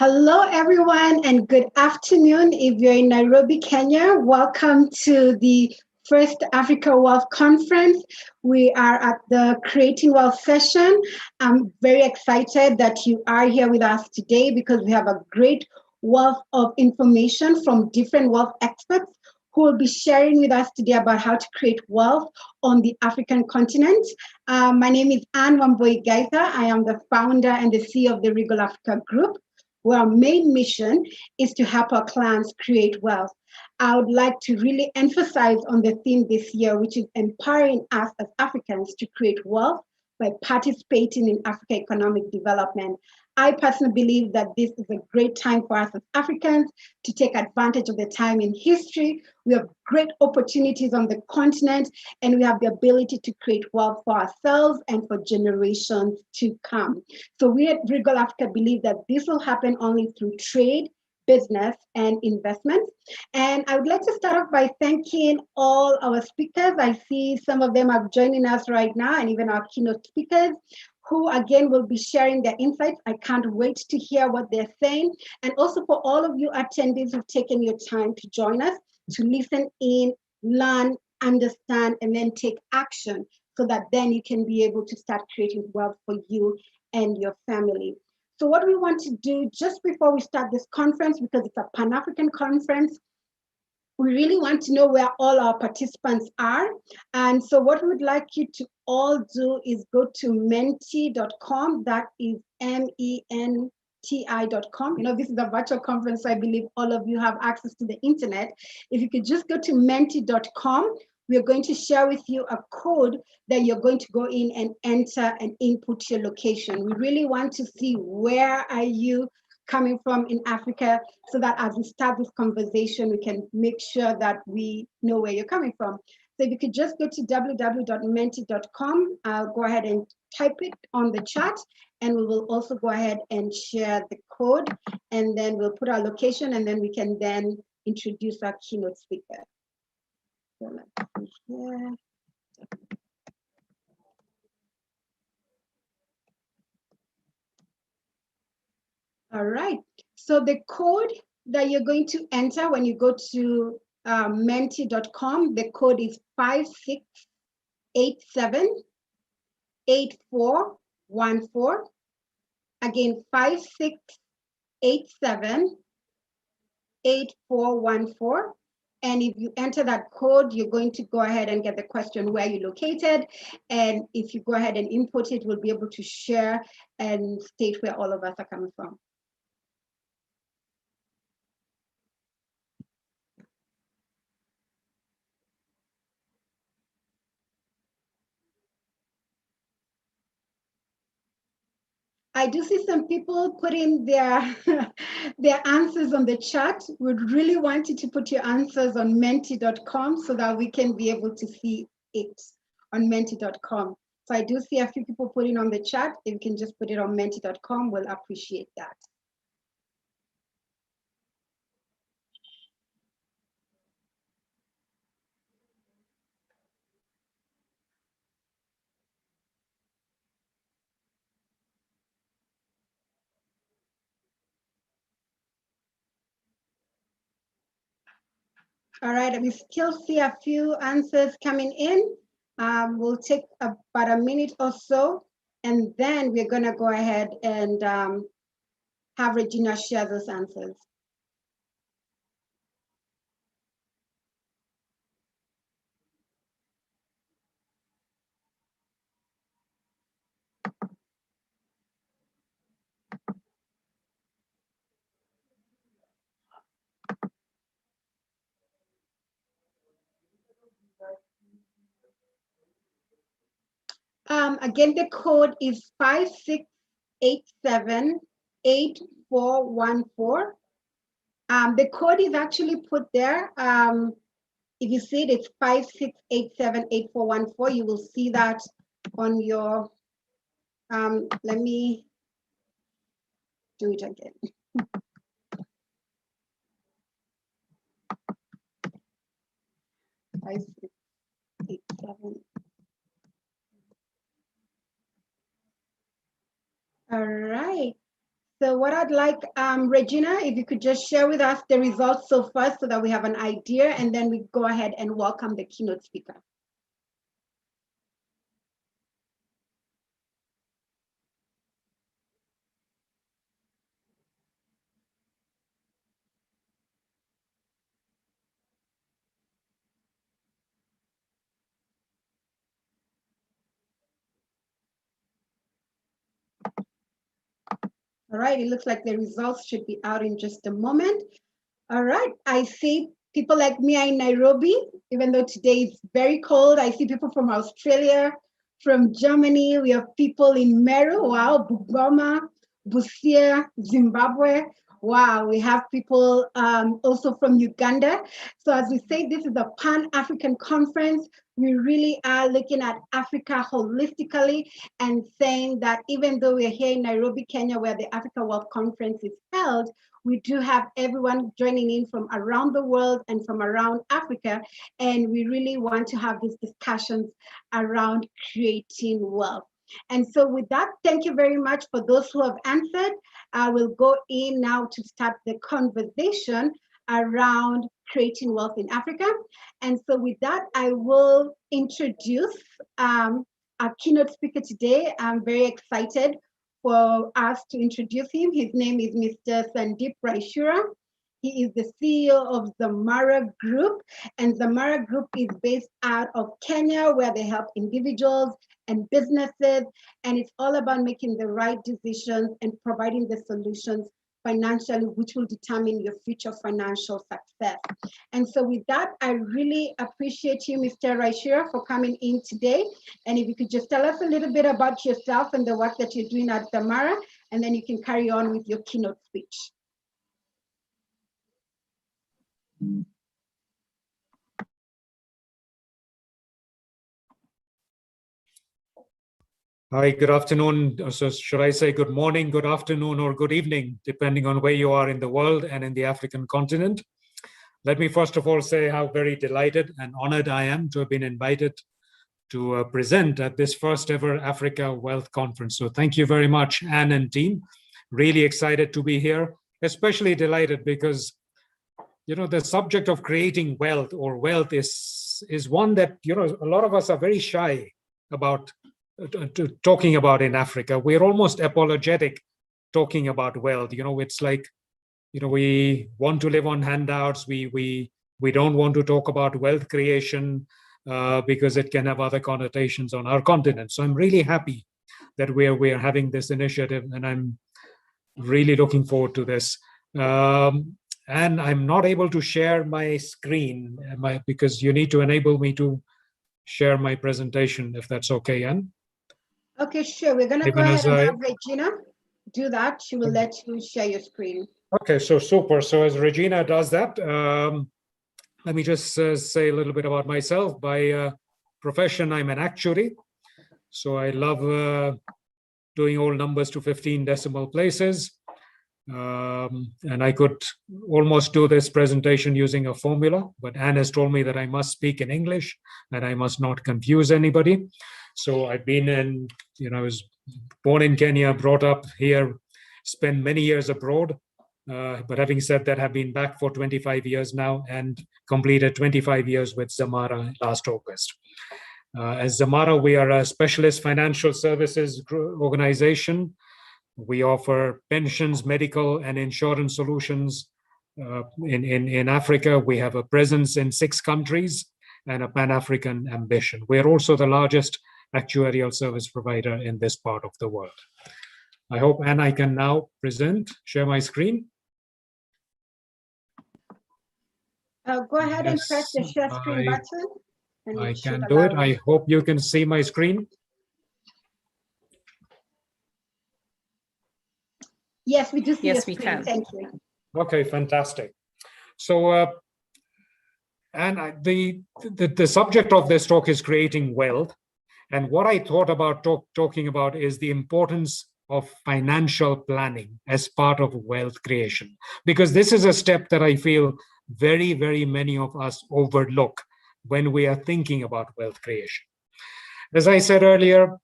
Hello, everyone, and good afternoon. If you're in Nairobi, Kenya, welcome to the first Africa Wealth Conference. We are at the Creating Wealth session. I'm very excited that you are here with us today because we have a great wealth of information from different wealth experts who will be sharing with us today about how to create wealth on the African continent. My name is Anne Wambui-Gaitha. I am the founder and the CEO of the Regal Africa Group, where our main mission is to help our clients create wealth. I would like to really emphasize on the theme this year, which is empowering us as Africans to create wealth by participating in Africa economic development. I personally believe that this is a great time for us as Africans to take advantage of the time in history. We have great opportunities on the continent, and we have the ability to create wealth for ourselves and for generations to come. So we at Regal Africa believe that this will happen only through trade, business, and investment. And I would like to start off by thanking all our speakers. I see some of them are joining us right now, and even our keynote speakers, who again will be sharing their insights. I can't wait to hear what they're saying. And also for all of you attendees who've taken your time to join us, to listen in, learn, understand, and then take action so that then you can be able to start creating wealth for you and your family. So what we want to do just before we start this conference, because it's a Pan-African conference, we really want to know where all our participants are. And so what we would like you to all do is go to menti.com. That is MENTI.com. You know, this is a virtual conference, so I believe all of you have access to the internet. If you could just go to menti.com, we're going to share with you a code that you're going to go in and enter and input your location. We really want to see where are you coming from in Africa, so that as we start this conversation, we can make sure that we know where you're coming from. So if you could just go to www.menti.com, I'll go ahead and type it on the chat, and we will also go ahead and share the code, and then we'll put our location, and then we can then introduce our keynote speaker. So let's see here. All right, so the code that you're going to enter when you go to menti.com, the code is 56878414. Again, 56878414. And if you enter that code, you're going to go ahead and get the question where you're located. And if you go ahead and input it, we'll be able to share and state where all of us are coming from. I do see some people putting their their answers on the chat. Would really want you to put your answers on menti.com so that we can be able to see it on menti.com. So I do see a few people putting on the chat. If you can just put it on menti.com, we'll appreciate that. All right, we still see a few answers coming in. We'll take about a minute or so, and then we're gonna go ahead and have Regina share those answers. Again, the code is 56878414. The code is actually put there. If you see it, it's 56878414. You will see that on your, let me do it again. Five, six, eight, seven. All right. So what I'd like, Regina, if you could just share with us the results so far so that we have an idea, and then we go ahead and welcome the keynote speaker. All right, it looks like the results should be out in just a moment. All right, I see people like me are in Nairobi, even though today is very cold. I see people from Australia, from Germany. We have people in Meru, wow, Bugoma, Busia, Zimbabwe. Wow, we have people also from Uganda. So as we say, this is a Pan-African conference. We really are looking at Africa holistically and saying that even though we're here in Nairobi, Kenya, where the Africa World Conference is held, we do have everyone joining in from around the world and from around Africa. And we really want to have these discussions around creating wealth. And so with that, thank you very much for those who have answered. I will go in now to start the conversation around creating wealth in Africa. And so with that, I will introduce our keynote speaker today. I'm very excited for us to introduce him. His name is Mr. Sandeep Raishura. He is the CEO of Zamara Group, and Zamara Group is based out of Kenya, where they help individuals and businesses, and it's all about making the right decisions and providing the solutions financially, which will determine your future financial success. And so with that, I really appreciate you, Mr. Raishura, for coming in today. And if you could just tell us a little bit about yourself and the work that you're doing at Zamara, and then you can carry on with your keynote speech. Hi, good afternoon. So should I say good morning, good afternoon, or good evening, depending on where you are in the world and in the African continent. Let me first of all say how very delighted and honored I am to have been invited to present at this first ever Africa Wealth Conference. So thank you very much, Anne and team. Really excited to be here, especially delighted because, you know, the subject of creating wealth or wealth is one that, you know, a lot of us are very shy about talking about in Africa. We're almost apologetic talking about wealth. You know, it's like, you know, we want to live on handouts. We We don't want to talk about wealth creation because it can have other connotations on our continent. So I'm really happy that we are having this initiative, and I'm really looking forward to this. And I'm not able to share my screen because you need to enable me to share my presentation, if that's okay, Anne. Okay, sure. We're going to go ahead and have Regina do that. She will let you share your screen. Okay, so super. So as Regina does that, let me just say a little bit about myself. By profession, I'm an actuary. So I love doing all numbers to 15 decimal places. And I could almost do this presentation using a formula, but Anne has told me that I must speak in English and I must not confuse anybody. So I've been in, I was born in Kenya, brought up here, spent many years abroad. But having said that, I've been back for 25 years now and completed 25 years with Zamara last August. As Zamara, we are a specialist financial services organization. We offer pensions, medical, and insurance solutions in Africa. We have a presence in 6 countries and a Pan-African ambition. We are also the largest actuarial service provider in this part of the world. I hope, Anne, I can now share my screen. Go ahead and press the share screen button. I can do it. I hope you can see my screen. Yes, we do see yes, your we screen. can. Thank you. Okay, fantastic. So, and the subject of this talk is creating wealth. And what I thought about talking about is the importance of financial planning as part of wealth creation, because this is a step that I feel very, very many of us overlook when we are thinking about wealth creation. As I said earlier,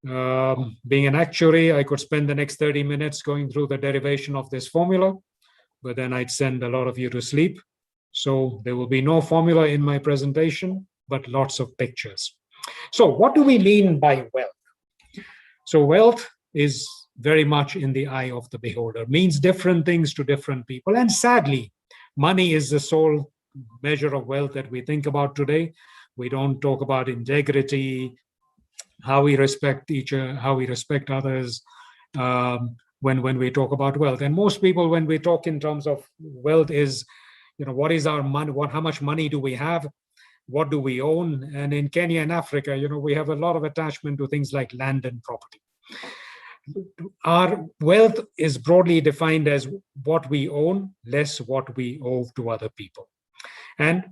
being an actuary, I could spend the next 30 minutes going through the derivation of this formula, but then I'd send a lot of you to sleep. So there will be no formula in my presentation, but lots of pictures. So what do we mean by wealth? So wealth is very much in the eye of the beholder, means different things to different people. And sadly, money is the sole measure of wealth that we think about today. We don't talk about integrity, how we respect each other, how we respect others when we talk about wealth. And most people, when we talk in terms of wealth, is, what is our money? How much money do we have? What do we own? And in Kenya and Africa, we have a lot of attachment to things like land and property. Our wealth is broadly defined as what we own, less what we owe to other people. And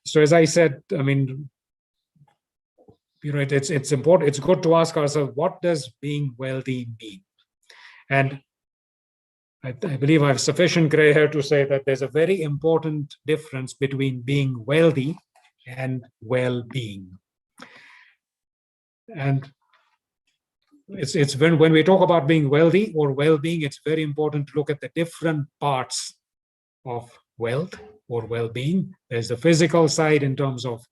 so, as I said, I mean, it's important. It's good to ask ourselves, what does being wealthy mean? And I believe I have sufficient gray hair to say that there's a very important difference between being wealthy and well-being. And it's when we talk about being wealthy or well-being, it's very important to look at the different parts of wealth or well-being. There's the physical side in terms of,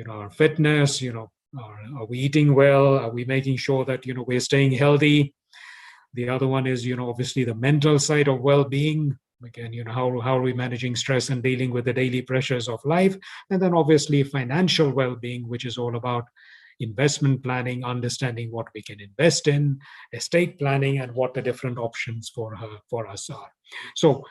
our fitness, are we eating well? Are we making sure that, we're staying healthy? The other one is, obviously the mental side of well-being. Again, how are we managing stress and dealing with the daily pressures of life? And then obviously financial well-being, which is all about investment planning, understanding what we can invest in, estate planning, and what the different options for us are. So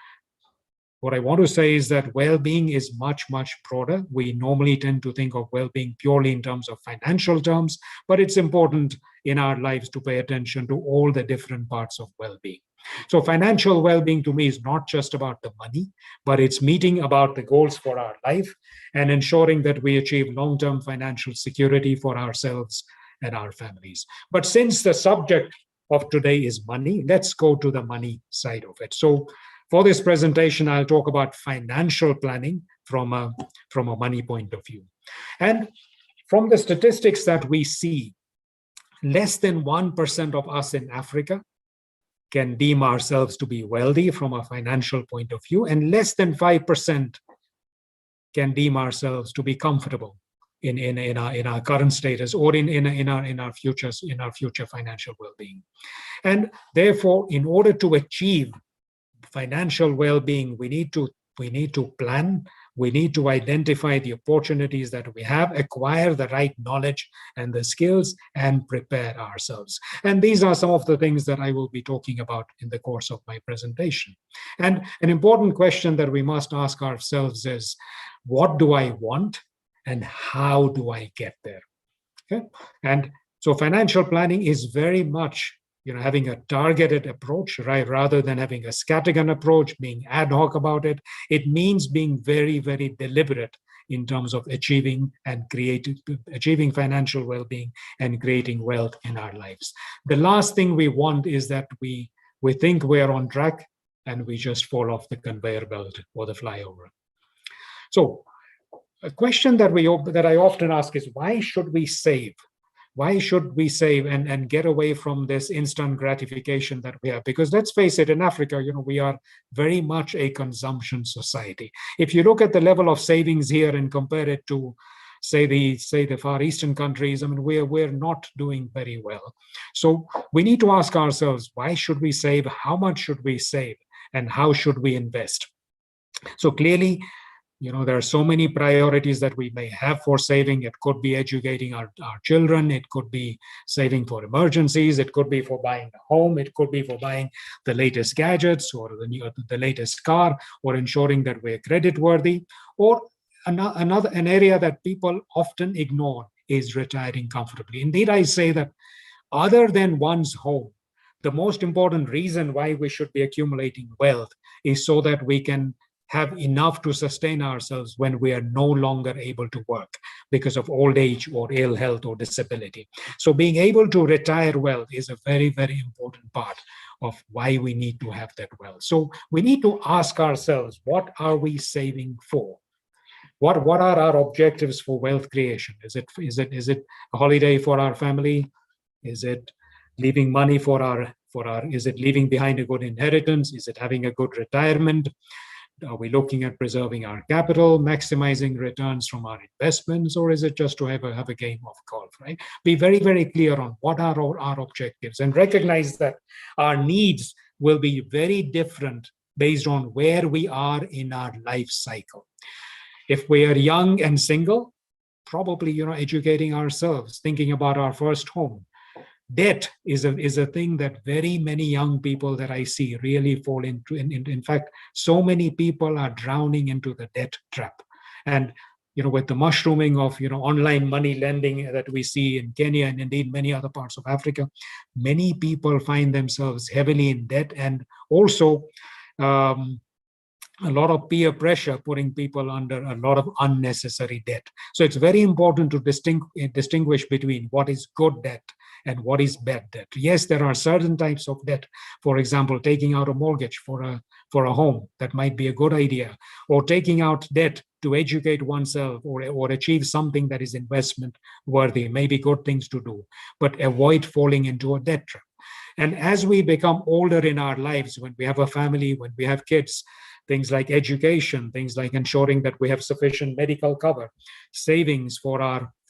what I want to say is that well-being is much, much broader. We normally tend to think of well-being purely in terms of financial terms, but it's important in our lives to pay attention to all the different parts of well-being. So financial well-being to me is not just about the money, but it's meeting about the goals for our life and ensuring that we achieve long-term financial security for ourselves and our families. But since the subject of today is money, let's go to the money side of it. So for this presentation, I'll talk about financial planning from a money point of view. And from the statistics that we see, less than 1% of us in Africa can deem ourselves to be wealthy from a financial point of view, and less than 5% can deem ourselves to be comfortable in our current status or in our future financial well-being. And therefore, in order to achieve financial well-being, we need to we need to plan, we need to identify the opportunities that we have, acquire the right knowledge and the skills, and prepare ourselves. And these are some of the things that I will be talking about in the course of my presentation. And an important question that we must ask ourselves is, what do I want and how do I get there? Okay? And so financial planning is very much having a targeted approach, right? Rather than having a scattergun approach, being ad hoc about it. It means being very, very deliberate in terms of achieving financial well-being and creating wealth in our lives. The last thing we want is that we think we're on track and we just fall off the conveyor belt or the flyover. So a question that I often ask is, why should we save? Why should we save and get away from this instant gratification that we have? Because let's face it, in Africa, we are very much a consumption society. If you look at the level of savings here and compare it to, say the Far Eastern countries, I mean, we're not doing very well. So we need to ask ourselves, why should we save? How much should we save? And how should we invest? So clearly, there are so many priorities that we may have for saving. It could be educating our children. It could be saving for emergencies. It could be for buying a home. It could be for buying the latest gadgets or the latest car, or ensuring that we're credit worthy. Or an area that people often ignore is retiring comfortably. Indeed, I say that other than one's home, the most important reason why we should be accumulating wealth is so that we can have enough to sustain ourselves when we are no longer able to work because of old age or ill health or disability. So being able to retire well is a very, very important part of why we need to have that wealth. So we need to ask ourselves, what are we saving for? What are our objectives for wealth creation? Is it a holiday for our family? Is it leaving money is it leaving behind a good inheritance? Is it having a good retirement? Are we looking at preserving our capital, maximizing returns from our investments, or is it just to have a game of golf, right? Be very, very clear on what are our objectives, and recognize that our needs will be very different based on where we are in our life cycle. If we are young and single, probably, educating ourselves, thinking about our first home. Debt is a thing that very many young people that I see really fall into. In fact, so many people are drowning into the debt trap. And with the mushrooming of online money lending that we see in Kenya and indeed many other parts of Africa, many people find themselves heavily in debt, and also a lot of peer pressure putting people under a lot of unnecessary debt. So it's very important to distinguish between what is good debt and what is bad debt. Yes, there are certain types of debt. For example, taking out a mortgage for a home, that might be a good idea, or taking out debt to educate oneself or achieve something that is investment worthy, maybe good things to do, but avoid falling into a debt trap. And as we become older in our lives, when we have a family, when we have kids, things like education, things like ensuring that we have sufficient medical cover, savings for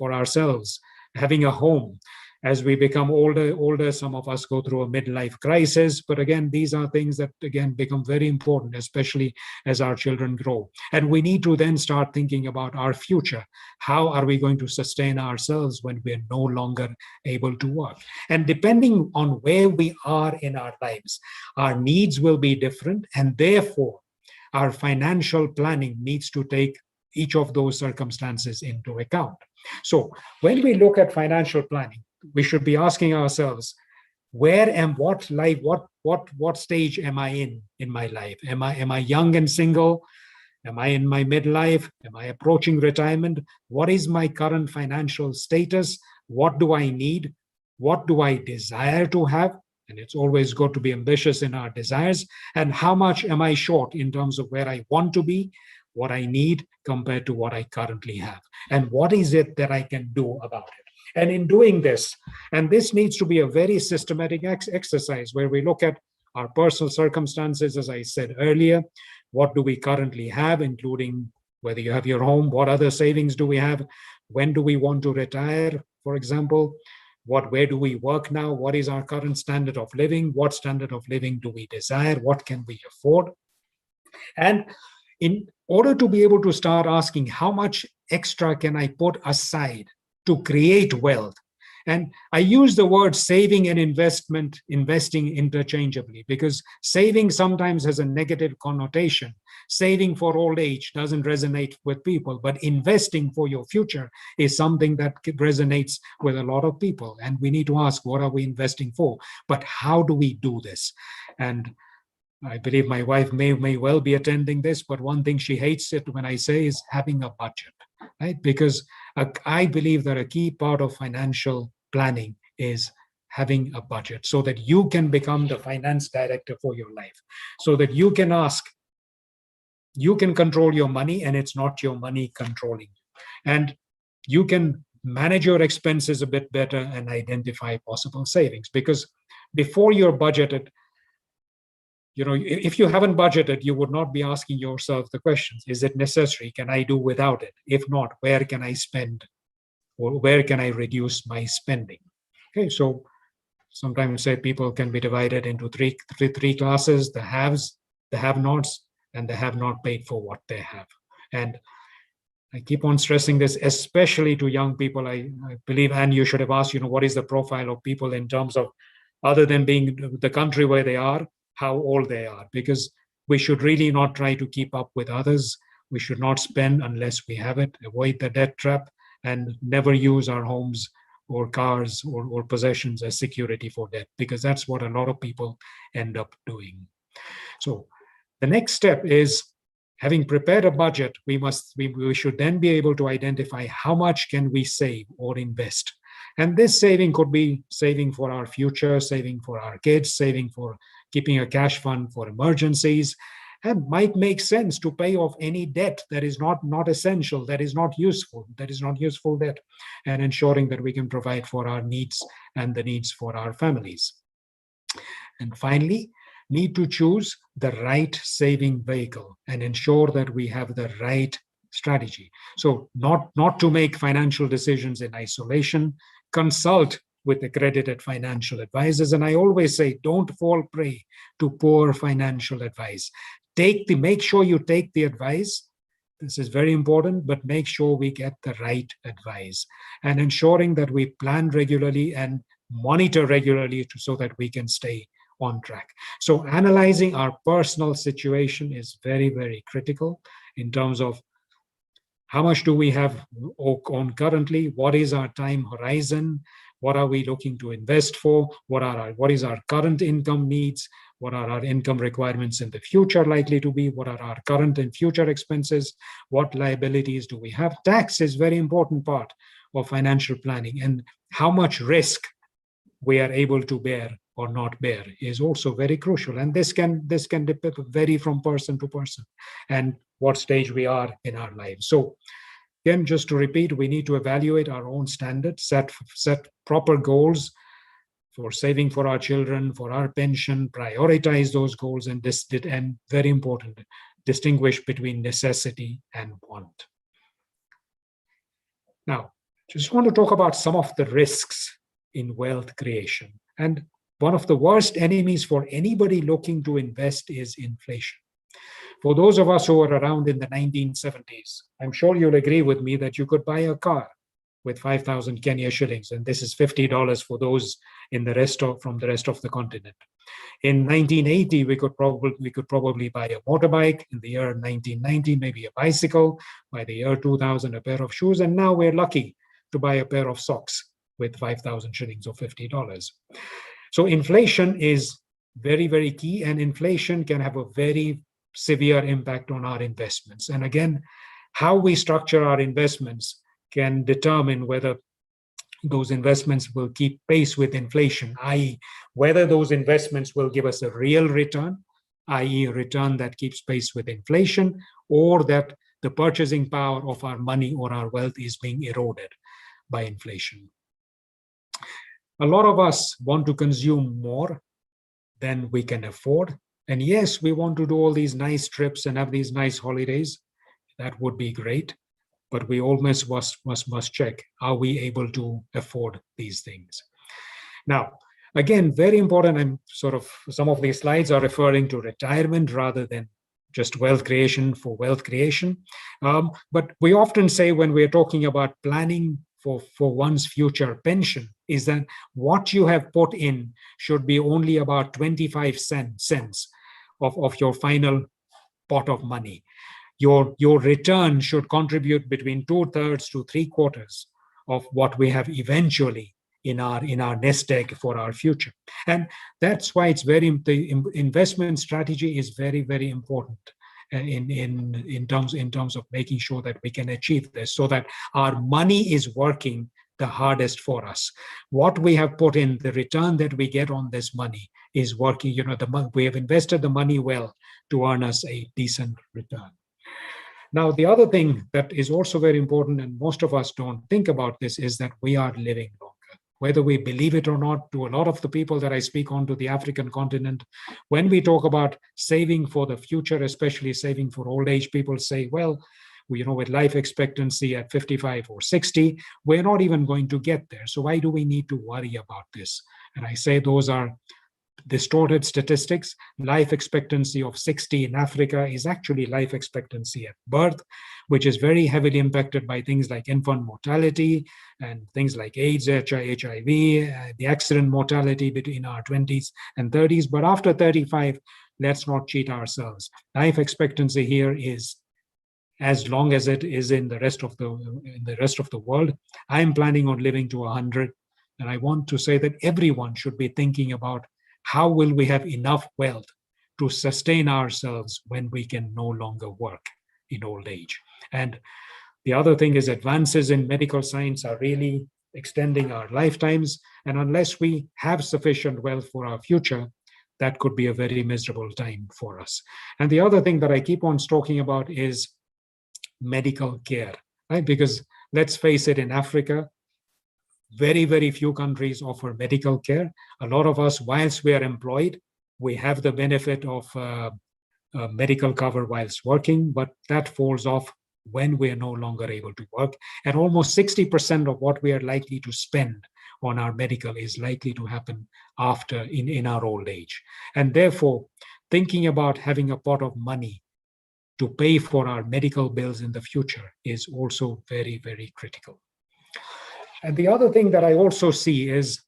ourselves, having a home. As we become older, some of us go through a midlife crisis. But again, these are things that, again, become very important, especially as our children grow. And we need to then start thinking about our future. How are we going to sustain ourselves when we're no longer able to work? And depending on where we are in our lives, our needs will be different. And therefore, our financial planning needs to take each of those circumstances into account. So when we look at financial planning, we should be asking ourselves, where and what stage am I in my life? Am I young and single? Am I in my midlife? Am I approaching retirement? What is my current financial status? What do I need? What do I desire to have? And it's always good to be ambitious in our desires. And how much am I short in terms of where I want to be, what I need compared to what I currently have? And what is it that I can do about it? And in doing this, and this needs to be a very systematic exercise where we look at our personal circumstances, as I said earlier, what do we currently have, including whether you have your home, what other savings do we have, when do we want to retire, for example, where do we work now, what is our current standard of living, what standard of living do we desire, what can we afford? And in order to be able to start asking how much extra can I put aside to create wealth. And I use the word saving and investing interchangeably, because saving sometimes has a negative connotation. Saving for old age doesn't resonate with people, but investing for your future is something that resonates with a lot of people. And we need to ask, what are we investing for? But how do we do this? And I believe my wife may well be attending this, but one thing she hates it when I say is having a budget, right? Because I believe that a key part of financial planning is having a budget, so that you can become the finance director for your life, so that you can ask, you can control your money and it's not your money controlling you. And you can manage your expenses a bit better and identify possible savings. Because before you're budgeted, if you haven't budgeted, you would not be asking yourself the questions: is it necessary? Can I do without it? If not, where can I spend, or where can I reduce my spending? Okay, so sometimes say people can be divided into three classes: the haves, the have-nots, and the have not paid for what they have. And I keep on stressing this, especially to young people. I believe, Anne, you should have asked, what is the profile of people in terms of, other than being the country where they are, how old they are, because we should really not try to keep up with others. We should not spend unless we have it, avoid the debt trap, and never use our homes or cars or possessions as security for debt, because that's what a lot of people end up doing. So the next step is, having prepared a budget, we should then be able to identify how much can we save or invest. And this saving could be saving for our future, saving for our kids, saving for keeping a cash fund for emergencies, and might make sense to pay off any debt that is not essential, that is not useful debt, and ensuring that we can provide for our needs and the needs for our families. And finally, need to choose the right saving vehicle and ensure that we have the right strategy. So not to make financial decisions in isolation, consult with accredited financial advisors. And I always say, don't fall prey to poor financial advice. Make sure you take the advice. This is very important, but make sure we get the right advice, and ensuring that we plan regularly and monitor regularly so that we can stay on track. So analyzing our personal situation is very, very critical in terms of how much do we have on currently, what is our time horizon, what are we looking to invest for, what is our current income needs, what are our income requirements in the future likely to be, what are our current and future expenses, what liabilities do we have. Tax is a very important part of financial planning, and how much risk we are able to bear or not bear is also very crucial. And this can vary from person to person and what stage we are in our lives. So again, just to repeat, we need to evaluate our own standards, set proper goals for saving for our children, for our pension, prioritize those goals, and very important, distinguish between necessity and want. Now, just want to talk about some of the risks in wealth creation. And one of the worst enemies for anybody looking to invest is inflation. For those of us who were around in the 1970s, I'm sure you'll agree with me that you could buy a car with 5,000 Kenya shillings, and this is $50 for those from the rest of the continent. In 1980, we could probably buy a motorbike. In the year 1990, maybe a bicycle. By the year 2000, a pair of shoes, and now we're lucky to buy a pair of socks with 5,000 shillings or $50. So inflation is very, very key, and inflation can have a very severe impact on our investments. And again, how we structure our investments can determine whether those investments will keep pace with inflation, i.e., whether those investments will give us a real return, i.e., a return that keeps pace with inflation, or that the purchasing power of our money or our wealth is being eroded by inflation. A lot of us want to consume more than we can afford. And yes, we want to do all these nice trips and have these nice holidays. That would be great. But we always must check, are we able to afford these things? Now, again, very important, and some of these slides are referring to retirement rather than just wealth creation for wealth creation. But we often say when we're talking about planning for one's future pension is that what you have put in should be only about 25 cents of your final pot of money. Your return should contribute between 2/3 to 3/4 of what we have eventually in our nest egg for our future. And that's why it's the investment strategy is very, very important in terms of making sure that we can achieve this, so that our money is working the hardest for us. What we have put in, the return that we get on this money is working. We have invested the money well to earn us a decent return. Now, the other thing that is also very important, and most of us don't think about this, is that we are living longer. Whether we believe it or not, to a lot of the people that I speak on to the African continent, when we talk about saving for the future, especially saving for old age, people say, well, with life expectancy at 55 or 60, we're not even going to get there. So why do we need to worry about this? And I say those are distorted statistics. Life expectancy of 60 in Africa is actually life expectancy at birth, which is very heavily impacted by things like infant mortality and things like AIDS, HIV, the accident mortality between our 20s and 30s. But after 35, let's not cheat ourselves. Life expectancy here is as long as it is in the rest of the world. I'm planning on living to 100, and I want to say that everyone should be thinking about how will we have enough wealth to sustain ourselves when we can no longer work in old age. And the other thing is advances in medical science are really extending our lifetimes. And unless we have sufficient wealth for our future, that could be a very miserable time for us. And the other thing that I keep on talking about is medical care, right? Because let's face it, in Africa, very, very few countries offer medical care. A lot of us, whilst we are employed, we have the benefit of medical cover whilst working, but that falls off when we are no longer able to work. And almost 60% of what we are likely to spend on our medical is likely to happen after in our old age. And therefore, thinking about having a pot of money to pay for our medical bills in the future is also very, very critical. And the other thing that I also see is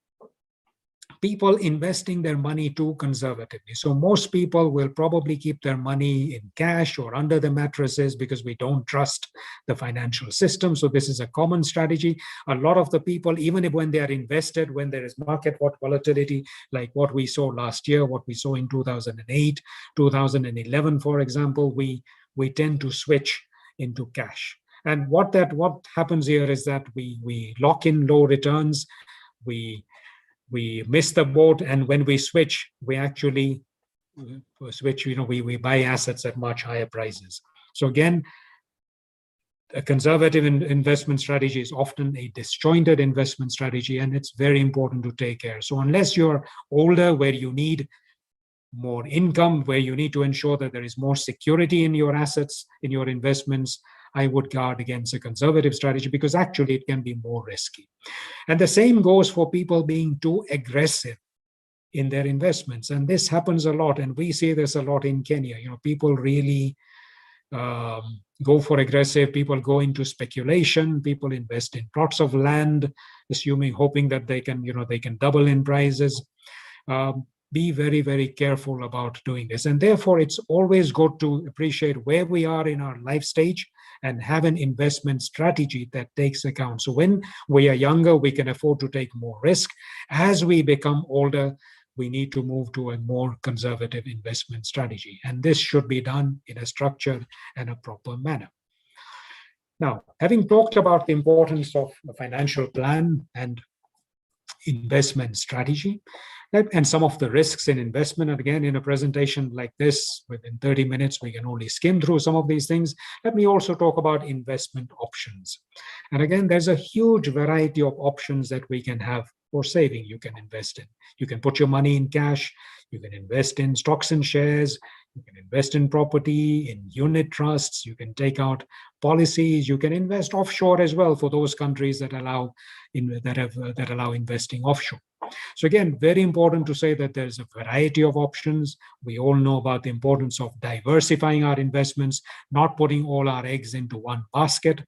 people investing their money too conservatively. So most people will probably keep their money in cash or under the mattresses because we don't trust the financial system. So this is a common strategy. A lot of the people, even if when they are invested, when there is market volatility, like what we saw last year, what we saw in 2008, 2011, for example, we tend to switch into cash. And what happens here is that we lock in low returns, we miss the boat, and when we switch, we actually switch. We buy assets at much higher prices. So again, a conservative investment strategy is often a disjointed investment strategy, and it's very important to take care. So unless you're older, where you need more income, where you need to ensure that there is more security in your assets, in your investments, I would guard against a conservative strategy because actually it can be more risky. And the same goes for people being too aggressive in their investments. And this happens a lot. And we see this a lot in Kenya. People really go for aggressive. People go into speculation. People invest in plots of land, hoping that they can double in prices. Be very, very careful about doing this. And therefore, it's always good to appreciate where we are in our life stage and have an investment strategy that takes account. So when we are younger, we can afford to take more risk. As we become older, we need to move to a more conservative investment strategy. And this should be done in a structured and a proper manner. Now, having talked about the importance of a financial plan and investment strategy, and some of the risks in investment, and again, in a presentation like this, within 30 minutes, we can only skim through some of these things. Let me also talk about investment options. And again, there's a huge variety of options that we can have for saving. You can invest in. You can put your money in cash. You can invest in stocks and shares. You can invest in property, in unit trusts. You can take out policies. You can invest offshore as well for those countries that allow investing offshore. So again, very important to say that there's a variety of options. We all know about the importance of diversifying our investments, not putting all our eggs into one basket,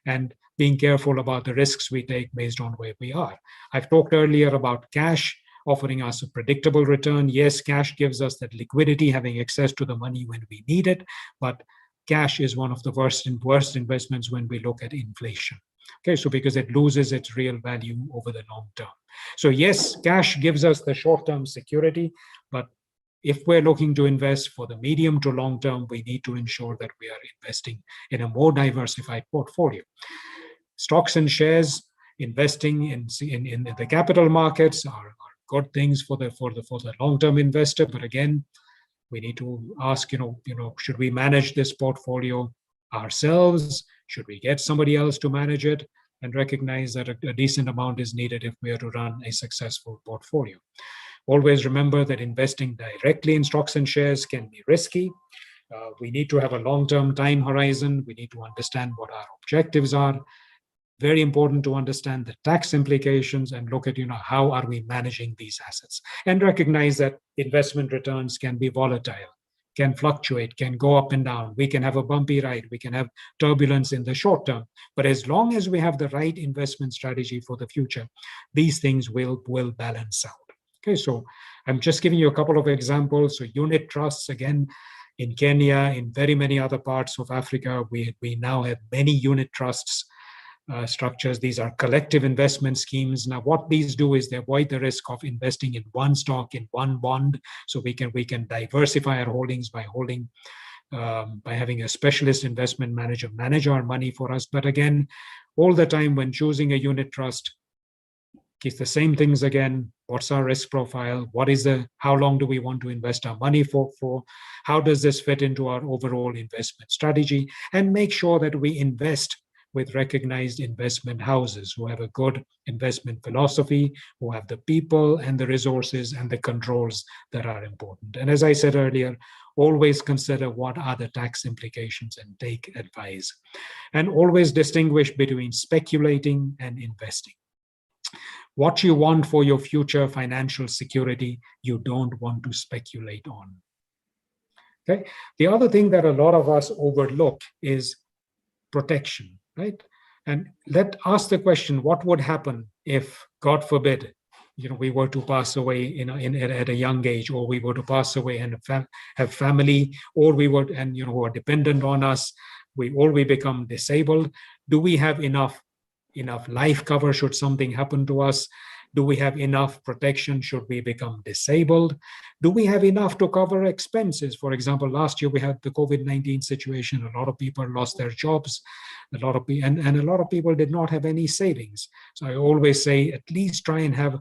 and being careful about the risks we take based on where we are. I've talked earlier about cash offering us a predictable return. Yes, cash gives us that liquidity, having access to the money when we need it, but cash is one of the worst investments when we look at inflation. Okay, so because it loses its real value over the long term. So yes, cash gives us the short-term security, but if we're looking to invest for the medium to long term, we need to ensure that we are investing in a more diversified portfolio. Stocks and shares, investing in the capital markets are good things for the long-term investor. But again, we need to ask, should we manage this portfolio ourselves? Should we get somebody else to manage it? And recognize that a decent amount is needed if we are to run a successful portfolio. Always remember that investing directly in stocks and shares can be risky. We need to have a long-term time horizon. We need to understand what our objectives are. Very important to understand the tax implications and look at, how are we managing these assets, and recognize that investment returns can be volatile, can fluctuate, can go up and down. We can have a bumpy ride. We can have turbulence in the short term. But as long as we have the right investment strategy for the future, these things will balance out. Okay, so I'm just giving you a couple of examples. So unit trusts, again, in Kenya, in very many other parts of Africa, we now have many unit trusts structures. These are collective investment schemes. Now, what these do is they avoid the risk of investing in one stock, in one bond. So we can diversify our holdings by having a specialist investment manager manage our money for us. But again, all the time when choosing a unit trust, it's the same things again. What's our risk profile? How long do we want to invest our money for? How does this fit into our overall investment strategy? And make sure that we invest with recognized investment houses who have a good investment philosophy, who have the people and the resources and the controls that are important. And as I said earlier, always consider what are the tax implications and take advice. And always distinguish between speculating and investing. What you want for your future financial security, you don't want to speculate on. Okay. The other thing that a lot of us overlook is protection, right? And ask the question, what would happen if, God forbid, we were to pass away at a young age, or we were to pass away and have family, or who are dependent on us, we become disabled. Do we have enough life cover should something happen to us? Do we have enough protection should we become disabled? Do we have enough to cover expenses? For example, last year we had the COVID-19 situation. A lot of people lost their jobs. A lot of people did not have any savings. So I always say, at least try and have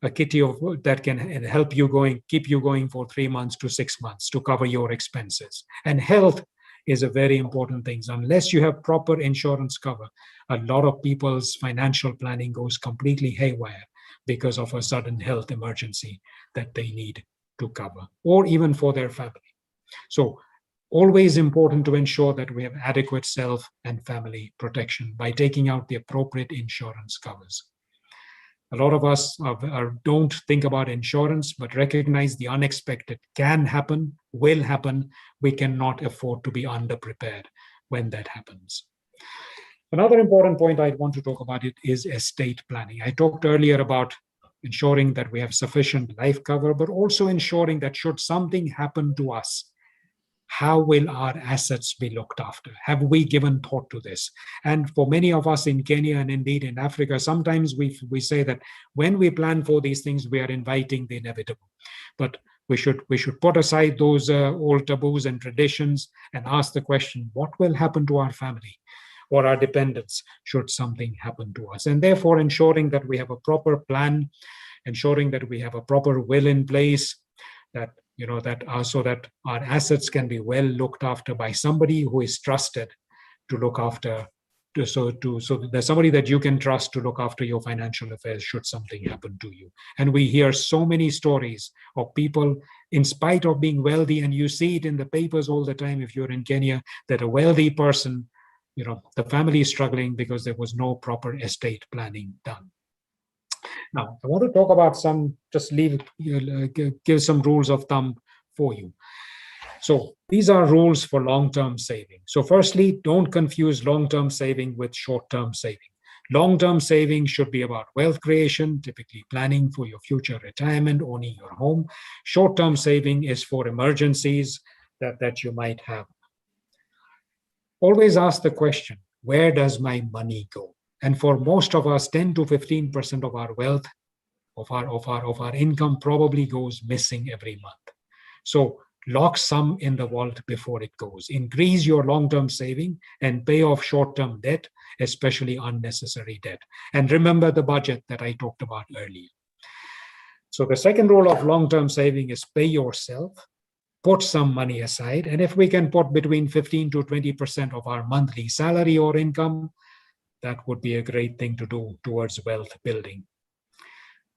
a kitty that can help you keep you going for 3 months to 6 months to cover your expenses. And health is a very important thing. Unless you have proper insurance cover, a lot of people's financial planning goes completely haywire because of a sudden health emergency that they need to cover, or even for their family. So always important to ensure that we have adequate self and family protection by taking out the appropriate insurance covers. A lot of us don't think about insurance, but recognize the unexpected can happen, will happen. We cannot afford to be underprepared when that happens. Another important point I want to talk about is estate planning. I talked earlier about ensuring that we have sufficient life cover, but also ensuring that should something happen to us, how will our assets be looked after? Have we given thought to this? And for many of us in Kenya and indeed in Africa, sometimes we say that when we plan for these things, we are inviting the inevitable. But we should put aside those old taboos and traditions and ask the question, what will happen to our family or our dependents should something happen to us? And therefore ensuring that we have a proper plan, ensuring that we have a proper will in place, so that our assets can be well looked after by somebody who is trusted to look after. So there's somebody that you can trust to look after your financial affairs should something happen to you. And we hear so many stories of people, in spite of being wealthy, and you see it in the papers all the time if you're in Kenya, that a wealthy person, the family is struggling because there was no proper estate planning done. Now, I want to talk about give some rules of thumb for you. So these are rules for long-term saving. So firstly, don't confuse long-term saving with short-term saving. Long-term saving should be about wealth creation, typically planning for your future retirement, owning your home. Short-term saving is for emergencies that you might have. Always ask the question, where does my money go? And for most of us, 10 to 15% of our wealth, of our income probably goes missing every month. So lock some in the vault before it goes. Increase your long-term saving and pay off short-term debt, especially unnecessary debt. And remember the budget that I talked about earlier. So the second rule of long-term saving is pay yourself, put some money aside. And if we can put between 15 to 20% of our monthly salary or income, that would be a great thing to do towards wealth building.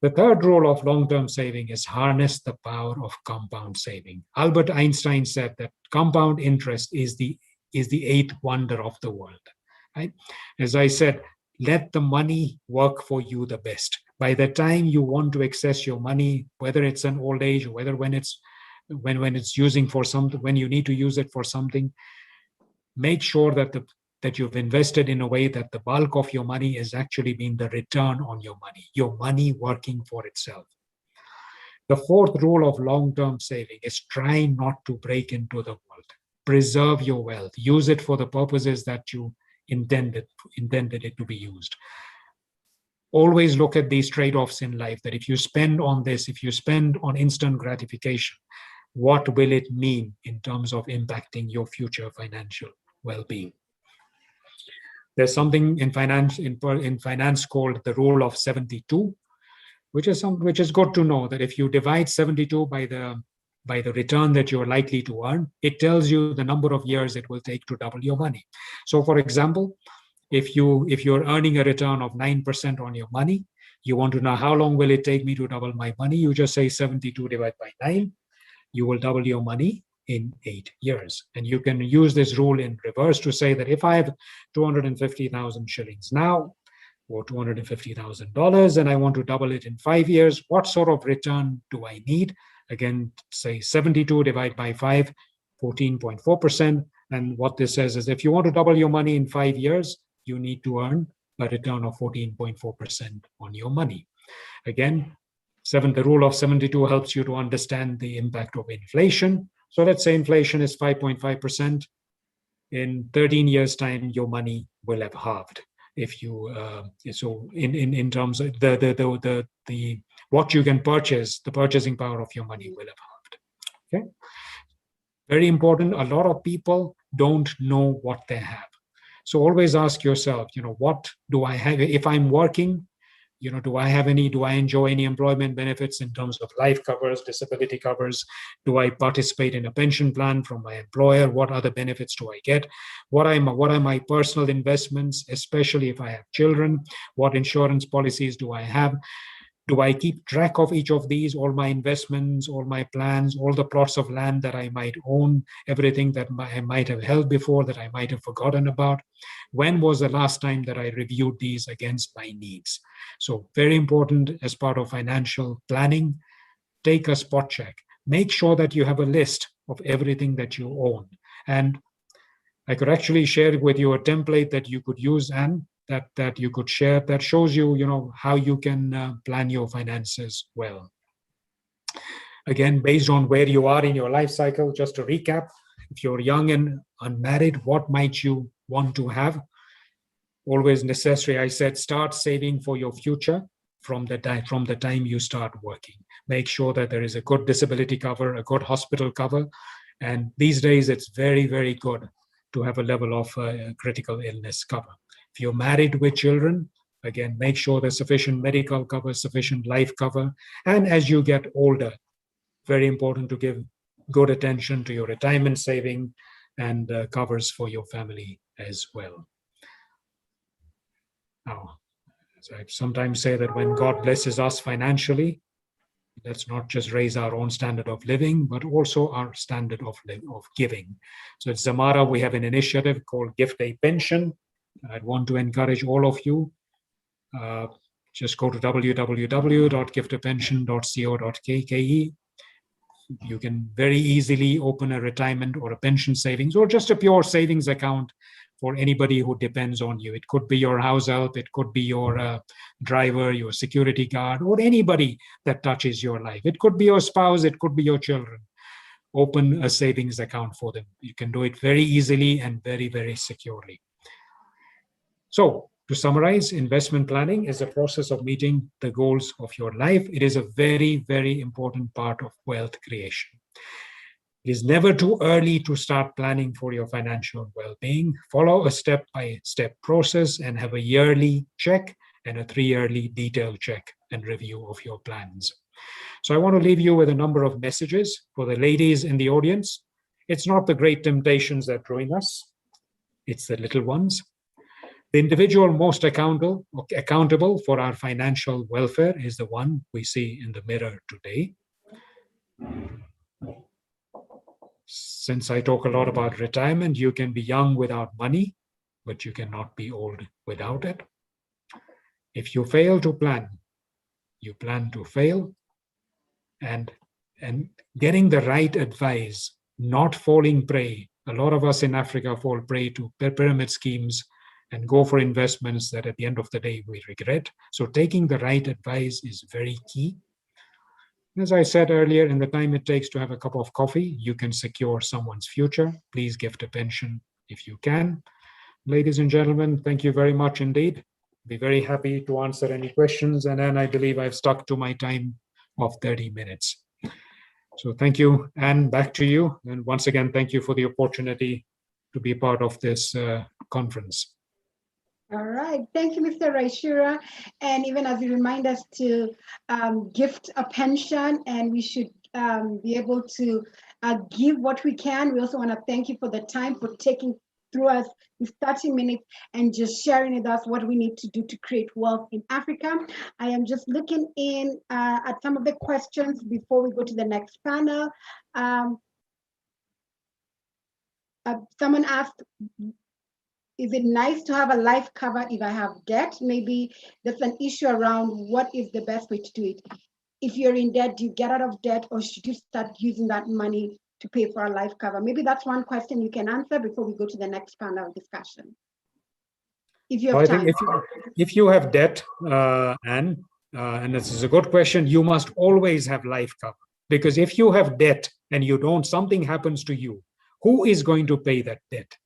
The third rule of long-term saving is harness the power of compound saving. Albert Einstein said that compound interest is the eighth wonder of the world. Right? As I said, let the money work for you the best. By the time you want to access your money, whether it's an old age or whether when it's using for something, when you need to use it for something, make sure that you've invested in a way that the bulk of your money is actually being the return on your money working for itself. The fourth rule of long-term saving is try not to break into the world. Preserve your wealth. Use it for the purposes that you intended it to be used. Always look at these trade-offs in life, that if you spend on this, if you spend on instant gratification, what will it mean in terms of impacting your future financial well-being? There's something in finance called the rule of 72, which is good to know, that if you divide 72 by the return that you're likely to earn, it tells you the number of years it will take to double your money. So for example, if you're earning a return of 9% on your money, you want to know how long will it take me to double my money, you just say 72 divided by 9, you will double your money in 8 years. And you can use this rule in reverse to say that if I have 250,000 shillings now, or $250,000, and I want to double it in 5 years, what sort of return do I need? Again, say 72 divided by 5, 14.4%. And what this says is if you want to double your money in 5 years, you need to earn a return of 14.4% on your money. Again, the rule of 72 helps you to understand the impact of inflation. So let's say inflation is 5.5%. In 13 years' time, your money will have halved. If you so in terms of the what you can purchase, the purchasing power of your money will have halved. Okay, very important. A lot of people don't know what they have. So always ask yourself, what do I have? If I'm working, do I enjoy any employment benefits in terms of life covers, disability covers? Do I participate in a pension plan from my employer? What other benefits do I get? What are my personal investments, especially if I have children? What insurance policies do I have? Do I keep track of each of these, all my investments, all my plans, all the plots of land that I might own, everything that I might have held before that I might have forgotten about? When was the last time that I reviewed these against my needs? So very important as part of financial planning, take a spot check. Make sure that you have a list of everything that you own. And I could actually share with you a template that you could use and that you could share that shows you, how you can plan your finances well. Again, based on where you are in your life cycle, just to recap, if you're young and unmarried, what might you want to have? Always necessary, I said, start saving for your future from the time you start working. Make sure that there is a good disability cover, a good hospital cover. And these days, it's very, very good to have a level of critical illness cover. If you're married with children, again, make sure there's sufficient medical cover, sufficient life cover. And as you get older, very important to give good attention to your retirement saving and covers for your family as well. Now, as I sometimes say that when God blesses us financially, let's not just raise our own standard of living, but also our standard of giving. So at Zamara, we have an initiative called Gift a Pension. I'd want to encourage all of you just go to www.giftapension.co.ke. You can very easily open a retirement or a pension savings or just a pure savings account for anybody who depends on you. It could be your house help, it could be your driver, your security guard, or anybody that touches your life. It could be your spouse, it could be your children. Open a savings account for them. You can do it very easily and very, very securely. So, to summarize, investment planning is a process of meeting the goals of your life. It is a very, very important part of wealth creation. It is never too early to start planning for your financial well-being. Follow a step-by-step process and have a yearly check and a 3-yearly detailed check and review of your plans. So I want to leave you with a number of messages for the ladies in the audience. It's not the great temptations that ruin us. It's the little ones. The individual most accountable for our financial welfare is the one we see in the mirror today. Since I talk a lot about retirement, you can be young without money, but you cannot be old without it. If you fail to plan, you plan to fail. And getting the right advice, not falling prey. A lot of us in Africa fall prey to pyramid schemes and go for investments that at the end of the day we regret. So taking the right advice is very key. As I said earlier, in the time it takes to have a cup of coffee, you can secure someone's future. Please gift a pension if you can. Ladies and gentlemen, thank you very much indeed. Be very happy to answer any questions. And then I believe I've stuck to my time of 30 minutes. So thank you, and back to you. And once again, thank you for the opportunity to be part of this conference. All right. Thank you, Mr. Raishura. And even as you remind us to gift a pension, and we should be able to give what we can. We also want to thank you for the time, for taking through us these 30 minutes and just sharing with us what we need to do to create wealth in Africa. I am just looking in at some of the questions before we go to the next panel. Someone asked, is it nice to have a life cover if I have debt? Maybe that's an issue around what is the best way to do it. If you're in debt, do you get out of debt, or should you start using that money to pay for a life cover? Maybe that's one question you can answer before we go to the next panel discussion. If you have time. I think if you have debt, and this is a good question, you must always have life cover. Because if you have debt and you don't, something happens to you, who is going to pay that debt?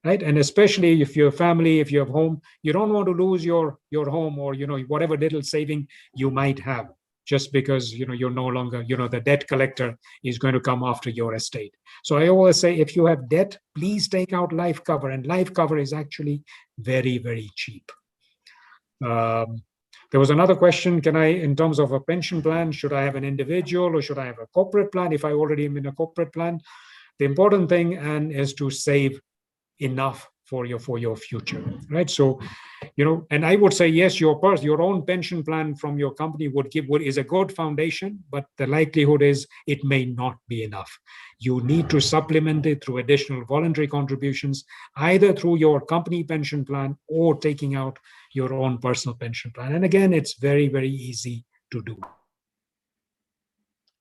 Right? And especially if you're family, if you have home, you don't want to lose your home or, whatever little saving you might have, just because, you're no longer, the debt collector is going to come after your estate. So I always say, if you have debt, please take out life cover. And life cover is actually very, very cheap. There was another question, in terms of a pension plan, should I have an individual or should I have a corporate plan if I already am in a corporate plan? The important thing, is to save enough for your future, right? So, and I would say, yes, your own pension plan from your company is a good foundation, but the likelihood is it may not be enough. You need to supplement it through additional voluntary contributions, either through your company pension plan or taking out your own personal pension plan. And again, it's very, very easy to do.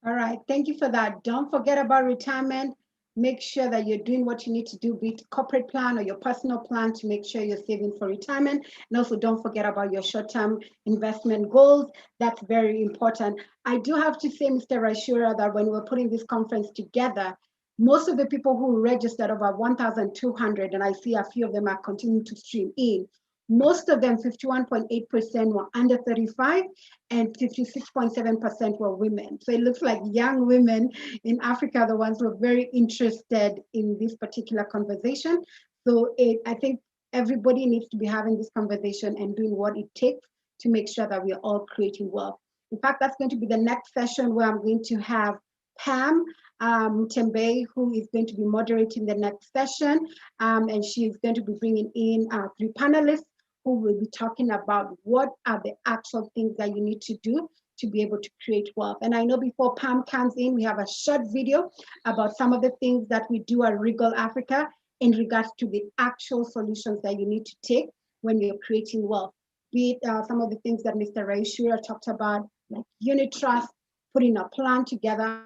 All right, thank you for that. Don't forget about retirement. Make sure that you're doing what you need to do, be it corporate plan or your personal plan, to make sure you're saving for retirement. And also don't forget about your short-term investment goals. That's very important. I do have to say, Mr. Raishura, that when we're putting this conference together, most of the people who registered, over 1,200, and I see a few of them are continuing to stream in, most of them, 51.8% were under 35 and 56.7% were women. So it looks like young women in Africa are the ones who are very interested in this particular conversation. So I think everybody needs to be having this conversation and doing what it takes to make sure that we are all creating wealth. In fact, that's going to be the next session, where I'm going to have Pam Tembe, who is going to be moderating the next session. And she's going to be bringing in 3 panelists who will be talking about what are the actual things that you need to do to be able to create wealth. And I know before Pam comes in, we have a short video about some of the things that we do at Regal Africa in regards to the actual solutions that you need to take when you're creating wealth. be it some of the things that Mr. Ray Shura talked about, like unit trust, putting a plan together.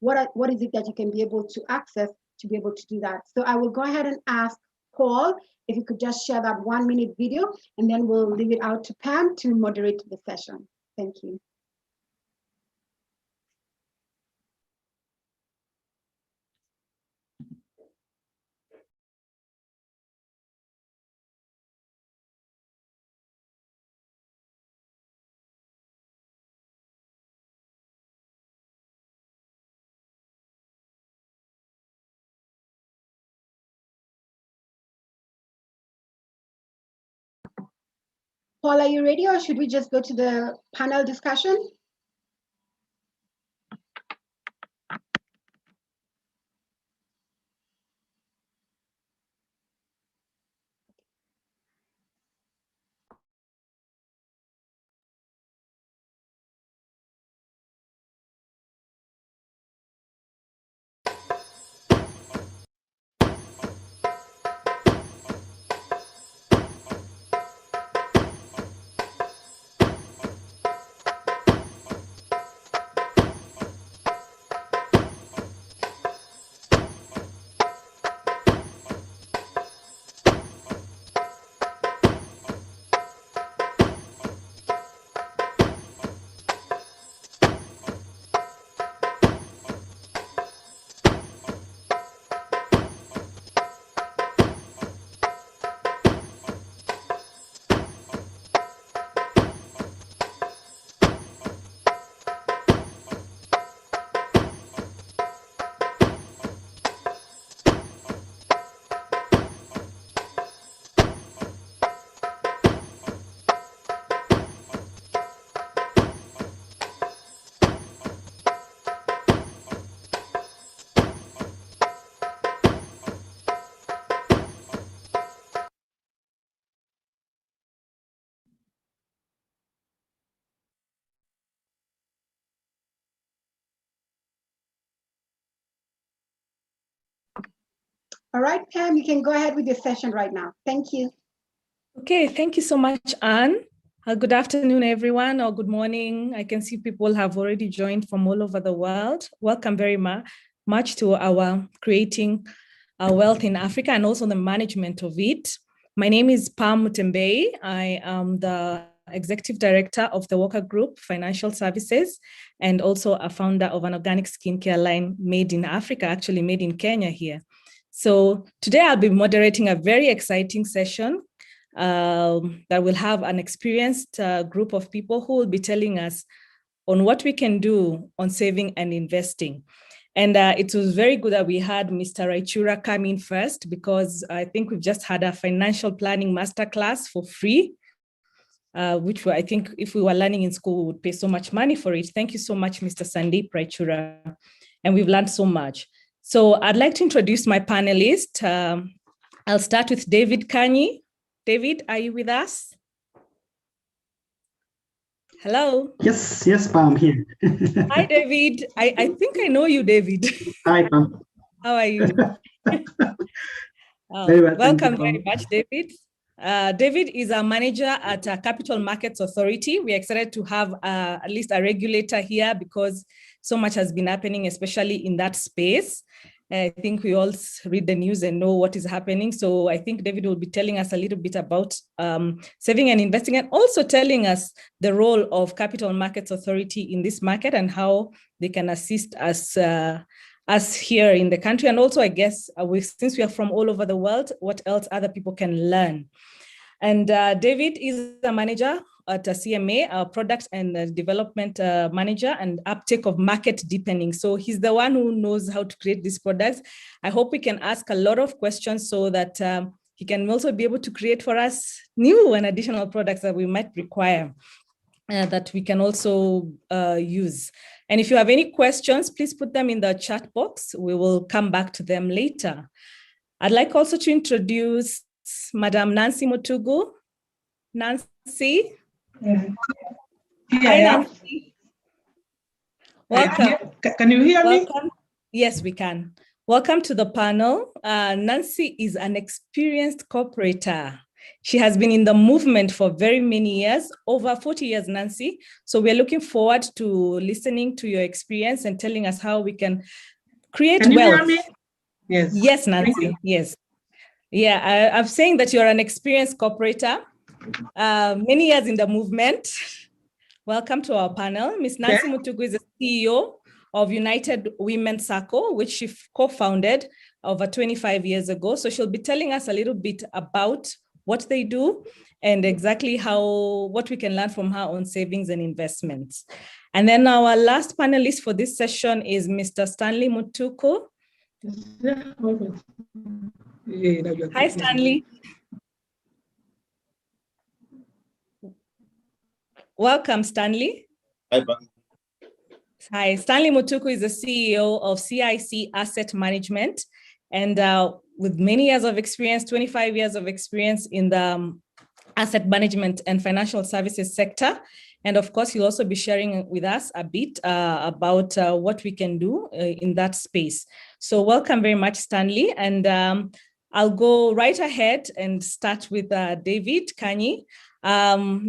What is it that you can be able to access to be able to do that? So I will go ahead and ask Paul if you could just share that 1-minute video, and then we'll leave it out to Pam to moderate the session. Thank you. Paul, are you ready, or should we just go to the panel discussion? All right, Pam, you can go ahead with your session right now. Thank you. Okay, thank you so much, Anne. Good afternoon, everyone, or good morning. I can see people have already joined from all over the world. Welcome very much to our Creating Wealth in Africa and also the management of it. My name is Pam Mutembei. I am the Executive Director of the Walker Group Financial Services and also a founder of an organic skincare line made in Africa, actually made in Kenya here. So today I'll be moderating a very exciting session that will have an experienced group of people who will be telling us on what we can do on saving and investing. And it was very good that we had Mr. Raichura come in first, because I think we've just had a financial planning masterclass for free, which I think if we were learning in school, we would pay so much money for it. Thank you so much, Mr. Sandeep Raichura. And we've learned so much. So I'd like to introduce my panelists. I'll start with David Kanyi. David, are you with us? Hello. Yes, Pam, I'm here. Hi, David. I think I know you, David. Hi, Pam. How are you? Very well, welcome you, very much, David. David is a manager at Capital Markets Authority. We're excited to have at least a regulator here because so much has been happening, especially in that space. I think we all read the news and know what is happening. So I think David will be telling us a little bit about saving and investing, and also telling us the role of Capital Markets Authority in this market and how they can assist us here in the country. And also, I guess, since we are from all over the world, what else other people can learn. And David is a manager at a CMA, a product and development manager, and uptake of market deepening. So he's the one who knows how to create these products. I hope we can ask a lot of questions so that he can also be able to create for us new and additional products that we might require that we can also use. And if you have any questions, please put them in the chat box. We will come back to them later. I'd like also to introduce Madam Nancy Motugu. Nancy. Yeah. Hi, Nancy. Welcome. Can you hear me? Yes, we can. Welcome to the panel. Nancy is an experienced cooperator. She has been in the movement for very many years, over 40 years, Nancy. So we're looking forward to listening to your experience and telling us how we can create Can you wealth. hear me? Yes. Yes, Nancy. Yes. Yeah, I'm saying that you're an experienced cooperator, many years in the movement. Welcome to our panel. Ms. Nancy Mutuku is the CEO of United Women Circle, which she co-founded over 25 years ago. So she'll be telling us a little bit about what they do and exactly what we can learn from her on savings and investments. And then our last panelist for this session is Mr. Stanley Mutuku. Hi, Stanley. Welcome, Stanley. Hi, Pam. Hi, Stanley Mutuku is the CEO of CIC Asset Management, and with many years of experience, 25 years of experience in the asset management and financial services sector. And of course, he'll also be sharing with us a bit about what we can do in that space. So welcome very much, Stanley. And I'll go right ahead and start with David Kanyi.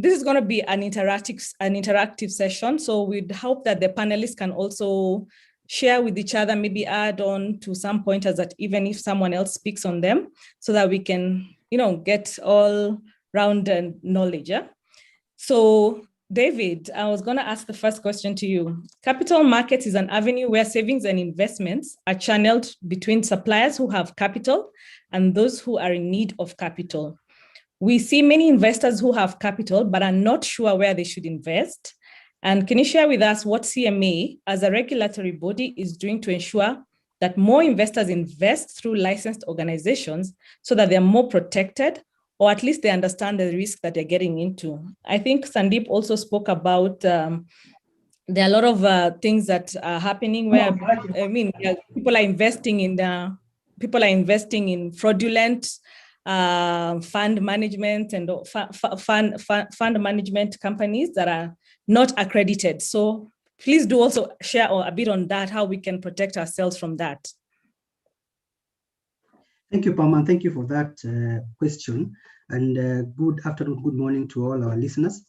This is going to be an interactive session. So we'd hope that the panelists can also share with each other, maybe add on to some pointers that even if someone else speaks on them, so that we can, get all round knowledge. Yeah? So David, I was going to ask the first question to you. Capital markets is an avenue where savings and investments are channeled between suppliers who have capital and those who are in need of capital. We see many investors who have capital but are not sure where they should invest. And can you share with us what CMA as a regulatory body is doing to ensure that more investors invest through licensed organizations so that they're more protected, or at least they understand the risk that they're getting into? I think Sandeep also spoke about there are a lot of things that are happening where, people are investing in fraudulent fund management and fund management companies that are not accredited. So please do also share a bit on that, how we can protect ourselves from that. Thank you, Pam, and thank you for that question. And good afternoon, good morning to all our listeners.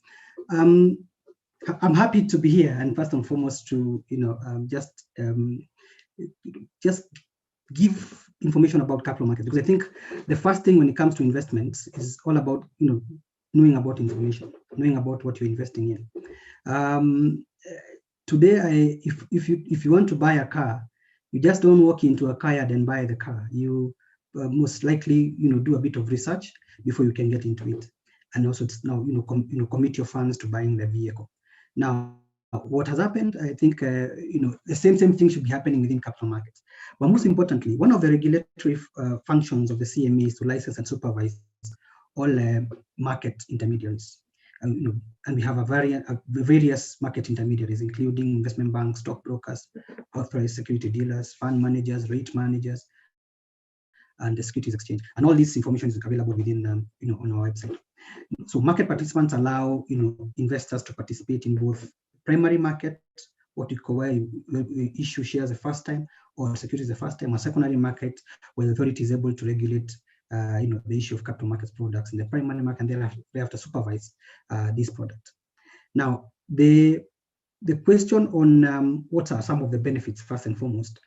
I'm happy to be here, and first and foremost to just give information about capital markets, because I think the first thing when it comes to investments is all about knowing about information, knowing about what you're investing in. Today, if you want to buy a car, you just don't walk into a car yard and buy the car. You most likely do a bit of research before you can get into it, and also commit your funds to buying the vehicle. Now, what has happened, I think the same thing should be happening within capital markets. But most importantly, one of the regulatory functions of the CMA is to license and supervise all market intermediaries. And we have various market intermediaries, including investment banks, stockbrokers, authorized security dealers, fund managers, rate managers, and the securities exchange. And all this information is available within on our website. So market participants allow investors to participate in both primary market, what we call where you issue shares the first time, or securities the first time, or secondary market, where the authority is able to regulate the issue of capital markets products in the primary market, and then they have to supervise these products. Now, the question on what are some of the benefits, first and foremost.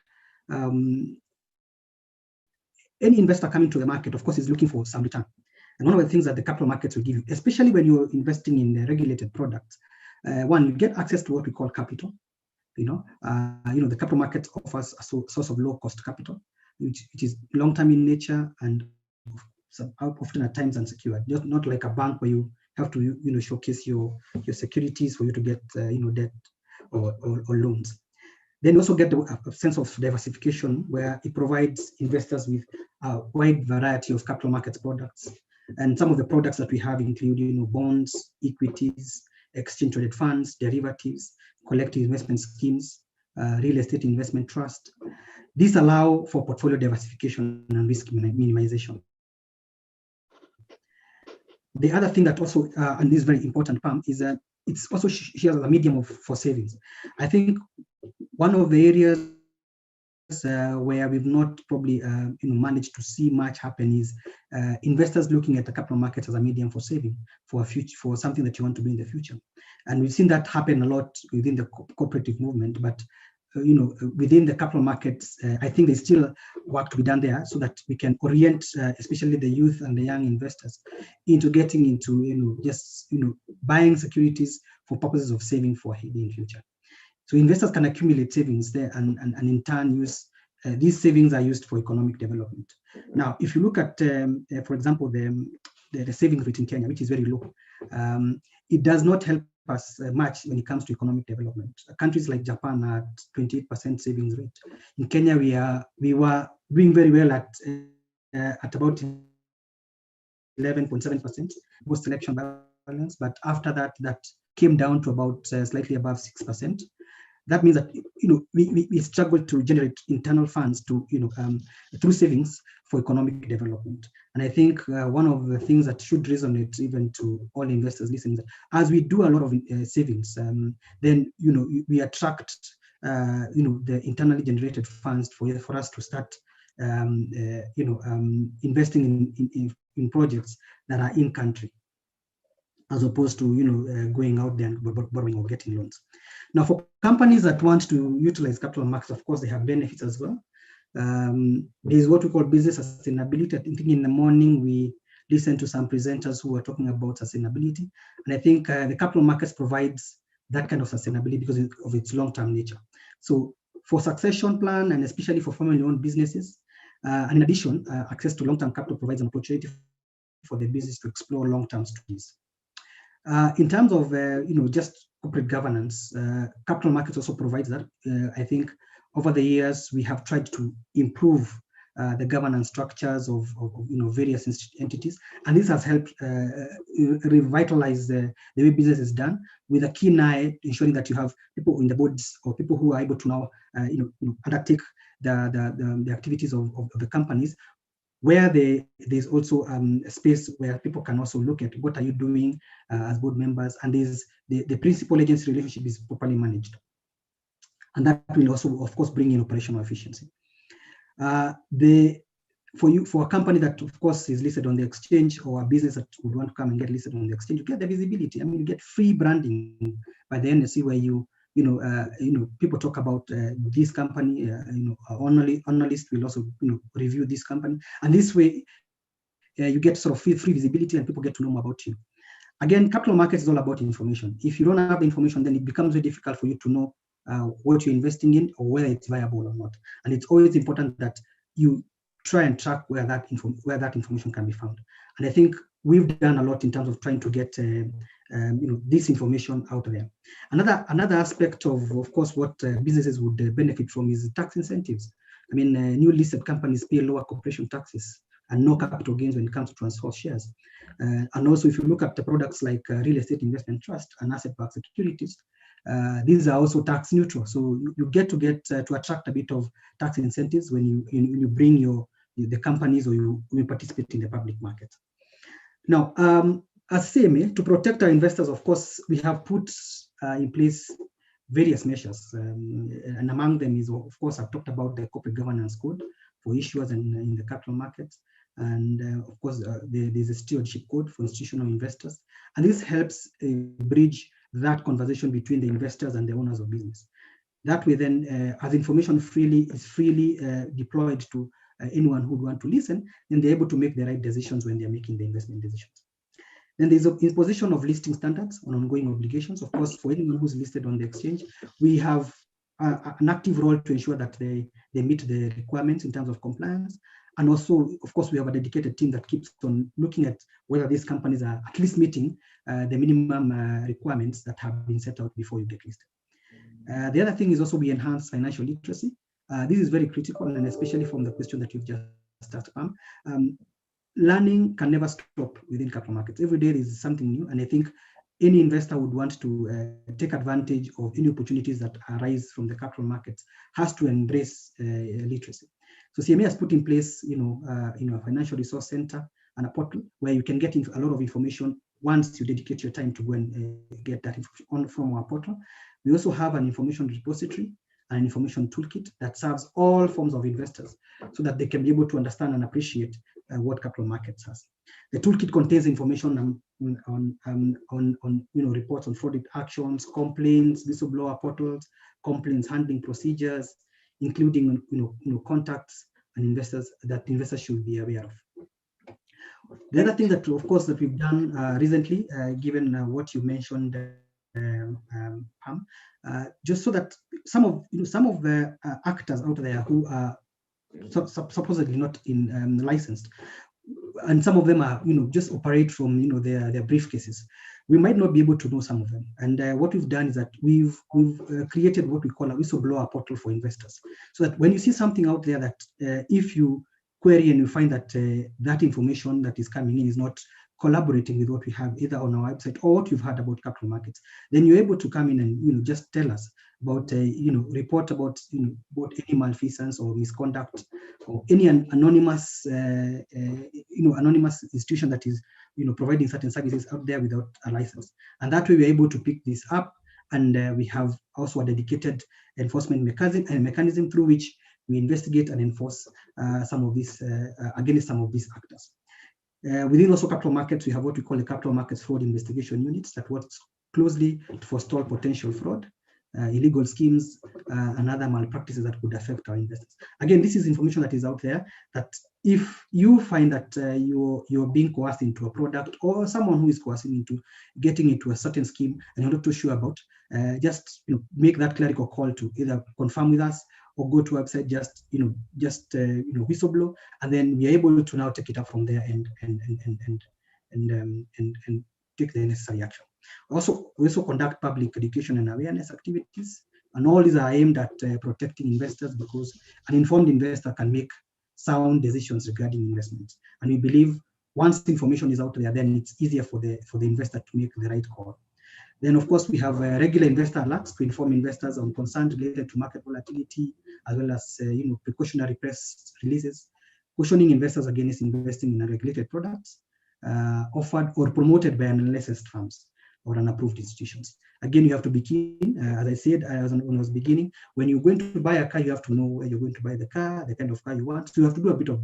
Any investor coming to the market, of course, is looking for some return. And one of the things that the capital markets will give you, especially when you're investing in the regulated products, one, you get access to what we call capital. The capital market offers a source of low-cost capital, which is long-term in nature and often at times unsecured. Just not like a bank where you have to showcase your securities for you to get debt or loans. Then you also get a sense of diversification, where it provides investors with a wide variety of capital markets products. And some of the products that we have include bonds, equities, exchange-traded funds, derivatives, collective investment schemes, real estate investment trust. These allow for portfolio diversification and risk minimization. The other thing that also, and this is very important, Pam, is that it's also here as a medium for savings. I think one of the areas where we've not probably managed to see much happen is investors looking at the capital markets as a medium for saving for a future, for something that you want to do in the future. And we've seen that happen a lot within the cooperative movement, but within the capital markets, I think there's still work to be done there so that we can orient, especially the youth and the young investors, into getting into just buying securities for purposes of saving for in future. So investors can accumulate savings there, and in turn use these savings are used for economic development. Now, if you look at, for example, the savings rate in Kenya, which is very low, it does not help us much when it comes to economic development. Countries like Japan are at 28% savings rate. In Kenya, we were doing very well at about 11.7% post-election balance, but after that came down to about slightly above 6%. That means that we struggle to generate internal funds to through savings for economic development. And I think one of the things that should resonate even to all investors listening, that as we do a lot of savings, then we attract the internally generated funds for us to start investing in projects that are in country, as opposed to going out there and borrowing or getting loans. Now, for companies that want to utilize capital markets, of course, they have benefits as well. There's what we call business sustainability. I think in the morning we listened to some presenters who were talking about sustainability, and I think the capital markets provides that kind of sustainability because of its long-term nature. So for succession plan, and especially for family-owned businesses, in addition, access to long-term capital provides an opportunity for the business to explore long-term strategies. In terms of just corporate governance, capital markets also provides that. I think over the years we have tried to improve the governance structures of various entities, and this has helped revitalize the way business is done, with a keen eye ensuring that you have people in the boards or people who are able to now undertake the activities of the companies, where there's also a space where people can also look at what are you doing as board members, and the principal agency relationship is properly managed. And that will also, of course, bring in operational efficiency. For a company that, of course, is listed on the exchange, or a business that would want to come and get listed on the exchange, you get the visibility. I mean, you get free branding by the NSE, where people talk about this company. Analysts will also review this company, and this way you get sort of free visibility, and people get to know more about you. Again, capital markets is all about information. If you don't have the information, then it becomes very difficult for you to know what you're investing in or whether it's viable or not. And it's always important that you try and track where that information can be found. And I think we've done a lot in terms of trying to get this information out there. Another aspect of course, what businesses would benefit from is tax incentives. I mean, new listed companies pay lower corporation taxes and no capital gains when it comes to transfer shares. And also, if you look at the products like real estate investment trust and asset-backed securities, these are also tax neutral. So you get to attract a bit of tax incentives when you bring the companies, or you participate in the public market. Now, as CMA, to protect our investors, of course, we have put in place various measures, and among them is, of course, I've talked about the corporate governance code for issuers and in the capital markets, and of course, there's a stewardship code for institutional investors, and this helps bridge that conversation between the investors and the owners of business. That way, then, as information is freely deployed to anyone who would want to listen, then they're able to make the right decisions when they're making the investment decisions. Then there's an imposition of listing standards on ongoing obligations. Of course, for anyone who's listed on the exchange, we have an active role to ensure that they meet the requirements in terms of compliance. And also, of course, we have a dedicated team that keeps on looking at whether these companies are at least meeting the minimum requirements that have been set out before you get listed. The other thing is also we enhance financial literacy. This is very critical, and especially from the question that you've just asked, Pam. Learning can never stop within capital markets. Every day there is something new, and I think any investor would want to take advantage of any opportunities that arise from the capital markets has to embrace literacy. So CMA has put in place, a financial resource center and a portal where you can get into a lot of information once you dedicate your time to go and get that information from our portal. We also have an information repository an information toolkit that serves all forms of investors so that they can be able to understand and appreciate what capital markets has. The toolkit contains information on reports on fraud actions, complaints, whistleblower portals, complaints handling procedures, including contacts and investors that investors should be aware of. The other thing that, of course, that we've done recently, given what you mentioned, Pam, just so that some of the actors out there who are supposedly not licensed, and some of them are just operate from their briefcases, we might not be able to know some of them. And what we've done is that we've created what we call a whistleblower portal for investors, so that when you see something out there that if you query and you find that that information that is coming in is not collaborating with what we have either on our website or what you've heard about capital markets, then you're able to come in and just tell us about report about any malfeasance or misconduct or any anonymous anonymous institution that is providing certain services out there without a license. And that way we're able to pick this up, and we have also a dedicated enforcement mechanism through which we investigate and enforce some of these against some of these actors. Within also capital markets, we have what we call the capital markets fraud investigation units that works closely to forestall potential fraud, illegal schemes, and other malpractices that could affect our investors. Again, this is information that is out there that if you find that you're being coerced into a product, or someone who is coercing into getting into a certain scheme and you're not too sure about, just make that clerical call to either confirm with us or go to our website, just whistleblow, and then we're able to now take it up from there and take the necessary action. We also conduct public education and awareness activities, and all these are aimed at protecting investors, because an informed investor can make sound decisions regarding investments. And we believe once the information is out there, then it's easier for the investor to make the right call. Then, of course, we have regular investor alerts to inform investors on concerns related to market volatility, as well as precautionary press releases, cautioning investors against investing in unregulated products offered or promoted by unlicensed firms or unapproved institutions. Again, you have to be keen. As I said when I was beginning, when you're going to buy a car, you have to know where you're going to buy the car, the kind of car you want. So you have to do a bit of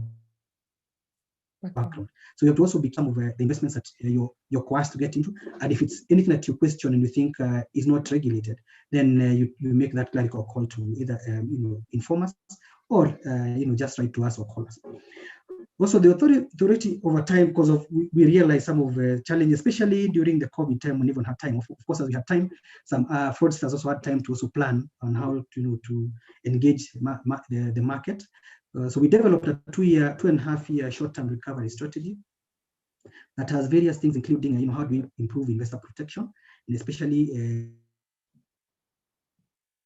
background. So you have to also be some of the investments that you're coerced to get into. And if it's anything that you question and you think is not regulated, then you make that clerical call to either inform us or just write to us or call us. Also, the authority over time, because of we realize some of the challenges, especially during the COVID time, when we even had time. Of course, as we had time, some fraudsters also had time to also plan on how to engage the market. So we developed a 2.5-year short-term recovery strategy that has various things, including how do we improve investor protection, and especially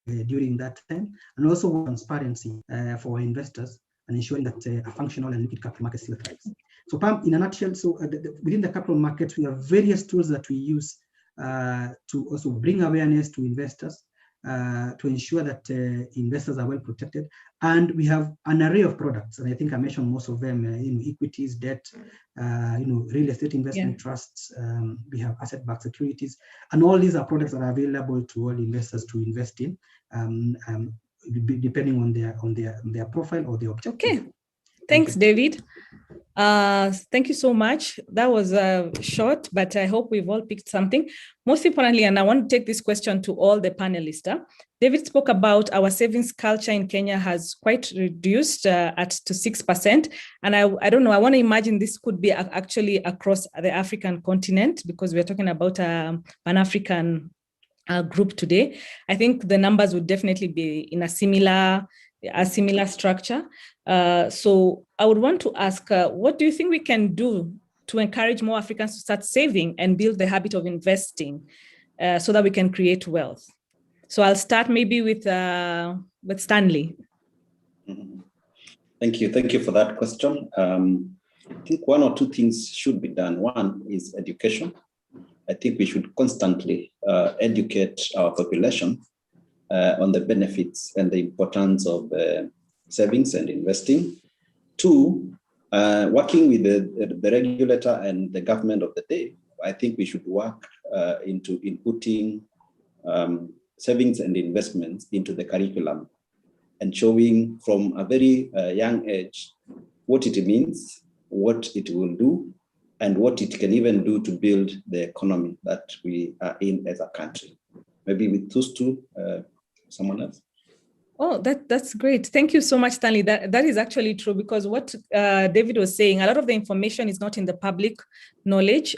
during that time, and also transparency for our investors, and ensuring that a functional and liquid capital market still thrives. So, Pam, in a nutshell, so within the capital markets, we have various tools that we use to also bring awareness to investors, to ensure that investors are well protected. And we have an array of products, and I think I mentioned most of them, equities, debt, real estate investment trusts, we have asset-backed securities, and all these are products that are available to all investors to invest in, depending on their profile or their objective. Okay, thanks, David. Thank you so much. That was short, but I hope we've all picked something. Most importantly, and I want to take this question to all the panelists. David spoke about our savings culture in Kenya has quite reduced to 6%. And I don't know, I want to imagine this could be actually across the African continent, because we're talking about an African group today. I think the numbers would definitely be in a similar structure. So I would want to ask, what do you think we can do to encourage more Africans to start saving and build the habit of investing so that we can create wealth? So I'll start maybe with Stanley. Thank you for that question. I think one or two things should be done. One is education. I think we should constantly educate our population on the benefits and the importance of savings and investing. Two, working with the regulator and the government of the day, I think we should work into inputting savings and investments into the curriculum and showing from a very young age what it means, what it will do, and what it can even do to build the economy that we are in as a country. Maybe with those two, someone else. Oh, that's great. Thank you so much, Stanley. That is actually true, because what David was saying, a lot of the information is not in the public knowledge.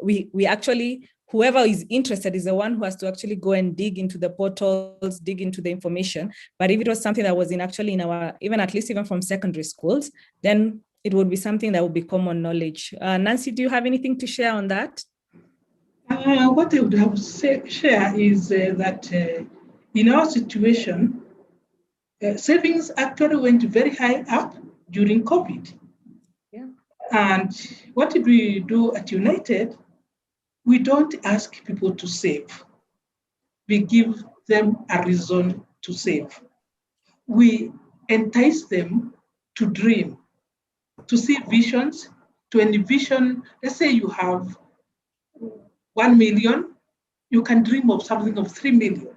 We actually, whoever is interested is the one who has to actually go and dig into the portals, dig into the information. But if it was something that was actually in our, even at least even from secondary schools, then it would be something that would be common knowledge. Nancy, do you have anything to share on that? What I would have to share is that in our situation, savings actually went very high up during COVID. Yeah. And what did we do at United? We don't ask people to save. We give them a reason to save. We entice them to dream, to see visions, to envision. Let's say you have 1 million, you can dream of something of 3 million.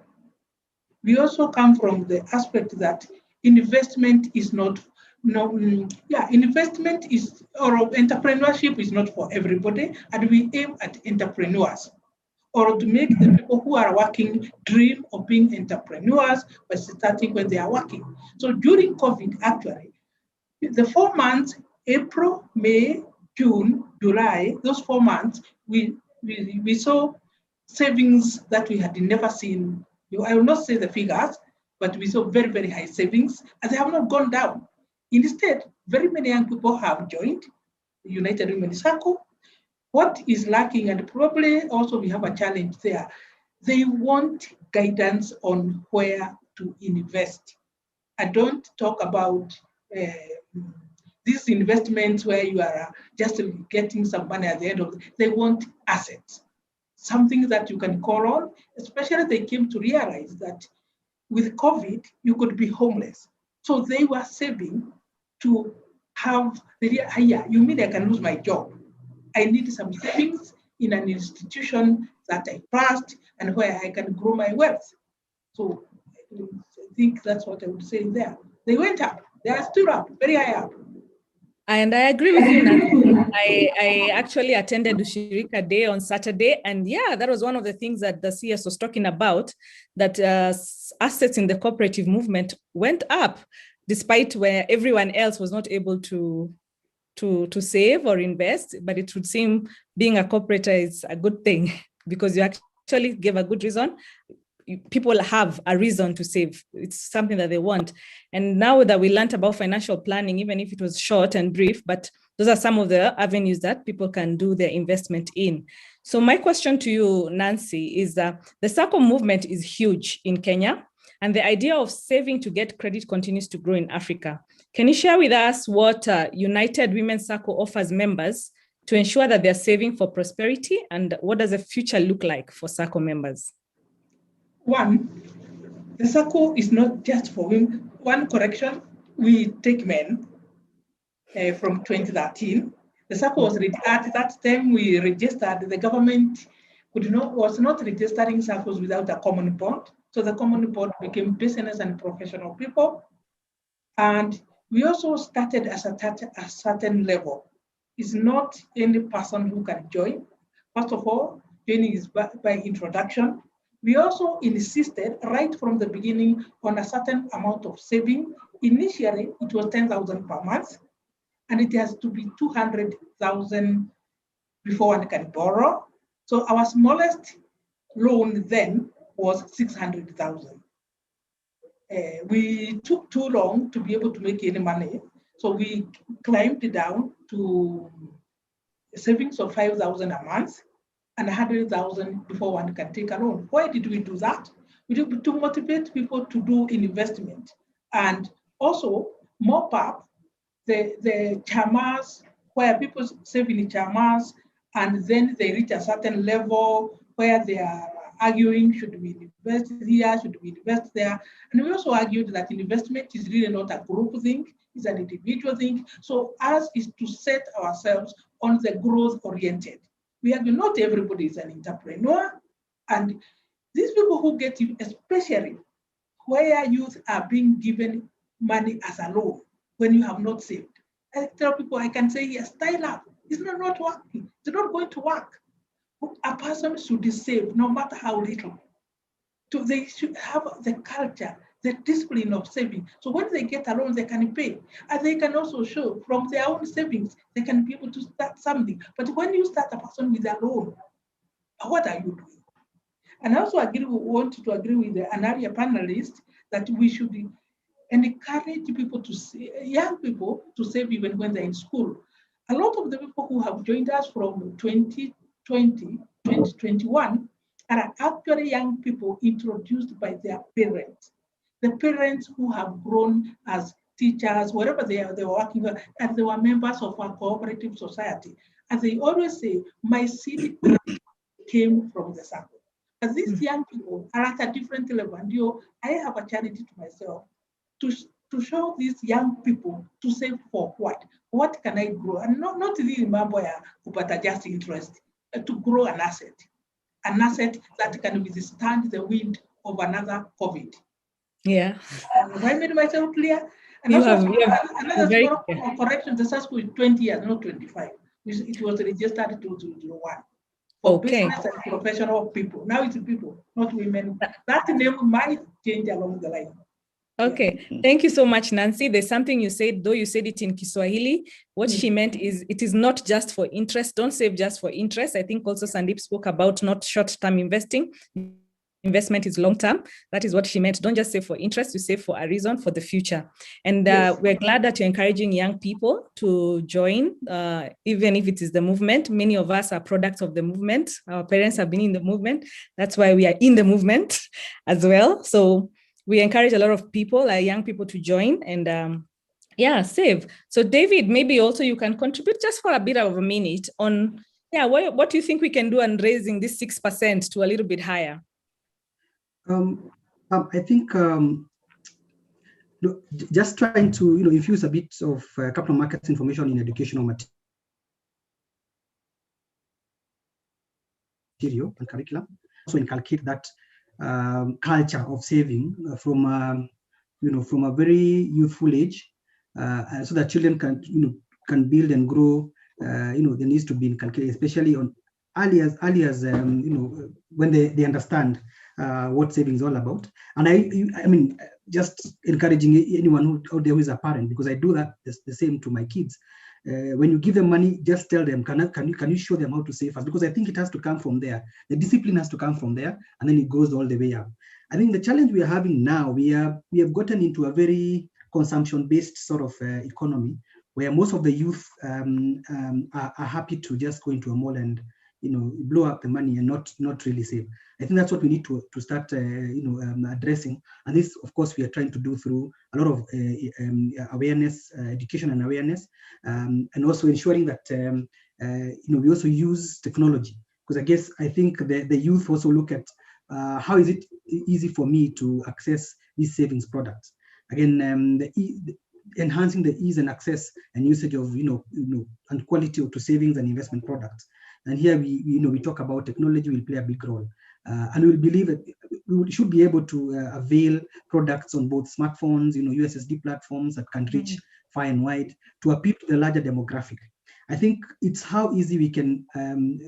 We also come from the aspect that investment is not, investment is, or entrepreneurship is not for everybody, and we aim at entrepreneurs, or to make the people who are working dream of being entrepreneurs by starting when they are working. So during COVID, actually, the 4 months, April, May, June, July, those 4 months, we saw savings that we had never seen. I will not say the figures, but we saw very, very high savings, and they have not gone down. Instead, very many young people have joined the United Women Circle. What is lacking, and probably also we have a challenge there, they want guidance on where to invest. I don't talk about these investments where you are just getting some money at the end of it. They want assets, something that you can call on, especially they came to realize that with COVID, you could be homeless. So they were saving to have, yeah, you mean I can lose my job? I need some savings in an institution that I trust and where I can grow my wealth. So I think that's what I would say there. They went up, they are still up, very high up. And I agree with you, Nancy. I actually attended Ushirika Day on Saturday. And yeah, that was one of the things that the CS was talking about, that assets in the cooperative movement went up, despite where everyone else was not able to save or invest. But it would seem being a cooperator is a good thing, because you actually give a good reason. People have a reason to save. It's something that they want. And now that we learned about financial planning, even if it was short and brief, but those are some of the avenues that people can do their investment in. So my question to you, Nancy, is that the SACCO movement is huge in Kenya, and the idea of saving to get credit continues to grow in Africa. Can you share with us what United Women SACCO offers members to ensure that they're saving for prosperity, and what does the future look like for SACCO members? One, the SACCO is not just for women. One correction, we take men from 2013. The SACCO was at that time we registered. The government was not registering SACCOs without a common bond. So the common bond became business and professional people. And we also started at a certain level. It's not any person who can join. First of all, joining is by introduction. We also insisted right from the beginning on a certain amount of saving. Initially, it was 10,000 per month, and it has to be 200,000 before one can borrow. So our smallest loan then was 600,000. We took too long to be able to make any money, so we climbed down to savings of 5,000 a month. And 100,000 before one can take a loan. Why did we do that? We did it to motivate people to do investment, and also mop up the chamas, where people save in chamas, and then they reach a certain level where they are arguing, should we invest here, should we invest there? And we also argued that investment is really not a group thing, it's an individual thing. So ours is to set ourselves on the growth oriented. We argue not everybody is an entrepreneur, and These people who get you, especially where youth are being given money as a loan when you have not saved. I tell people, I can say here, style up. It's not working. It's not going to work. A person should save no matter how little. So they should have the culture, the discipline of saving. So when they get a loan, they can pay. And they can also show from their own savings, they can be able to start something. But when you start a person with a loan, what are you doing? And I also want to agree with the earlier panelist that we should encourage people to young people to save even when they're in school. A lot of the people who have joined us from 2020, 2021 are actually young people introduced by their parents. The parents who have grown as teachers, wherever they were working, and they were members of our cooperative society. And they always say, my seed came from the circle. But these young people are at a different level. And I have a charity to myself to show these young people to save for what? What can I grow? And not really remember kupata just interest, to grow an asset that can withstand the wind of another COVID. Yeah. Have I made myself clear? And you also, have another correction, the SASCO is 20 years, not 25. It was registered in 2001. For business and professional people. Now it's people, not women. That name might change along the line. Okay, thank you so much, Nancy. There's something you said, though you said it in Kiswahili. What she meant is it is not just for interest. Don't save just for interest. I think also Sandeep spoke about not short-term investing. Investment is long-term. That is what she meant. Don't just save for interest, you save for a reason, for the future. And we're glad that you're encouraging young people to join, even if it is the movement. Many of us are products of the movement. Our parents have been in the movement. That's why we are in the movement as well. So we encourage a lot of people, young people, to join and save. So David, maybe also you can contribute just for a bit of a minute on, what do you think we can do on raising this 6% to a little bit higher? I think just trying to infuse a bit of capital markets information in educational material and curriculum. Also inculcate that culture of saving from a very youthful age, so that children can build and grow. There needs to be inculcated, especially on early as when they understand what saving is all about. And I mean, just encouraging anyone out there who is a parent, because I do that the same to my kids. When you give them money, just tell them, can you show them how to save first? Because I think it has to come from there. The discipline has to come from there, and then it goes all the way up. I think the challenge we are having now, we have gotten into a very consumption-based sort of economy, where most of the youth are happy to just go into a mall and blow up the money and not really save. I think that's what we need to start addressing, and this, of course, we are trying to do through a lot of awareness, education and awareness, and also ensuring that we also use technology, because I think the youth also look at how is it easy for me to access these savings products. Again, enhancing the ease and access and usage of and quality to savings and investment products. And here we talk about technology will play a big role, and we believe that we should be able to avail products on both smartphones, USSD platforms that can reach far and wide to appeal to the larger demographic. I think it's how easy we can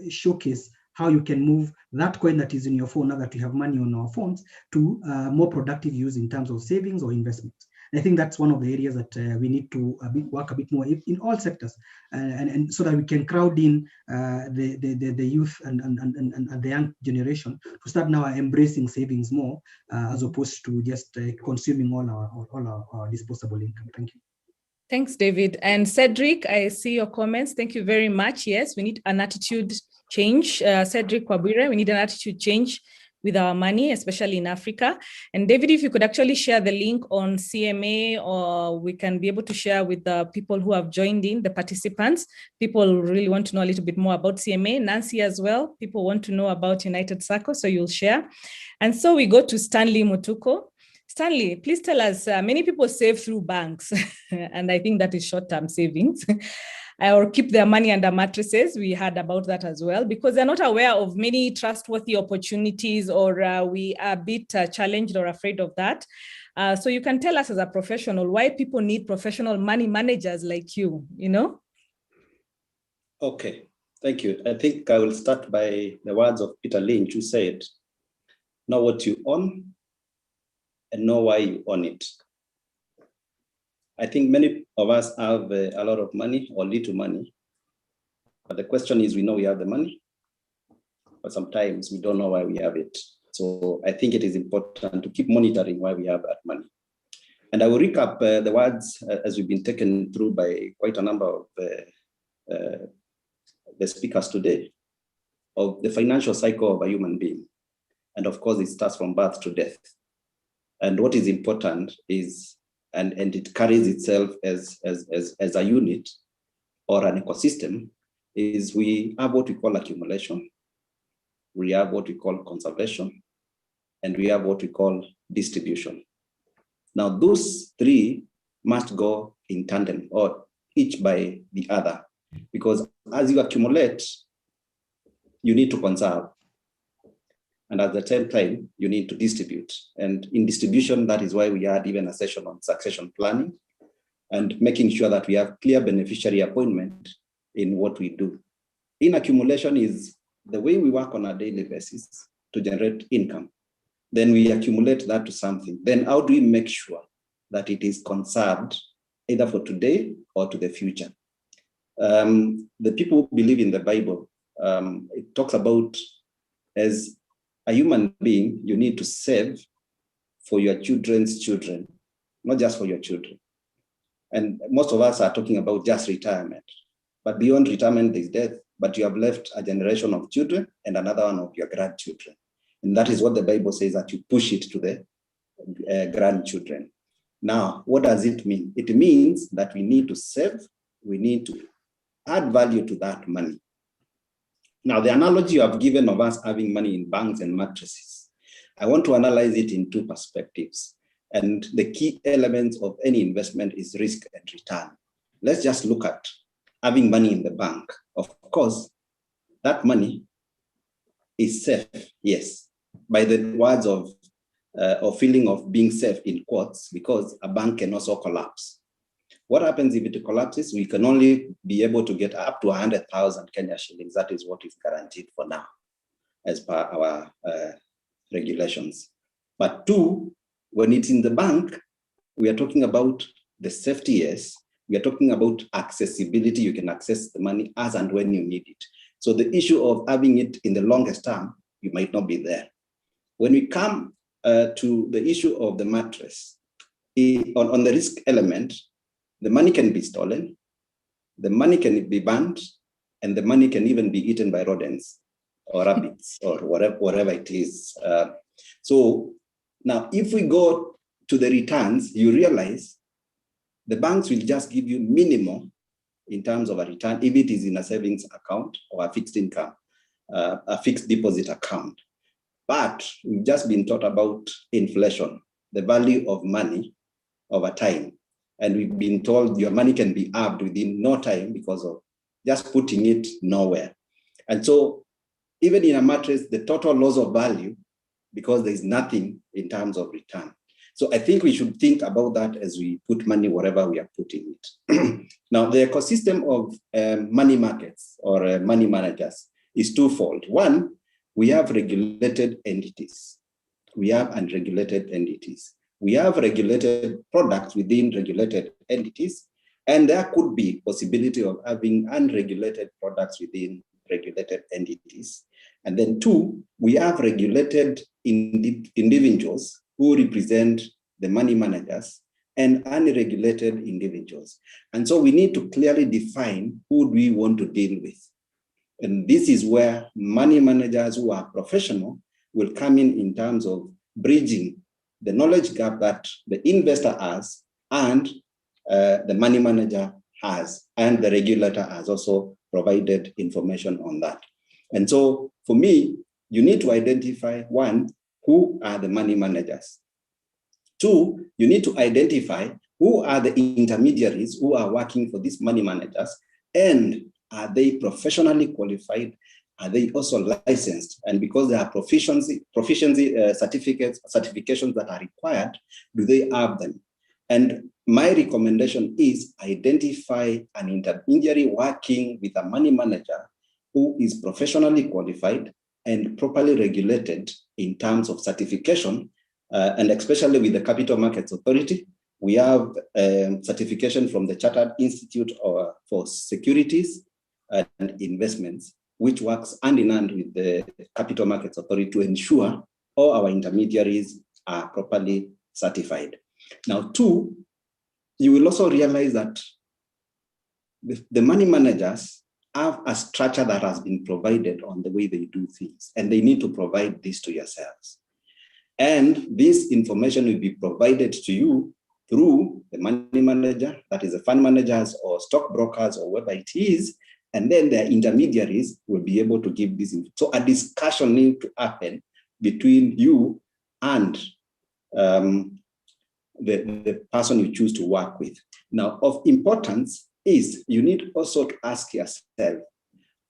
showcase how you can move that coin that is in your phone, now that we have money on our phones, to more productive use in terms of savings or investments. I think that's one of the areas that we need to work a bit more in all sectors, and so that we can crowd in the youth and the young generation to start now embracing savings more, as opposed to just consuming all our disposable income. Thank you. Thanks, David. And Cedric, I see your comments. Thank you very much. Yes, we need an attitude change. Cedric Kwabwire, we need an attitude change with our money, especially in Africa. And David, if you could actually share the link on CMA, or we can be able to share with the people who have joined in, the participants. People really want to know a little bit more about CMA. Nancy as well, people want to know about United Circle, so you'll share. And so we go to Stanley Mutuko. Stanley, please tell us, many people save through banks, and I think that is short-term savings. or keep their money under mattresses. We heard about that as well, because they're not aware of many trustworthy opportunities, or we are a bit challenged or afraid of that. So you can tell us as a professional why people need professional money managers like you, you know? Okay, thank you. I think I will start by the words of Peter Lynch, who said, know what you own and know why you own it. I think many of us have a lot of money or little money, but the question is, we know we have the money, but sometimes we don't know why we have it. So I think it is important to keep monitoring why we have that money. And I will recap the words as we've been taken through by quite a number of the speakers today, of the financial cycle of a human being. And of course, it starts from birth to death. And what is important is, and it carries itself as a unit or an ecosystem, is we have what we call accumulation, we have what we call conservation, and we have what we call distribution. Now, those three must go in tandem, or each by the other, because as you accumulate, you need to conserve. And at the same time, you need to distribute. And in distribution, that is why we had even a session on succession planning and making sure that we have clear beneficiary appointment in what we do. In accumulation is the way we work on a daily basis to generate income. Then we accumulate that to something. Then how do we make sure that it is conserved either for today or to the future? The people who believe in the Bible, it talks about, as a human being, you need to save for your children's children, not just for your children. And most of us are talking about just retirement. But beyond retirement, there's death. But you have left a generation of children and another one of your grandchildren. And that is what the Bible says, that you push it to the grandchildren. Now, what does it mean? It means that we need to save, we need to add value to that money. Now, the analogy you have given of us having money in banks and mattresses, I want to analyze it in two perspectives. And the key elements of any investment is risk and return. Let's just look at having money in the bank. Of course, that money is safe, yes, by the words of or feeling of being safe in quotes, because a bank can also collapse. What happens if it collapses? We can only be able to get up to 100,000 Kenya shillings. That is what is guaranteed for now, as per our regulations. But two, when it's in the bank, we are talking about the safety, yes. We are talking about accessibility. You can access the money as and when you need it. So the issue of having it in the longest term, you might not be there. When we come to the issue of the mattress, on the risk element, the money can be stolen, the money can be burnt, and the money can even be eaten by rodents or rabbits or whatever it is. So now, if we go to the returns, you realize the banks will just give you minimum in terms of a return if it is in a savings account or a fixed income, a fixed deposit account. But we've just been taught about inflation, the value of money over time. And we've been told your money can be halved within no time because of just putting it nowhere. And so even in a mattress, the total loss of value, because there is nothing in terms of return. So I think we should think about that as we put money wherever we are putting it. Now, the ecosystem of money markets or money managers is twofold. One, we have regulated entities. We have unregulated entities. We have regulated products within regulated entities, and there could be possibility of having unregulated products within regulated entities. And then two, we have regulated individuals who represent the money managers and unregulated individuals. And so we need to clearly define who we want to deal with. And this is where money managers who are professional will come in terms of bridging the knowledge gap that the investor has and the money manager has, and the regulator has also provided information on that. And so for me, you need to identify, one, who are the money managers? Two, you need to identify who are the intermediaries who are working for these money managers And are they professionally qualified? Are they also licensed? And because there are proficiency certifications that are required, do they have them? And my recommendation is identify an intermediary working with a money manager who is professionally qualified and properly regulated in terms of certification, and especially with the Capital Markets Authority. We have certification from the Chartered Institute for Securities and Investments, which works hand in hand with the Capital Markets Authority to ensure all our intermediaries are properly certified. Now, two, you will also realize that the money managers have a structure that has been provided on the way they do things, and they need to provide this to yourselves. And this information will be provided to you through the money manager, that is the fund managers or stockbrokers or whatever it is, and then their intermediaries will be able to give this. So a discussion needs to happen between you and the person you choose to work with. Now, of importance is you need also to ask yourself,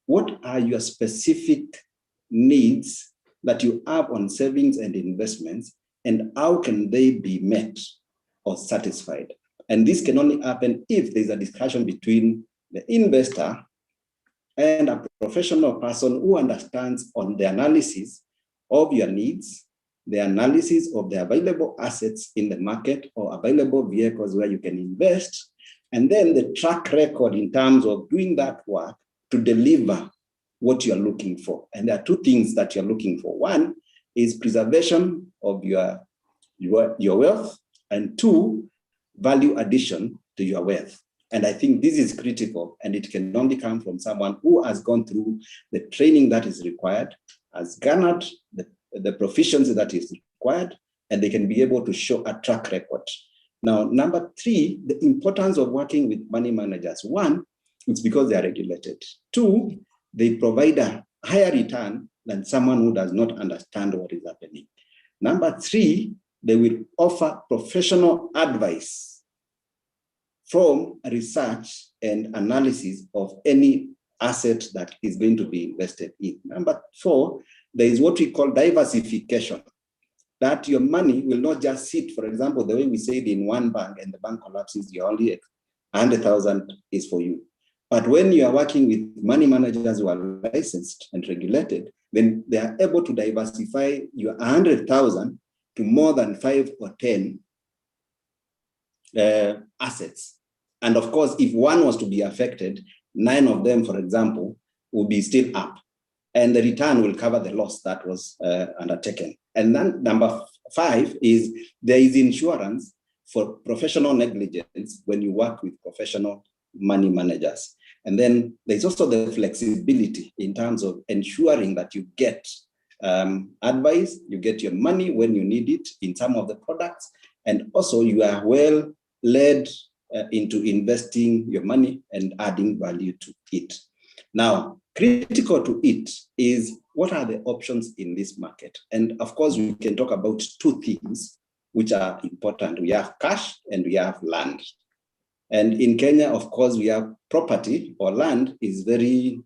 what are your specific needs that you have on savings and investments, and how can they be met or satisfied? And this can only happen if there's a discussion between the investor and a professional person who understands on the analysis of your needs, the analysis of the available assets in the market or available vehicles where you can invest, and then the track record in terms of doing that work to deliver what you're looking for. And there are two things that you're looking for. One is preservation of your wealth, and two, value addition to your wealth. And I think this is critical, and it can only come from someone who has gone through the training that is required, has garnered the proficiency that is required, and they can be able to show a track record. Now, number three, the importance of working with money managers. One, it's because they are regulated. Two, they provide a higher return than someone who does not understand what is happening. Number three, they will offer professional advice from research and analysis of any asset that is going to be invested in. Number four, there is what we call diversification, that your money will not just sit, for example, the way we said in one bank and the bank collapses, you only 100,000 is for you. But when you are working with money managers who are licensed and regulated, then they are able to diversify your 100,000 to more than 5 or 10 assets. And of course, if one was to be affected, 9 of them, for example, will be still up. And the return will cover the loss that was undertaken. And then number 5 is there is insurance for professional negligence when you work with professional money managers. And then there's also the flexibility in terms of ensuring that you get advice, you get your money when you need it in some of the products, and also you are well led into investing your money and adding value to it. Now, critical to it is what are the options in this market? And of course, we can talk about 2 things which are important. We have cash and we have land. And in Kenya, of course, we have property or land is very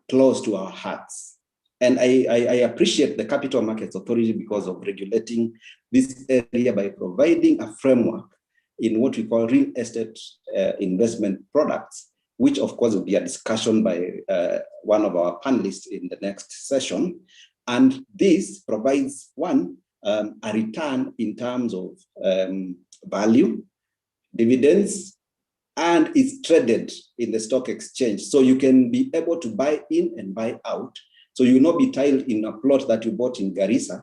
close to our hearts. And I appreciate the Capital Markets Authority because of regulating this area by providing a framework in what we call real estate investment products, which of course will be a discussion by one of our panelists in the next session. And this provides one, a return in terms of value, dividends, and it's traded in the stock exchange. So you can be able to buy in and buy out. So you will not be tied in a plot that you bought in Garissa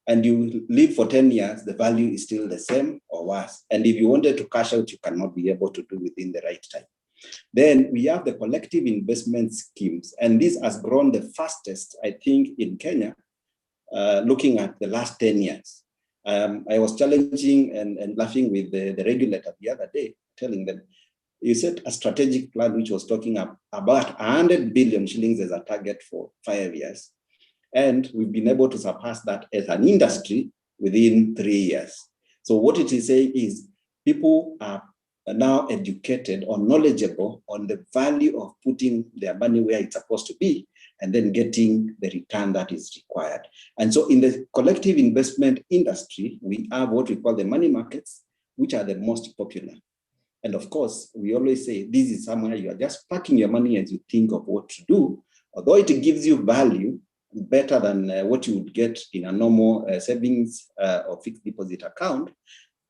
and you live for 10 years, the value is still the same or worse. And if you wanted to cash out, you cannot be able to do within the right time. Then we have the collective investment schemes. And this has grown the fastest, I think, in Kenya, looking at the last 10 years. I was challenging and laughing with the regulator the other day, telling them, you set a strategic plan which was talking about 100 billion shillings as a target for 5 years. And we've been able to surpass that as an industry within 3 years. So what it is saying is people are now educated or knowledgeable on the value of putting their money where it's supposed to be and then getting the return that is required. And so in the collective investment industry, we have what we call the money markets, which are the most popular. And of course, we always say this is somewhere you are just parking your money as you think of what to do, although it gives you value better than what you would get in a normal savings or fixed deposit account,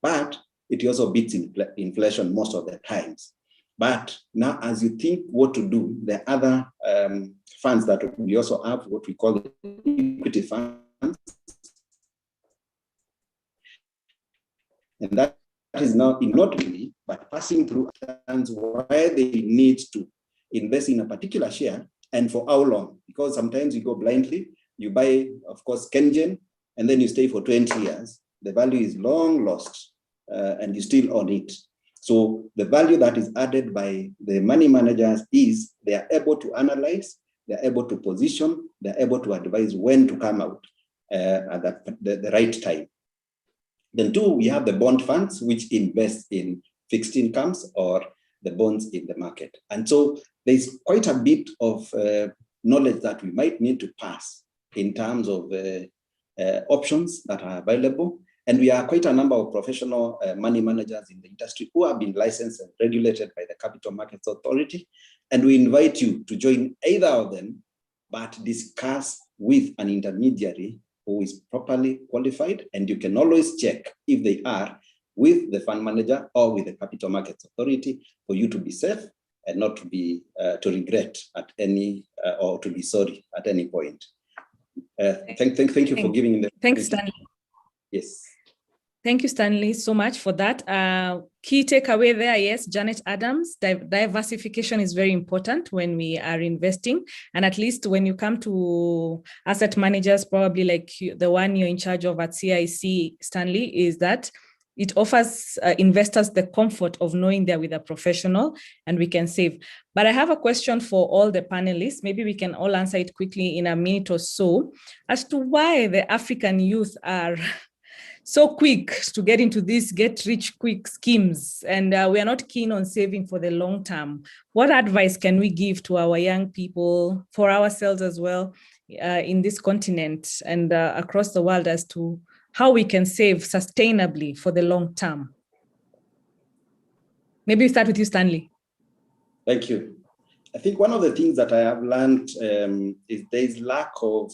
but it also beats inflation most of the times. But now, as you think what to do, there are other funds that we also have, what we call the equity funds. And that is now not really, but passing through funds where they need to invest in a particular share and for how long. Because sometimes you go blindly, you buy, of course, Kengen, and then you stay for 20 years. The value is long lost and you still own it. So the value that is added by the money managers is they are able to analyze, they're able to position, they're able to advise when to come out at the right time. Then two, we have the bond funds, which invest in fixed incomes or the bonds in the market. And so there's quite a bit of knowledge that we might need to pass in terms of options that are available. And we are quite a number of professional money managers in the industry who have been licensed and regulated by the Capital Markets Authority. And we invite you to join either of them, but discuss with an intermediary who is properly qualified. And you can always check if they are with the fund manager or with the Capital Markets Authority for you to be safe and not to be to regret at any or to be sorry at any point. Thank you for giving the. Thanks, Stanley. Yes. Thank you, Stanley, so much for that. Key takeaway there, yes, Janet Adams, diversification is very important when we are investing. And at least when you come to asset managers, probably like the one you're in charge of at CIC, Stanley, is that it offers investors the comfort of knowing they're with a professional and we can save. But I have a question for all the panelists. Maybe we can all answer it quickly in a minute or so, as to why the African youth are so quick to get into these get-rich-quick schemes, and we are not keen on saving for the long term. What advice can we give to our young people, for ourselves as well, in this continent and across the world as to how we can save sustainably for the long term? Maybe we start with you, Stanley. Thank you. I think one of the things that I have learned is there is lack of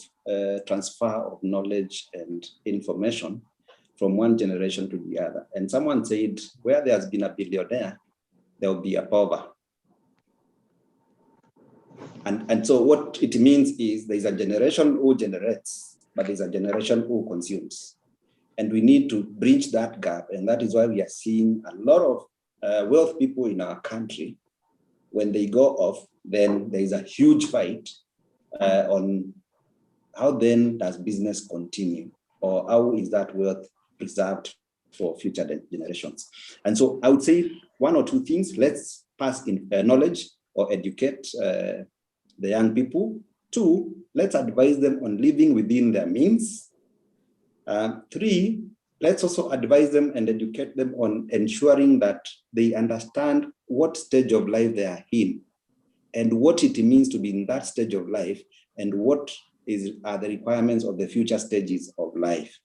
transfer of knowledge and information from one generation to the other. And someone said, where there has been a billionaire, there will be a pauper. And so what it means is there's a generation who generates, but there's a generation who consumes. And we need to bridge that gap. And that is why we are seeing a lot of wealth people in our country. When they go off, then there is a huge fight on how then does business continue, or how is that wealth preserved for future generations. And so I would say one or two things. Let's pass in knowledge or educate the young people. Two, let's advise them on living within their means. Three, let's also advise them and educate them on ensuring that they understand what stage of life they are in and what it means to be in that stage of life and what are the requirements of the future stages of life.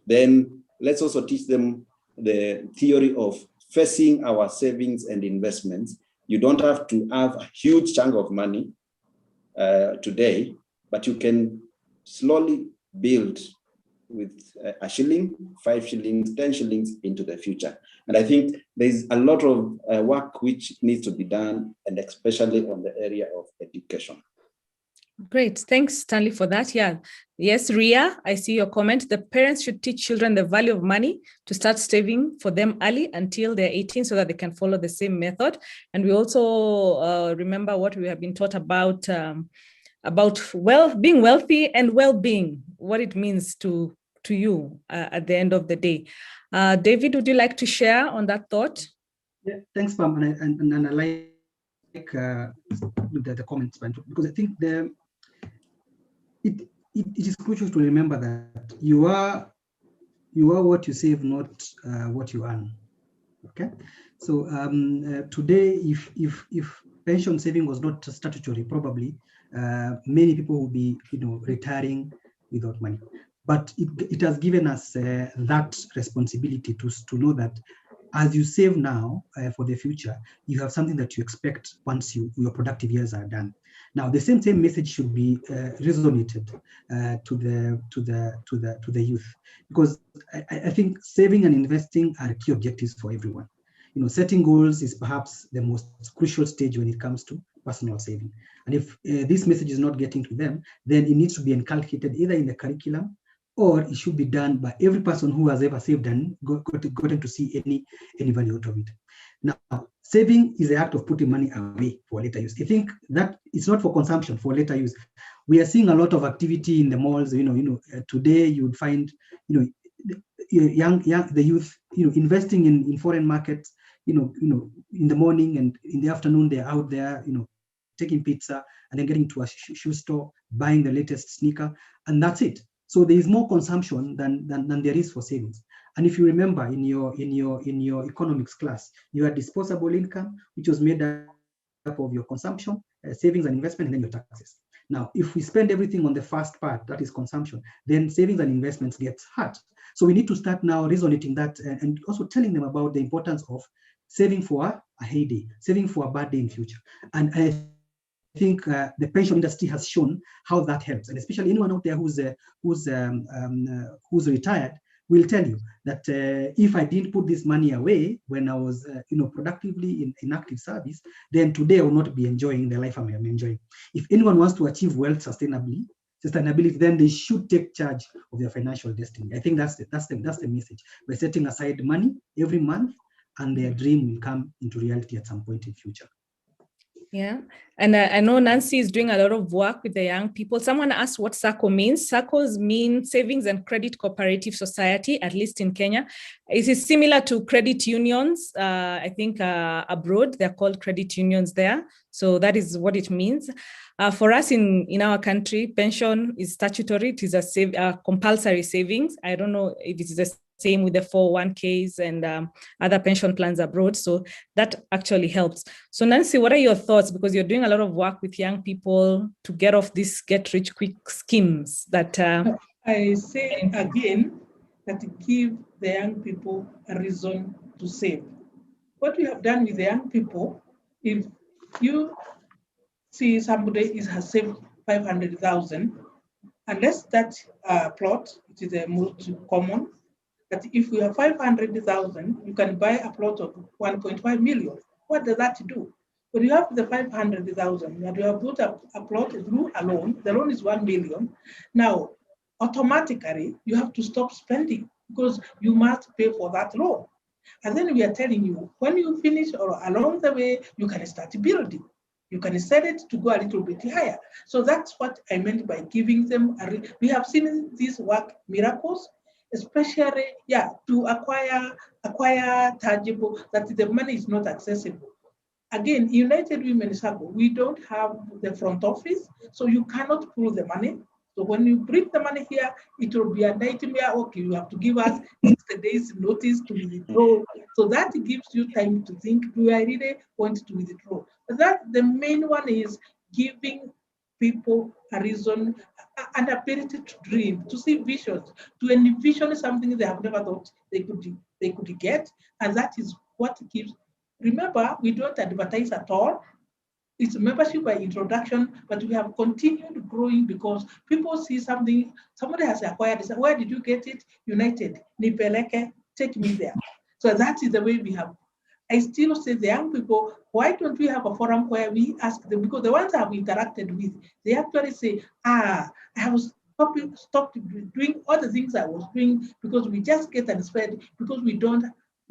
Then let's also teach them the theory of facing our savings and investments. You don't have to have a huge chunk of money today, but you can slowly build with a shilling, 5 shillings, 10 shillings into the future. And I think there's a lot of work which needs to be done, and especially on the area of education. Great. Thanks, Stanley, for that. Yeah. Yes, Ria, I see your comment. The parents should teach children the value of money to start saving for them early until they're 18 so that they can follow the same method. And we also remember what we have been taught about being wealthy and well-being, what it means to you at the end of the day. David, would you like to share on that thought? Yeah, thanks, Pam. And I like the comments, because I think it is crucial to remember that you are what you save, not what you earn, Okay, so today, if pension saving was not statutory, probably many people will be, retiring without money. But it has given us that responsibility to know that as you save now for the future, you have something that you expect once your productive years are done. Now, the same message should be resonated to the youth, because I think saving and investing are key objectives for everyone. Setting goals is perhaps the most crucial stage when it comes to personal saving. And if this message is not getting to them, then it needs to be inculcated either in the curriculum, or it should be done by every person who has ever saved and gotten to see any value out of it. Now, saving is the act of putting money away for later use. I think that it's not for consumption, for later use. We are seeing a lot of activity in the malls. Today you would find, the youth, investing in foreign markets. In the morning and in the afternoon they're out there, taking pizza and then getting to a shoe store, buying the latest sneaker, and that's it. So there is more consumption than there is for savings. And if you remember in your economics class, you had disposable income, which was made up of your consumption, savings and investment, and then your taxes. Now, if we spend everything on the first part, that is consumption, then savings and investments gets hurt. So we need to start now resonating that and also telling them about the importance of saving for a heyday, saving for a bad day in future. And I think the pension industry has shown how that helps, and especially anyone out there who's retired will tell you that if I didn't put this money away when I was productively in active service, then today I will not be enjoying the life I'm enjoying. If anyone wants to achieve wealth sustainability, then they should take charge of their financial destiny. I think that's the message. We're setting aside money every month, and their dream will come into reality at some point in future. Yeah, and I know Nancy is doing a lot of work with the young people. Someone asked what SACCO means. SACCOs mean Savings and Credit Cooperative Society, at least in Kenya. It is similar to credit unions. I think abroad, they're called credit unions there. So that is what it means. For us in our country, pension is statutory. It is a compulsory savings. I don't know if it is the same with the 401ks and other pension plans abroad. So that actually helps. So Nancy, what are your thoughts? Because you're doing a lot of work with young people to get off these get-rich-quick schemes that... I say again that give the young people a reason to save. What we have done with the young people, if you see somebody has saved 500,000, unless that plot, which is a most common, that if you have 500,000, you can buy a plot of 1.5 million. What does that do? When you have the 500,000 and you have bought a plot through a loan, the loan is 1 million. Now, automatically, you have to stop spending because you must pay for that loan. And then we are telling you, when you finish or along the way, you can start building. You can set it to go a little bit higher. So that's what I meant by giving them we have seen these work miracles, especially, to acquire tangible, that the money is not accessible. Again, United Women Circle, we don't have the front office, so you cannot pull the money. So when you bring the money here, it will be a nightmare. Okay, you have to give us 60 days notice to withdraw. So that gives you time to think, do I really want to withdraw? But that the main one is giving people a reason, an ability to dream, to see visions, to envision something they have never thought they could get. And that is what gives. Remember, we don't advertise at all. It's membership by introduction, but we have continued growing because people see something, somebody has acquired this. Where did you get it? United, Nipeleke, take me there. So that is the way we have. I still say the young people, why don't we have a forum where we ask them, because the ones I have interacted with, they actually say, I have stopped doing all the things I was doing because we just get inspired because we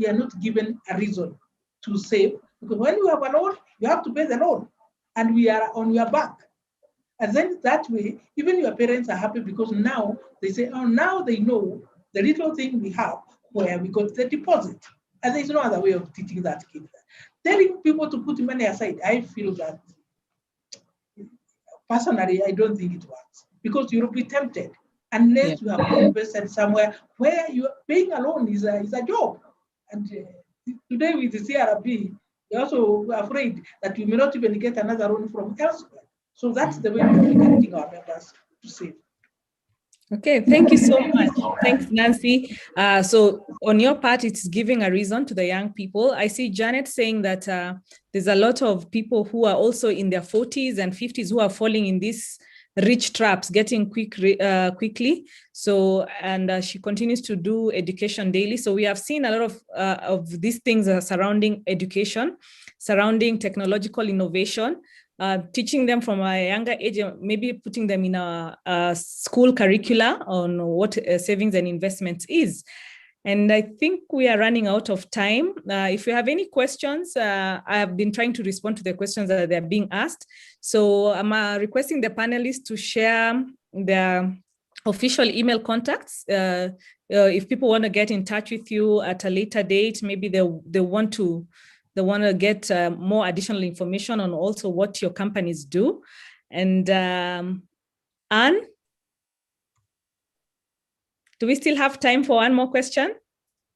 are not given a reason to save. Because when you have a loan, you have to pay the loan and we are on your back. And then that way, even your parents are happy because now they say, oh, now they know the little thing we have where we got the deposit. And there's no other way of teaching that kid. Telling people to put money aside, I feel that, personally, I don't think it works because you'll be tempted unless you have invested somewhere where you're paying a loan is a job. And today with the CRB, you're also afraid that you may not even get another loan from elsewhere. So that's the way we're encouraging our members to save. Okay, thank you so much. Thanks, Nancy. So on your part, it's giving a reason to the young people. I see Janet saying that there's a lot of people who are also in their 40s and 50s who are falling in these rich traps, getting quickly. So, and she continues to do education daily. So we have seen a lot of these things surrounding education, surrounding technological innovation, teaching them from a younger age, maybe putting them in a school curricula on what savings and investments is. And I think we are running out of time. If you have any questions, I have been trying to respond to the questions that they're being asked. So I'm requesting the panelists to share their official email contacts. If people want to get in touch with you at a later date, maybe they want to get more additional information on also what your companies do. And Anne, do we still have time for one more question?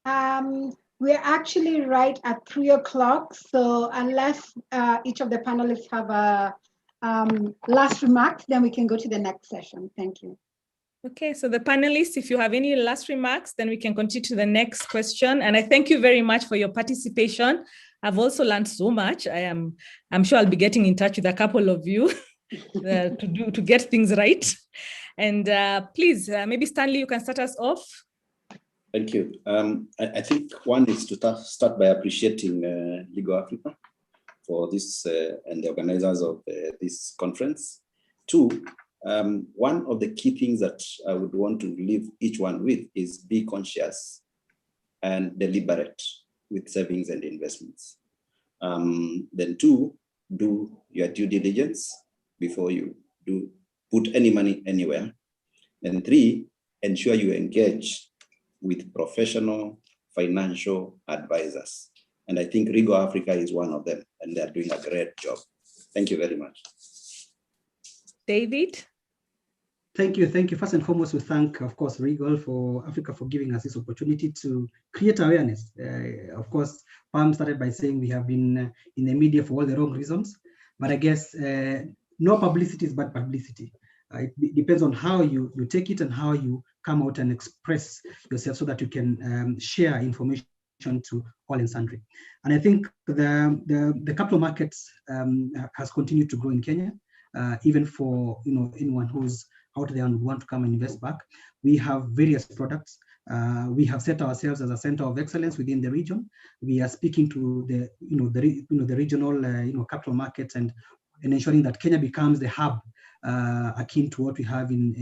We're actually right at 3 o'clock. So unless each of the panelists have a last remarks, then we can go to the next session. Thank you. Okay, so the panelists, if you have any last remarks, then we can continue to the next question. And I thank you very much for your participation. I've also learned so much. I'm sure I'll be getting in touch with a couple of you to get things right. And please, maybe Stanley, you can start us off. Thank you. I think one is to start by appreciating Legal Africa for this and the organizers of this conference. Two, one of the key things that I would want to leave each one with is be conscious and deliberate with savings and investments. Then two, do your due diligence before you put any money anywhere. And three, ensure you engage with professional financial advisors. And I think Rigo Africa is one of them, and they're doing a great job. Thank you very much. David? Thank you. Thank you. First and foremost, we thank, of course, Regal for Africa for giving us this opportunity to create awareness. Of course, Pam started by saying we have been in the media for all the wrong reasons, but I guess no publicity is bad publicity. It depends on how you take it and how you come out and express yourself so that you can share information to all and sundry. And I think the capital markets has continued to grow in Kenya, even for anyone who's out there and would want to come and invest back. We have various products. We have set ourselves as a center of excellence within the region. We are speaking to the regional capital markets and ensuring that Kenya becomes the hub akin to what we have in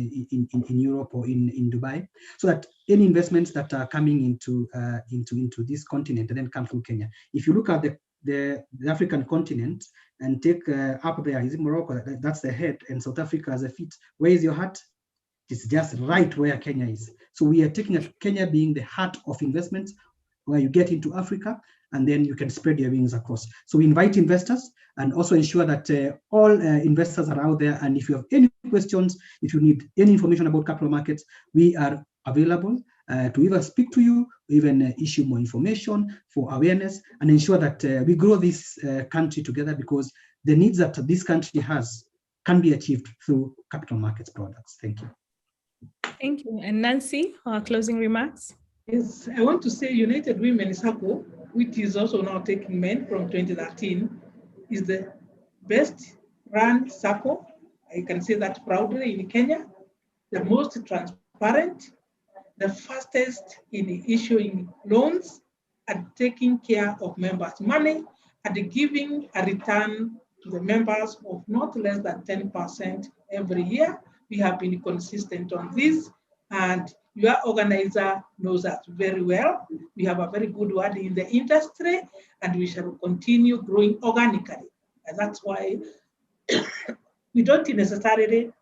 Europe or in Dubai, so that any investments that are coming into this continent and then come through Kenya. If you look at the African continent and take up there, is it Morocco? That's the head, and South Africa as a feet. Where is your heart? It's just right where Kenya is. So we are taking Kenya being the heart of investments, where you get into Africa and then you can spread your wings across. So we invite investors and also ensure that all investors are out there. And if you have any questions, if you need any information about capital markets, we are available to either speak to you, even issue more information for awareness and ensure that we grow this country together, because the needs that this country has can be achieved through capital markets products. Thank you. Thank you. And Nancy, our closing remarks. Yes, I want to say United Women Circle, which is also now taking men from 2013, is the best run circle. I can say that proudly in Kenya, the most transparent, the fastest in issuing loans and taking care of members' money and giving a return to the members of not less than 10% every year. We have been consistent on this, and your organizer knows us very well. We have a very good word in the industry, and we shall continue growing organically. And that's why we don't necessarily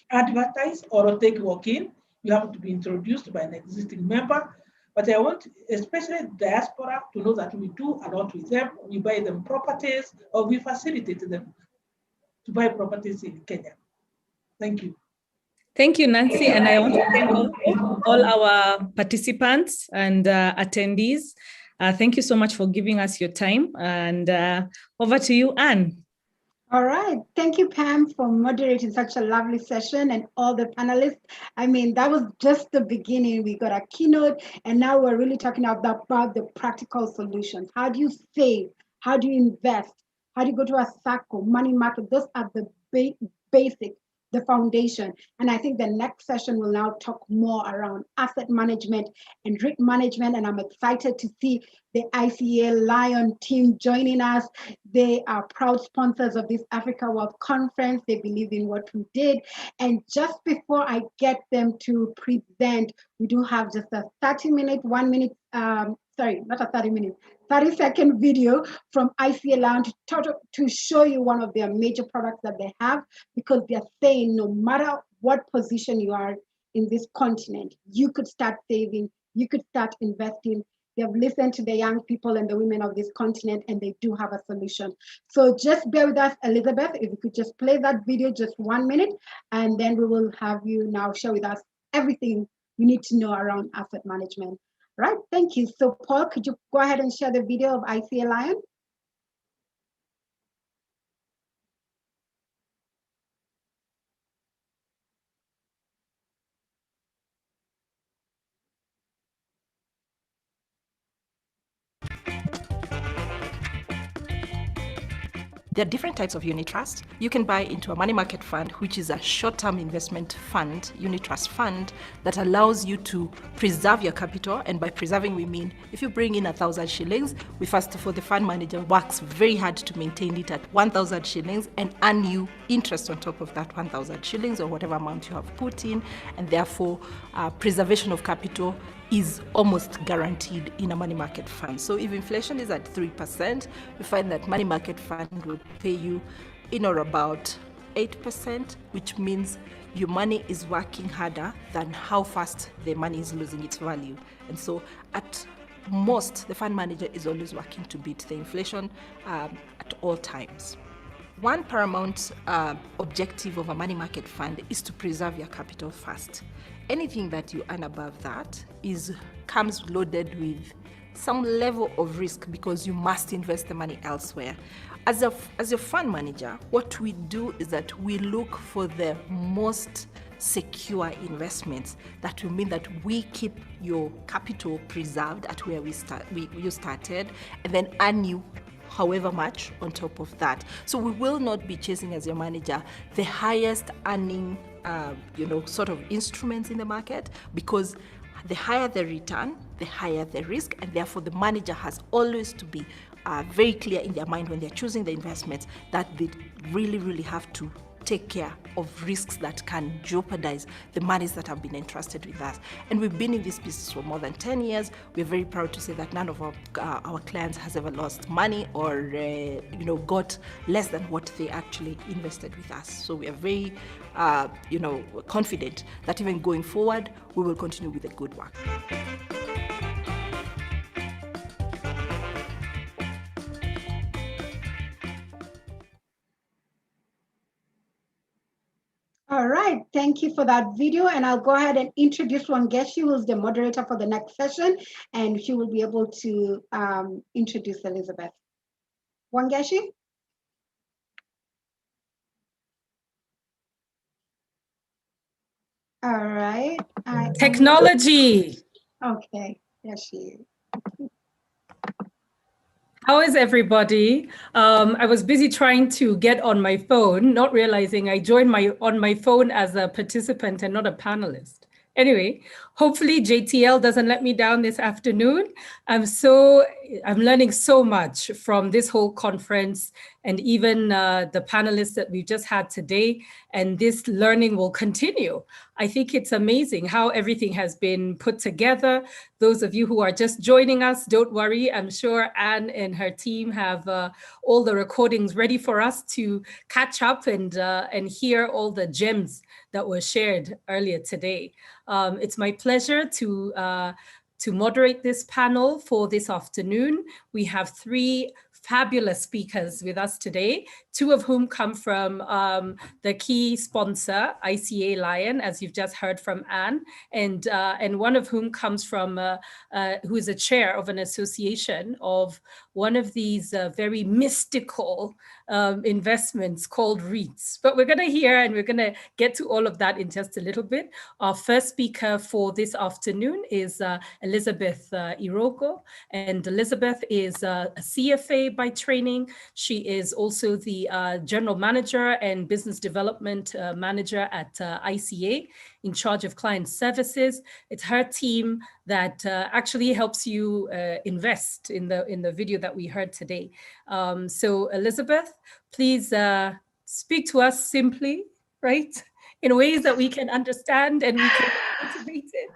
advertise or take walk-in. You have to be introduced by an existing member. But I want, especially Diaspora, to know that we do a lot with them. We buy them properties, or we facilitate them to buy properties in Kenya. Thank you. Thank you, Nancy. And I want to thank all our participants and attendees. Thank you so much for giving us your time. And over to you, Anne. All right. Thank you, Pam, for moderating such a lovely session and all the panelists. I mean, that was just the beginning. We got a keynote, and now we're really talking about the practical solutions. How do you save? How do you invest? How do you go to a circle, money market? Those are the basic, the foundation. And I think the next session will now talk more around asset management and risk management. And I'm excited to see the ICA Lion team joining us. They are proud sponsors of this Africa Wealth Conference. They believe in what we did. And just before I get them to present, we do have just a 30-minute, 1 minute, sorry, not a 30-minute, 30-second video from ICA Lion to show you one of their major products that they have, because they're saying no matter what position you are in this continent, you could start saving, you could start investing. They've listened to the young people and the women of this continent, and they do have a solution. So just bear with us, Elizabeth, if you could just play that video, just 1 minute, and then we will have you now share with us everything you need to know around asset management. Right, thank you. So Paul, could you go ahead and share the video of ICA Lion? There are different types of unit trust. You can buy into a money market fund, which is a short-term investment fund, unit trust fund, that allows you to preserve your capital. And by preserving, we mean if you bring in 1,000 shillings, we first of all, the fund manager works very hard to maintain it at 1,000 shillings and earn you interest on top of that 1,000 shillings or whatever amount you have put in. And therefore, preservation of capital is almost guaranteed in a money market fund. So if inflation is at 3%, you find that money market fund will pay you in or about 8%, which means your money is working harder than how fast the money is losing its value. And so at most, the fund manager is always working to beat the inflation at all times. One paramount objective of a money market fund is to preserve your capital first. Anything that you earn above that comes loaded with some level of risk because you must invest the money elsewhere. As a fund manager, what we do is that we look for the most secure investments. That will mean that we keep your capital preserved at where you started, and then earn you however much on top of that. So we will not be chasing, as your manager, the highest earning sort of instruments in the market, because the higher the return, the higher the risk, and therefore the manager has always to be very clear in their mind when they're choosing the investments that they really, really have to take care of risks that can jeopardize the monies that have been entrusted with us. And we've been in this business for more than 10 years. We're very proud to say that none of our clients has ever lost money or got less than what they actually invested with us. So we are very confident that even going forward, we will continue with the good work. All right, thank you for that video. And I'll go ahead and introduce Wangeshi, who's the moderator for the next session, and she will be able to introduce Elizabeth. Wangeshi? All right. Technology. Okay, there she is. How is everybody? I was busy trying to get on my phone, not realizing I joined on my phone as a participant and not a panelist. Anyway, hopefully JTL doesn't let me down this afternoon. I'm learning so much from this whole conference and even the panelists that we've just had today, and this learning will continue. I think it's amazing how everything has been put together. Those of you who are just joining us, don't worry. I'm sure Anne and her team have all the recordings ready for us to catch up and hear all the gems that were shared earlier today. It's my pleasure to moderate this panel for this afternoon. We have three fabulous speakers with us today, two of whom come from the key sponsor, ICA Lion, as you've just heard from Anne, and one of whom comes from, who is a chair of an association of one of these very mystical investments called REITs. But we're going to hear and we're going to get to all of that in just a little bit. Our first speaker for this afternoon is Elizabeth Irogo, and Elizabeth is a CFA by training. She is also the General Manager and Business Development Manager at ICA, in charge of client services. It's her team that actually helps you invest in the video that we heard today. So Elizabeth, please speak to us simply, right? In ways that we can understand and we can motivate it.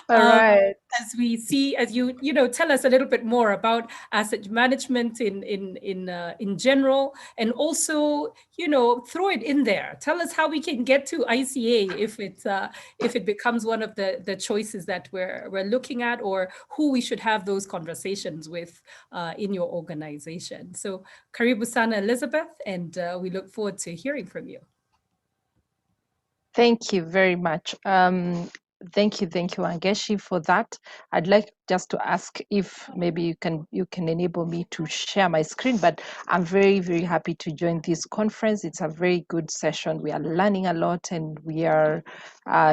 All right. As we see, as you tell us a little bit more about asset management in general, and also throw it in there. Tell us how we can get to ICA if it becomes one of the choices that we're looking at, or who we should have those conversations with in your organization. So karibu sana, Elizabeth, and we look forward to hearing from you. Thank you very much. Thank you, Angeshi, for that. I'd like just to ask if maybe you can enable me to share my screen, but I'm very, very happy to join this conference. It's a very good session. We are learning a lot and we are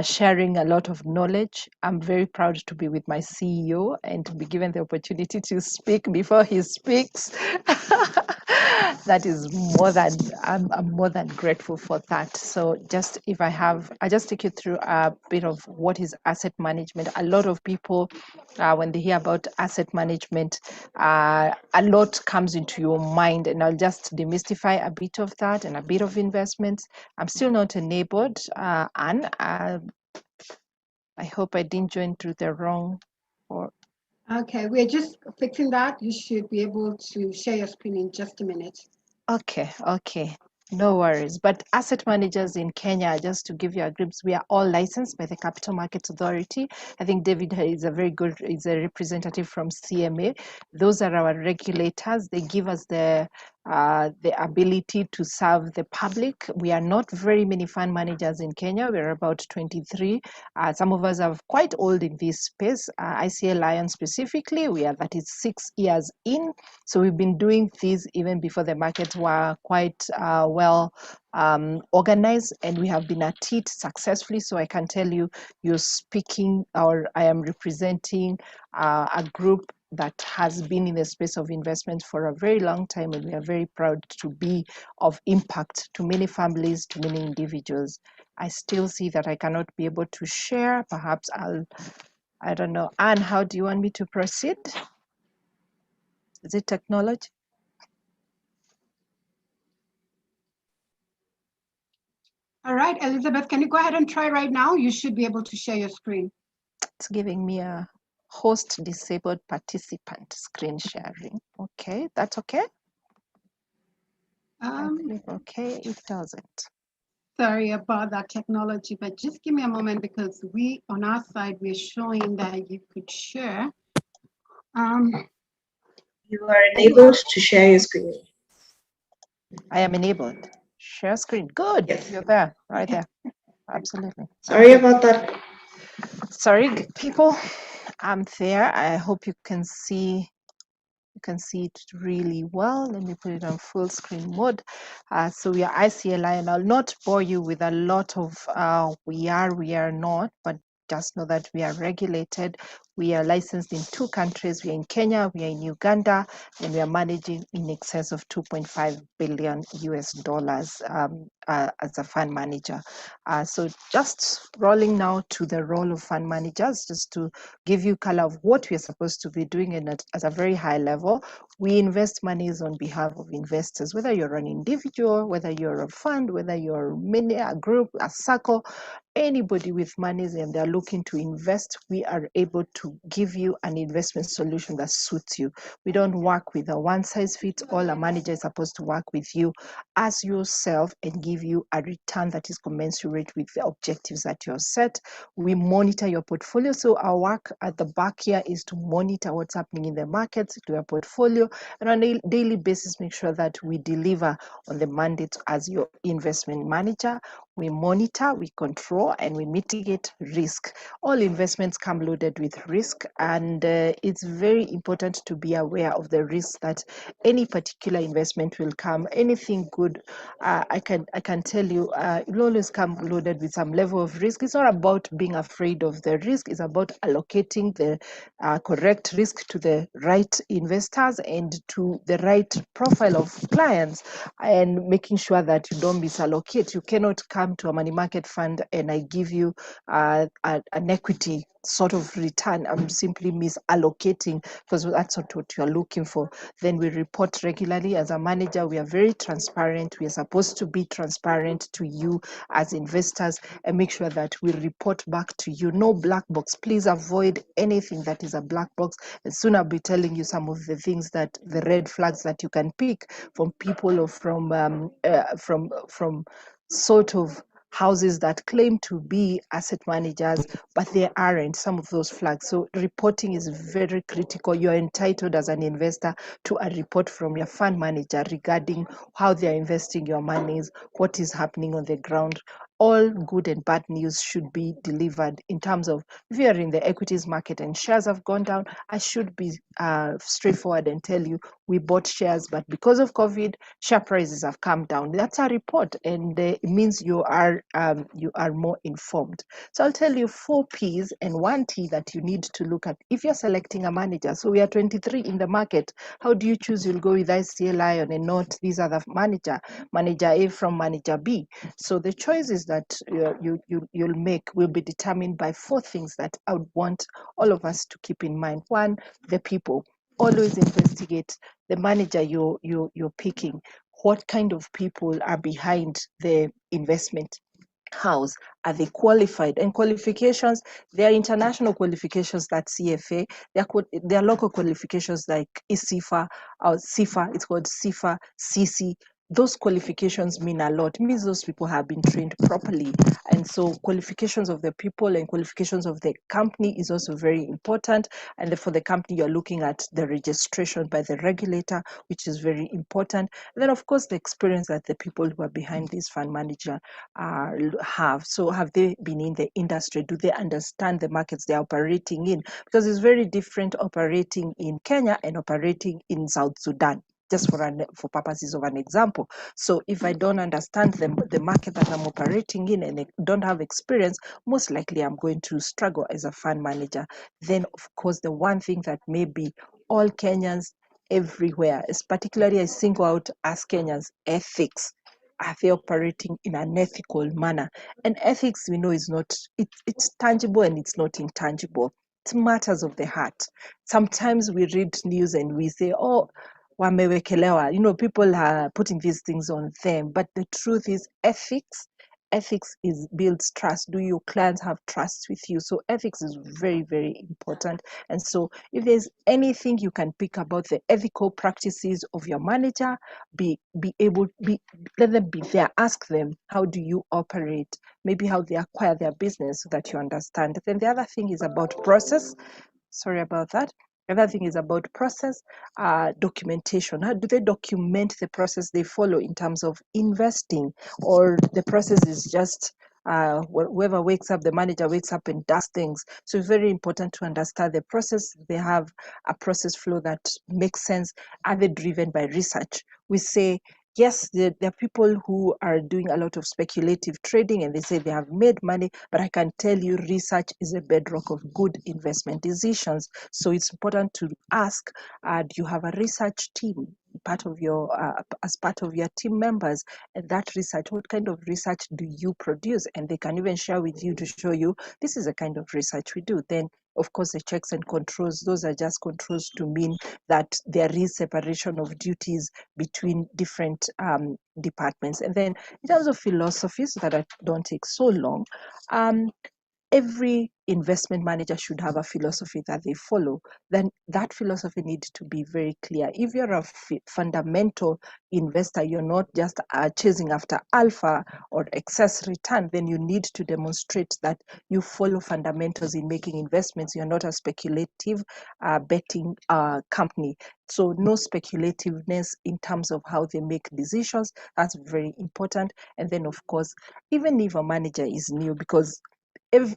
sharing a lot of knowledge. I'm very proud to be with my CEO and to be given the opportunity to speak before he speaks. That is I'm more than grateful for that. So just I just take you through a bit of what is asset management. A lot of people, when they hear about asset management, a lot comes into your mind, and I'll just demystify a bit of that and a bit of investments. I'm still not enabled, Anne. I hope I didn't join through the wrong. Okay, we're just fixing that. You should be able to share your screen in just a minute. Okay. No worries. But asset managers in Kenya, just to give you a glimpse, we are all licensed by the Capital Markets Authority. I think David is a representative from CMA. Those are our regulators. They give us the ability to serve the public. We are not very many fund managers in Kenya. We're about 23. Some of us are quite old in this space. ICA Lion specifically, we are 36 years in. So we've been doing this even before the markets were quite well organized, and we have been at it successfully. So I can tell you, you're speaking, or I am representing a group that has been in the space of investment for a very long time, and we are very proud to be of impact to many families, to many individuals. I still see that I cannot be able to share. Perhaps I don't know. Anne, how do you want me to proceed? Is it technology? All right, Elizabeth, can you go ahead and try right now? You should be able to share your screen. It's giving me a host disabled participant screen sharing. Okay, that's okay? Okay, it doesn't. Sorry about that technology, but just give me a moment, because we, on our side, we're showing that you could share. You are enabled to share your screen. I am enabled. Share screen. Good. Yes. You're there, right there. Absolutely. Sorry about that. Sorry, people. I'm there. I hope you can see. You can see it really well. Let me put it on full screen mode. So we are ICLI, and I'll not bore you with a lot of we are not, but just know that we are regulated. We are licensed in 2 countries. We are in Kenya, we are in Uganda, and we are managing in excess of $2.5 billion US as a fund manager. So just rolling now to the role of fund managers, just to give you color of what we are supposed to be doing at a very high level. We invest monies on behalf of investors, whether you're an individual, whether you're a fund, whether you're a group, a circle, anybody with monies and they're looking to invest, we are able to give you an investment solution that suits you. We don't work with a one-size-fits-all. A manager is supposed to work with you as yourself and give you a return that is commensurate with the objectives that you have set. We monitor your portfolio. So our work at the back here is to monitor what's happening in the markets, to your portfolio, and on a daily basis, make sure that we deliver on the mandate as your investment manager. We monitor, we control, and we mitigate risk. All investments come loaded with risk, and it's very important to be aware of the risk that any particular investment will come. Anything good, I can tell you, it will always come loaded with some level of risk. It's not about being afraid of the risk. It's about allocating the correct risk to the right investors and to the right profile of clients, and making sure that you don't misallocate. You cannot come to a money market fund and I give you an equity sort of return. I'm simply misallocating, because that's not what you're looking for. Then we report regularly. As a manager, we are very transparent. We are supposed to be transparent to you as investors and make sure that we report back to you. No black box. Please avoid anything that is a black box. And soon I'll be telling you some of the things that the red flags that you can pick from people or from sort of houses that claim to be asset managers, but they aren't. Some of those flags. So reporting is very critical. You're entitled as an investor to a report from your fund manager regarding how they're investing your monies, what is happening on the ground. All good and bad news should be delivered in terms of, if you are in the equities market and shares have gone down, I should be straightforward and tell you we bought shares, but because of COVID, share prices have come down. That's a report, and it means you are more informed. So I'll tell you 4 P's and 1 T that you need to look at if you're selecting a manager. So we are 23 in the market. How do you choose? You'll go with ICA Lion and not these other manager A from manager B. So the choices that you'll make will be determined by 4 things that I would want all of us to keep in mind. 1, the people. Always investigate the manager you're picking. What kind of people are behind the investment house? Are they qualified? And qualifications, there are international qualifications like CFA, there are local qualifications like ICIFA or CIFA, it's called CIFA, CC. Those qualifications mean a lot. It means those people have been trained properly. And so qualifications of the people and qualifications of the company is also very important. And for the company, you're looking at the registration by the regulator, which is very important. And then, of course, the experience that the people who are behind this fund manager have. So have they been in the industry? Do they understand the markets they're operating in? Because it's very different operating in Kenya and operating in South Sudan, just for purposes of an example. So if I don't understand the market that I'm operating in and I don't have experience, most likely I'm going to struggle as a fund manager. Then, of course, the one thing that maybe all Kenyans everywhere, is particularly I single out as Kenyans, ethics. Are they operating in an ethical manner? And ethics, we know, is not, it's tangible and it's not intangible. It's matters of the heart. Sometimes we read news and we say, oh, wamewekelewa, people are putting these things on them, but the truth is ethics builds trust. Do your clients have trust with you? So ethics is very, very important. And so if there's anything you can pick about the ethical practices of your manager, let them be there. Ask them, how do you operate? Maybe how they acquire their business so that you understand. Then the other thing is about process. Sorry about that. Another thing is about process, documentation. How do they document the process they follow in terms of investing? Or the process is just whoever wakes up, the manager wakes up and does things. So it's very important to understand the process. They have a process flow that makes sense. Are they driven by research? We say, yes, there are people who are doing a lot of speculative trading and they say they have made money, but I can tell you research is a bedrock of good investment decisions. So it's important to ask, do you have a research team as part of your team members? And that research, what kind of research do you produce? And they can even share with you to show you this is the kind of research we do. Then of course, the checks and controls, those are just controls to mean that there is separation of duties between different departments. And then in terms of philosophies that don't take so long, every investment manager should have a philosophy that they follow. Then that philosophy needs to be very clear. If you're a fundamental investor, you're not just chasing after alpha or excess return, then you need to demonstrate that you follow fundamentals in making investments. You're not a speculative betting company. So no speculativeness in terms of how they make decisions. That's very important. And then, of course, even if a manager is new, because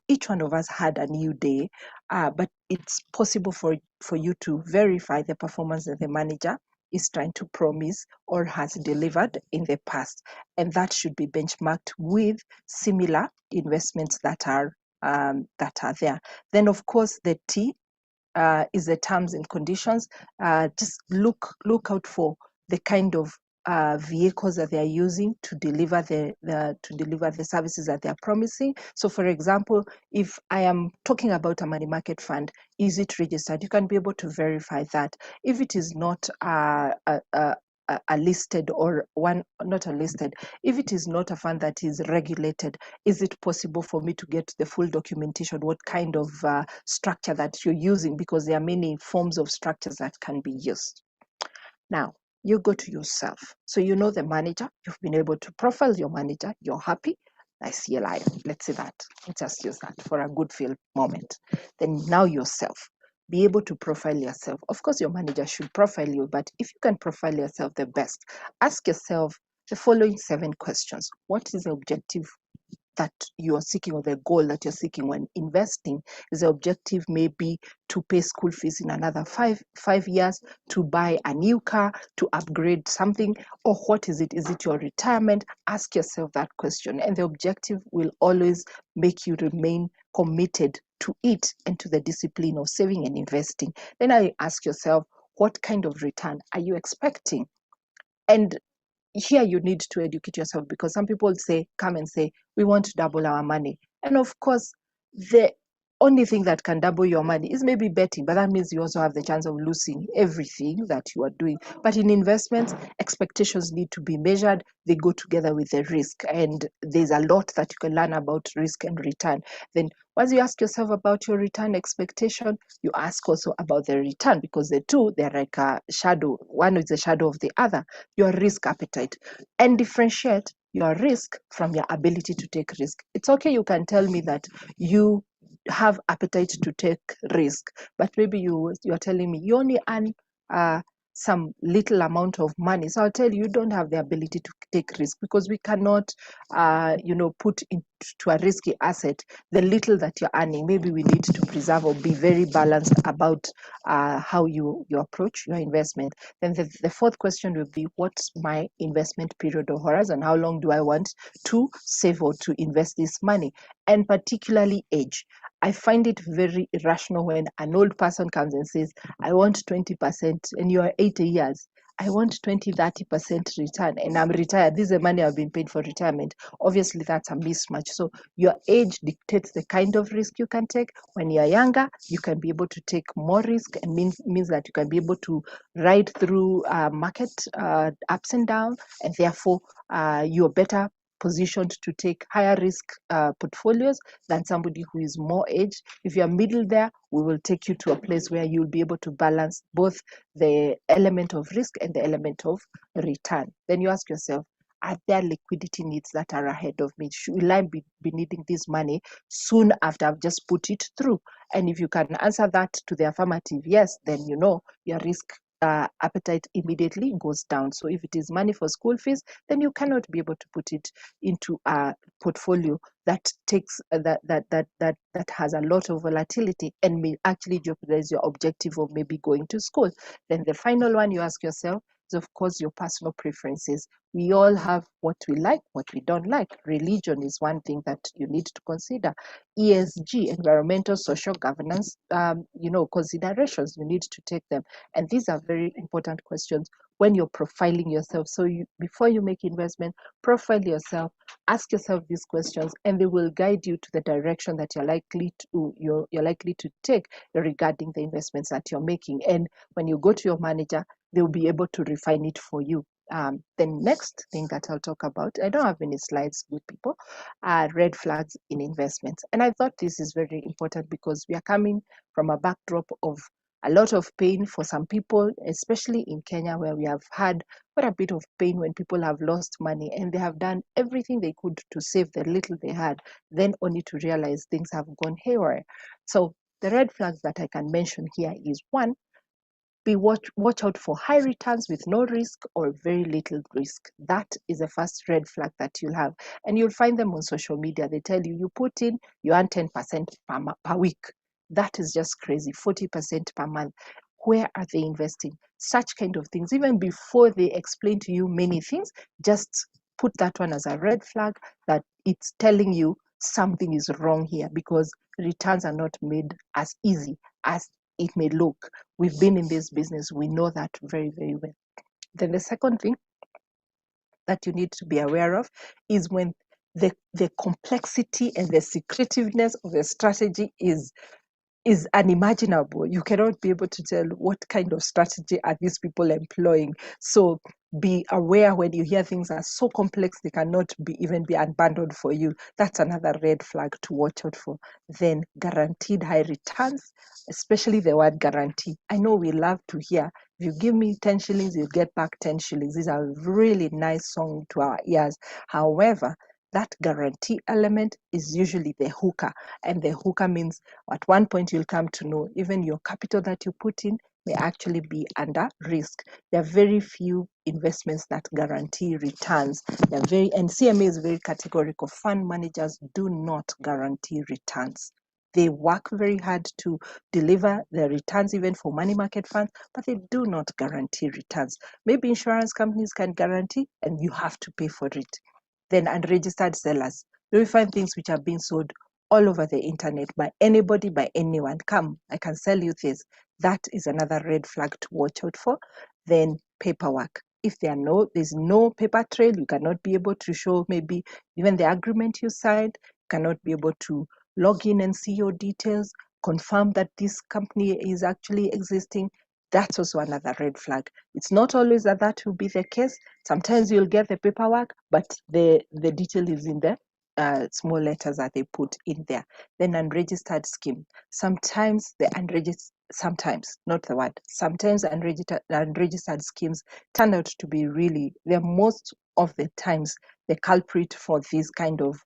each one of us had a new day, but it's possible for you to verify the performance that the manager is trying to promise or has delivered in the past. And that should be benchmarked with similar investments that are there. Then, of course, the T is the terms and conditions. Just look out for the kind of vehicles that they are using to deliver the services that they are promising. So, for example, if I am talking about a money market fund, is it registered? You can be able to verify that. If it is not a listed or one, not a listed, if it is not a fund that is regulated, is it possible for me to get the full documentation, what kind of structure that you're using? Because there are many forms of structures that can be used. Now, you go to yourself. So you know the manager, you've been able to profile your manager, you're happy. I see a lion. Let's say that. Let's just use that for a good feel moment. Then now yourself. Be able to profile yourself. Of course, your manager should profile you, but if you can profile yourself the best, ask yourself the following 7 questions. What is the objective that you are seeking, or the goal that you're seeking when investing? Is the objective maybe to pay school fees in another five years, to buy a new car, to upgrade something, or what is it? Is it your retirement? Ask yourself that question, and the objective will always make you remain committed to it and to the discipline of saving and investing. Then I ask yourself, what kind of return are you expecting? And here you need to educate yourself, because some people come and say, we want to double our money. And of course, the only thing that can double your money is maybe betting, but that means you also have the chance of losing everything that you are doing. But in investments, expectations need to be measured. They go together with the risk, and there's a lot that you can learn about risk and return. Then once you ask yourself about your return expectation, you ask also about the return, because the two, they're like a shadow. One is the shadow of the other, your risk appetite, and differentiate your risk from your ability to take risk. It's okay, you can tell me that you have appetite to take risk, but maybe you're telling me you only earn some little amount of money. So I'll tell you, you don't have the ability to take risk, because we cannot, put into a risky asset the little that you're earning. Maybe we need to preserve or be very balanced about how you approach your investment. Then the 4th question will be, what's my investment period or horizon? How long do I want to save or to invest this money? And particularly age. I find it very irrational when an old person comes and says, I want 20%, and you are 80 years. I want 20-30% return, and I'm retired. This is the money I've been paid for retirement. Obviously, that's a mismatch. So your age dictates the kind of risk you can take. When you're younger, you can be able to take more risk, and means that you can be able to ride through market ups and downs, and therefore you're better positioned to take higher risk portfolios than somebody who is more aged. If you're middle there, we will take you to a place where you'll be able to balance both the element of risk and the element of return. Then you ask yourself, are there liquidity needs that are ahead of me? Will I be needing this money soon after I've just put it through? And if you can answer that to the affirmative yes, then you know your risk appetite immediately goes down. So if it is money for school fees, then you cannot be able to put it into a portfolio that takes that has a lot of volatility and may actually jeopardize your objective of maybe going to school. Then the final one you ask yourself is, of course, your personal preferences. We all have what we like, what we don't like. Religion is one thing that you need to consider. ESG, environmental, social governance, considerations, you need to take them. And these are very important questions when you're profiling yourself. So before you make investment, profile yourself, ask yourself these questions, and they will guide you to the direction that you're likely to take regarding the investments that you're making. And when you go to your manager, they'll be able to refine it for you. The next thing that I'll talk about, I don't have any slides, good people, are red flags in investments. And I thought this is very important because we are coming from a backdrop of a lot of pain for some people, especially in Kenya, where we have had quite a bit of pain when people have lost money and they have done everything they could to save the little they had, then only to realize things have gone haywire. So the red flags that I can mention here is one, watch out for high returns with no risk or very little risk. That is the first red flag that you'll have. And you'll find them on social media. They tell you, you put in, you earn 10% per week. That is just crazy, 40% per month. Where are they investing? Such kind of things. Even before they explain to you many things, just put that one as a red flag that it's telling you something is wrong here, because returns are not made as easy as it may look. We've been in this business. We know that very, very well. Then the second thing that you need to be aware of is when the complexity and the secretiveness of the strategy is unimaginable. You cannot be able to tell what kind of strategy are these people employing. So be aware when you hear things are so complex they cannot even be unbundled for you. That's another red flag to watch out for. Then guaranteed high returns, especially the word guarantee. I know we love to hear, if you give me 10 shillings, you'll get back 10 shillings. These are really nice song to our ears. However, that guarantee element is usually the hooker. And the hooker means at one point you'll come to know even your capital that you put in may actually be under risk. There are very few investments that guarantee returns. And CMA is very categorical. Fund managers do not guarantee returns. They work very hard to deliver the returns even for money market funds, but they do not guarantee returns. Maybe insurance companies can guarantee and you have to pay for it. Then unregistered sellers. You will find things which are being sold all over the internet by anybody, by anyone. Come, I can sell you this. That is another red flag to watch out for. Then paperwork. If there's no paper trail, you cannot be able to show maybe even the agreement you signed, cannot be able to log in and see your details, confirm that this company is actually existing. That's also another red flag. It's not always that will be the case. Sometimes you'll get the paperwork, but the detail is in the small letters that they put in there. Then unregistered scheme. Sometimes unregistered schemes turn out to be they're most of the times the culprit for these kind of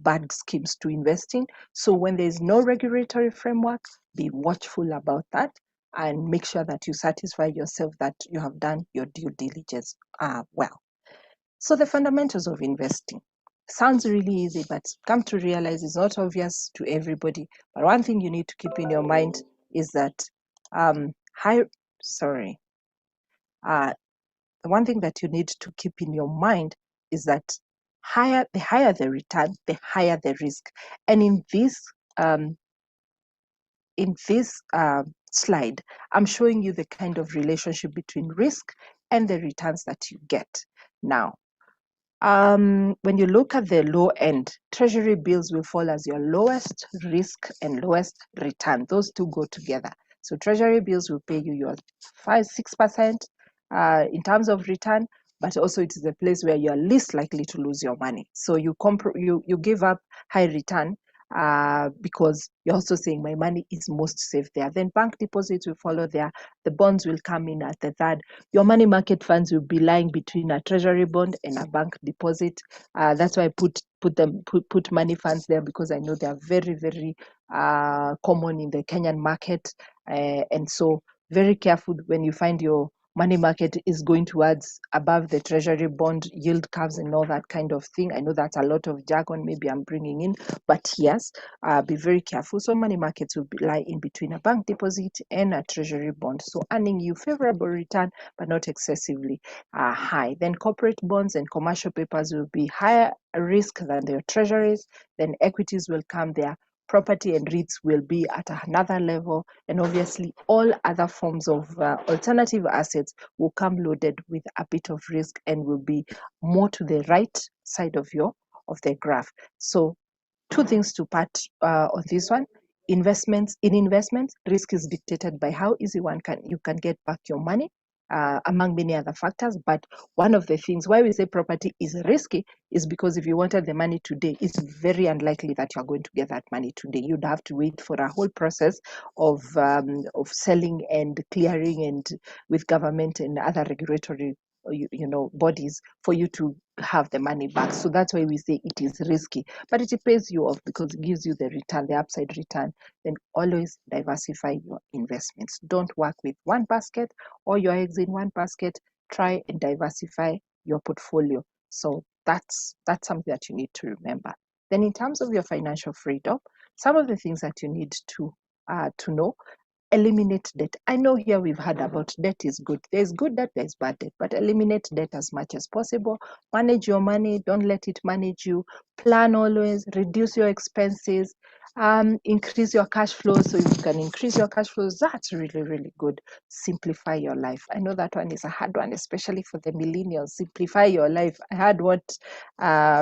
bad schemes to invest in. So when there's no regulatory framework, be watchful about that and make sure that you satisfy yourself that you have done your due diligence well. So the fundamentals of investing. Sounds really easy, but come to realize it's not obvious to everybody. But one thing you need to keep in your mind is that the one thing that you need to keep in your mind is that the higher the return, the higher the risk. And in this slide, I'm showing you the kind of relationship between risk and the returns that you get. Now, when you look at the low end, treasury bills will fall as your lowest risk and lowest return. Those two go together. So treasury bills will pay you your 5-6% in terms of return, but also it is a place where you are least likely to lose your money. So you give up high return because you're also saying my money is most safe there. Then bank deposits will follow there. The bonds will come in at the third. Your money market funds will be lying between a treasury bond and a bank deposit. That's why I put money funds there, because I know they are very, very common in the Kenyan market. And so very careful when you find your money market is going towards above the treasury bond yield curves and all that kind of thing. I know that's a lot of jargon maybe I'm bringing in, but yes, be very careful. So money markets will lie in between a bank deposit and a treasury bond, so earning you favorable return but not excessively high. Then corporate bonds and commercial papers will be higher risk than their treasuries. Then equities will come there. Property and REITs will be at another level, and obviously all other forms of alternative assets will come loaded with a bit of risk and will be more to the right side of the graph. So two things to part on this one. In investments, risk is dictated by how easy you can get back your money, among many other factors. But one of the things why we say property is risky is because if you wanted the money today, it's very unlikely that you're going to get that money today. You'd have to wait for a whole process of selling and clearing and with government and other regulatory bodies for you to have the money back. So that's why we say it is risky, but it pays you off because it gives you the return, the upside return. Then always diversify your investments. Don't work with one basket or your eggs in one basket. Try and diversify your portfolio. So that's something that you need to remember. Then in terms of your financial freedom, some of the things that you need to know: eliminate debt. I know here we've heard about debt is good. There's good debt, there's bad debt, but eliminate debt as much as possible. Manage your money, don't let it manage you. Plan always, reduce your expenses, increase your cash flow. So if you can increase your cash flows, that's really, really good. Simplify your life. I know that one is a hard one, especially for the millennials. Simplify your life. I heard what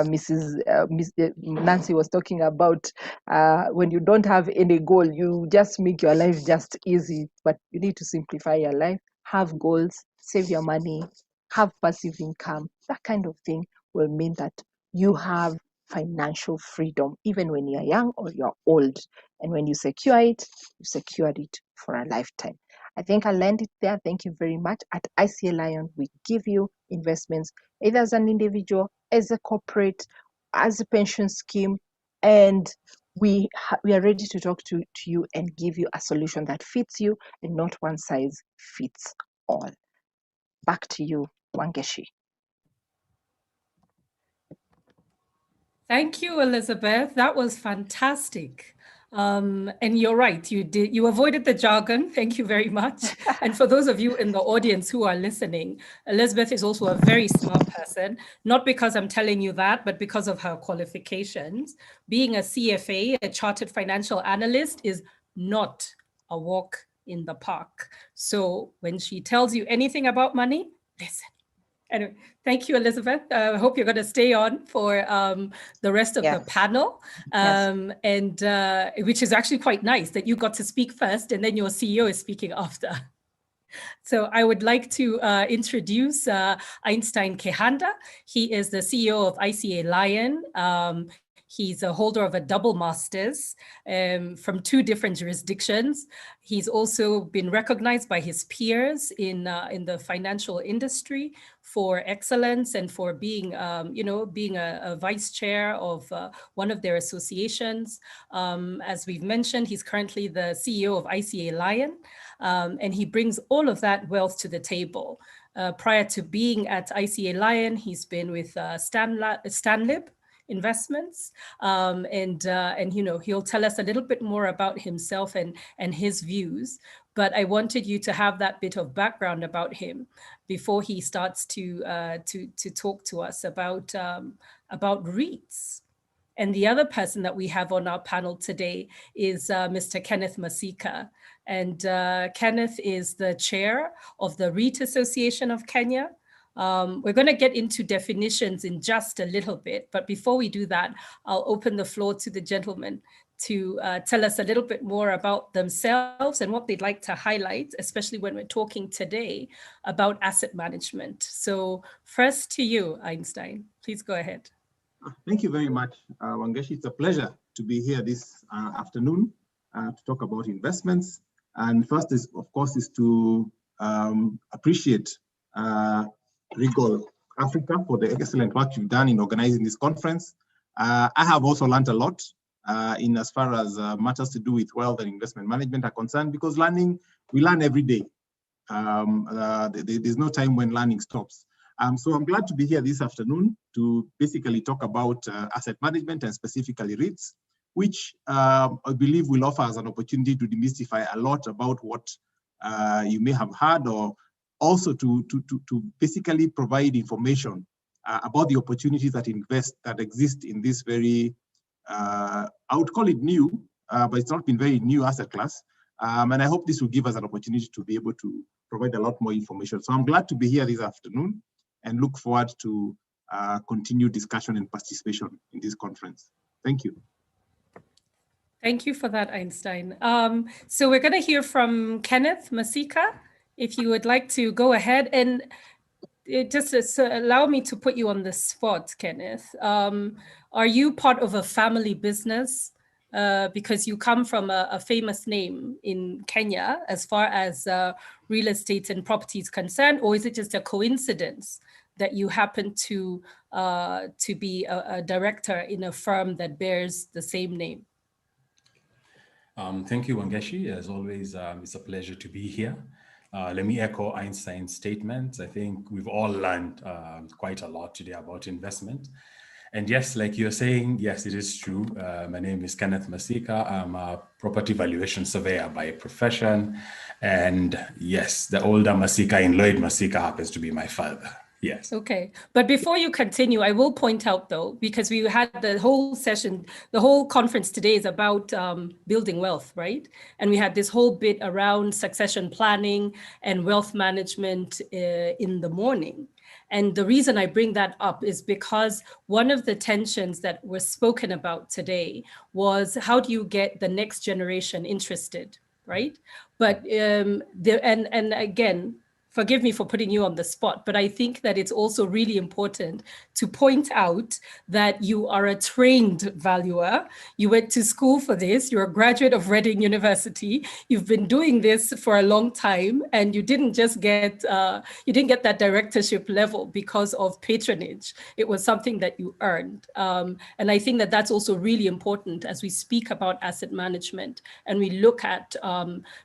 Miss Nancy was talking about. When you don't have any goal, you just make your life just easy, but you need to simplify your life. Have goals, save your money, have passive income. That kind of thing will mean that you have financial freedom, even when you're young or you're old. And when you secure it, you secured it for a lifetime. I think I'll end it there. Thank you very much. At ICA Lion, we give you investments either as an individual, as a corporate, as a pension scheme, and we are ready to talk to you and give you a solution that fits you and not one size fits all. Back to you, Wangeshi. Thank you, Elizabeth. That was fantastic. And you're right, you avoided the jargon. Thank you very much. And for those of you in the audience who are listening, Elizabeth is also a very smart person, not because I'm telling you that, but because of her qualifications. Being a CFA, a chartered financial analyst, is not a walk in the park. So when she tells you anything about money, listen. Anyway, thank you, Elizabeth. I hope you're going to stay on for the rest of the panel, and which is actually quite nice that you got to speak first and then your CEO is speaking after. So I would like to introduce Einstein Kehanda. He is the CEO of ICA Lion. He's a holder of a double master's from 2 different jurisdictions. He's also been recognized by his peers in the financial industry for excellence and for being, being a vice chair of one of their associations. As we've mentioned, he's currently the CEO of ICA Lion, and he brings all of that wealth to the table. Prior to being at ICA Lion, he's been with Stanlib Investments, and he'll tell us a little bit more about himself and his views. But I wanted you to have that bit of background about him before he starts to talk to us about REITs. And the other person that we have on our panel today is Mr. Kenneth Masika. And Kenneth is the chair of the REIT Association of Kenya. We're going to get into definitions in just a little bit, but before we do that, I'll open the floor to the gentlemen to tell us a little bit more about themselves and what they'd like to highlight, especially when we're talking today about asset management. So first to you, Einstein, please go ahead. Thank you very much, Wangeshi. It's a pleasure to be here this afternoon to talk about investments. And first is, of course, is to appreciate Regal Africa for the excellent work you've done in organizing this conference. I have also learned a lot in as far as matters to do with wealth and investment management are concerned, because we learn every day. There's no time when learning stops. So I'm glad to be here this afternoon to basically talk about asset management and specifically REITs, which I believe will offer us an opportunity to demystify a lot about what you may have heard, or also to basically provide information about the opportunities that exist in this very, I would call it new, but it's not been very new asset class. And I hope this will give us an opportunity to be able to provide a lot more information. So I'm glad to be here this afternoon and look forward to continued discussion and participation in this conference. Thank you. Thank you for that, Einstein. So we're going to hear from Kenneth Masika. if you would like to go ahead and just allow me to put you on the spot, Kenneth. Are you part of a family business? Because you come from a famous name in Kenya as far as real estate and property is concerned, or is it just a coincidence that you happen to be a director in a firm that bears the same name? Thank you, Wangeshi. As always, it's a pleasure to be here. Let me echo Einstein's statements. I think we've all learned quite a lot today about investment. And yes, like you're saying, yes, it is true. My name is Kenneth Masika. I'm a property valuation surveyor by profession. And yes, the older Masika in Lloyd Masika happens to be my father. Yes. Okay. But before you continue, I will point out, though, because we had the whole session, the whole conference today is about building wealth, right? And we had this whole bit around succession planning and wealth management in the morning. And the reason I bring that up is because one of the tensions that were spoken about today was how do you get the next generation interested, right? But and again, forgive me for putting you on the spot, but I think that it's also really important to point out that you are a trained valuer. You went to school for this. You're a graduate of Reading University. You've been doing this for a long time, and you didn't just get that directorship level because of patronage. It was something that you earned, and I think that that's also really important as we speak about asset management and we look at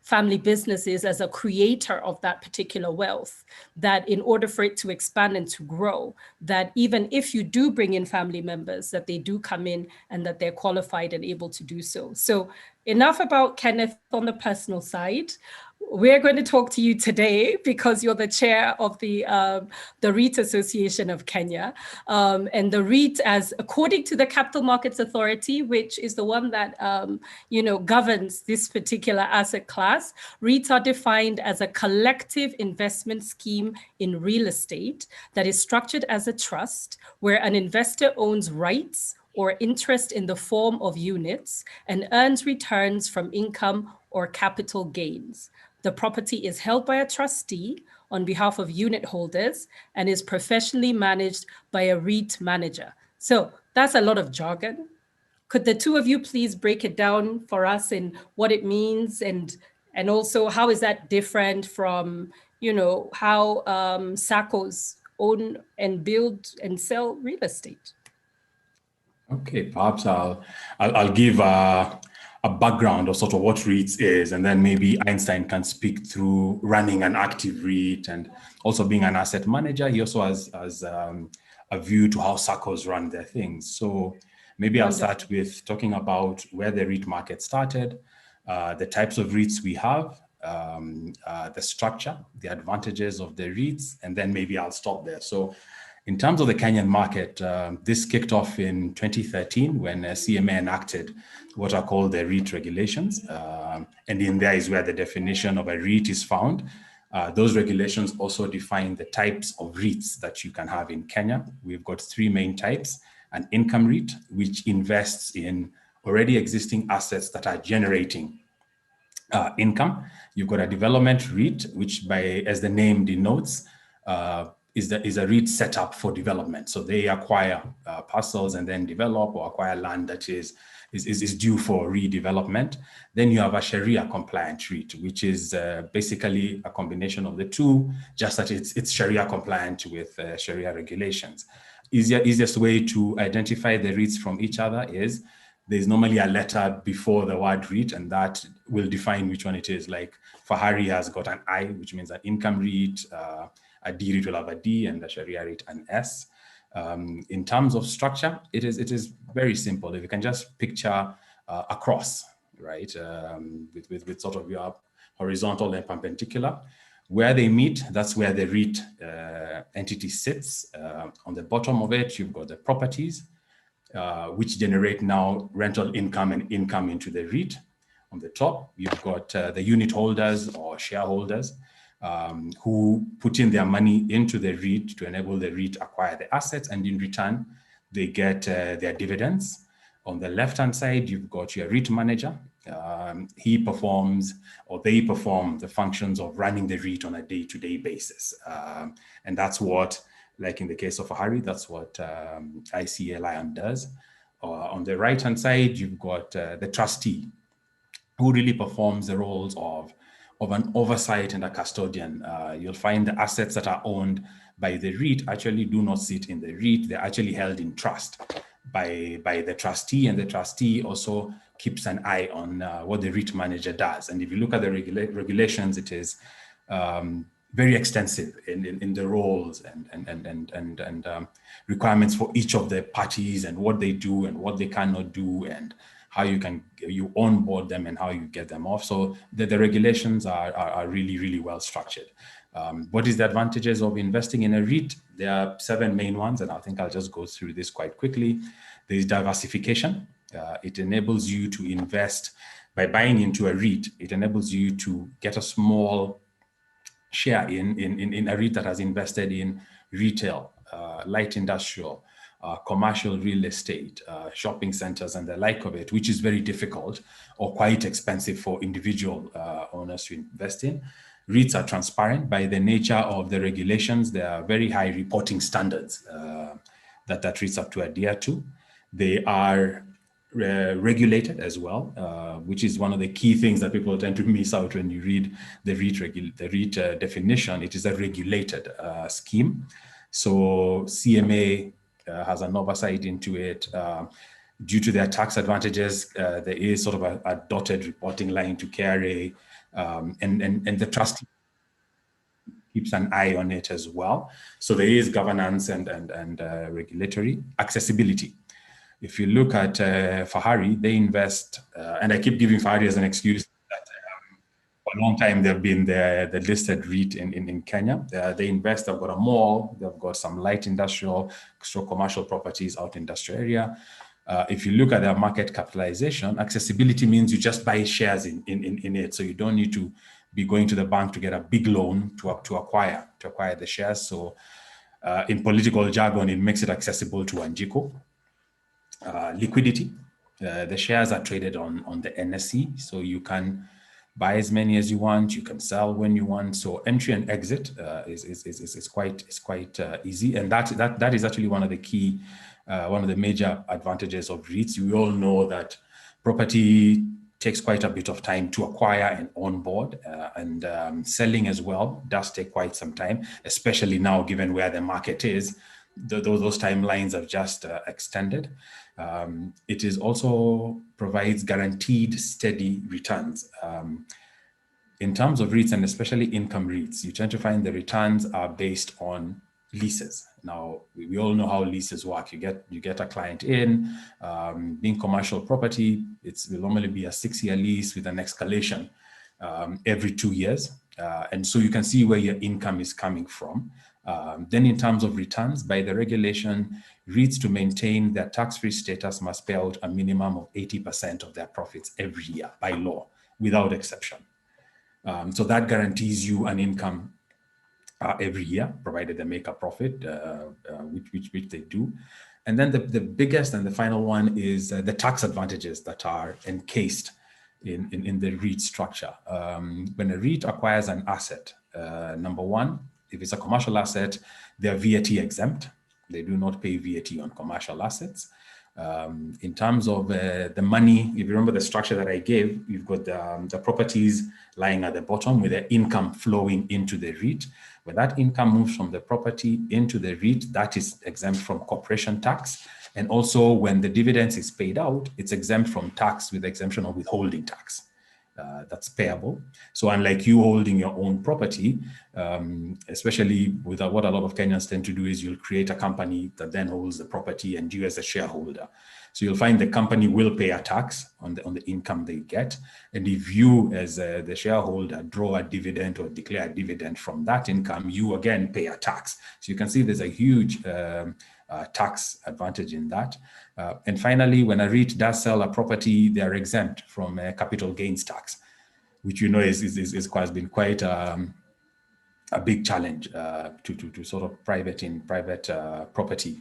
family businesses as a creator of that particular wealth, that in order for it to expand and to grow, that even if you do bring in family members, that they do come in and that they're qualified and able to do so. So enough about Kenneth on the personal side. We're going to talk to you today because you're the chair of the REIT Association of Kenya. And the REIT, as according to the Capital Markets Authority, which is the one that governs this particular asset class, REITs are defined as a collective investment scheme in real estate that is structured as a trust where an investor owns rights or interest in the form of units and earns returns from income or capital gains. The property is held by a trustee on behalf of unit holders and is professionally managed by a REIT manager. So that's a lot of jargon. Could the two of you please break it down for us in what it means and also how is that different from, how SACCOs own and build and sell real estate? Okay, perhaps I'll give a background of sort of what REITs is, and then maybe Einstein can speak through running an active REIT and also being an asset manager. He also has a view to how SACCOs run their things. So maybe I'll start with talking about where the REIT market started, the types of REITs we have, the structure, the advantages of the REITs, and then maybe I'll stop there. So in terms of the Kenyan market, this kicked off in 2013 when CMA enacted what are called the REIT regulations. And in there is where the definition of a REIT is found. Those regulations also define the types of REITs that you can have in Kenya. We've got three main types: an income REIT, which invests in already existing assets that are generating income. You've got a development REIT, which as the name denotes, is a REIT set up for development. So they acquire parcels and then develop or acquire land that is due for redevelopment. Then you have a Sharia compliant REIT, which is basically a combination of the two, just that it's Sharia compliant with Sharia regulations. Easiest way to identify the REITs from each other is there's normally a letter before the word REIT, and that will define which one it is. Like Fahari has got an I, which means an income REIT. A D REIT will have a D, and the Sharia REIT an S. In terms of structure, it is very simple. If you can just picture a cross, right, with sort of your horizontal and perpendicular. Where they meet, that's where the REIT entity sits. On the bottom of it, you've got the properties, which generate now rental income and income into the REIT. On the top, you've got the unit holders or shareholders who put in their money into the REIT to enable the REIT acquire the assets, and in return, they get their dividends. On the left-hand side, you've got your REIT manager, He performs, or they perform, the functions of running the REIT on a day-to-day basis. And that's what, like in the case of Fahari, that's what ICA Lion does. On the right-hand side, you've got the trustee, who really performs the roles of an oversight and a custodian. You'll find the assets that are owned by the REIT actually do not sit in the REIT. They're actually held in trust by the trustee, and the trustee also keeps an eye on what the REIT manager does. And if you look at the regulations, it is very extensive in the roles and requirements for each of the parties and what they do and what they cannot do and how you onboard them and how you get them off. So the regulations are really, really well structured. What is the advantages of investing in a REIT? There are 7 main ones, and I think I'll just go through this quite quickly. There is diversification. It enables you to invest by buying into a REIT. It enables you to get a small share in a REIT that has invested in retail, light industrial, commercial real estate, shopping centers, and the like of it, which is very difficult or quite expensive for individual owners to invest in. REITs are transparent by the nature of the regulations. There are very high reporting standards that REITs have to adhere to. They are regulated as well, which is one of the key things that people tend to miss out when you read the REIT definition. It is a regulated scheme. So CMA has an oversight into it. Due to their tax advantages, there is sort of a dotted reporting line to KRA, and the trustee keeps an eye on it as well. So there is governance and regulatory accessibility. If you look at Fahari, they invest, and I keep giving Fahari as an excuse that for a long time they've been the listed REIT in Kenya. They invest, they've got a mall, they've got some light industrial, commercial properties out in industrial area. If you look at their market capitalization, accessibility means you just buy shares in it. So you don't need to be going to the bank to get a big loan to acquire the shares. So in political jargon, it makes it accessible to Wanjiku. Liquidity, the shares are traded on the NSE, so you can buy as many as you want, you can sell when you want. So entry and exit is quite easy, and that is actually one of the key, one of the major advantages of REITs. We all know that property takes quite a bit of time to acquire and onboard, and selling as well does take quite some time, especially now given where the market is. Those timelines have just extended. It is also provides guaranteed steady returns. In terms of REITs, and especially income REITs, you tend to find the returns are based on leases. Now, we all know how leases work. You get a client in, being commercial property, it will normally be a 6-year lease with an escalation every 2 years. And so you can see where your income is coming from. Then in terms of returns, by the regulation, REITs, to maintain their tax-free status, must pay out a minimum of 80% of their profits every year by law, without exception. So that guarantees you an income every year, provided they make a profit, which they do. And then the biggest and the final one is the tax advantages that are encased in the REIT structure. When a REIT acquires an asset, number one, if it's a commercial asset, they're VAT exempt. They do not pay VAT on commercial assets. In terms of the money, if you remember the structure that I gave, you've got the properties lying at the bottom with the income flowing into the REIT. When that income moves from the property into the REIT, that is exempt from corporation tax. And also when the dividends is paid out, it's exempt from tax with the exemption of withholding tax. That's payable. So unlike you holding your own property, especially with what a lot of Kenyans tend to do is you'll create a company that then holds the property and you as a shareholder. So you'll find the company will pay a tax on the income they get. And if you as the shareholder draw a dividend or declare a dividend from that income, you again pay a tax. So you can see there's a huge tax advantage in that. And finally, when a REIT does sell a property, they are exempt from capital gains tax, which you know has been quite a big challenge to sort of private property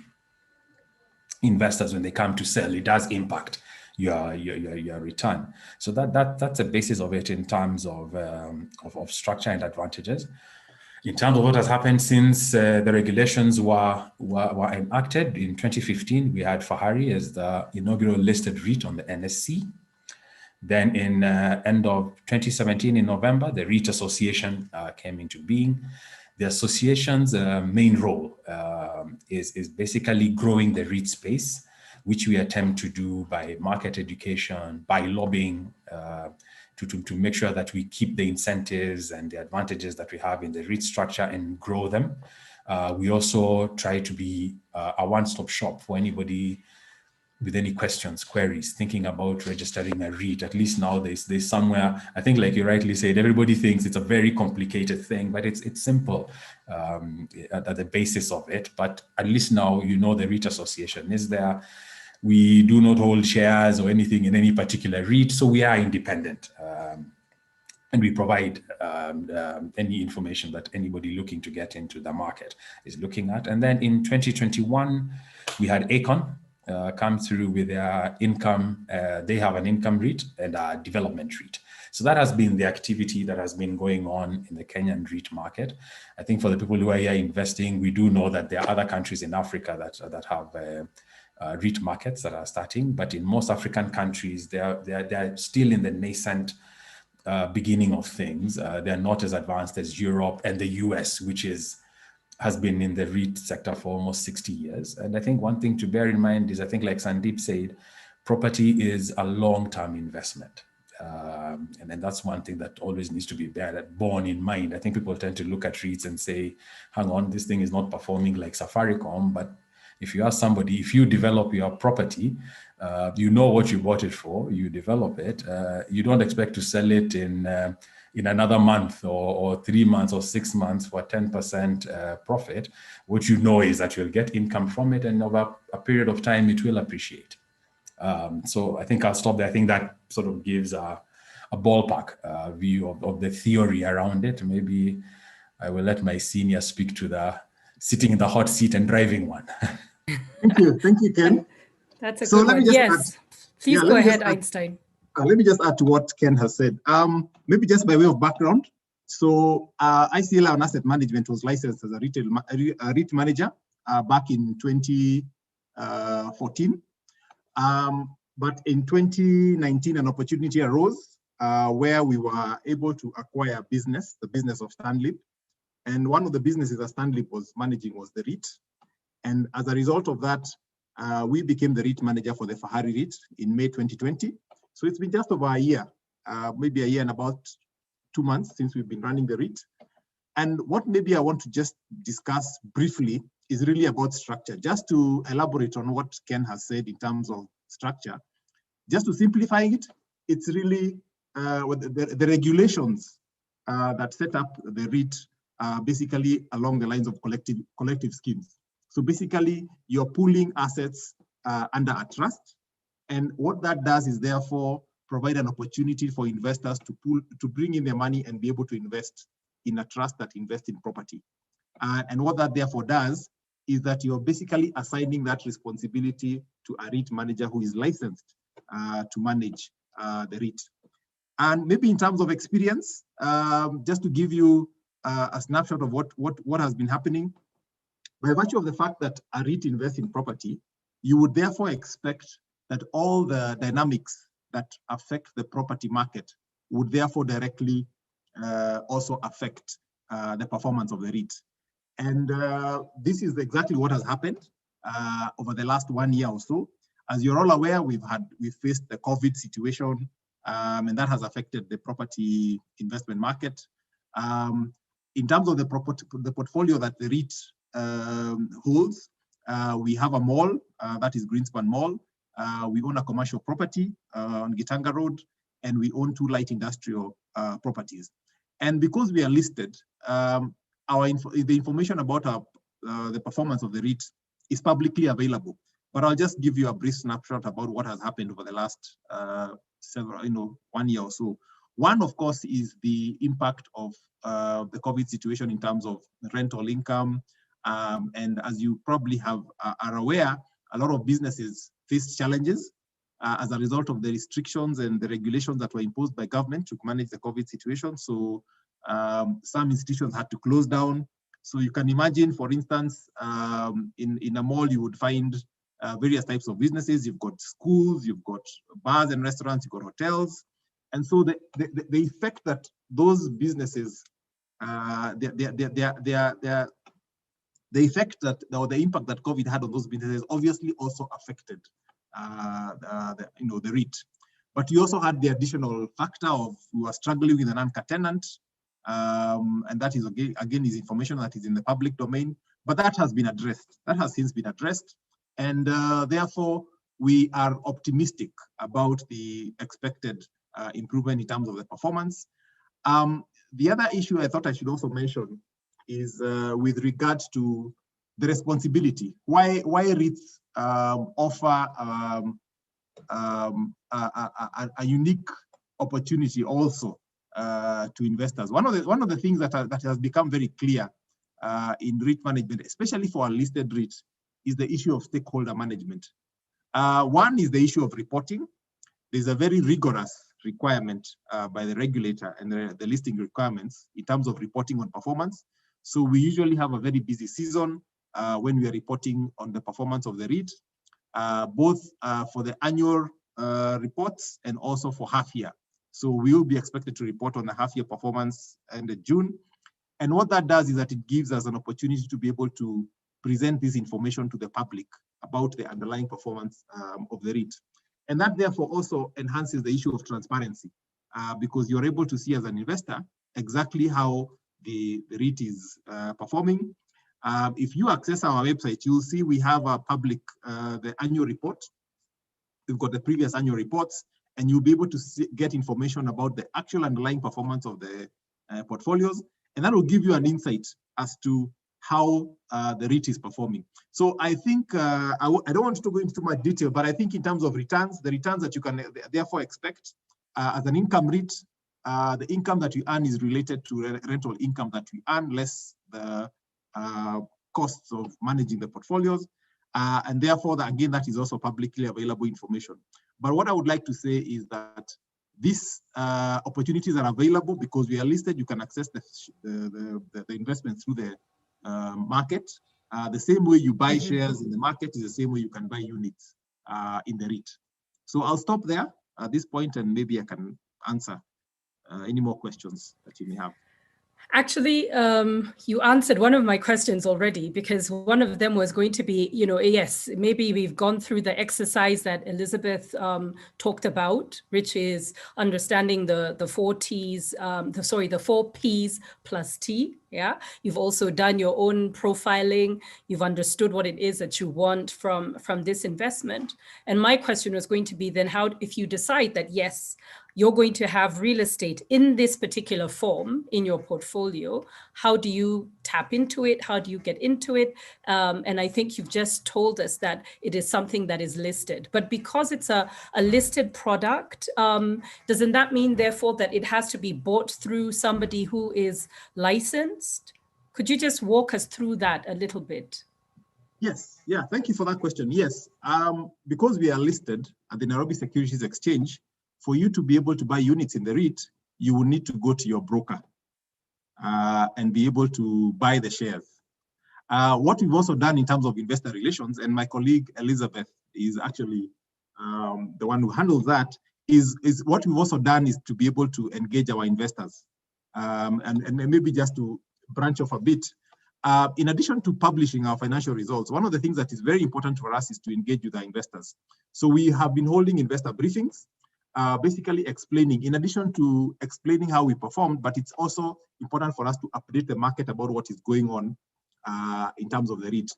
investors when they come to sell. It does impact your return. So that's the basis of it in terms of structure and advantages. In terms of what has happened since the regulations were enacted in 2015, we had Fahari as the inaugural listed REIT on the NSC. Then in end of 2017 in November, the REIT Association came into being. The association's main role is basically growing the REIT space, which we attempt to do by market education, by lobbying, to make sure that we keep the incentives and the advantages that we have in the REIT structure and grow them. We also try to be a one-stop shop for anybody with any questions, queries, thinking about registering a REIT. At least now there's somewhere, I think like you rightly said, everybody thinks it's a very complicated thing, but it's simple at the basis of it. But at least now you know the REIT Association is there. We do not hold shares or anything in any particular REIT, so we are independent. And we provide any information that anybody looking to get into the market is looking at. And then in 2021, we had Aecon come through with their income. They have an income REIT and a development REIT. So that has been the activity that has been going on in the Kenyan REIT market. I think for the people who are here investing, we do know that there are other countries in Africa that have REIT markets that are starting, but in most African countries, they're still in the nascent beginning of things. They're not as advanced as Europe and the US, which has been in the REIT sector for almost 60 years. And I think one thing to bear in mind is, I think like Sandeep said, property is a long-term investment. And then that's one thing that always needs to be borne in mind. I think people tend to look at REITs and say, hang on, this thing is not performing like Safaricom. But if you ask somebody, if you develop your property, you know what you bought it for, you develop it, you don't expect to sell it in another month or 3 months or 6 months for 10% profit. What you know is that you'll get income from it, and over a period of time, it will appreciate. So I think I'll stop there. I think that sort of gives a ballpark view of the theory around it. Maybe I will let my senior speak to the sitting in the hot seat and driving one. Thank you, Ken. That's a good one. Yes, please go ahead, Einstein. Let me just add to what Ken has said. Maybe just by way of background. So ICL on Asset Management was licensed as a REIT manager back in 2014. But in 2019, an opportunity arose where we were able to acquire a business, the business of Stanley. And one of the businesses that Stanley was managing was the REIT. And as a result of that, we became the REIT manager for the Fahari REIT in May 2020. So it's been just over a year, maybe a year and about 2 months since we've been running the REIT. And what maybe I want to just discuss briefly is really about structure. Just to elaborate on what Ken has said in terms of structure, just to simplify it, it's really the regulations that set up the REIT basically along the lines of collective schemes. So basically, you're pooling assets under a trust. And what that does is therefore provide an opportunity for investors to bring in their money and be able to invest in a trust that invests in property. And what that therefore does is that you're basically assigning that responsibility to a REIT manager who is licensed to manage the REIT. And maybe in terms of experience, just to give you a snapshot of what has been happening, by virtue of the fact that a REIT invests in property, you would therefore expect that all the dynamics that affect the property market would therefore directly also affect the performance of the REIT. And this is exactly what has happened over the last 1 year or so. As you're all aware, we've faced the COVID situation, and that has affected the property investment market. In terms of the portfolio that the REIT holds, we have a mall, that is Greenspan Mall. We own a commercial property on Gitanga Road, and we own 2 light industrial properties. And because we are listed, the information about the performance of the REIT is publicly available. But I'll just give you a brief snapshot about what has happened over the last 1 year or so. One, of course, is the impact of the COVID situation in terms of rental income. And as you probably are aware, a lot of businesses faced challenges as a result of the restrictions and the regulations that were imposed by government to manage the COVID situation. So some institutions had to close down. So you can imagine, for instance, in a mall, you would find various types of businesses. You've got schools, you've got bars and restaurants, you've got hotels. And so the effect that those businesses, the effect that, or the impact that COVID had on those businesses obviously also affected the REIT. But you also had the additional factor of we were struggling with an anchor tenant, and that is again is information that is in the public domain. But that has been addressed. That has since been addressed, and therefore we are optimistic about the expected improvement in terms of the performance. The other issue I thought I should also mention is with regards to the responsibility. Why REITs offer a unique opportunity also to investors. One of the things that has become very clear in REIT management, especially for a listed REIT, is the issue of stakeholder management. One is the issue of reporting. There's a very rigorous requirement by the regulator and the listing requirements in terms of reporting on performance. So we usually have a very busy season when we are reporting on the performance of the REIT, both for the annual reports and also for half year. So we will be expected to report on the half year performance ended June. And what that does is that it gives us an opportunity to be able to present this information to the public about the underlying performance of the REIT. And that therefore also enhances the issue of transparency because you're able to see as an investor exactly how the REIT is performing. If you access our website, you'll see we have a public, the annual report. We've got the previous annual reports, and you'll be able to get information about the actual underlying performance of the portfolios. And that will give you an insight as to how the REIT is performing. So I think, I don't want to go into too much detail, but I think in terms of returns, the returns that you can therefore expect as an income REIT, the income that you earn is related to rental income that you earn less the costs of managing the portfolios. And therefore, again, that is also publicly available information. But what I would like to say is that these opportunities are available because we are listed. You can access the investment through the market. The same way you buy shares in the market is the same way you can buy units in the REIT. So I'll stop there at this point, and maybe I can answer any more questions that you may have. Actually, you answered one of my questions already, because one of them was going to be, yes, maybe we've gone through the exercise that Elizabeth talked about, which is understanding the 4 T's, the 4 P's plus T. Yeah, you've also done your own profiling. You've understood what it is that you want from this investment. And my question was going to be then, how, if you decide that, yes, you're going to have real estate in this particular form in your portfolio, how do you tap into it? How do you get into it? And I think you've just told us that it is something that is listed. But because it's a listed product, doesn't that mean, therefore, that it has to be bought through somebody who is licensed? Could you just walk us through that a little bit? Yes, yeah, thank you for that question. Yes, because we are listed at the Nairobi Securities Exchange, for you to be able to buy units in the REIT, you will need to go to your broker and be able to buy the shares. What we've also done in terms of investor relations, and my colleague Elizabeth is actually the one who handles that, is what we've also done is to be able to engage our investors. And maybe just to branch off a bit, in addition to publishing our financial results, one of the things that is very important for us is to engage with our investors. So we have been holding investor briefings, basically explaining, in addition to explaining how we performed, but it's also important for us to update the market about what is going on in terms of the REIT.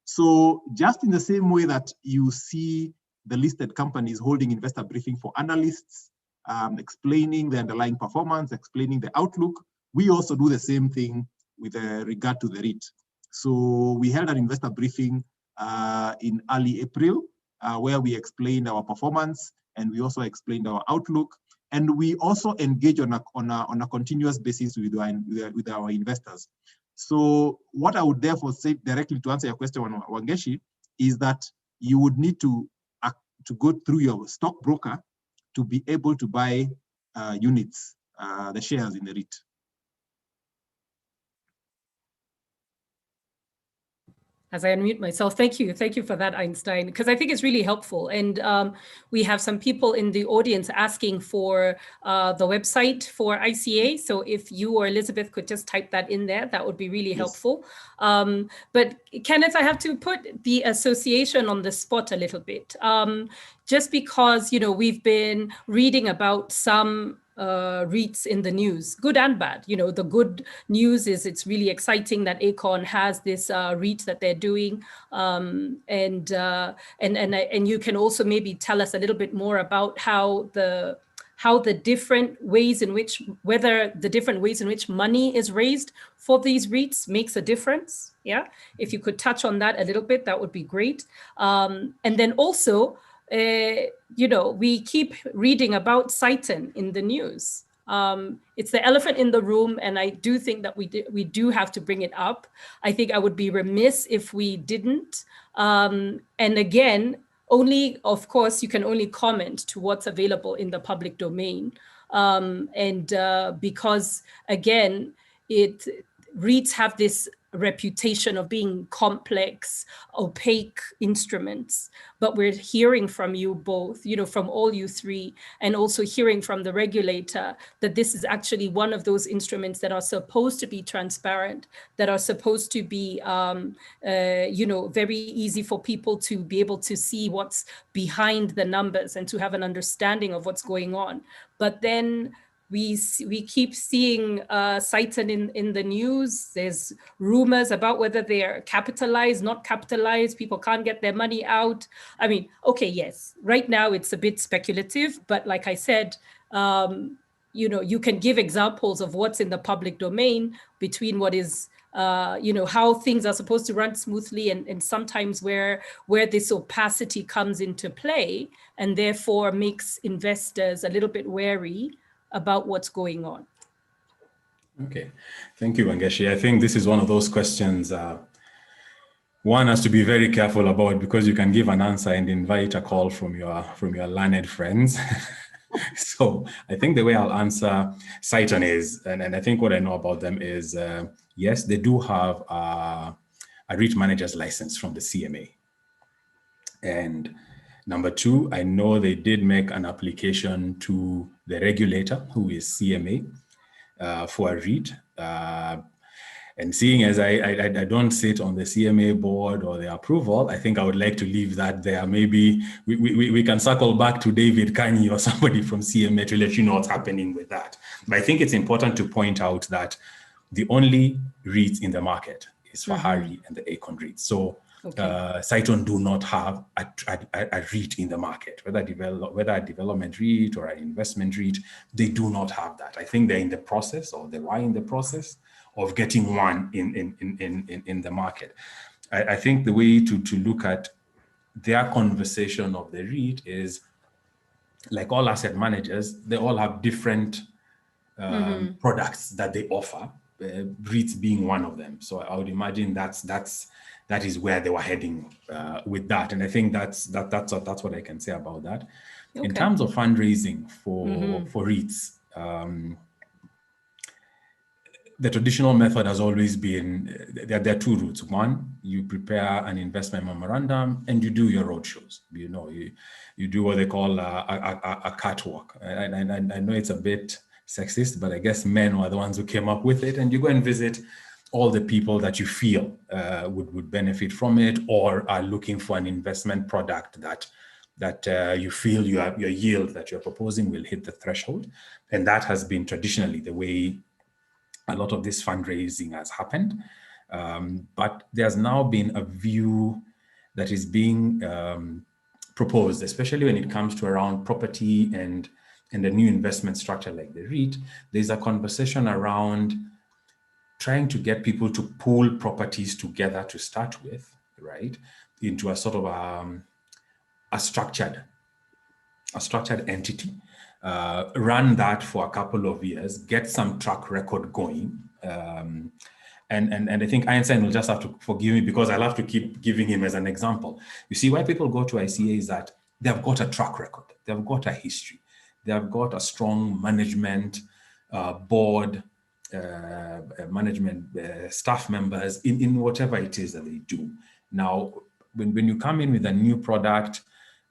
So just in the same way that you see the listed companies holding investor briefing for analysts, explaining the underlying performance, explaining the outlook, we also do the same thing with regard to the REIT. So we held an investor briefing in early April, where we explained our performance, and we also explained our outlook, and we also engage on a continuous basis with our investors. So what I would therefore say directly to answer your question, Wangeshi, is that you would need to to go through your stockbroker to be able to buy units, the shares in the REIT. As I unmute myself, thank you for that, Einstein, because I think it's really helpful. And we have some people in the audience asking for the website for ICA. So if you or Elizabeth could just type that in there, that would be really helpful. But Kenneth, I have to put the association on the spot a little bit, just because, you know, we've been reading about some REITs in the news, good and bad. You know, the good news is it's really exciting that Aecon has this REIT that they're doing, and you can also maybe tell us a little bit more about how the different ways in which, whether the different ways in which money is raised for these REITs makes a difference. Yeah, if you could touch on that a little bit, that would be great. And then also, you know, we keep reading about Seitan in the news. It's the elephant in the room, and I do think that we do have to bring it up. I think I would be remiss if we didn't. And again, only, of course, you can only comment to what's available in the public domain. Because again, REITs have this reputation of being complex, opaque instruments, but we're hearing from you both, you know, from all you three, and also hearing from the regulator that this is actually one of those instruments that are supposed to be transparent, that are supposed to be, you know, very easy for people to be able to see what's behind the numbers and to have an understanding of what's going on. But then we keep seeing Seitan in the news. There's rumors about whether they are capitalized, not capitalized. People can't get their money out. I mean, okay, yes, right now it's a bit speculative, but like I said, you know, you can give examples of what's in the public domain between what is, you know, how things are supposed to run smoothly, and sometimes where this opacity comes into play and therefore makes investors a little bit wary about what's going on. Okay, thank you, Wangeshi. I think this is one of those questions one has to be very careful about, because you can give an answer and invite a call from your learned friends. So I think the way I'll answer Seitan is, and I think what I know about them is, yes, they do have a REIT manager's license from the CMA. And number two, I know they did make an application to the regulator, who is CMA, for a REIT. And seeing as I don't sit on the CMA board or the approval, I think I would like to leave that there. Maybe we can circle back to David Kanye or somebody from CMA to let you know what's happening with that. But I think it's important to point out that the only REIT in the market is Fahari and the Aecon REIT. So Seitan do not have a REIT in the market, whether a development REIT or an investment REIT, they do not have that. I think they're in the process, or they were in the process of getting one in the market. I think the way to look at their conversation of the REIT is, like all asset managers, they all have different products that they offer, REITs being one of them. So I would imagine that is where they were heading with that. And I think that's what I can say about that. Okay. In terms of fundraising for REITs, the traditional method has always been, there are two routes. One, you prepare an investment memorandum and you do your roadshows. You know, you do what they call a catwalk. And I know it's a bit sexist, but I guess men were the ones who came up with it. And you go and visit all the people that you feel would benefit from it, or are looking for an investment product that you feel your yield that you're proposing will hit the threshold. And that has been traditionally the way a lot of this fundraising has happened. But there's now been a view that is being proposed, especially when it comes to around property and a new investment structure like the REIT. There's a conversation around trying to get people to pool properties together to start with, right, into a sort of a structured entity. Run that for a couple of years, get some track record going. And I think Einstein will just have to forgive me, because I'll have to keep giving him as an example. You see, why people go to ICA is that they've got a track record, they've got a history, they've got a strong management, board, management, staff members in whatever it is that they do. Now, when you come in with a new product,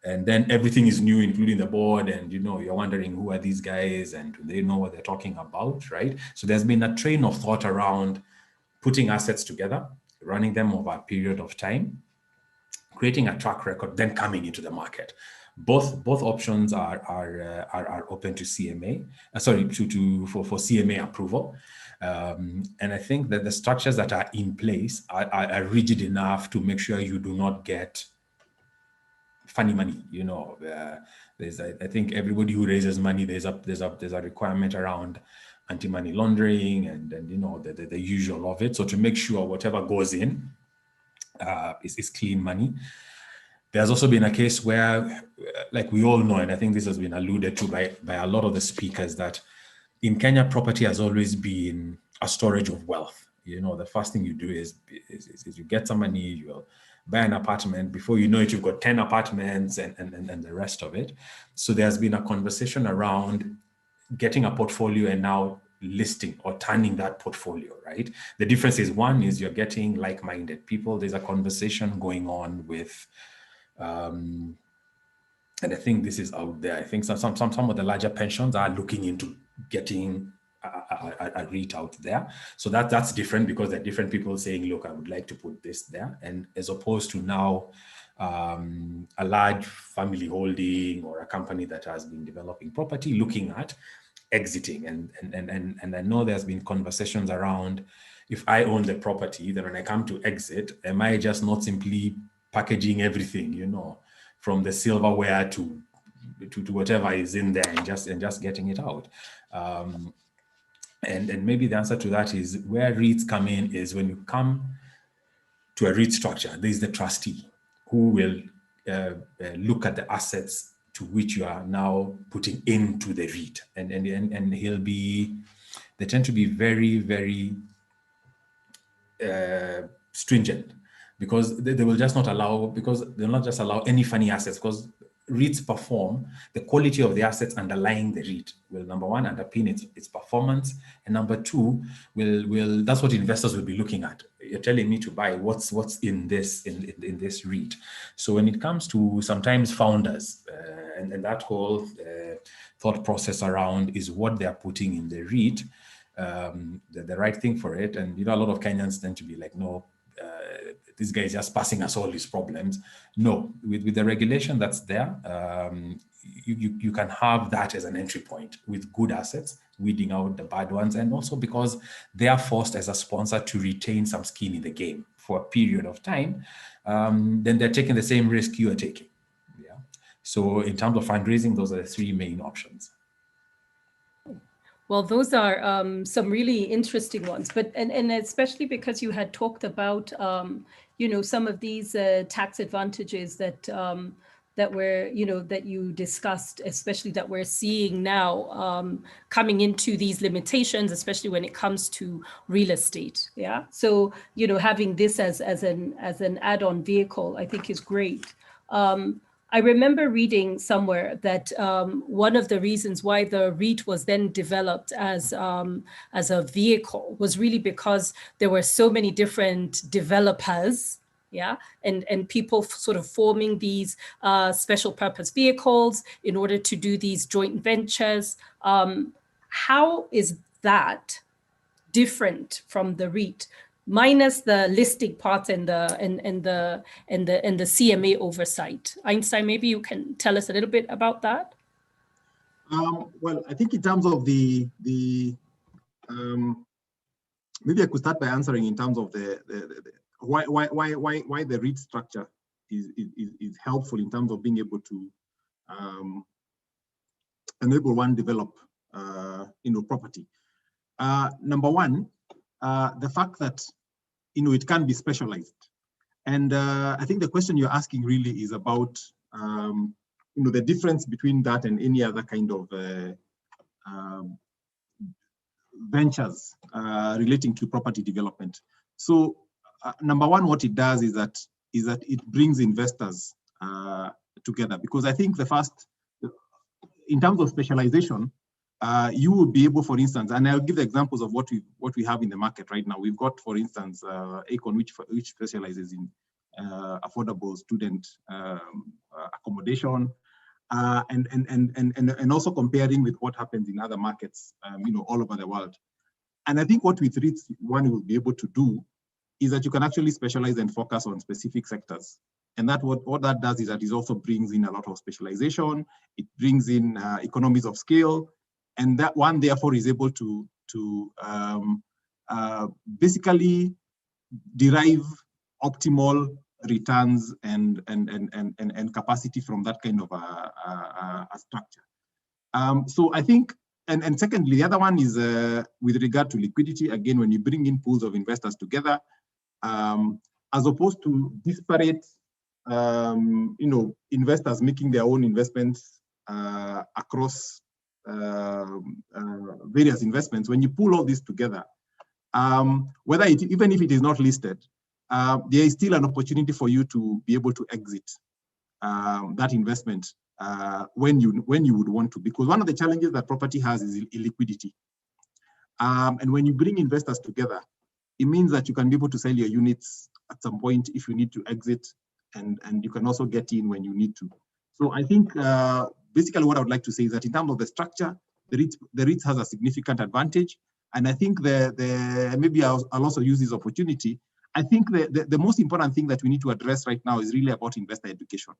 and then everything is new, including the board, and you're wondering who are these guys and do they know what they're talking about, right? So there's been a train of thought around putting assets together, running them over a period of time, creating a track record, then coming into the market. Both options are open to CMA, for CMA approval. And I think that the structures that are in place are rigid enough to make sure you do not get funny money. I think everybody who raises money, there's a requirement around anti-money laundering and the usual of it. So to make sure whatever goes in is clean money. There's also been a case where, like we all know, and I think this has been alluded to by a lot of the speakers, that in Kenya, property has always been a storage of wealth. The first thing you do is you get some money, you'll buy an apartment. Before you know it, you've got 10 apartments and the rest of it. So there's been a conversation around getting a portfolio and now listing or turning that portfolio, right? The difference is, one is you're getting like-minded people. There's a conversation going on with, and I think this is out there. I think some of the larger pensions are looking into getting a REIT out there. So that's different, because there are different people saying, look, I would like to put this there. And as opposed to now a large family holding or a company that has been developing property looking at exiting. And I know there's been conversations around, if I own the property, then when I come to exit, am I just not simply packaging everything, from the silverware to whatever is in there and just getting it out? And maybe the answer to that is, where REITs come in is when you come to a REIT structure, there's the trustee who will look at the assets to which you are now putting into the REIT. And they tend to be very, very stringent, because they will just not allow, because they'll not just allow any funny assets, because REITs perform, the quality of the assets underlying the REIT will, number one, underpin its performance, and number two, will that's what investors will be looking at. You're telling me to buy what's in this REIT. So when it comes to sometimes founders and that whole thought process around is what they're putting in the REIT, the right thing for it, and a lot of Kenyans tend to be like, no, this guy is just passing us all these problems. No, with the regulation that's there, you can have that as an entry point with good assets, weeding out the bad ones, and also because they are forced as a sponsor to retain some skin in the game for a period of time, then they're taking the same risk you are taking. Yeah. So in terms of fundraising, those are the three main options. Well, those are some really interesting ones, but and especially because you had talked about some of these tax advantages that that you discussed, especially that we're seeing now coming into these limitations, especially when it comes to real estate. Yeah. So having this as an add-on vehicle, I think is great. I remember reading somewhere that one of the reasons why the REIT was then developed as a vehicle was really because there were so many different developers, yeah, and people sort of forming these special purpose vehicles in order to do these joint ventures. How is that different from the REIT? Minus the listing part and the CMA oversight. Einstein, maybe you can tell us a little bit about that. Well, I think in terms of the maybe I could start by answering in terms of the why the REIT structure is helpful in terms of being able to enable one develop property. Number one, the fact that it can be specialized, and I think the question you're asking really is about the difference between that and any other kind of ventures relating to property development. So number one, what it does is that it brings investors together, because I think in terms of specialization, you will be able, for instance, and I'll give the examples of what we have in the market right now. We've got, for instance, Aecon, which specializes in affordable student accommodation, and also comparing with what happens in other markets, all over the world. And I think what with REITs one will be able to do is that you can actually specialize and focus on specific sectors. And that what that does is that it also brings in a lot of specialization. It brings in economies of scale, and that one therefore is able to basically derive optimal returns and capacity from that kind of a structure. So I think, and secondly, the other one is with regard to liquidity. Again, when you bring in pools of investors together, as opposed to disparate, investors making their own investments across various investments. When you pull all this together, even if it is not listed, there is still an opportunity for you to be able to exit that investment when you would want to, because one of the challenges that property has is illiquidity. And when you bring investors together, it means that you can be able to sell your units at some point if you need to exit, and you can also get in when you need to. So I think basically what I would like to say is that in terms of the structure, the REITs has a significant advantage. And I think maybe I'll also use this opportunity. I think the most important thing that we need to address right now is really about investor education.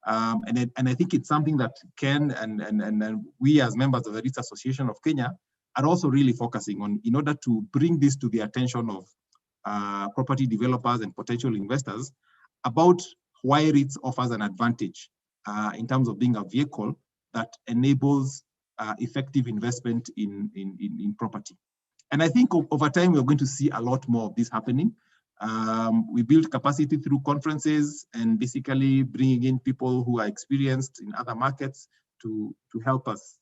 And I think it's something that Ken and we as members of the REITs Association of Kenya are also really focusing on, in order to bring this to the attention of property developers and potential investors about why REITs offers an advantage in terms of being a vehicle that enables effective investment in property. And I think over time, we're going to see a lot more of this happening. We build capacity through conferences and basically bringing in people who are experienced in other markets to help us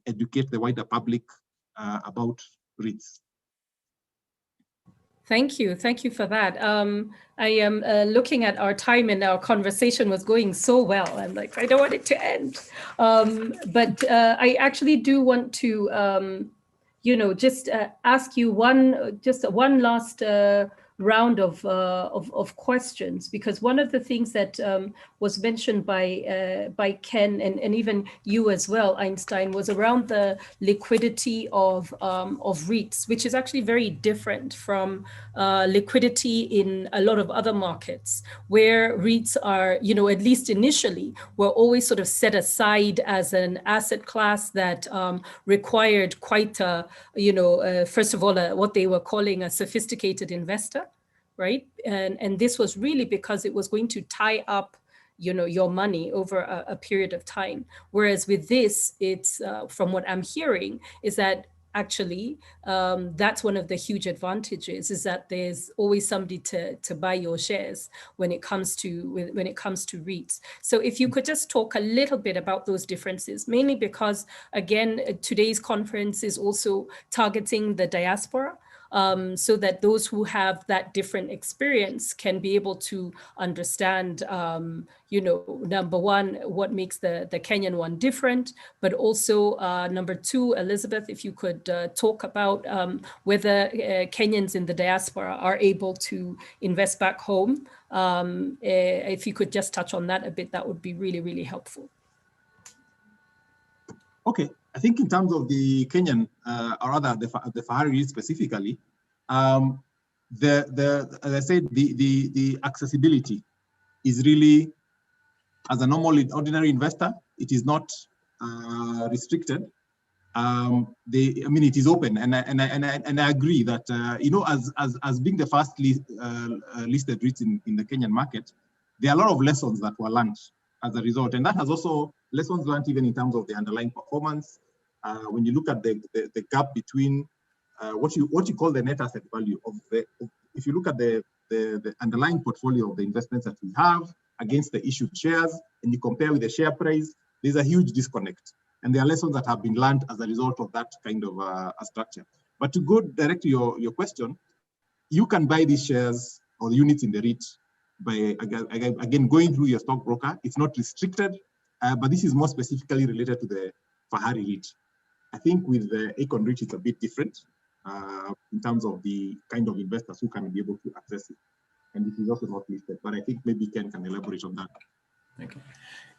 educate the wider public about REITs. Thank you for that. I am looking at our time, and our conversation was going so well. I'm like, I don't want it to end. But I actually do want to, just ask you one last round of questions, because one of the things that was mentioned by Ken and even you as well, Einstein, was around the liquidity of REITs, which is actually very different from liquidity in a lot of other markets, where REITs are, at least initially, were always sort of set aside as an asset class that required quite a, first of all, what they were calling a sophisticated investor, right? And this was really because it was going to tie up, your money over a period of time. Whereas with this, it's from what I'm hearing is that actually that's one of the huge advantages, is that there's always somebody to buy your shares when it comes to REITs. So if you could just talk a little bit about those differences, mainly because, again, today's conference is also targeting the diaspora. So that those who have that different experience can be able to understand, number one, what makes the Kenyan one different, but also number two, Elizabeth, if you could talk about whether Kenyans in the diaspora are able to invest back home. If you could just touch on that a bit, that would be really, really helpful. Okay, I think in terms of the Kenyan, or rather the Fahari specifically, as I said, the accessibility is really, as a normal ordinary investor, it is not restricted. It is open, and I agree that as being the first listed REITs in the Kenyan market, there are a lot of lessons that were learned as a result, and that has also lessons learned even in terms of the underlying performance. When you look at the gap between what you call the net asset value if you look at the underlying portfolio of the investments that we have against the issued shares, and you compare with the share price, there's a huge disconnect. And there are lessons that have been learned as a result of that kind of a structure. But to go direct to your question, you can buy these shares or units in the REIT by, again, going through your stockbroker. It's not restricted, but this is more specifically related to the Fahari REIT. I think with the Acorn REIT, it's a bit different in terms of the kind of investors who can be able to access it. And it is also not listed, but I think maybe Ken can elaborate on that. Okay.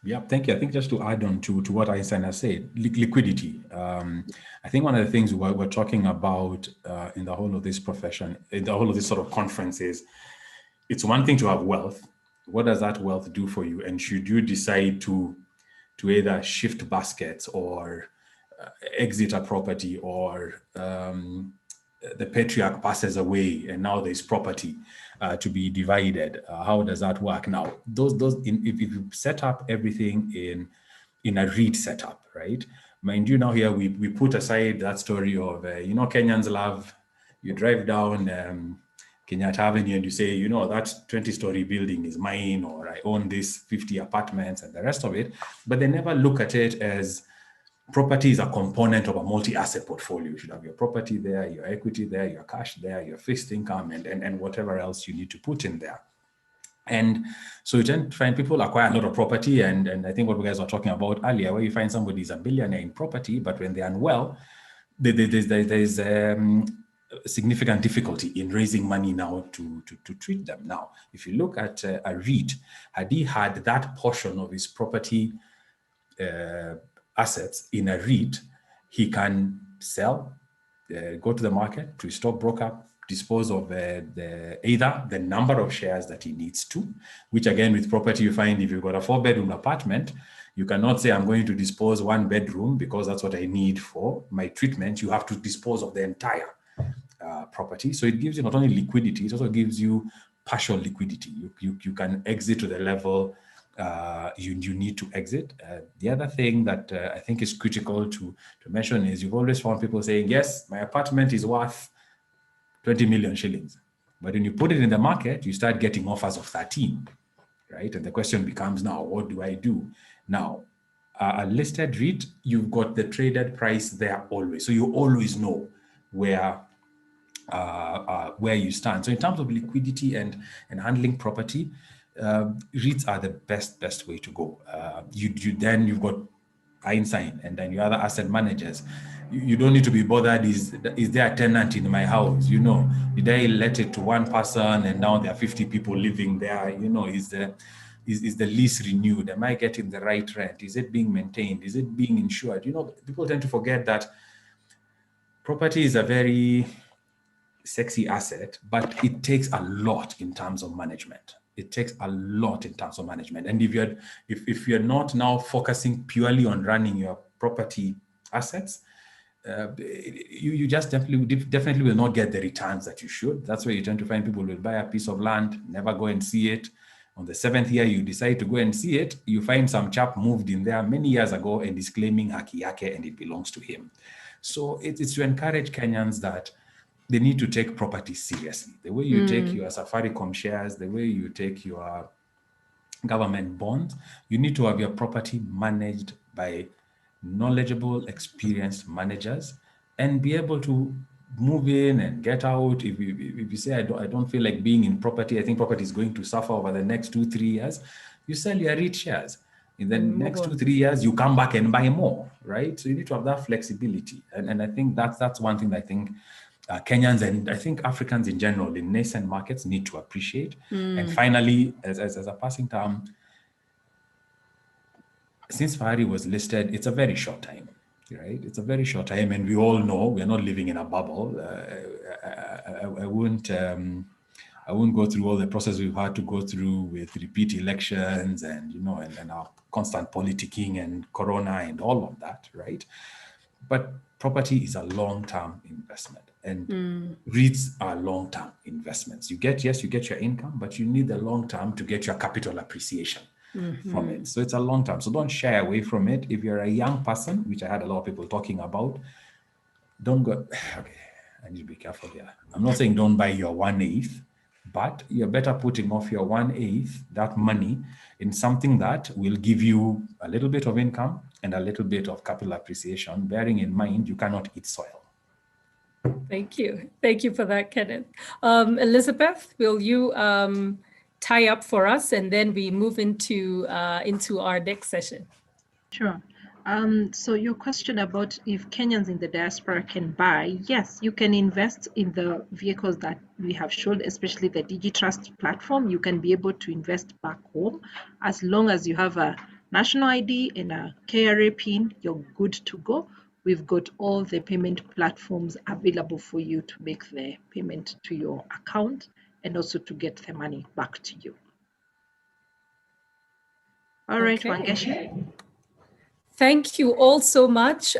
Yeah, thank you. I think just to add on to what Einstein has said, liquidity. I think one of the things we're talking about in the whole of this profession, in the whole of this sort of conference is, it's one thing to have wealth. What does that wealth do for you? And should you decide to either shift baskets or exit a property, or the patriarch passes away and now there's property to be divided, how does that work? Now, if you set up everything in a REIT setup, right? Mind you, now here we put aside that story of, Kenyans love, you drive down Kenyatta Avenue and you say, that 20-story building is mine, or I own this 50 apartments and the rest of it, but they never look at it as property is a component of a multi-asset portfolio. You should have your property there, your equity there, your cash there, your fixed income, and whatever else you need to put in there. And so you tend to find people acquire a lot of property, and I think what you guys were talking about earlier, where you find somebody is a billionaire in property, but when they're unwell, there's significant difficulty in raising money now to treat them. Now, if you look at a REIT, had he had that portion of his property assets in a REIT, he can sell, go to the market, to his stockbroker, dispose of either the number of shares that he needs to, which again with property you find if you've got a 4-bedroom apartment, you cannot say I'm going to dispose 1 bedroom because that's what I need for my treatment. You have to dispose of the entire property. So it gives you not only liquidity, it also gives you partial liquidity. You can exit to the level you need to exit. The other thing that I think is critical to mention is you've always found people saying, yes, my apartment is worth 20 million shillings. But when you put it in the market, you start getting offers of 13, right? And the question becomes now, what do I do? Now, a listed REIT, you've got the traded price there always. So you always know where you stand. So in terms of liquidity and handling property, REITs are the best way to go. You've got Einstein and then your other asset managers. You don't need to be bothered. Is there a tenant in my house? Did I let it to one person and now there are 50 people living there? Is the lease renewed? Am I getting the right rent? Is it being maintained? Is it being insured? People tend to forget that property is a very sexy asset, but it takes a lot in terms of management. It takes a lot in terms of management. And if you're not now focusing purely on running your property assets, you just definitely will not get the returns that you should. That's where you tend to find people will buy a piece of land, never go and see it. On the 7th year, you decide to go and see it. You find some chap moved in there many years ago and is claiming haki yake and it belongs to him. So it's to encourage Kenyans that they need to take property seriously. The way you take your Safaricom shares, the way you take your government bonds, you need to have your property managed by knowledgeable, experienced managers and be able to move in and get out. If you say, I don't feel like being in property, I think property is going to suffer over the next 2-3 years, you sell your REIT shares. In the next 2-3 years, you come back and buy more, right? So you need to have that flexibility. And I think that's one thing that I think Kenyans and I think Africans in general in nascent markets need to appreciate. And finally, as a passing term, since Fahari was listed, it's a very short time, right? It's a very short time, and we all know we're not living in a bubble. I won't go through all the process we've had to go through with repeat elections and and our constant politicking and corona and all of that, right? But property is a long-term investment, and REITs are long-term investments. You get your income, but you need the long-term to get your capital appreciation from it. So it's a long-term. So don't shy away from it. If you're a young person, which I had a lot of people talking about, don't go, okay, I need to be careful here. I'm not saying don't buy your 1/8, but you're better putting off your 1/8, that money, in something that will give you a little bit of income and a little bit of capital appreciation, bearing in mind you cannot eat soil. Thank you. Thank you for that, Kenneth. Elizabeth, will you tie up for us, and then we move into our next session. Sure. So your question about if Kenyans in the diaspora can buy, yes, you can invest in the vehicles that we have showed, especially the DigiTrust platform. You can be able to invest back home as long as you have a national ID and a KRA PIN, you're good to go. We've got all the payment platforms available for you to make the payment to your account and also to get the money back to you. All right, Wangeshi. Thank you all so much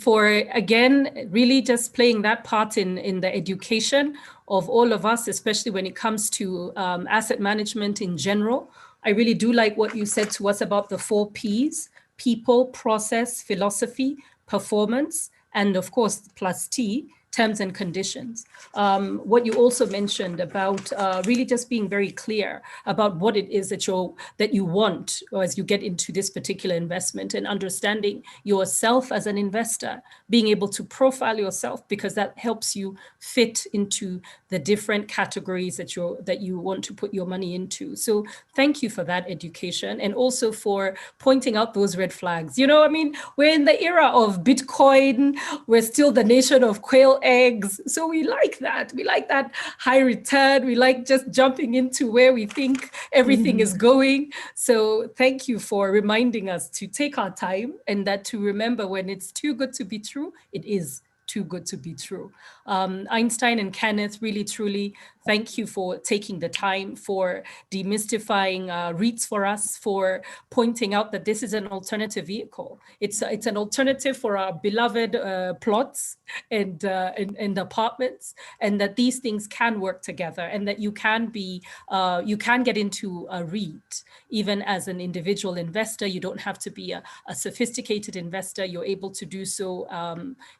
for, again, really just playing that part in the education of all of us, especially when it comes to asset management in general. I really do like what you said to us about the 4 Ps: people, process, philosophy, performance, and of course, plus T, terms and conditions. What you also mentioned about really just being very clear about what it is that you want as you get into this particular investment, and understanding yourself as an investor, being able to profile yourself, because that helps you fit into the different categories that you want to put your money into. So thank you for that education, and also for pointing out those red flags. You know, I mean, we're in the era of Bitcoin. We're still the nation of quail eggs. So we like that. We like that high return. We like just jumping into where we think everything is going. So thank you for reminding us to take our time, and that to remember when it's too good to be true, it is too good to be true. Einstein and Kenneth, really, truly, thank you for taking the time, for demystifying REITs for us, for pointing out that this is an alternative vehicle. It's an alternative for our beloved plots and apartments, and that these things can work together, and that you can get into a REIT even as an individual investor. You don't have to be a sophisticated investor. You're able to do so,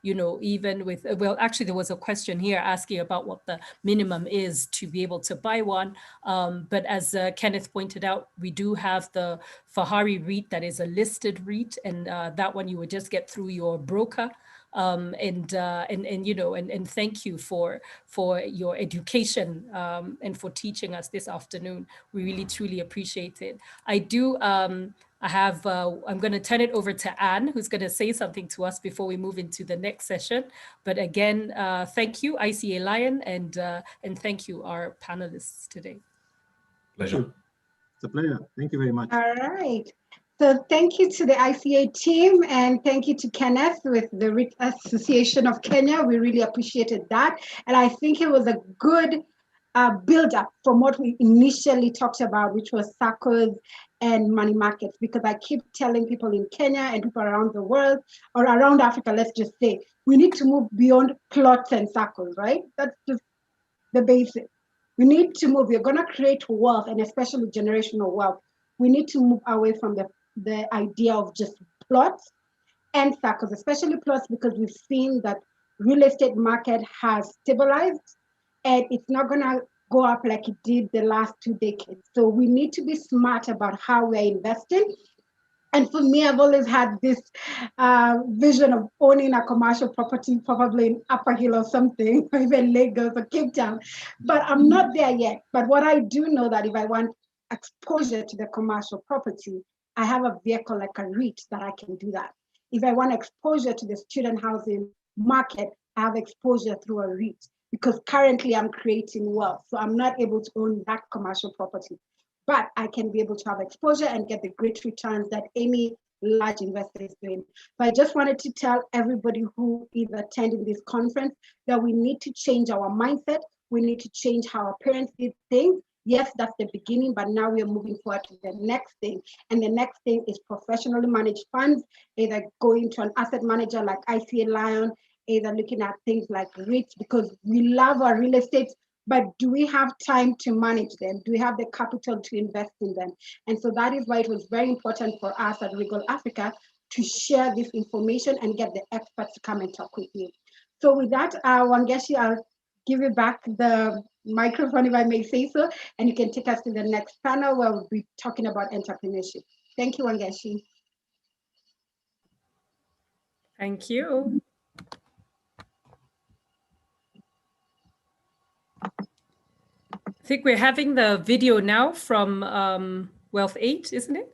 you know, even with, well, actually there was a question here asking about what the minimum is to be able to buy one. But as Kenneth pointed out, we do have the Fahari REIT that is a listed REIT, and that one you would just get through your broker. And you know, and thank you for your education and for teaching us this afternoon. We really truly appreciate it. I'm going to turn it over to Anne, who's going to say something to us before we move into the next session. But again, thank you, ICA Lion, and thank you, our panelists today. Pleasure. It's a pleasure. Thank you very much. All right. So thank you to the ICA team, and thank you to Kenneth with the REIT Association of Kenya. We really appreciated that. And I think it was a good build-up from what we initially talked about, which was SACCOs and money markets, because I keep telling people in Kenya and people around the world, or around Africa, let's just say, we need to move beyond plots and SACCOs, right? That's just the basic. We need to move. We're going to create wealth, and especially generational wealth. We need to move away from the idea of just plots and SACCOs, especially plots, because we've seen that real estate market has stabilized, and it's not going to go up like it did the last 2 decades. So we need to be smart about how we're investing. And for me, I've always had this vision of owning a commercial property, probably in Upper Hill or something, or even Lagos or Cape Town. But I'm not there yet. But what I do know that if I want exposure to the commercial property, I have a vehicle like a REIT that I can do that. If I want exposure to the student housing market, I have exposure through a REIT, because currently I'm creating wealth. So I'm not able to own that commercial property, but I can be able to have exposure and get the great returns that any large investor is doing. So I just wanted to tell everybody who is attending this conference that we need to change our mindset. We need to change how our parents did things. Yes, that's the beginning, but now we are moving forward to the next thing. And the next thing is professionally managed funds, either going to an asset manager like ICA Lion, either looking at things like REITs, because we love our real estate, but do we have time to manage them? Do we have the capital to invest in them? And so that is why it was very important for us at Regal Africa to share this information and get the experts to come and talk with you. So with that, Wangeshi, I'll give you back the microphone, if I may say so, and you can take us to the next panel where we'll be talking about entrepreneurship. Thank you, Wangeshi. Thank you. I think we're having the video now from Wealth 8, isn't it?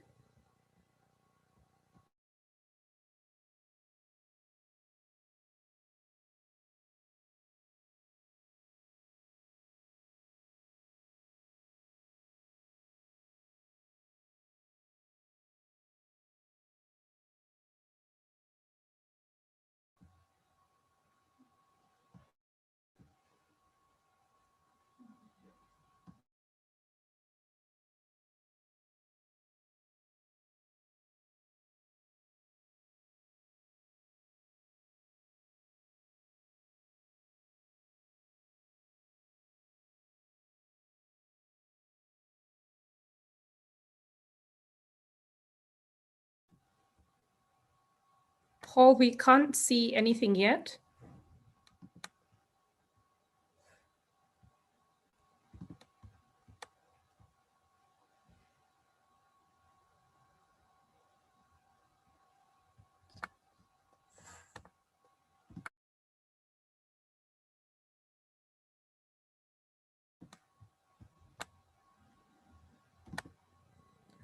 Paul, we can't see anything yet.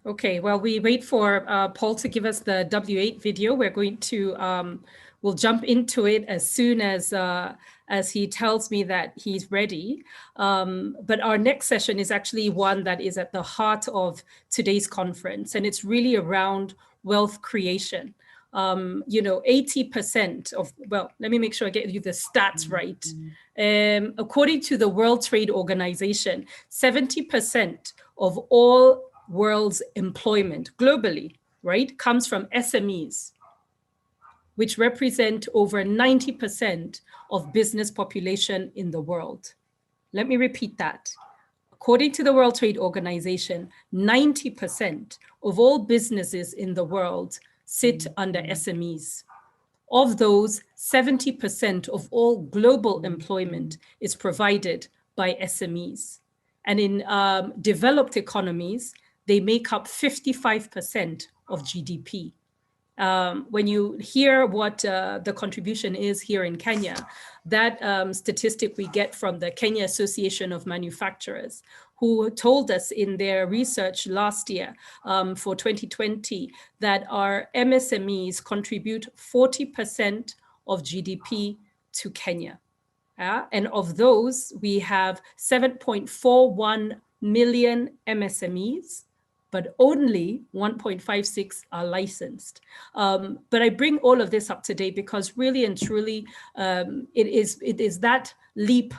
Okay, while we wait for Paul to give us the W8 video, we're going to, we'll jump into it as soon as he tells me that he's ready. But our next session is actually one that is at the heart of today's conference, and it's really around wealth creation. You know, 80% of, well, let me make sure I get you the stats right. According to the World Trade Organization, 70% of all world's employment globally, right, comes from SMEs, which represent over 90% of business population in the world. Let me repeat that. According to the World Trade Organization, 90% of all businesses in the world sit under SMEs. Of those, 70% of all global employment is provided by SMEs. And in developed economies, they make up 55% of GDP. When you hear what the contribution is here in Kenya, that statistic we get from the Kenya Association of Manufacturers, who told us in their research last year for 2020 that our MSMEs contribute 40% of GDP to Kenya. And of those, we have 7.41 million MSMEs, but only 1.56 are licensed. But I bring all of this up today because really and truly, it is that leap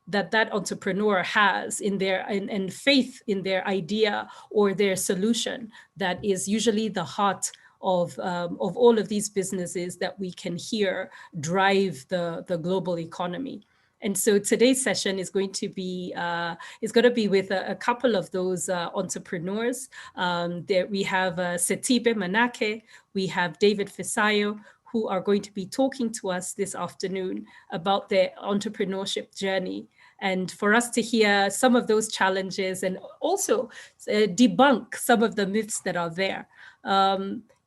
that entrepreneur has in their and faith in their idea or their solution that is usually the heart of all of these businesses that we can hear drive the global economy. And so today's session is going to be with a couple of those entrepreneurs. There we have Setibe Manake, we have David Fisayo, who are going to be talking to us this afternoon about their entrepreneurship journey. And for us to hear some of those challenges and also debunk some of the myths that are there.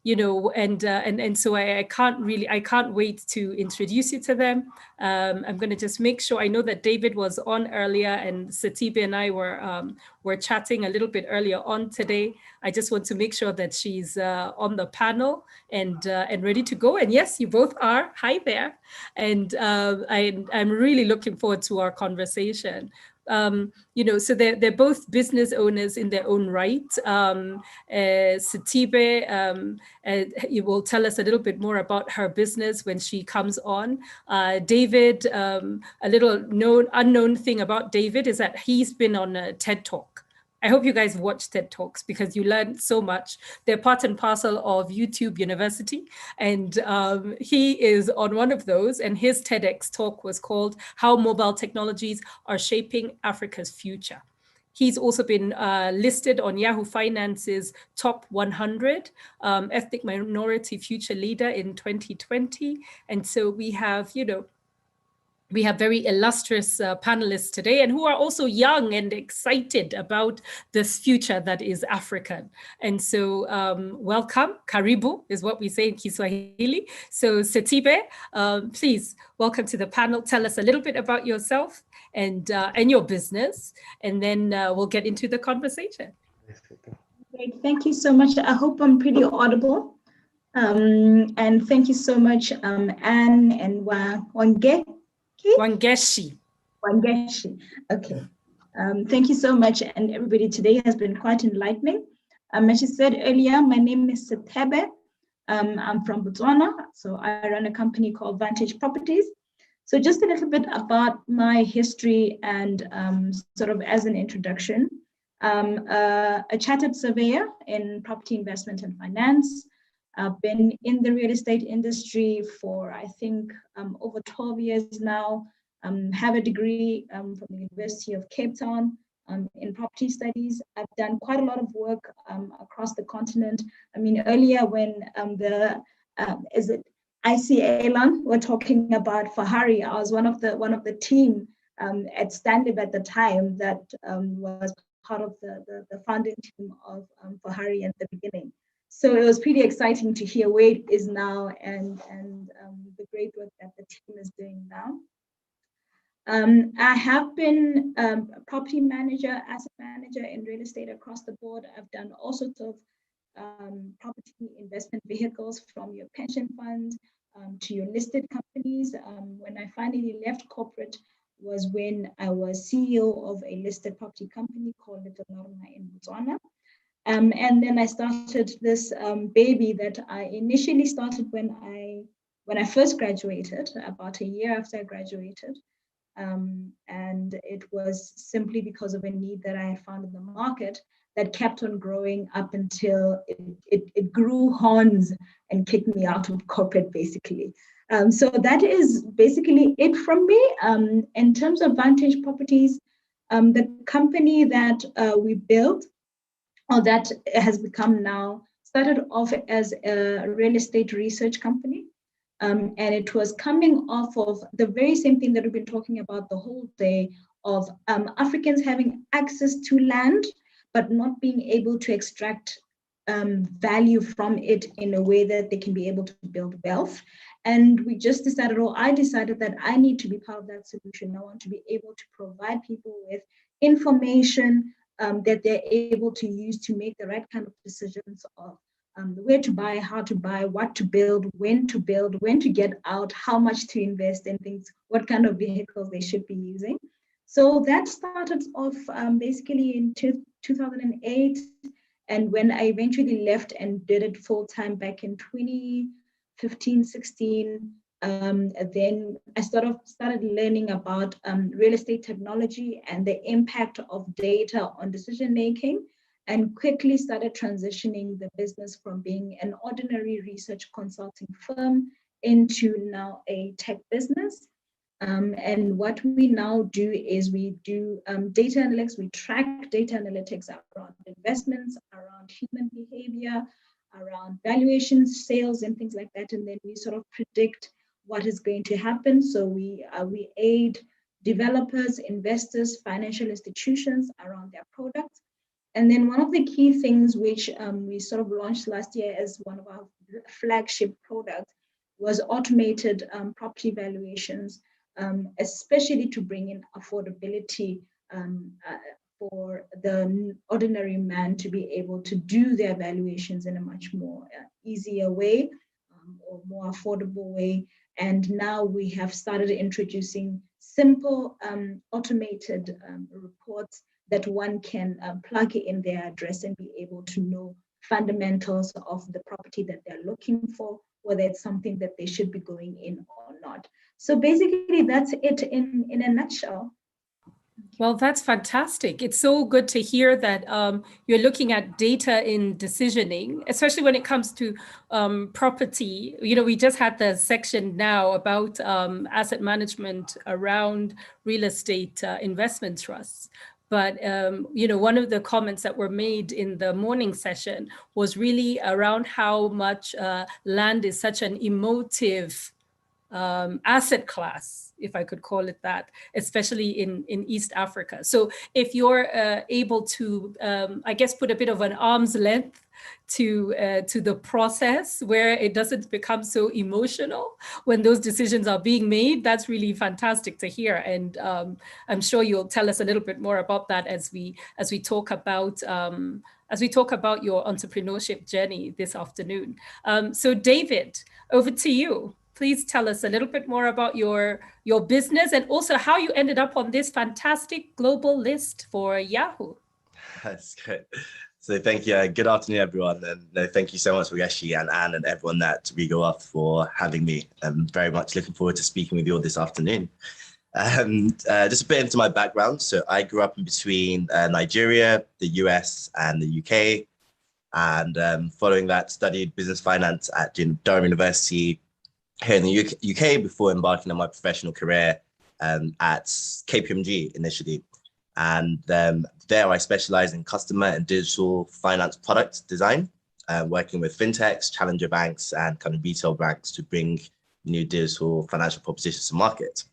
You know, and so I can't wait to introduce you to them. I'm going to just make sure. I know that David was on earlier, and Setibe and I were chatting a little bit earlier on today. I just want to make sure that she's on the panel and ready to go. And yes, you both are. Hi there. And I'm really looking forward to our conversation. You know, so they're both business owners in their own right. Setibe, you will tell us a little bit more about her business when she comes on. David, a little unknown thing about David is that he's been on a TED Talk. I hope you guys watch TED Talks because you learn so much. They're part and parcel of YouTube University. And he is on one of those, and his TEDx talk was called How Mobile Technologies Are Shaping Africa's Future. He's also been listed on Yahoo Finance's top 100 ethnic minority future leader in 2020. And so we have, you know, we have very illustrious panelists today, and who are also young and excited about this future that is African. And so welcome, karibu is what we say in Kiswahili. So Setibe, please welcome to the panel. Tell us a little bit about yourself and your business, and then we'll get into the conversation. Great, thank you so much. I hope I'm pretty audible. And thank you so much, Anne and Wangeshi. Okay. Thank you so much, and everybody. Today has been quite enlightening. As you said earlier, my name is Sethebe. I'm from Botswana, so I run a company called Vantage Properties. So just a little bit about my history and sort of as an introduction. A chartered surveyor in property investment and finance. I've been in the real estate industry for, I think, over 12 years now. Have a degree from the University of Cape Town in property studies. I've done quite a lot of work across the continent. I mean, earlier when ICA were talking about Fahari, I was one of the team at Standard at the time that was part of the founding team of Fahari at the beginning. So it was pretty exciting to hear where it is now and the great work that the team is doing now. I have been a property manager, asset manager in real estate across the board. I've done all sorts of property investment vehicles, from your pension funds to your listed companies. When I finally left corporate was when I was CEO of a listed property company called Little Norma in Botswana. And then I started this baby that I initially started when I first graduated, about a year after I graduated. And it was simply because of a need that I found in the market that kept on growing up until it grew horns and kicked me out of corporate, basically. So that is basically it from me. In terms of Vantage Properties, the company that we built, or that has become now, started off as a real estate research company. And it was coming off of the very same thing that we've been talking about the whole day, of Africans having access to land, but not being able to extract value from it in a way that they can be able to build wealth. And we just decided, or I decided, that I need to be part of that solution. I want to be able to provide people with information that they're able to use to make the right kind of decisions of where to buy, how to buy, what to build, when to get out, how much to invest in things, what kind of vehicles they should be using. So that started off basically in 2008. And when I eventually left and did it full time back in 2015, 16, then I started learning about real estate technology and the impact of data on decision making, and quickly started transitioning the business from being an ordinary research consulting firm into now a tech business. And what we now do is we do data analytics. We track data analytics around investments, around human behavior, around valuations, sales, and things like that. And then we sort of predict what is going to happen. So we aid developers, investors, financial institutions around their products. And then one of the key things which we sort of launched last year as one of our flagship products was automated property valuations, especially to bring in affordability for the ordinary man to be able to do their valuations in a much more easier way or more affordable way. And now we have started introducing simple automated reports that one can plug in their address and be able to know fundamentals of the property that they're looking for, whether it's something that they should be going in or not. So basically that's it in a nutshell. Well, that's fantastic. It's so good to hear that you're looking at data in decisioning, especially when it comes to property. You know, we just had the section now about asset management around real estate investment trusts. But, you know, one of the comments that were made in the morning session was really around how much land is such an emotive asset class, if I could call it that, especially in East Africa. So if you're able to, I guess, put a bit of an arm's length to the process where it doesn't become so emotional when those decisions are being made, that's really fantastic to hear. And I'm sure you'll tell us a little bit more about that as we talk about your entrepreneurship journey this afternoon. So David, over to you. Please tell us a little bit more about your business and also how you ended up on this fantastic global list for Yahoo. That's great. So thank you. Good afternoon, everyone. And thank you so much for Yeshi and Anne and everyone at Rigo Up for having me. I'm very much looking forward to speaking with you all this afternoon. Just a bit into my background. So I grew up in between Nigeria, the US, and the UK. And following that, studied business finance at Durham University here in the UK before embarking on my professional career at KPMG initially. And there I specialize in customer and digital finance product design, working with fintechs, challenger banks, and kind of retail banks to bring new digital financial propositions to market.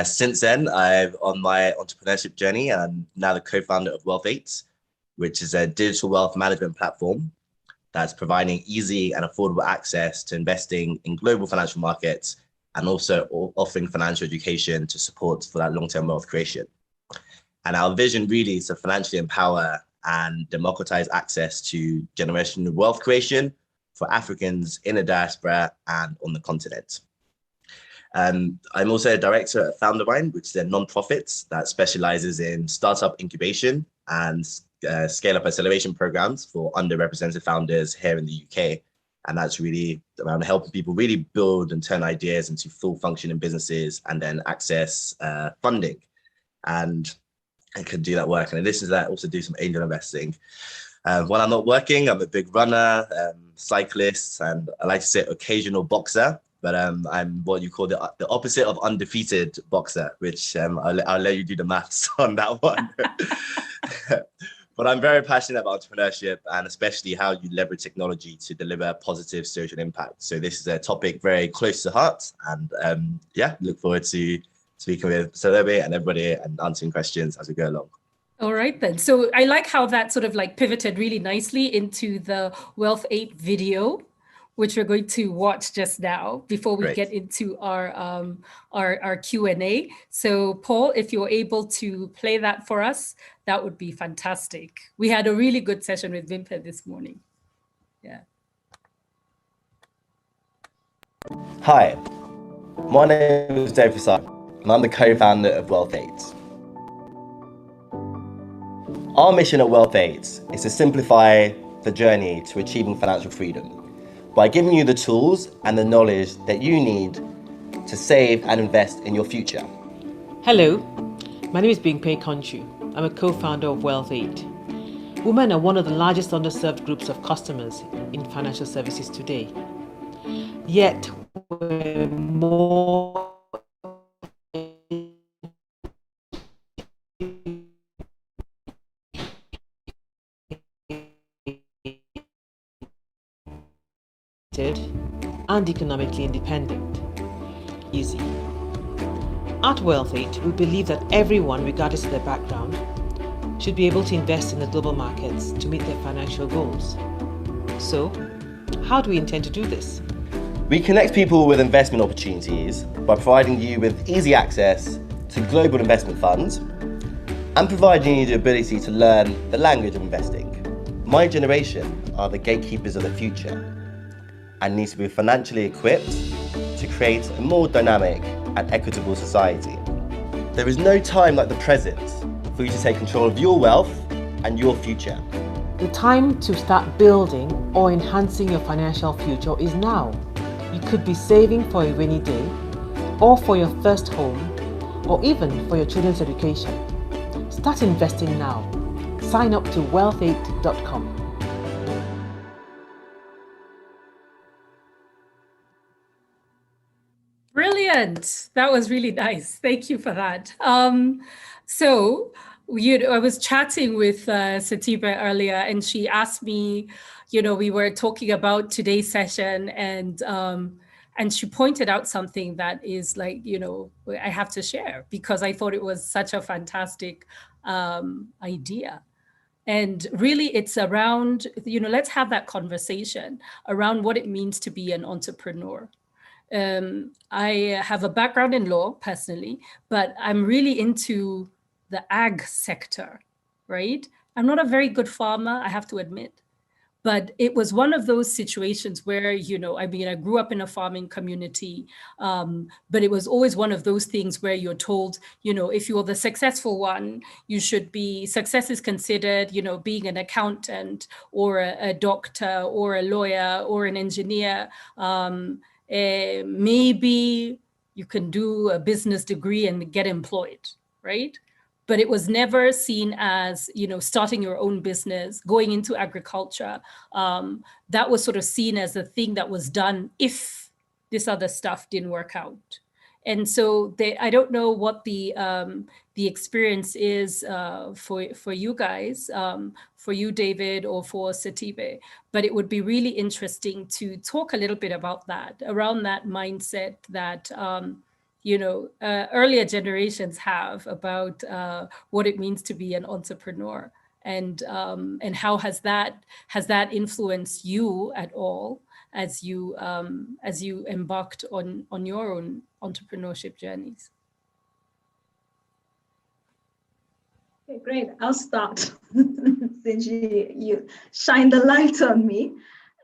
Since then, I'm on my entrepreneurship journey, and I'm now the co-founder of Wealth8, which is a digital wealth management platform that's providing easy and affordable access to investing in global financial markets and also offering financial education to support for that long-term wealth creation. And our vision really is to financially empower and democratize access to generational wealth creation for Africans in the diaspora and on the continent. I'm also a director at Foundervine, which is a nonprofit that specializes in startup incubation and scale-up acceleration programs for underrepresented founders here in the UK. And that's really around helping people really build and turn ideas into full functioning businesses and then access funding. And I can do that work. And in addition to that, also do some angel investing. When I'm not working, I'm a big runner, cyclist, and I like to say occasional boxer. But I'm what you call the opposite of undefeated boxer, which I'll let you do the maths on that one. But I'm very passionate about entrepreneurship and especially how you leverage technology to deliver positive social impact. So this is a topic very close to heart. And yeah, look forward to speaking with Salobe and everybody and answering questions as we go along. All right, then. So I like how that sort of like pivoted really nicely into the Wealth8 video, which we're going to watch just now before we get into our Q&A. So Paul, if you're able to play that for us, that would be fantastic. We had a really good session with Wimper this morning. Yeah. Hi, my name is David Simon, and I'm the co-founder of Wealth8. Our mission at Wealth8 is to simplify the journey to achieving financial freedom by giving you the tools and the knowledge that you need to save and invest in your future. Hello, my name is Bingpei Conchu. I'm a co-founder of Wealth8. Women are one of the largest underserved groups of customers in financial services today. Yet, we're more and economically independent. Easy. At Wealth8, we believe that everyone, regardless of their background, should be able to invest in the global markets to meet their financial goals. So, how do we intend to do this? We connect people with investment opportunities by providing you with easy access to global investment funds and providing you the ability to learn the language of investing. My generation are the gatekeepers of the future and need to be financially equipped to create a more dynamic and equitable society. There is no time like the present for you to take control of your wealth and your future. The time to start building or enhancing your financial future is now. You could be saving for a rainy day, or for your first home, or even for your children's education. Start investing now. Sign up to wealth8.com. Brilliant. That was really nice. Thank you for that. So I was chatting with Satiba earlier, and she asked me, we were talking about today's session and And she pointed out something that is like, you know, I have to share because I thought it was such a fantastic idea. And really it's around, you know, let's have that conversation around what it means to be an entrepreneur. I have a background in law personally, but I'm really into the ag sector, right? I'm not a very good farmer, I have to admit. But it was one of those situations where, you know, I mean, I grew up in a farming community, but it was always one of those things where you're told, you know, if you're the successful one, you should be, success is considered, you know, being an accountant or a doctor or a lawyer or an engineer. Maybe you can do a business degree and get employed, right? But it was never seen as, you know, starting your own business, going into agriculture. That was sort of seen as a thing that was done if this other stuff didn't work out. And so I don't know what the experience is for you guys, for you, David, or for Satibe, but it would be really interesting to talk a little bit about that, around that mindset that, you know, earlier generations have about what it means to be an entrepreneur, and how has that influenced you at all as you embarked on your own entrepreneurship journeys? Okay, great. I'll start since you shine the light on me.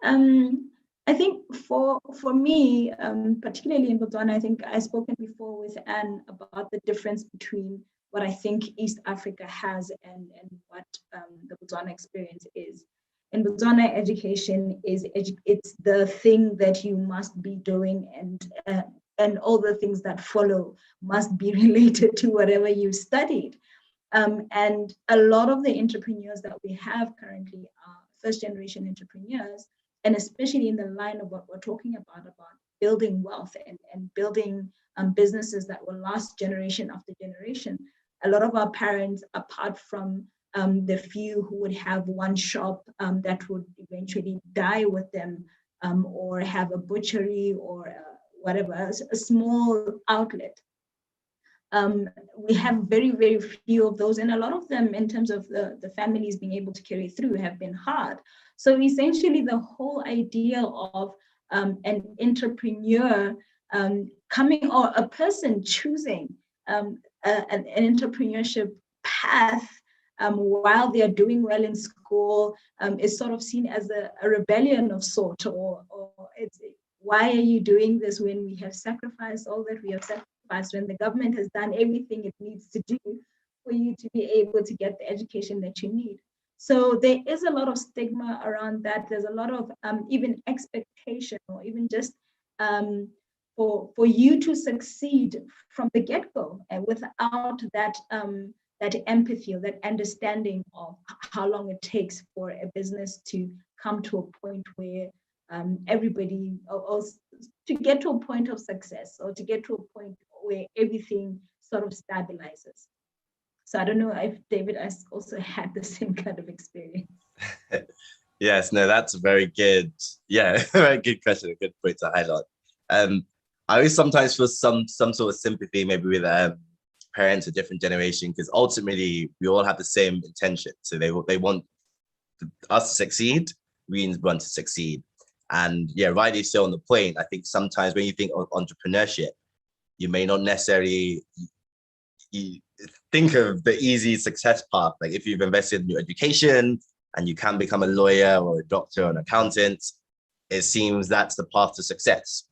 I think for me, particularly in Botswana, I think I've spoken before with Anne about the difference between what I think East Africa has and what the Botswana experience is. In Botswana, education it's the thing that you must be doing, and all the things that follow must be related to whatever you studied. And a lot of the entrepreneurs that we have currently are first-generation entrepreneurs, and especially in the line of what we're talking about building wealth and building businesses that will last generation after generation. A lot of our parents, apart from the few who would have one shop that would eventually die with them, or have a butchery or whatever, a small outlet. We have very, very few of those, and a lot of them, in terms of the families being able to carry through, have been hard. So essentially, the whole idea of an entrepreneur coming, or a person choosing an entrepreneurship path while they are doing well in school is sort of seen as a rebellion of sort, or it's, why are you doing this when we have sacrificed all that we have sacrificed, when the government has done everything it needs to do for you to be able to get the education that you need? So there is a lot of stigma around that. There's a lot of even expectation, or even just for you to succeed from the get-go, and without that that empathy or that understanding of how long it takes for a business to come to a point where everybody, or to get to a point of success, or to get to a point where everything sort of stabilizes. So I don't know if David has also had the same kind of experience. Yes, no, that's a very good, very good question, a good point to highlight. I always sometimes feel some sort of sympathy maybe with parents of different generation, because ultimately we all have the same intention. So they want us to succeed, we want to succeed. And yeah, rightly so on the point. I think sometimes when you think of entrepreneurship, you may not necessarily think of the easy success path. Like if you've invested in your education and you can become a lawyer or a doctor or an accountant, it seems that's the path to success.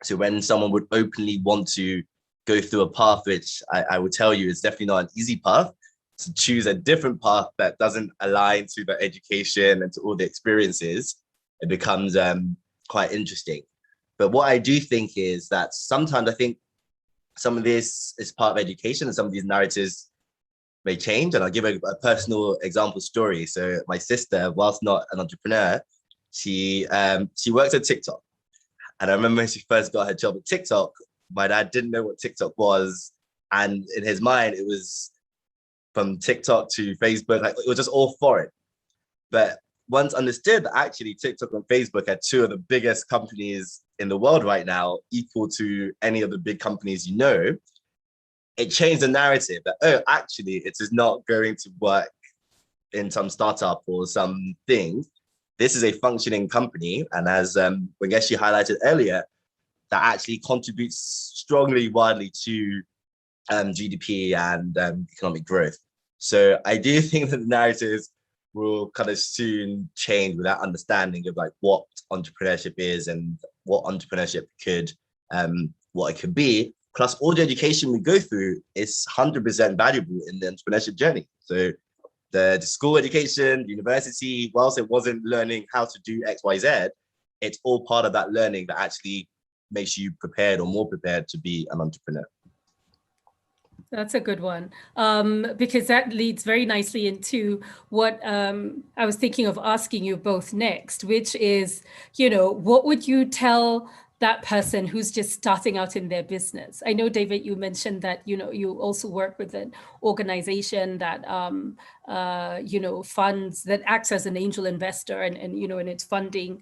So when someone would openly want to go through a path, which I would tell you is definitely not an easy path, to choose a different path that doesn't align to the education and to all the experiences, it becomes quite interesting. But what I do think is that sometimes I think some of this is part of education, and some of these narratives may change. And I'll give a personal example story. So my sister, whilst not an entrepreneur, she works at TikTok. And I remember when she first got her job at TikTok, my dad didn't know what TikTok was. And in his mind, it was from TikTok to Facebook, like it was just all foreign. But once understood that actually TikTok and Facebook are two of the biggest companies in the world right now, equal to any of the big companies you know, it changed the narrative that, oh, actually, it is not going to work in some startup or something. This is a functioning company. And as Wangeshi highlighted earlier, that actually contributes strongly, widely to GDP and economic growth. So I do think that the narratives will kind of soon change with that understanding of like what entrepreneurship is and what entrepreneurship could, what it could be. Plus all the education we go through is 100% valuable in the entrepreneurship journey. So the school education, the university, whilst it wasn't learning how to do X, Y, Z, it's all part of that learning that actually makes you prepared or more prepared to be an entrepreneur. That's a good one, because that leads very nicely into what I was thinking of asking you both next, which is, you know, what would you tell that person who's just starting out in their business? I know, David, you mentioned that, you know, you also work with an organization that, you know, funds, that acts as an angel investor and you know, and it's funding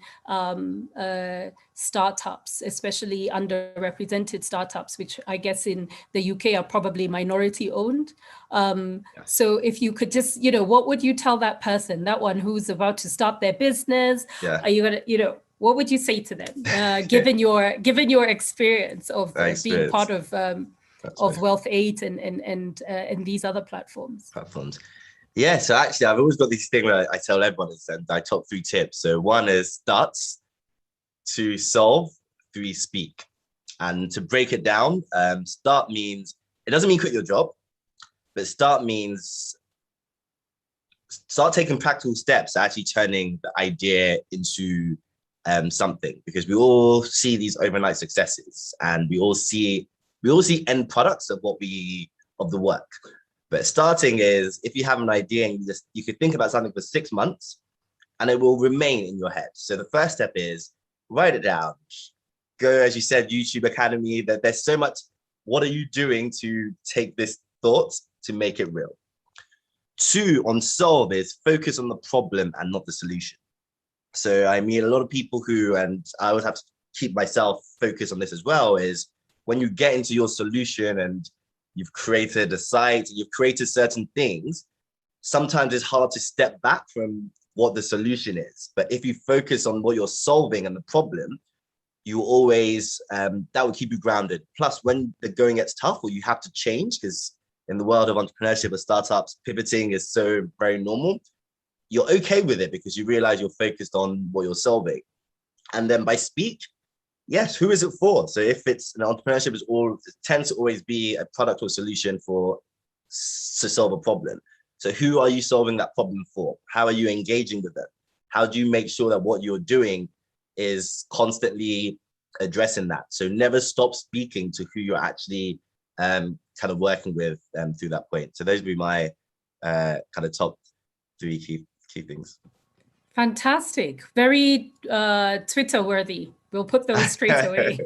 startups, especially underrepresented startups, which I guess in the UK are probably minority owned. So if you could just, you know, what would you tell that person, that one who's about to start their business? Are you gonna, you know, what would you say to them, given your experience of being part of Wealth 8 and these other platforms? Yeah, so actually, I've always got this thing where I tell everyone, and I top 3 tips. So 1 is start, 2 solve, 3 speak. And to break it down, start means, it doesn't mean quit your job, but start means start taking practical steps, actually turning the idea into something, because we all see these overnight successes and we all see end products of of the work. But starting is, if you have an idea and you could think about something for 6 months and it will remain in your head. So the first step is write it down. Go, as you said, YouTube Academy, that there's so much. What are you doing to take this thought to make it real? 2, on solve, is focus on the problem and not the solution. So I meet a lot of people who, and I always have to keep myself focused on this as well, is when you get into your solution and you've created a site, you've created certain things, sometimes it's hard to step back from what the solution is. But if you focus on what you're solving and the problem, you always, that will keep you grounded. Plus, when the going gets tough or you have to change, because in the world of entrepreneurship or startups, pivoting is so very normal, you're okay with it because you realize you're focused on what you're solving. And then by speak, yes, who is it for? So if it's an entrepreneurship, it tends to always be a product or solution to solve a problem. So who are you solving that problem for? How are you engaging with them? How do you make sure that what you're doing is constantly addressing that? So never stop speaking to who you're actually kind of working with through that point. So those would be my kind of top 3 key things. Fantastic. Very Twitter worthy. We'll put those straight away.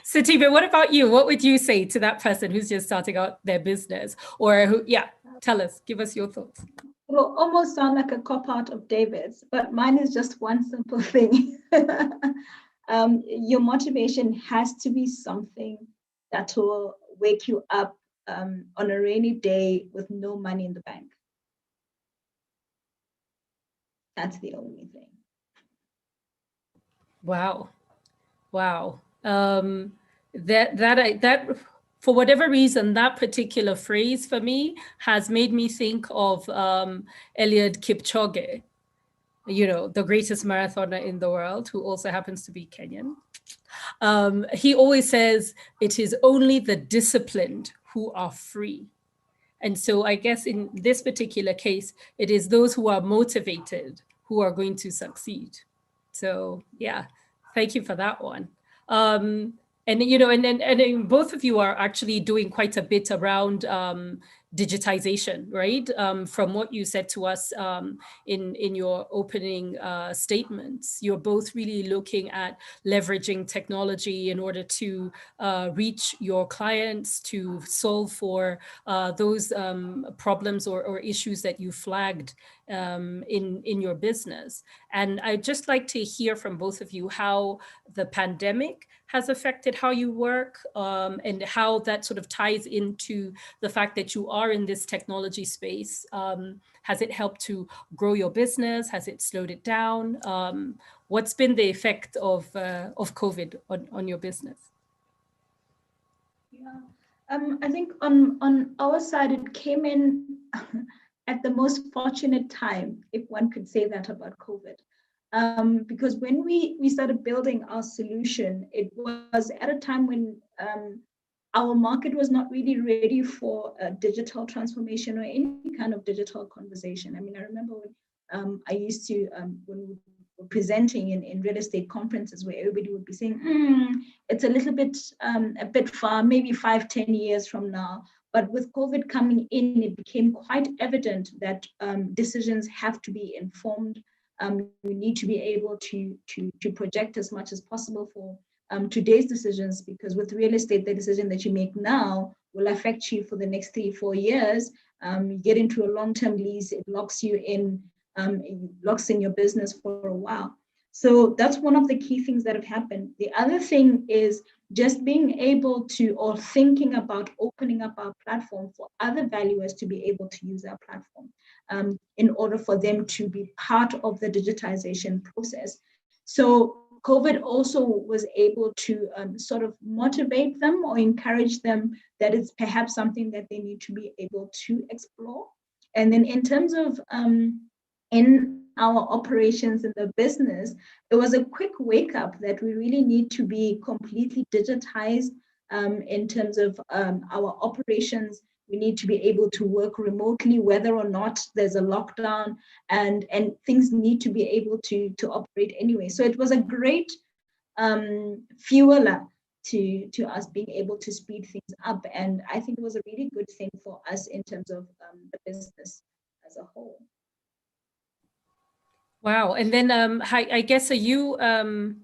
Satiba, what about you? What would you say to that person who's just starting out their business, or who, tell us, give us your thoughts. It will almost sound like a cop-out of David's, but mine is just one simple thing. Your motivation has to be something that will wake you up on a rainy day with no money in the bank. That's the only thing. Wow. That for whatever reason, that particular phrase for me has made me think of Eliud Kipchoge, you know, the greatest marathoner in the world, who also happens to be Kenyan. He always says, it is only the disciplined who are free. And so I guess in this particular case, it is those who are motivated who are going to succeed. So yeah, thank you for that one. And you know, and both of you are actually doing quite a bit around digitization, right? From what you said to us in your opening statements, you're both really looking at leveraging technology in order to reach your clients, to solve for those problems or issues that you flagged in your business. And I'd just like to hear from both of you how the pandemic has affected how you work, and how that sort of ties into the fact that you are in this technology space. Has it helped to grow your business? Has it slowed it down? What's been the effect of COVID on your business? Yeah, I think on our side, it came in at the most fortunate time, if one could say that about COVID. Because when we started building our solution, it was at a time when our market was not really ready for a digital transformation or any kind of digital conversation. I mean, I remember when I used to, when we were presenting in real estate conferences where everybody would be saying, it's a little bit, a bit far, maybe 5-10 years from now. But with COVID coming in, it became quite evident that decisions have to be informed. We need to be able to project as much as possible for today's decisions, because with real estate, the decision that you make now will affect you for the next 3-4 years. You get into a long-term lease, it locks you in, it locks in your business for a while. So that's one of the key things that have happened. The other thing is just being able to, or thinking about opening up our platform for other valuers to be able to use our platform in order for them to be part of the digitization process. So COVID also was able to sort of motivate them or encourage them that it's perhaps something that they need to be able to explore. And then in terms of in our operations in the business, it was a quick wake up that we really need to be completely digitized in terms of our operations. We need to be able to work remotely, whether or not there's a lockdown, and things need to be able to operate anyway. So it was a great fueler to us being able to speed things up. And I think it was a really good thing for us in terms of the business as a whole. Wow. And then I guess, are you, and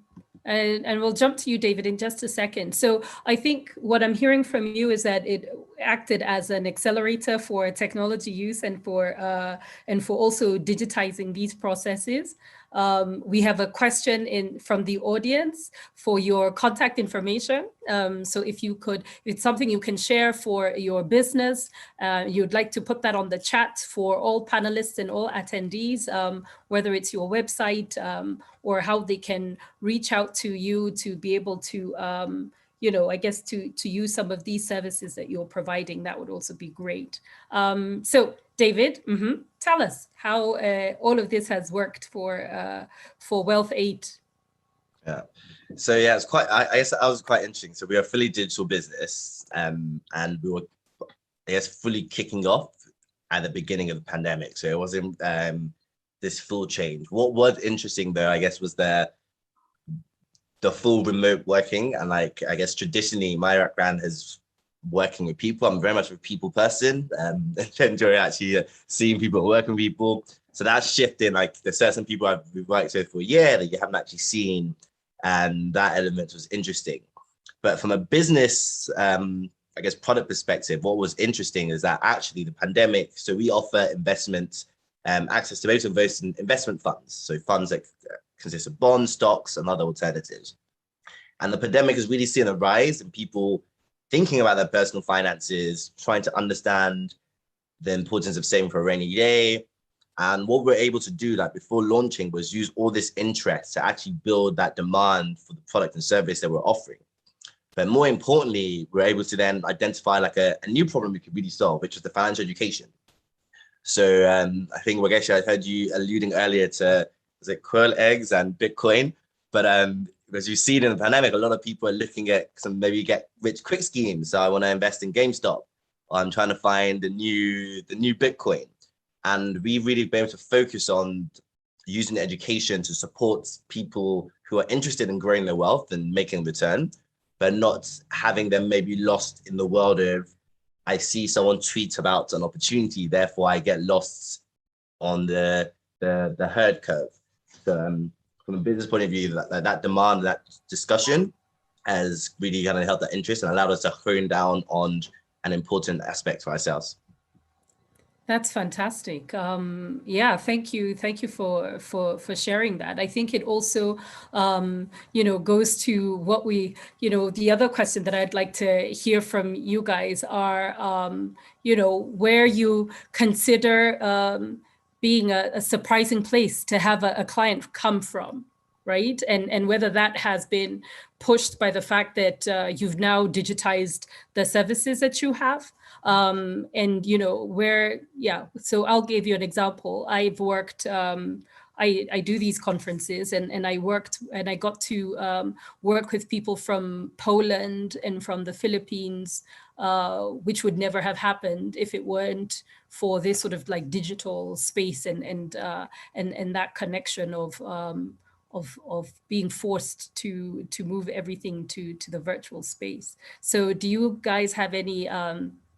we'll jump to you, David, in just a second. So I think what I'm hearing from you is that it acted as an accelerator for technology use and for also digitizing these processes. We have a question from the audience for your contact information. So if it's something you can share for your business, you'd like to put that on the chat for all panelists and all attendees, whether it's your website or how they can reach out to you to be able to, I guess to use some of these services that you're providing, that would also be great. So David, tell us how all of this has worked for Wealth 8. Yeah, so yeah, it's quite. I guess that was quite interesting. So we are a fully digital business, and we were, I guess, fully kicking off at the beginning of the pandemic. So it wasn't this full change. What was interesting though, I guess, was the full remote working, and I guess traditionally my background has working with people. I'm very much a people person. I enjoy actually seeing people, working with people. So that's shifting. Like there's certain people we've worked with for a year that you haven't actually seen, and that element was interesting. But from a business, I guess, product perspective, what was interesting is that actually the pandemic. So we offer investment access to both investment funds. So funds that consist of bonds, stocks, and other alternatives. And the pandemic has really seen a rise in people thinking about their personal finances, trying to understand the importance of saving for a rainy day. And what we're able to do, like before launching, was use all this interest to actually build that demand for the product and service that we're offering. But more importantly, we're able to then identify like a new problem we could really solve, which is the financial education. So I think, Wageshi, I heard you alluding earlier to, was it quail eggs and Bitcoin? But as you see in the pandemic, a lot of people are looking at some maybe get rich quick schemes. So I want to invest in GameStop, or I'm trying to find the new Bitcoin. And we've really been able to focus on using education to support people who are interested in growing their wealth and making a return, but not having them maybe lost in the world of, I see someone tweet about an opportunity, therefore I get lost on the herd curve. So from a business point of view, that demand, that discussion has really kind of helped that interest and allowed us to hone down on an important aspect for ourselves. That's fantastic. Yeah, thank you for sharing that. I think it also, goes to what we, the other question that I'd like to hear from you guys are, where you consider being a surprising place to have a client come from, right? And whether that has been pushed by the fact that you've now digitized the services that you have. And so I'll give you an example. I've worked, I do these conferences, and I got to work with people from Poland and from the Philippines, which would never have happened if it weren't for this sort of like digital space and that connection of being forced to move everything to the virtual space. So do you guys have any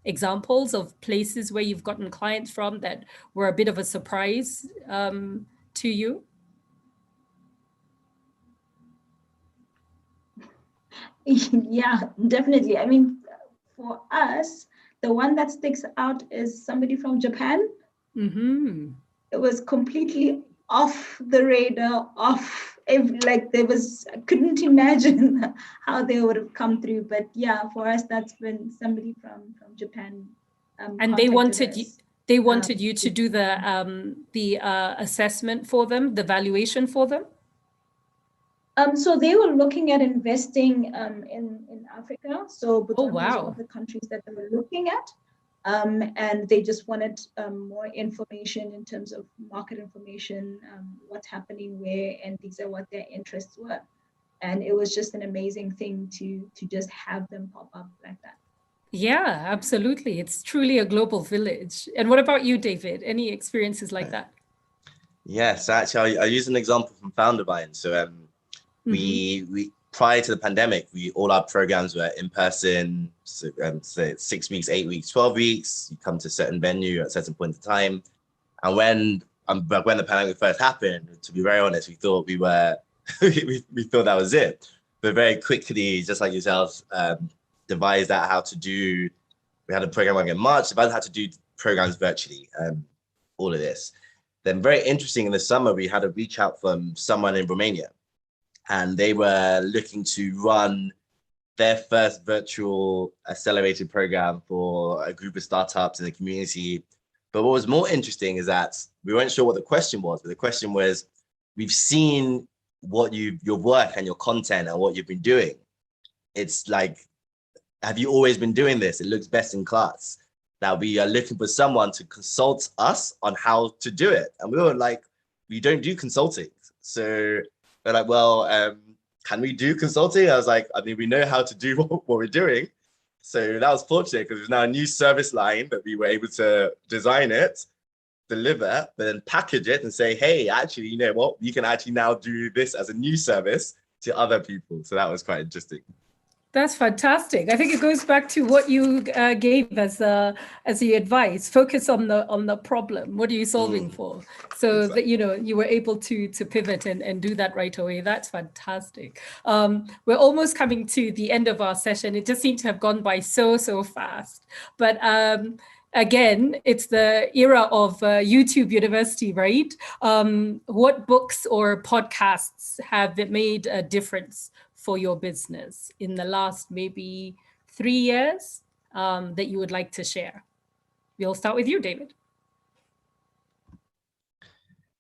examples of places where you've gotten clients from that were a bit of a surprise to you? Yeah, definitely. I mean, for us, the one that sticks out is somebody from Japan. Mm-hmm. It was completely off the radar, I couldn't imagine how they would have come through. But yeah, for us, that's been somebody from Japan. And they wanted you to do the assessment for them, the valuation for them? So they were looking at investing in Africa. So Botswana was one of the countries that they were looking at. And they just wanted more information in terms of market information, what's happening where, and these are what their interests were. And it was just an amazing thing to just have them pop up like that. Yeah, absolutely. It's truly a global village. And what about you, David? Any experiences like that? Yes, actually, I use an example from Foundervine. So we prior to the pandemic, all our programs were in person. So, 6 weeks, 8 weeks, 12 weeks. You come to a certain venue at a certain point in time. And when the pandemic first happened, to be very honest, we thought we were we thought that was it. But very quickly, just like yourselves, devised out how to do. We had a program in March, devised how to do programs virtually. All of this. Then, very interesting, in the summer, we had a reach out from someone in Romania. And they were looking to run their first virtual accelerated program for a group of startups in the community. But what was more interesting is that we weren't sure what the question was, but the question was, we've seen what your work and your content and what you've been doing. It's like, have you always been doing this? It looks best in class. Now we are looking for someone to consult us on how to do it. And we were like, we don't do consulting. So they're like, well, can we do consulting? I was like, I mean, we know how to do what we're doing. So that was fortunate because there's now a new service line that we were able to design it, deliver, but then package it and say, hey, actually, you know what? You can actually now do this as a new service to other people. So that was quite interesting. That's fantastic. I think it goes back to what you gave as the advice. Focus on the problem. What are you solving for? So that you were able to pivot and do that right away. That's fantastic. We're almost coming to the end of our session. It just seemed to have gone by so fast. But again, it's the era of YouTube University, right? What books or podcasts have made a difference for your business in the last maybe 3 years that you would like to share? We'll start with you, David.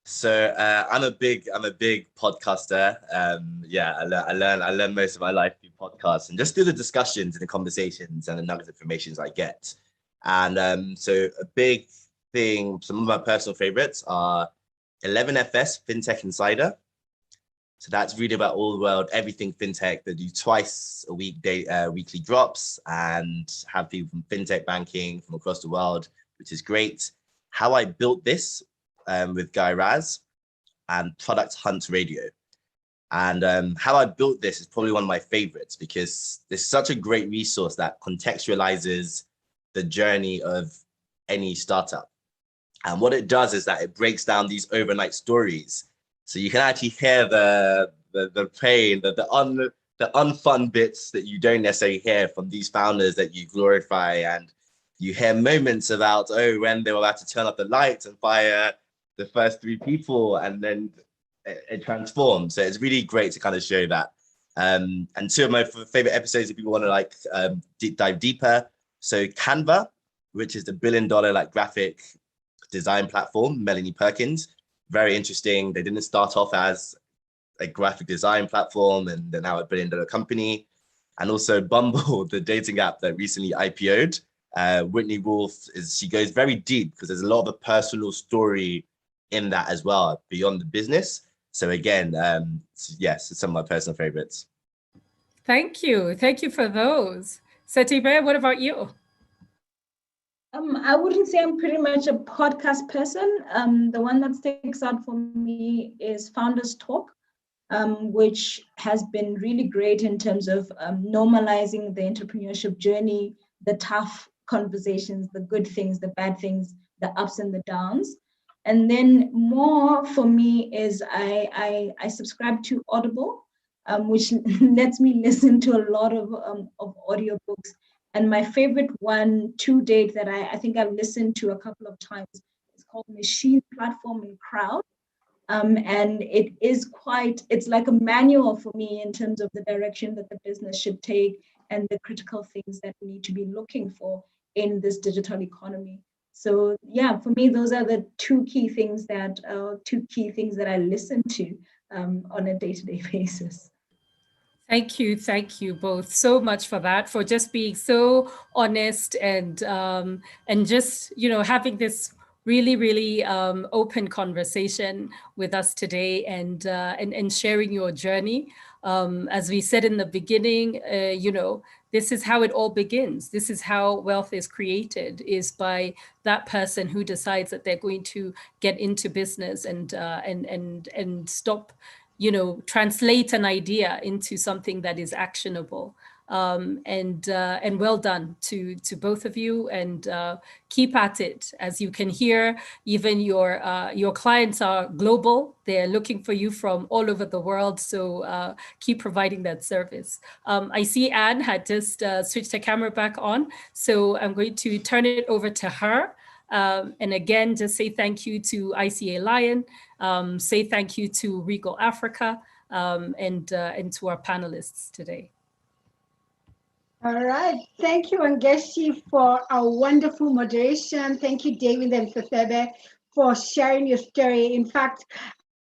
So I'm a big podcaster. I learn most of my life through podcasts and just through the discussions and the conversations and the nuggets of information I get. And so a big thing, some of my personal favorites are 11FS FinTech Insider. So that's really about all the world, everything fintech. They do twice a week, weekly drops, and have people from fintech banking from across the world, which is great. How I Built This with Guy Raz, and Product Hunt Radio. And How I Built This is probably one of my favorites because it's such a great resource that contextualizes the journey of any startup. And what it does is that it breaks down these overnight stories. So you can actually hear the pain, the unfun bits that you don't necessarily hear from these founders that you glorify, and you hear moments about, oh, when they were about to turn up the lights and fire the first 3 people, and then it transforms. So it's really great to kind of show that. And 2 of my favorite episodes, if people want to like dive deeper. So Canva, which is the $1 billion like graphic design platform, Melanie Perkins, very interesting. They didn't start off as a graphic design platform, and they're now a $1 billion company. And also Bumble, the dating app that recently IPO'd. Whitney Wolf, she goes very deep because there's a lot of a personal story in that as well, beyond the business. So again, yes, it's some of my personal favorites. Thank you. Thank you for those. Setibe, what about you? I wouldn't say I'm pretty much a podcast person. The one that sticks out for me is Founders Talk, which has been really great in terms of normalizing the entrepreneurship journey, the tough conversations, the good things, the bad things, the ups and the downs. And then more for me is I subscribe to Audible, which lets me listen to a lot of audiobooks. And my favorite one to date that I think I've listened to a couple of times is called Machine Platform and Crowd. And it is it's like a manual for me in terms of the direction that the business should take and the critical things that we need to be looking for in this digital economy. So yeah, for me, those are the two key things that I listen to on a day-to-day basis. Thank you both so much for that, for just being so honest and just having this really open conversation with us today and sharing your journey. As we said in the beginning, this is how it all begins. This is how wealth is created, is by that person who decides that they're going to get into business and stop, translate an idea into something that is actionable. And well done to both of you, and keep at it. As you can hear, even your clients are global. They're looking for you from all over the world. So keep providing that service. I see Anne had just switched her camera back on. So I'm going to turn it over to her. And again, just say thank you to ICA Lion, say thank you to Regal Africa, and to our panelists today. All right. Thank you, Ngechi, for a wonderful moderation. Thank you, David and Sesebe, for sharing your story. In fact,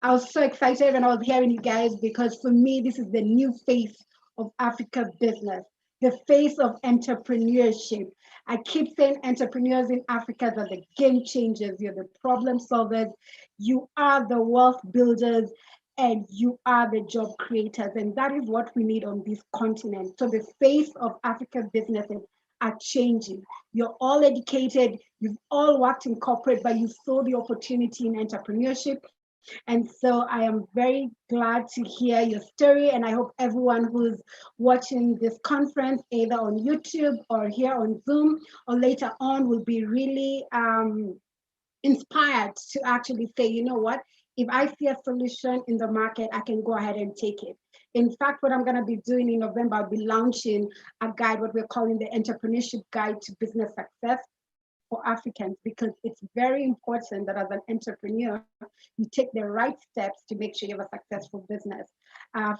I was so excited when I was hearing you guys, because for me, this is the new face of Africa business, the face of entrepreneurship. I keep saying entrepreneurs in Africa are the game changers. You're the problem solvers. You are the wealth builders, and you are the job creators. And that is what we need on this continent. So the face of African businesses are changing. You're all educated, you've all worked in corporate, but you saw the opportunity in entrepreneurship. And so I am very glad to hear your story. And I hope everyone who's watching this conference, either on YouTube or here on Zoom or later on, will be really inspired to actually say, you know what? If I see a solution in the market, I can go ahead and take it. In fact, what I'm going to be doing in November, I'll be launching a guide, what we're calling the Entrepreneurship Guide to Business Success for Africans, because it's very important that as an entrepreneur, you take the right steps to make sure you have a successful business.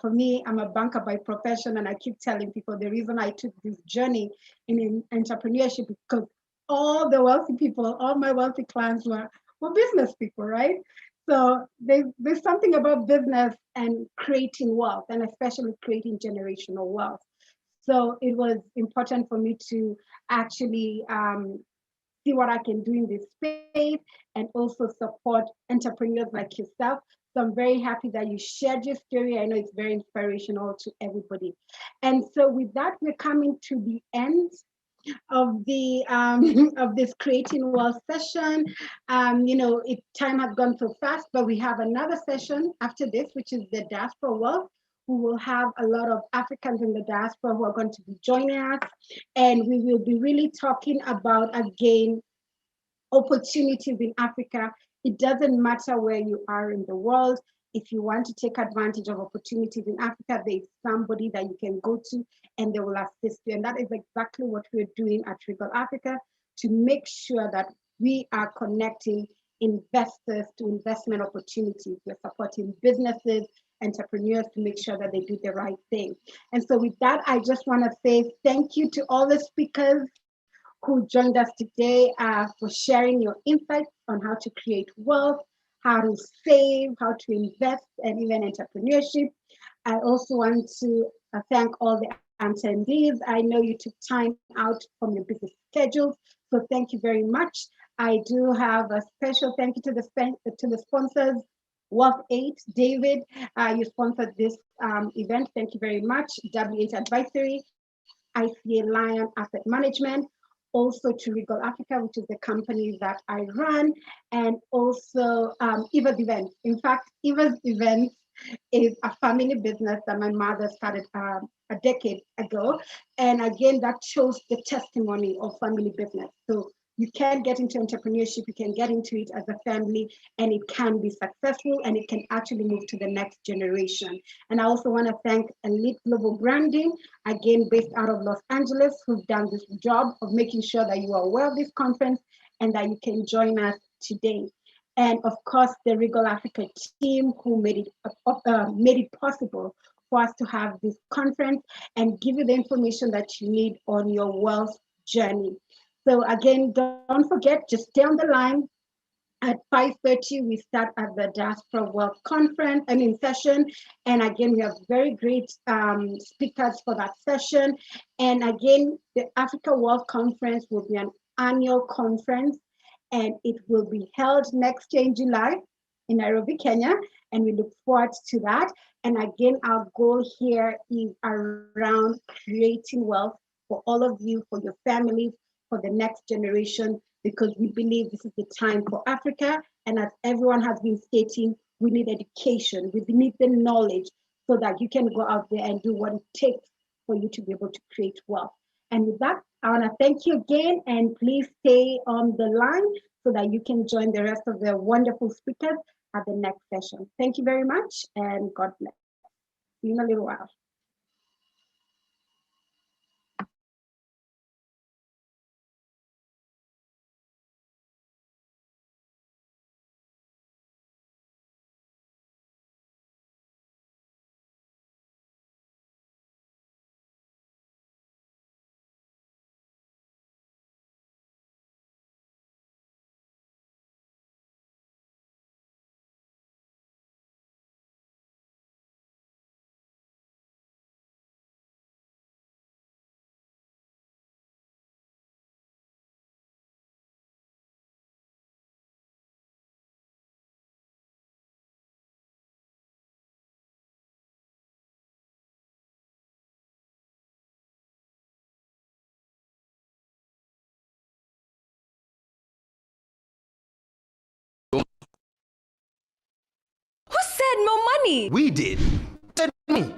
For me, I'm a banker by profession, and I keep telling people the reason I took this journey in entrepreneurship is because all the wealthy people, all my wealthy clients were business people, right? So there's something about business and creating wealth, and especially creating generational wealth. So it was important for me to actually see what I can do in this space and also support entrepreneurs like yourself. So I'm very happy that you shared your story. I know it's very inspirational to everybody. And so with that, we're coming to the end of the of this Creating Wealth session. Time has gone so fast, but we have another session after this, which is the Diaspora Wealth. We will have a lot of Africans in the diaspora who are going to be joining us, and we will be really talking about, again, opportunities in Africa. It doesn't matter where you are in the world. If you want to take advantage of opportunities in Africa, there is somebody that you can go to and they will assist you. And that is exactly what we're doing at Regal Africa, to make sure that we are connecting investors to investment opportunities. We're supporting businesses, entrepreneurs to make sure that they do the right thing. And so with that, I just want to say thank you to all the speakers who joined us today for sharing your insights on how to create wealth, how to save, how to invest, and even entrepreneurship. I also want to thank all the attendees. I know you took time out from your busy schedules, so thank you very much. I do have a special thank you to the sponsors. Wealth 8, David, you sponsored this event. Thank you very much. W8 Advisory, ICA Lion Asset Management, also to Regal Africa, which is the company that I run, and also Eva's Events. In fact, Eva's Events is a family business that my mother started a decade ago. And again, that shows the testimony of family business. So you can get into entrepreneurship, you can get into it as a family, and it can be successful, and it can actually move to the next generation. And I also want to thank Elite Global Branding, again, based out of Los Angeles, who've done this job of making sure that you are aware of this conference and that you can join us today. And of course, the Regal Africa team who made it possible for us to have this conference and give you the information that you need on your wealth journey. So again, don't forget, just stay on the line. At 5:30, we start at the Diaspora Wealth Conference, session. And again, we have very great speakers for that session. And again, the Africa Wealth Conference will be an annual conference, and it will be held next year in July in Nairobi, Kenya. And we look forward to that. And again, our goal here is around creating wealth for all of you, for your families, for the next generation, because we believe this is the time for Africa. And as everyone has been stating, we need education, we need the knowledge so that you can go out there and do what it takes for you to be able to create wealth. And with that, I want to thank you again, and please stay on the line so that you can join the rest of the wonderful speakers at the next session. Thank you very much, and God bless. See you in a little while. No money. We did.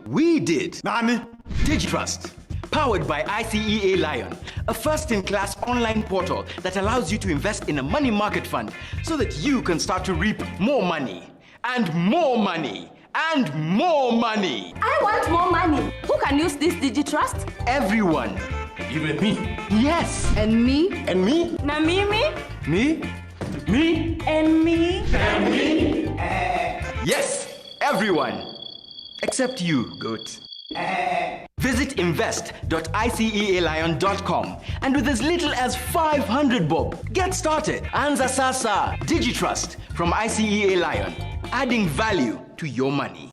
We did. Nani? DigiTrust. Powered by ICEA Lion, a first-in-class online portal that allows you to invest in a money market fund so that you can start to reap more money, and more money, and more money. I want more money. Who can use this DigiTrust? Everyone. Even me. Yes. And me. And me. Na Mimi. Me. Me. And me. And me. Yes. Everyone, except you, goat. Visit invest.icealion.com and with as little as 500 bob, get started. Anza Sasa, DigiTrust from ICEA Lion, adding value to your money.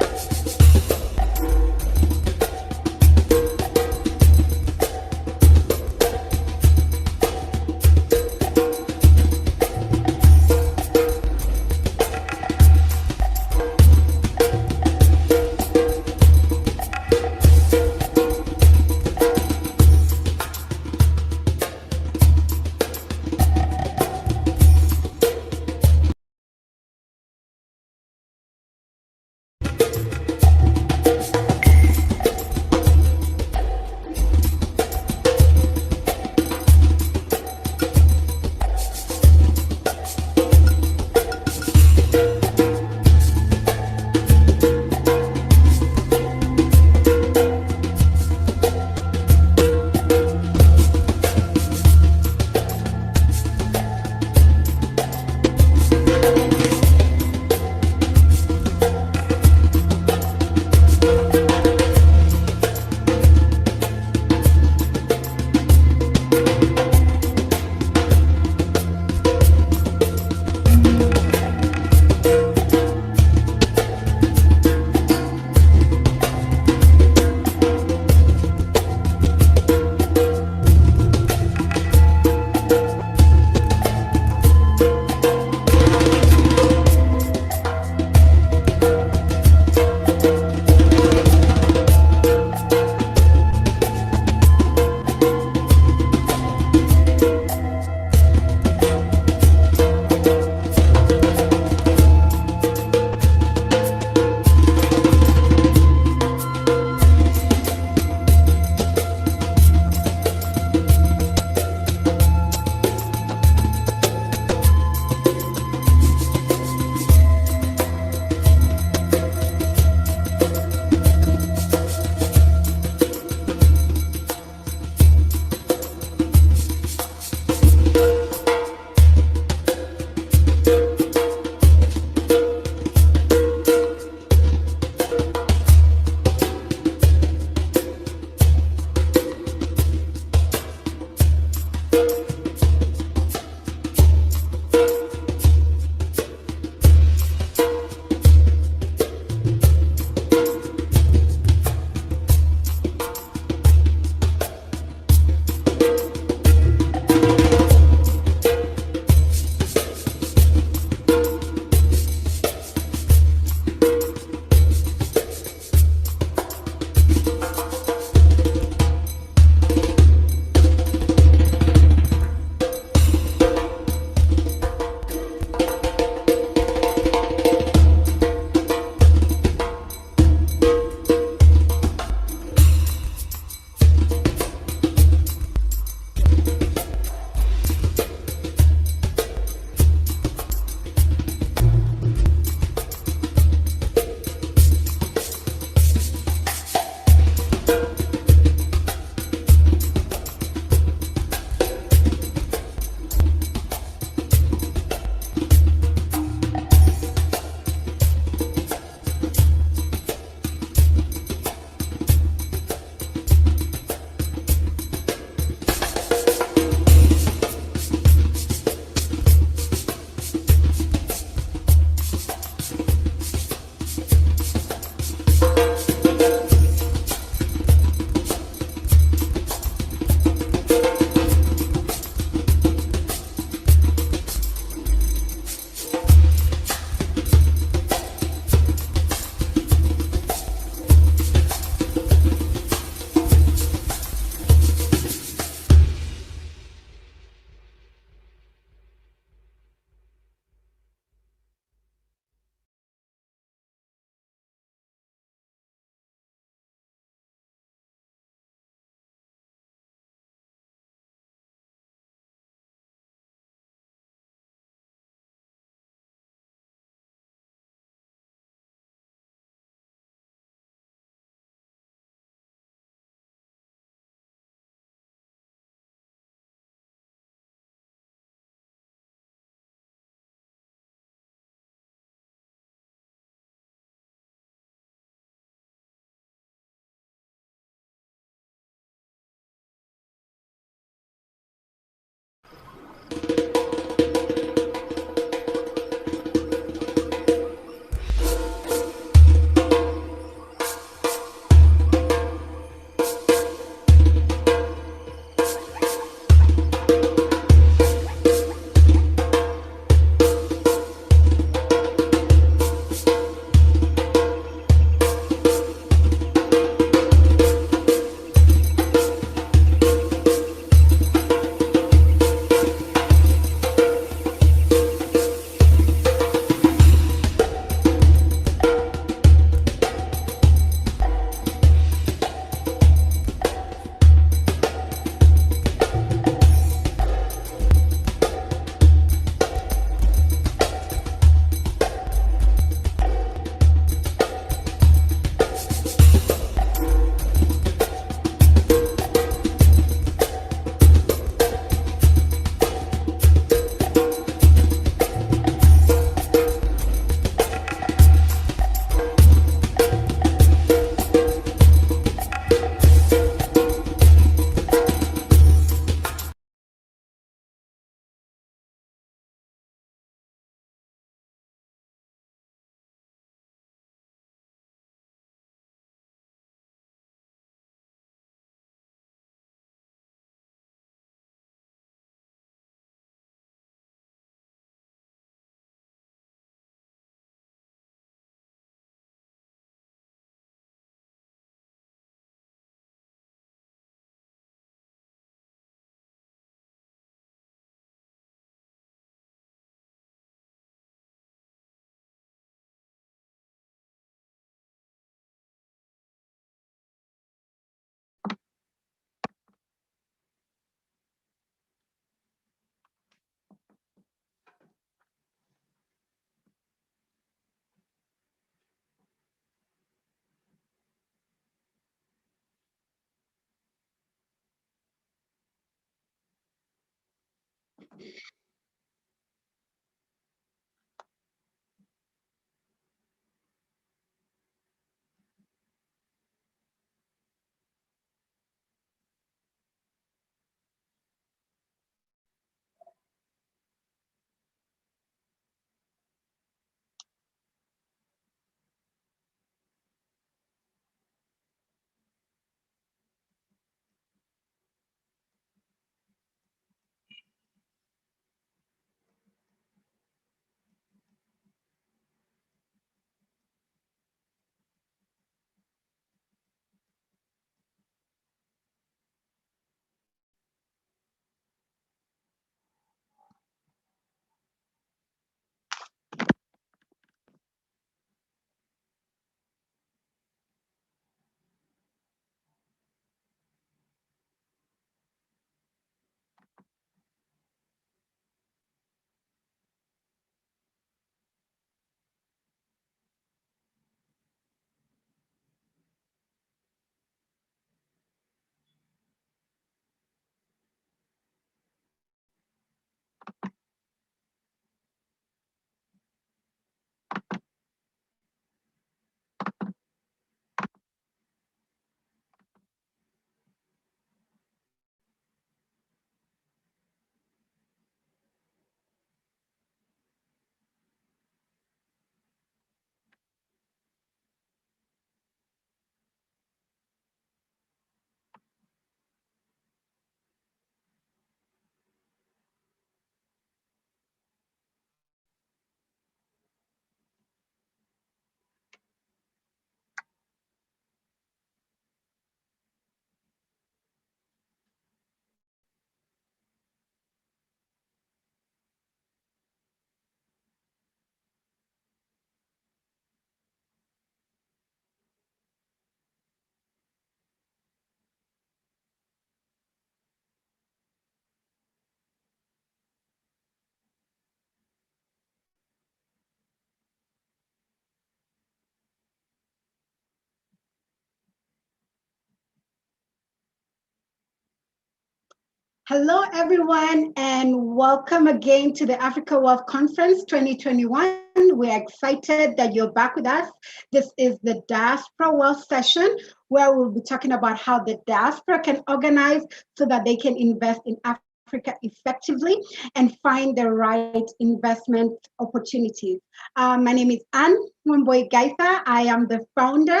Hello, everyone, and welcome again to the Africa Wealth Conference 2021. We're excited that you're back with us. This is the Diaspora Wealth session, where we'll be talking about how the diaspora can organize so that they can invest in Africa effectively and find the right investment opportunities. My name is Anne Mwamboi Gaitha. I am the founder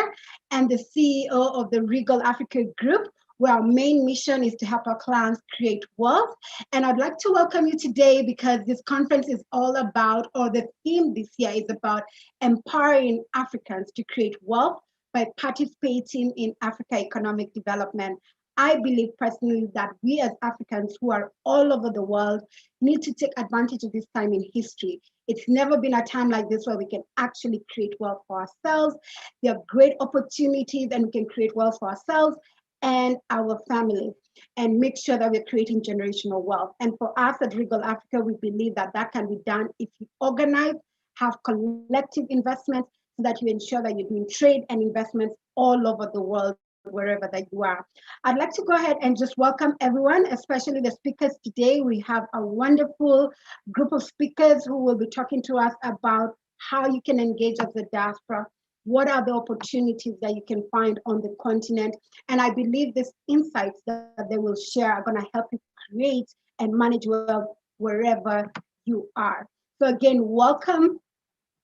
and the CEO of the Regal Africa Group, where our main mission is to help our clients create wealth. And I'd like to welcome you today because this conference is all about, or the theme this year is about empowering Africans to create wealth by participating in Africa economic development. I believe personally that we as Africans who are all over the world need to take advantage of this time in history. It's never been a time like this where we can actually create wealth for ourselves. There are great opportunities and we can create wealth for ourselves and our families, and make sure that we're creating generational wealth. And for us at Regal Africa, we believe that that can be done if you organize, have collective investments, so that you ensure that you're doing trade and investments all over the world, wherever that you are. I'd like to go ahead and just welcome everyone, especially the speakers today. We have a wonderful group of speakers who will be talking to us about how you can engage as a diaspora. What are the opportunities that you can find on the continent? And I believe these insights that they will share are going to help you create and manage wealth wherever you are. So again, welcome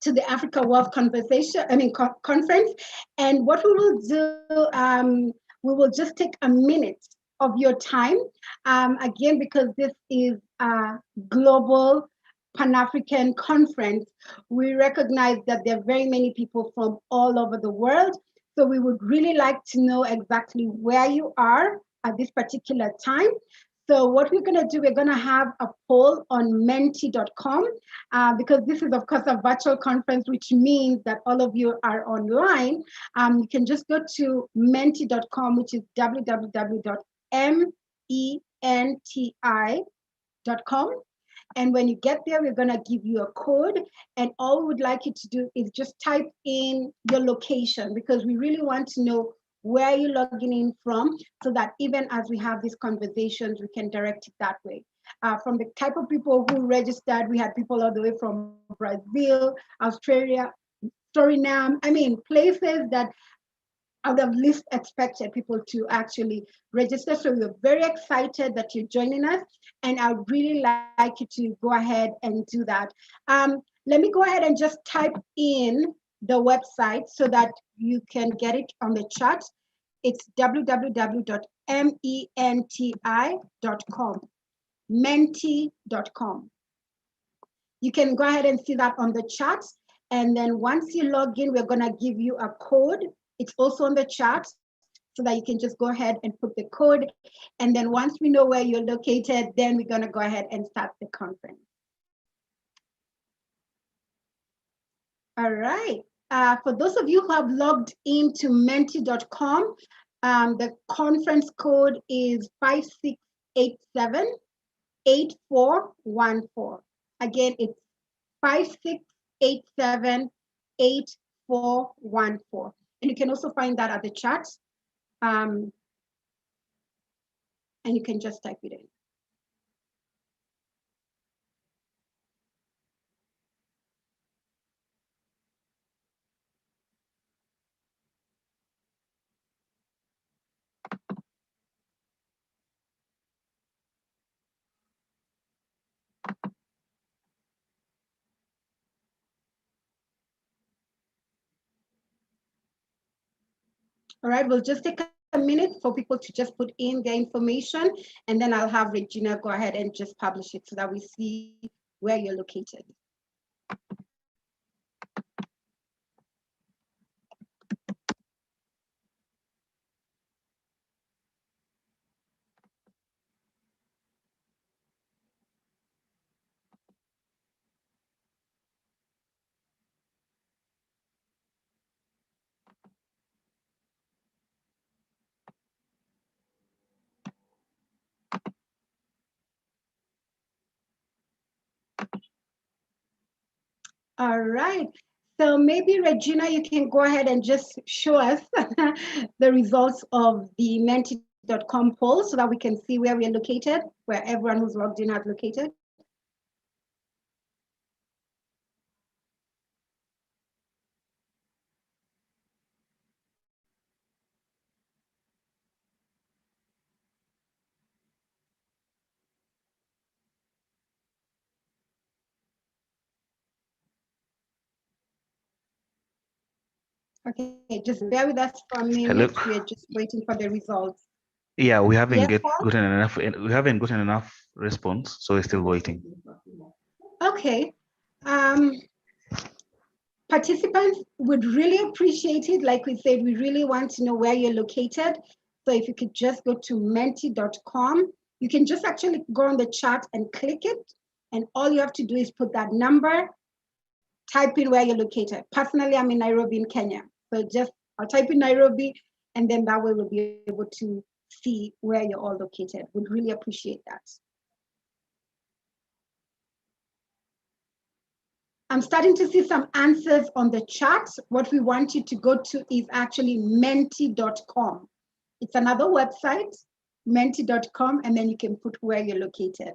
to the Africa Wealth Conference. And what we will do, we will just take a minute of your time, again, because this is a global Pan-African conference. We recognize that there are very many people from all over the world. So we would really like to know exactly where you are at this particular time. So what we're gonna do, we're gonna have a poll on menti.com because this is of course a virtual conference, which means that all of you are online. You can just go to menti.com, which is www.menti.com. And when you get there, we're gonna give you a code, and all we would like you to do is just type in your location, because we really want to know where you're logging in from, so that even as we have these conversations, we can direct it that way. From the type of people who registered, we had people all the way from Brazil, Australia, Suriname, I mean, places that I would have least expected people to actually register. So we're very excited that you're joining us, and I'd really like you to go ahead and do that. Let me go ahead and just type in the website so that you can get it on the chat. It's www.menti.com, menti.com. You can go ahead and see that on the chat. And then once you log in, we're gonna give you a code. It's also on the chat, so that you can just go ahead and put the code. And then once we know where you're located, then we're gonna go ahead and start the conference. All right, for those of you who have logged into menti.com, the conference code is 5687-8414. Again, it's 5687-8414. And you can also find that at the chat. And you can just type it in. All right, we'll just take a minute for people to just put in their information, and then I'll have Regina go ahead and just publish it so that we see where you're located. All right. So maybe Regina, you can go ahead and just show us the results of the Menti menti.com poll so that we can see where we are located, where everyone who's logged in has located. Okay, just bear with us for a minute. We're just waiting for the results. Yeah, we haven't Yes, gotten enough. We haven't gotten enough response, so we're still waiting. Okay. Participants would really appreciate it. Like we said, we really want to know where you're located. So if you could just go to menti.com, you can just actually go on the chat and click it. And all you have to do is put that number, type in where you're located. Personally, I'm in Nairobi in Kenya. So just, I'll type in Nairobi, and then that way we'll be able to see where you're all located. We'd really appreciate that. I'm starting to see some answers on the chat. What we want you to go to is actually menti.com. It's another website, menti.com, and then you can put where you're located.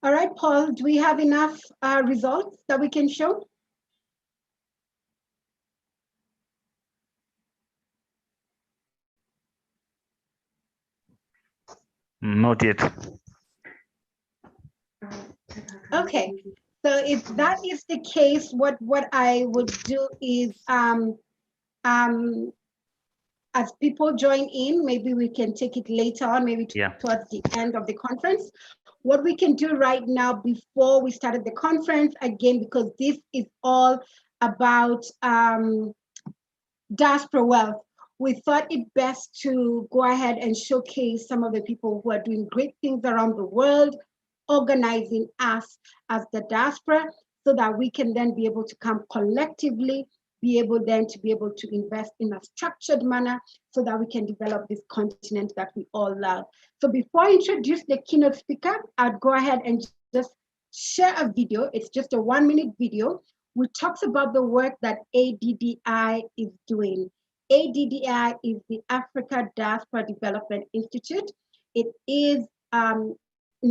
All right, Paul, do we have enough results that we can show? Not yet. Okay, so if that is the case, what I would do is as people join in, maybe we can take it later on, maybe towards the end of the conference. What we can do right now before we started the conference, again, because this is all about Diaspora Wealth, we thought it best to go ahead and showcase some of the people who are doing great things around the world, organizing us as the diaspora, so that we can then be able to come collectively, be able then to be able to invest in a structured manner so that we can develop this continent that we all love. So before I introduce the keynote speaker, I'd go ahead and just share a video. It's just a 1-minute video which talks about the work that ADDI is doing. ADDI is the Africa Diaspora Development Institute. It is an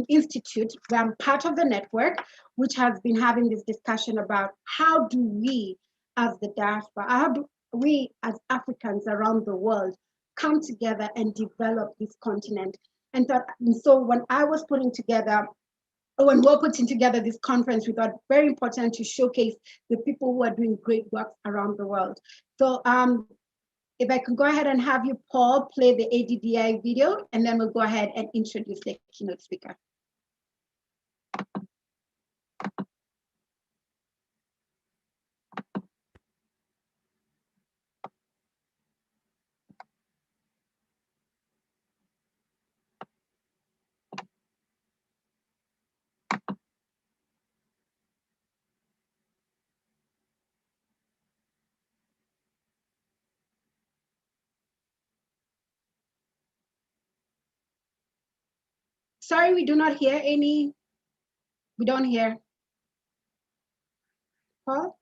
institute, I'm part of the network, which has been having this discussion about how do we as the diaspora, how do we as Africans around the world come together and develop this continent. And so when I was putting together, when we're putting together this conference, we thought very important to showcase the people who are doing great work around the world. So if I could go ahead and have you, Paul, play the ADDI video, and then we'll go ahead and introduce the keynote speaker. Sorry, we do not hear any. We don't hear. Paul?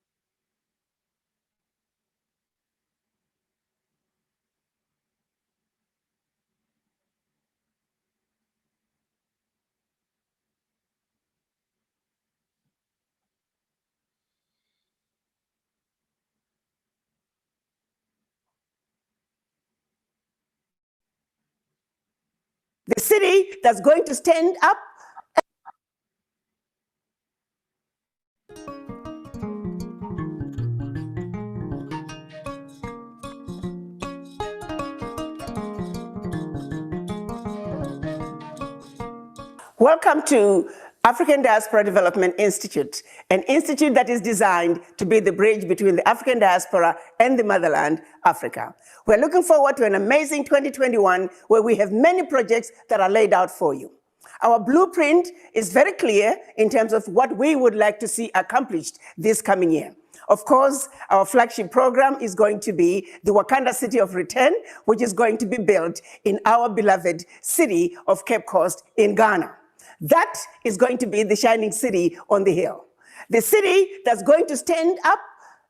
The city that's going to stand up. Welcome to African Diaspora Development Institute, an institute that is designed to be the bridge between the African diaspora and the motherland, Africa. We're looking forward to an amazing 2021 where we have many projects that are laid out for you. Our blueprint is very clear in terms of what we would like to see accomplished this coming year. Of course, our flagship program is going to be the Wakanda City of Return, which is going to be built in our beloved city of Cape Coast in Ghana. That is going to be the shining city on the hill. The city that's going to stand up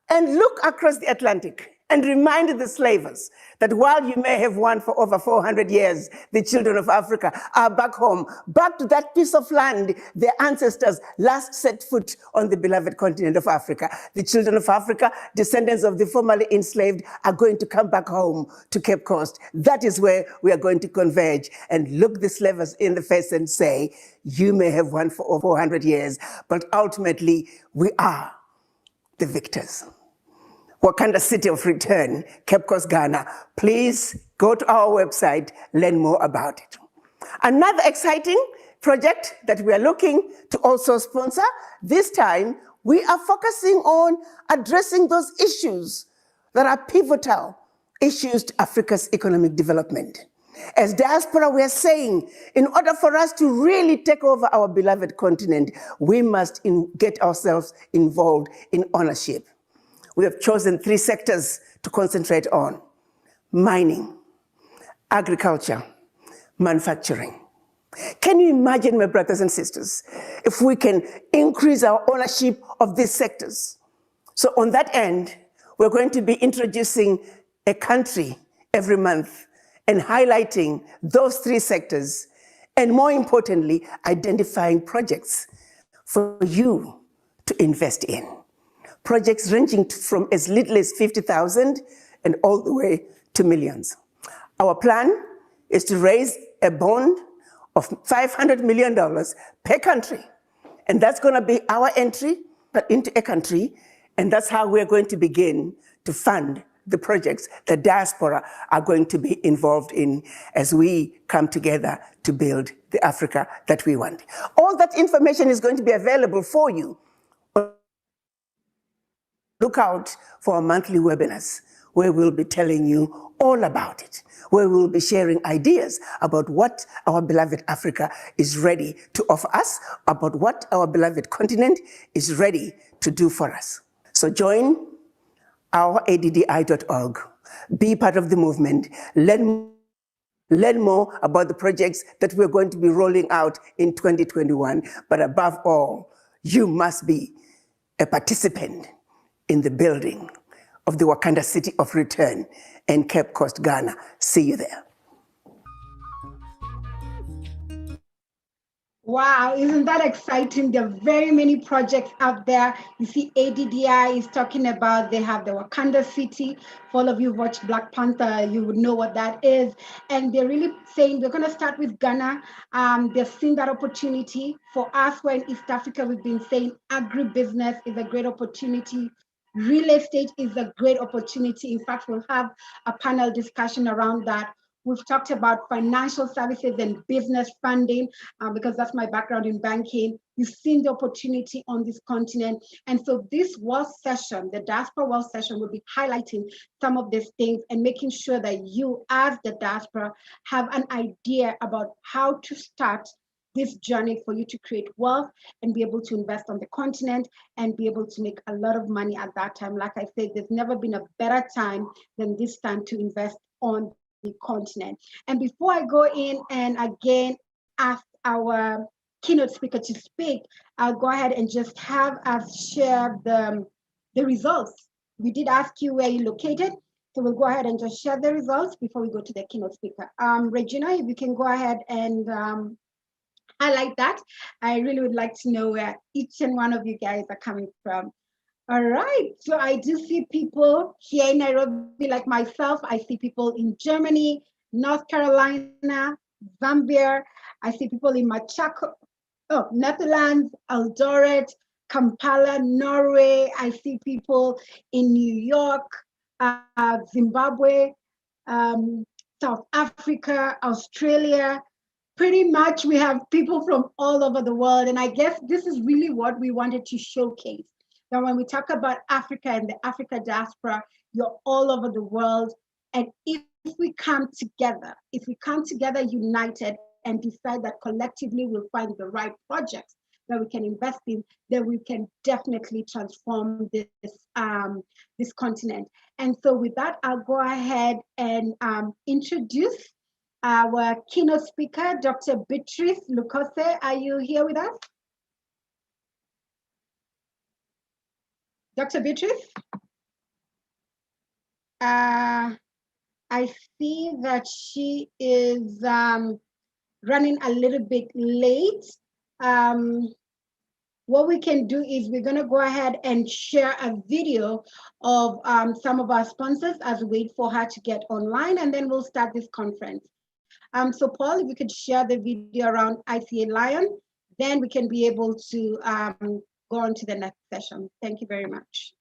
and look across the Atlantic and remind the slavers that while you may have won for over 400 years, the children of Africa are back home, back to that piece of land their ancestors last set foot on the beloved continent of Africa. The children of Africa, descendants of the formerly enslaved, are going to come back home to Cape Coast. That is where we are going to converge and look the slavers in the face and say, you may have won for over 400 years, but ultimately we are the victors. Wakanda City of Return, Cape Coast, Ghana. Please go to our website, learn more about it. Another exciting project that we are looking to also sponsor, this time we are focusing on addressing those issues that are pivotal issues to Africa's economic development. As diaspora, we are saying, in order for us to really take over our beloved continent, we must get ourselves involved in ownership. We have chosen 3 sectors to concentrate on: mining, agriculture, manufacturing. Can you imagine, my brothers and sisters, if we can increase our ownership of these sectors? So on that end, we're going to be introducing a country every month and highlighting those 3 sectors, and more importantly, identifying projects for you to invest in. Projects ranging from as little as 50,000 and all the way to millions. Our plan is to raise a bond of $500 million per country. And that's going to be our entry into a country. And that's how we're going to begin to fund the projects that diaspora are going to be involved in as we come together to build the Africa that we want. All that information is going to be available for you. Look out for our monthly webinars where we'll be telling you all about it, where we'll be sharing ideas about what our beloved Africa is ready to offer us, about what our beloved continent is ready to do for us. So join our addi.org, be part of the movement, learn more about the projects that we're going to be rolling out in 2021, but above all, you must be a participant in the building of the Wakanda City of Return in Cape Coast, Ghana. See you there. Wow, isn't that exciting? There are very many projects out there. You see ADDI is talking about, they have the Wakanda City. For all of you who watched Black Panther, you would know what that is. And they're really saying they're going to start with Ghana. They've seen that opportunity. For us, we're in East Africa, we've been saying agribusiness is a great opportunity. Real estate is a great opportunity. In fact, we'll have a panel discussion around that. We've talked about financial services and business funding because that's my background in banking. You've seen the opportunity on this continent. And so this World Session, the Diaspora World Session, will be highlighting some of these things and making sure that you as the diaspora have an idea about how to start this journey for you to create wealth and be able to invest on the continent and be able to make a lot of money at that time. Like I said, there's never been a better time than this time to invest on the continent. And before I go in and again ask our keynote speaker to speak, I'll go ahead and just have us share the results. We did ask you where you're located, so we'll go ahead and just share the results before we go to the keynote speaker. Regina, if you can go ahead and highlight that. I really would like to know where each and one of you guys are coming from. All right, so I do see people here in Nairobi like myself. I see people in Germany, North Carolina, Zambia. I see people in Netherlands, Eldoret, Kampala, Norway. I see people in New York, Zimbabwe, South Africa, Australia, pretty much we have people from all over the world. And I guess this is really what we wanted to showcase. Now, when we talk about Africa and the Africa diaspora, you're all over the world. And if we come together united and decide that collectively we'll find the right projects that we can invest in, then we can definitely transform this continent. And so with that, I'll go ahead and introduce our keynote speaker, Dr. Beatrice Lukose. Are you here with us? Dr. Beatrice? I see that she is running a little bit late. What we can do is we're going to go ahead and share a video of some of our sponsors as we wait for her to get online, and then we'll start this conference. So Paul, if you could share the video around ICA Lion, then we can be able to go on to the next session. Thank you very much.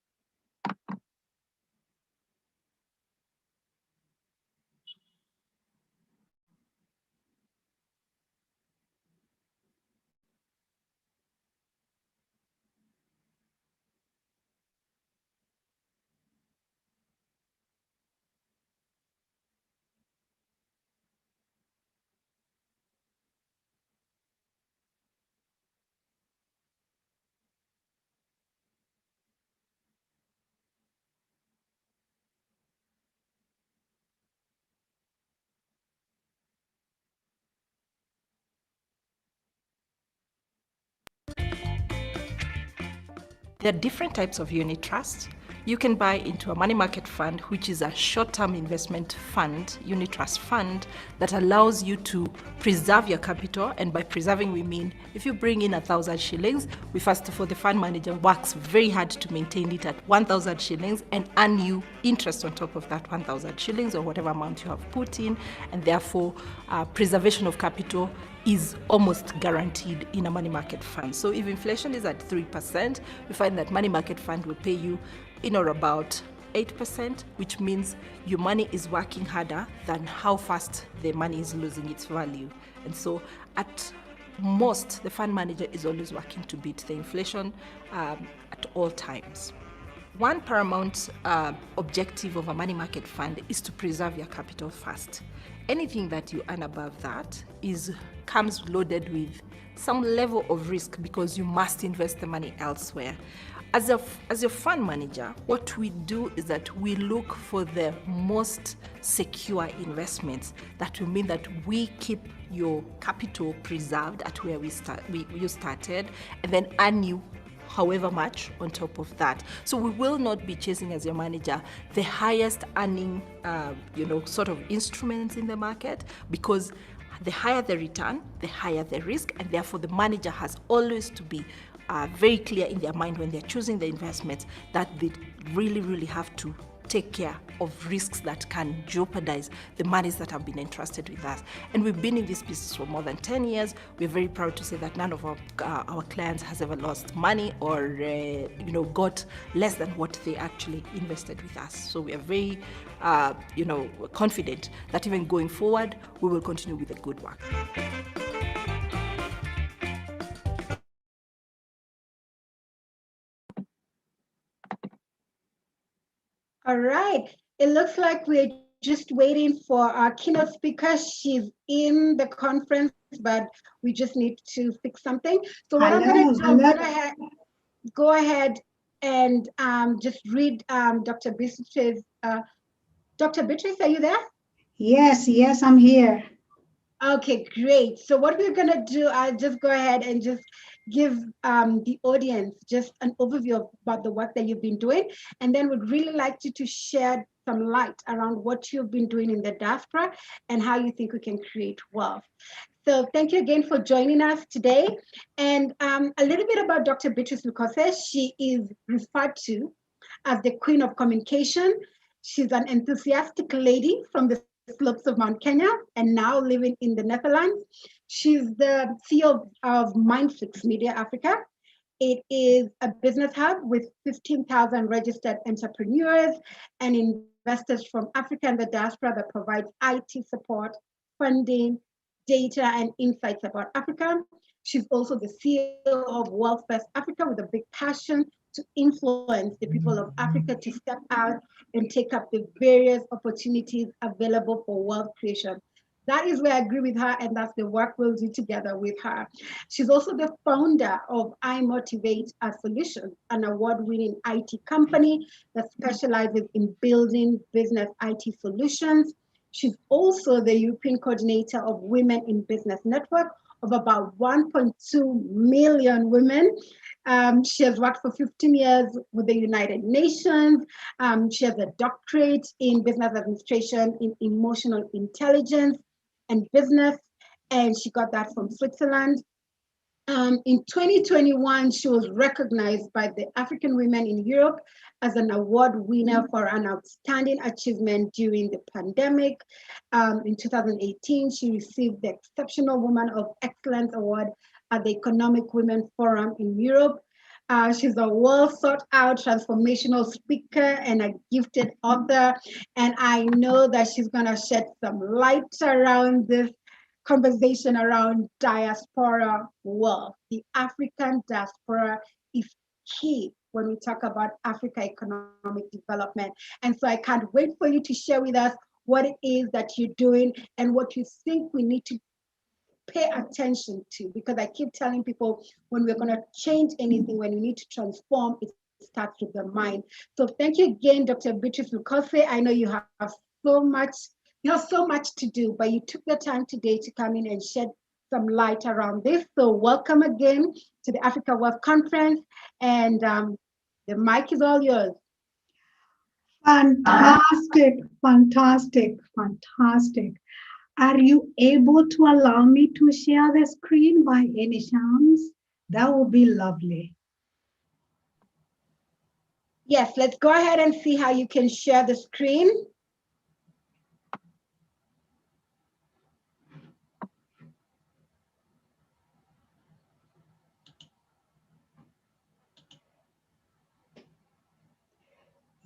There are different types of unit trust. You can buy into a money market fund, which is a short-term investment fund, unit trust fund, that allows you to preserve your capital. And by preserving, we mean if you bring in 1,000 shillings, we first of all, the fund manager works very hard to maintain it at 1,000 shillings and earn you interest on top of that 1,000 shillings or whatever amount you have put in. And therefore, preservation of capital is almost guaranteed in a money market fund. So if inflation is at 3%, we find that money market fund will pay you in or about 8%, which means your money is working harder than how fast the money is losing its value. And so at most, the fund manager is always working to beat the inflation at all times. One paramount objective of a money market fund is to preserve your capital first. Anything that you earn above that comes loaded with some level of risk because you must invest the money elsewhere. As your fund manager, what we do is that we look for the most secure investments. That will mean that we keep your capital preserved at where you started, and then earn you however much on top of that. So we will not be chasing, as your manager, the highest earning sort of instruments in the market, because the higher the return, the higher the risk, and therefore the manager has always to be very clear in their mind when they're choosing the investments that they really, really have to take care of risks that can jeopardize the monies that have been entrusted with us. And we've been in this business for more than 10 years. We're very proud to say that none of our clients has ever lost money or got less than what they actually invested with us. So we are very confident that even going forward, we will continue with the good work. All right. It looks like we're just waiting for our keynote speaker. She's in the conference, but we just need to fix something. So what I'm going to do, I'm going to go ahead and just read Dr. Beatrice. Dr. Beatrice, are you there? Yes, I'm here. Okay, great. So what we're going to do, I'll just go ahead and just give the audience just an overview about the work that you've been doing, and then would really like you to share some light around what you've been doing in the diaspora and how you think we can create wealth. So thank you again for joining us today. And a little bit about Dr. Beatrice Lukose. She is referred to as the Queen of Communication. She's an enthusiastic lady from the slopes of Mount Kenya and now living in the Netherlands. She's the CEO of Mindflix Media Africa. It is a business hub with 15,000 registered entrepreneurs and investors from Africa and the diaspora that provides IT support, funding, data and insights about Africa. She's also the CEO of Wealth First Africa with a big passion to influence the people of Africa to step out and take up the various opportunities available for wealth creation. That is where I agree with her, and that's the work we'll do together with her. She's also the founder of I Motivate Solutions, an award-winning IT company that specializes in building business IT solutions. She's also the European coordinator of Women in Business Network of about 1.2 million women. She has worked for 15 years with the United Nations. She has a doctorate in business administration in emotional intelligence and business, and she got that from Switzerland. In 2021, she was recognized by the African Women in Europe as an award winner for an outstanding achievement during the pandemic. In 2018, she received the Exceptional Woman of Excellence Award at the Economic Women Forum in Europe. She's a well sought out transformational speaker and a gifted author. And I know that she's gonna shed some light around this conversation around diaspora wealth. The African diaspora is key when we talk about Africa economic development. And so I can't wait for you to share with us what it is that you're doing and what you think we need to pay attention to, because I keep telling people when we're going to change anything, when we need to transform, it starts with the mind. So thank you again, Dr. Beatrice Lukose. I know you have so much to do, but you took the time today to come in and shed some light around this. So welcome again to the Africa Wealth Conference, and the mic is all yours. Fantastic, fantastic, fantastic. Are you able to allow me to share the screen by any chance? That would be lovely. Yes, let's go ahead and see how you can share the screen.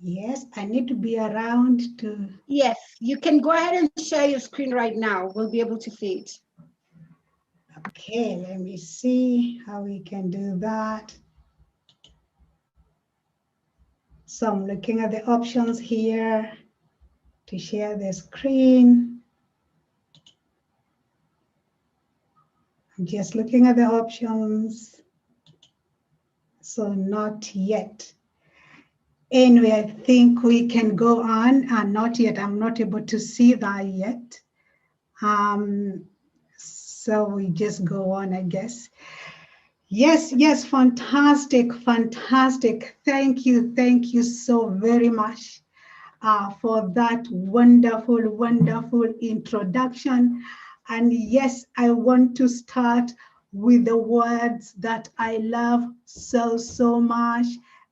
Yes, I need to be around to... Yes, you can go ahead and share your screen right now. We'll be able to see it. Okay, let me see how we can do that. So I'm looking at the options here to share the screen. I'm just looking at the options. So not yet. Anyway, I think we can go on. Not yet. I'm not able to see that yet. So we just go on, I guess. Yes, yes, fantastic, fantastic. Thank you so very much for that wonderful, wonderful introduction. And yes, I want to start with the words that I love so much,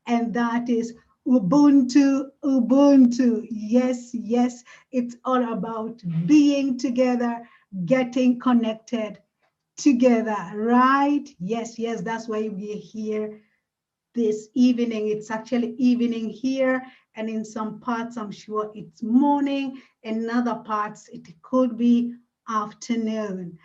and that is Ubuntu, Ubuntu. Yes, yes, it's all about being together, getting connected together, right? Yes, yes, that's why we're here this evening. It's actually evening here, and in some parts, I'm sure it's morning. In other parts, it could be afternoon.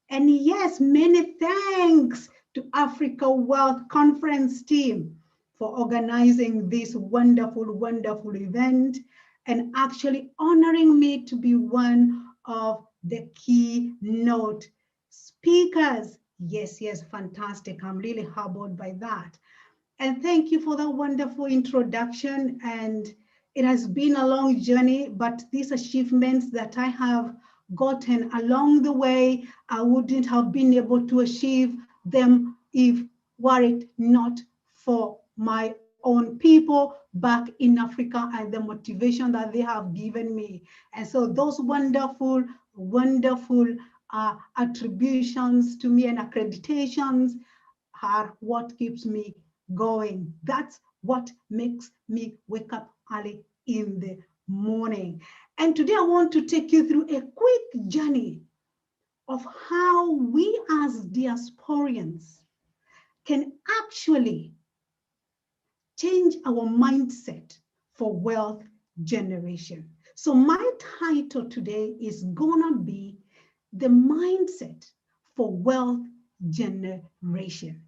And yes, many thanks to Africa Wealth Conference team for organizing this wonderful, wonderful event and actually honoring me to be one of the keynote speakers. Yes, yes, fantastic. I'm really humbled by that. And thank you for that wonderful introduction. And it has been a long journey, but these achievements that I have gotten along the way, I wouldn't have been able to achieve them if were it not for my own people back in Africa and the motivation that they have given me. And so those wonderful, wonderful attributions to me and accreditations are what keeps me going. That's what makes me wake up early in the morning. And today I want to take you through a quick journey of how we as diasporians can actually change our mindset for wealth generation. So my title today is gonna be the mindset for wealth generation.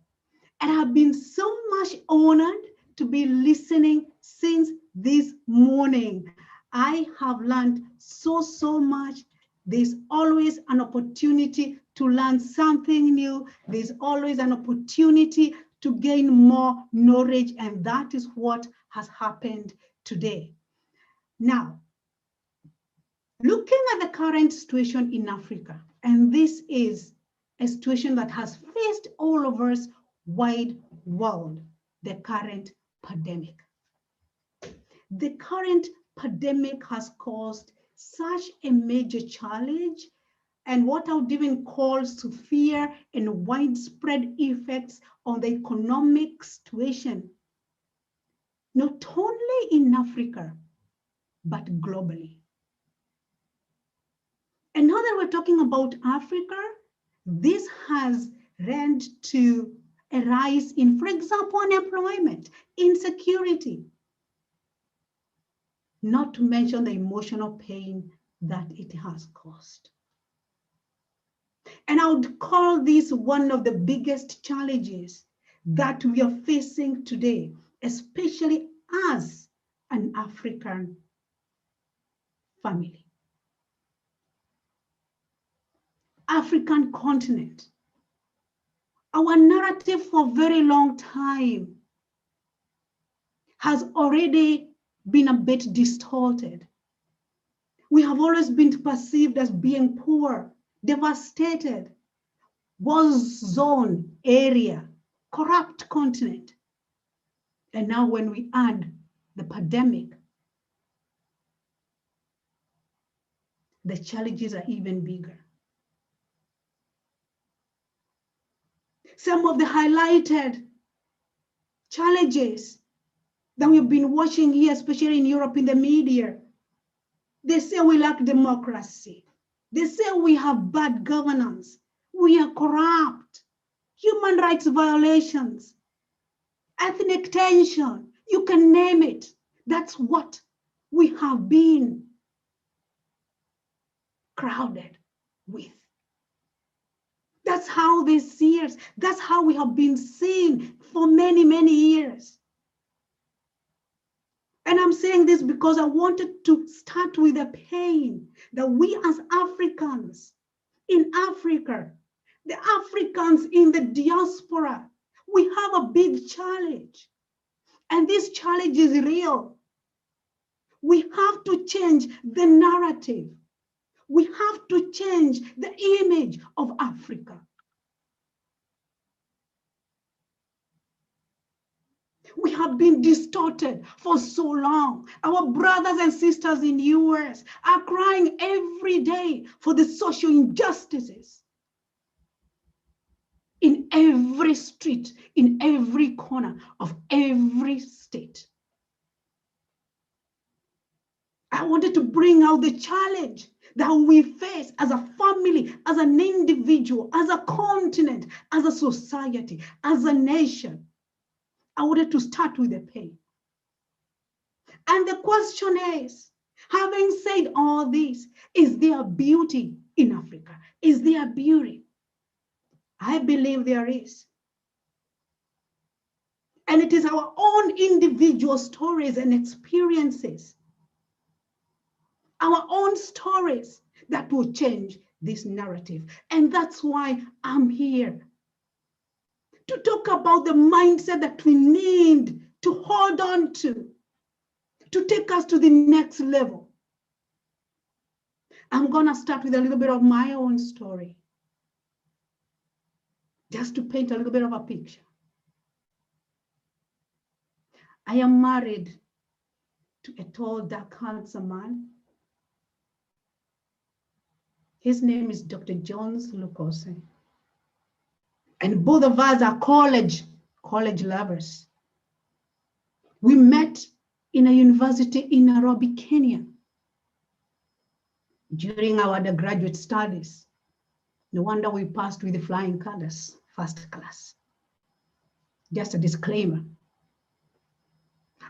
And I've been so much honored to be listening since this morning. I have learned so much. There's always an opportunity to learn something new. There's always an opportunity to gain more knowledge, and that is what has happened today. Now, looking at the current situation in Africa, and this is a situation that has faced all of us wide world, the current pandemic. The current pandemic has caused such a major challenge and what I would even call severe and widespread effects on the economic situation, not only in Africa, but globally. And now that we're talking about Africa, this has led to a rise in, for example, unemployment, insecurity, not to mention the emotional pain that it has caused. And I would call this one of the biggest challenges that we are facing today, especially as an African family. African continent. Our narrative for a very long time has already been a bit distorted. We have always been perceived as being poor, devastated, war zone area, corrupt continent. And now when we add the pandemic, the challenges are even bigger. Some of the highlighted challenges that we've been watching here, especially in Europe in the media, they say we lack democracy. They say we have bad governance. We are corrupt, human rights violations, ethnic tension, you can name it. That's what we have been crowded with. That's how they see us. That's how we have been seen for many, many years. And I'm saying this because I wanted to start with the pain that we as Africans in Africa, the Africans in the diaspora, we have a big challenge. And this challenge is real. We have to change the narrative. We have to change the image of Africa. We have been distorted for so long. Our brothers and sisters in the US are crying every day for the social injustices in every street, in every corner of every state. I wanted to bring out the challenge that we face as a family, as an individual, as a continent, as a society, as a nation. I wanted to start with the pain. And the question is, having said all this, is there beauty in Africa? Is there beauty? I believe there is. And it is our own individual stories and experiences, our own stories that will change this narrative. And that's why I'm here to talk about the mindset that we need to hold on to take us to the next level. I'm gonna start with a little bit of my own story, just to paint a little bit of a picture. I am married to a tall, dark, handsome man. His name is Dr. Jones Lukose. And both of us are college lovers. We met in a university in Nairobi, Kenya, during our undergraduate studies. No wonder we passed with the flying colors, first class. Just a disclaimer.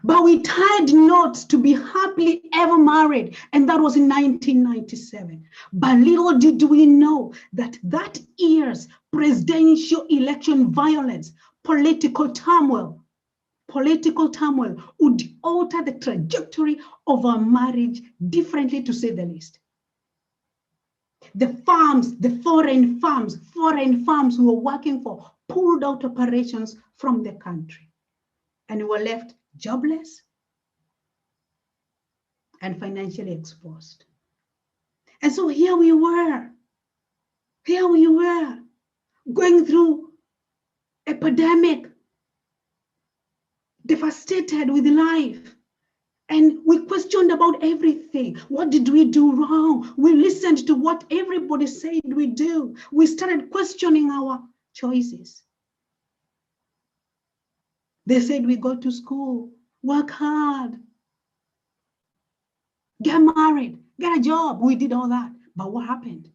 But we tied knots to be happily ever married, and that was in 1997. But little did we know that that year's presidential election violence, political turmoil would alter the trajectory of our marriage differently, to say the least. The farms, the foreign farms we were working for pulled out operations from the country, and we were left jobless and financially exposed. And so here we were going through a pandemic, devastated with life. And we questioned about everything. What did we do wrong? We listened to what everybody said we do. We started questioning our choices. They said we go to school, work hard, get married, get a job. We did all that. But what happened?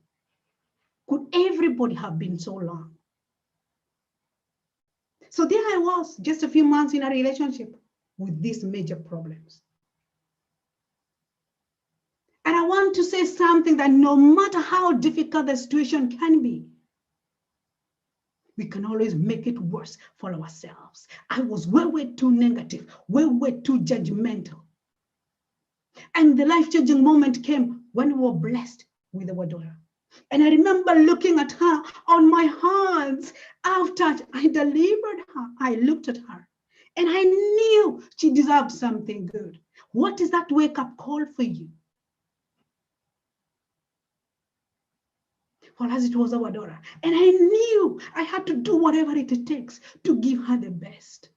Could everybody have been so long? So there I was, just a few months in a relationship with these major problems. And I want to say something, that no matter how difficult the situation can be, we can always make it worse for ourselves. I was way too negative, way too judgmental. And the life-changing moment came when we were blessed with our daughter. And I remember looking at her on my hands after I delivered her. I looked at her and I knew she deserved something good. What is that wake-up call for you? For us, it was our daughter. And I knew I had to do whatever it takes to give her the best.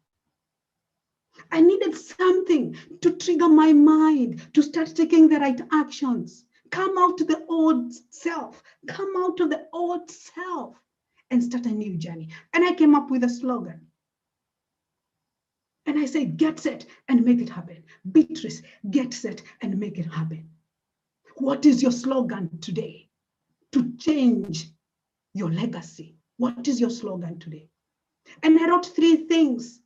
I needed something to trigger my mind to start taking the right actions. Come out to the old self. Come out of the old self and start a new journey. And I came up with a slogan. And I said, get set and make it happen. Beatrice, get set and make it happen. What is your slogan today to change your legacy? What is your slogan today? And I wrote 3 things.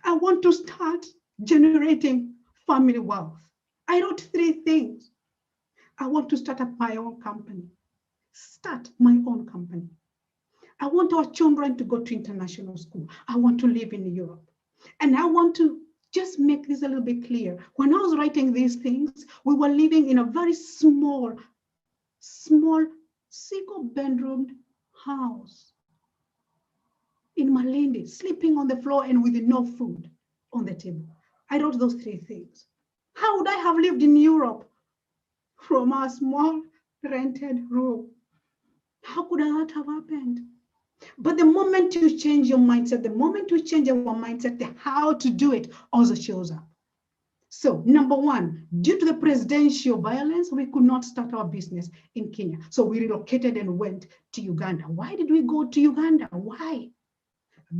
I want to start generating family wealth. I wrote 3 things. I want to start up my own company. Start my own company. I want our children to go to international school. I want to live in Europe. And I want to just make this a little bit clear. When I was writing these things, we were living in a very small single-bedroomed house in Malindi, sleeping on the floor and with no food on the table. I wrote those 3 things. How would I have lived in Europe from a small rented room? How could that have happened? But the moment you change your mindset, the moment you change our mindset, the how to do it also shows up. So number 1, due to the presidential violence, we could not start our business in Kenya. So we relocated and went to Uganda. Why did we go to Uganda? Why?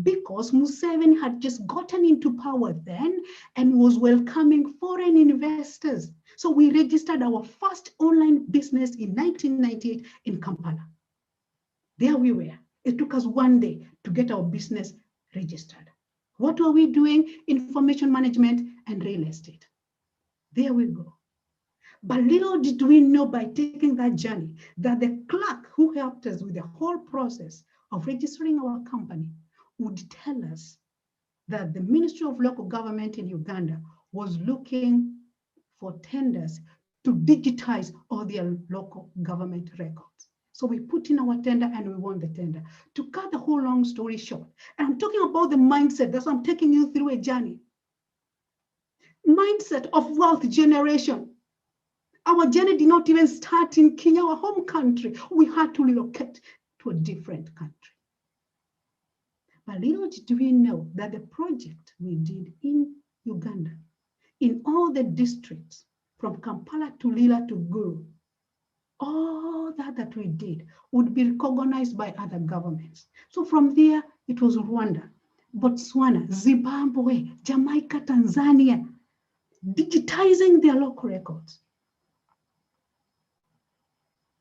Because Museveni had just gotten into power then and was welcoming foreign investors. So we registered our first online business in 1998 in Kampala. There we were. It took us 1 day to get our business registered. What were we doing? Information management and real estate. There we go. But little did we know, by taking that journey, that the clerk who helped us with the whole process of registering our company would tell us that the Ministry of Local Government in Uganda was looking for tenders to digitize all their local government records. So we put in our tender and we won the tender. To cut the whole long story short, and I'm talking about the mindset, that's why I'm taking you through a journey. Mindset of wealth generation. Our journey did not even start in Kenya, our home country. We had to relocate to a different country. But little did we know that the project we did in Uganda, in all the districts, from Kampala to Lila to Gulu, all that we did would be recognized by other governments. So from there, it was Rwanda, Botswana, Zimbabwe, Jamaica, Tanzania, digitizing their local records.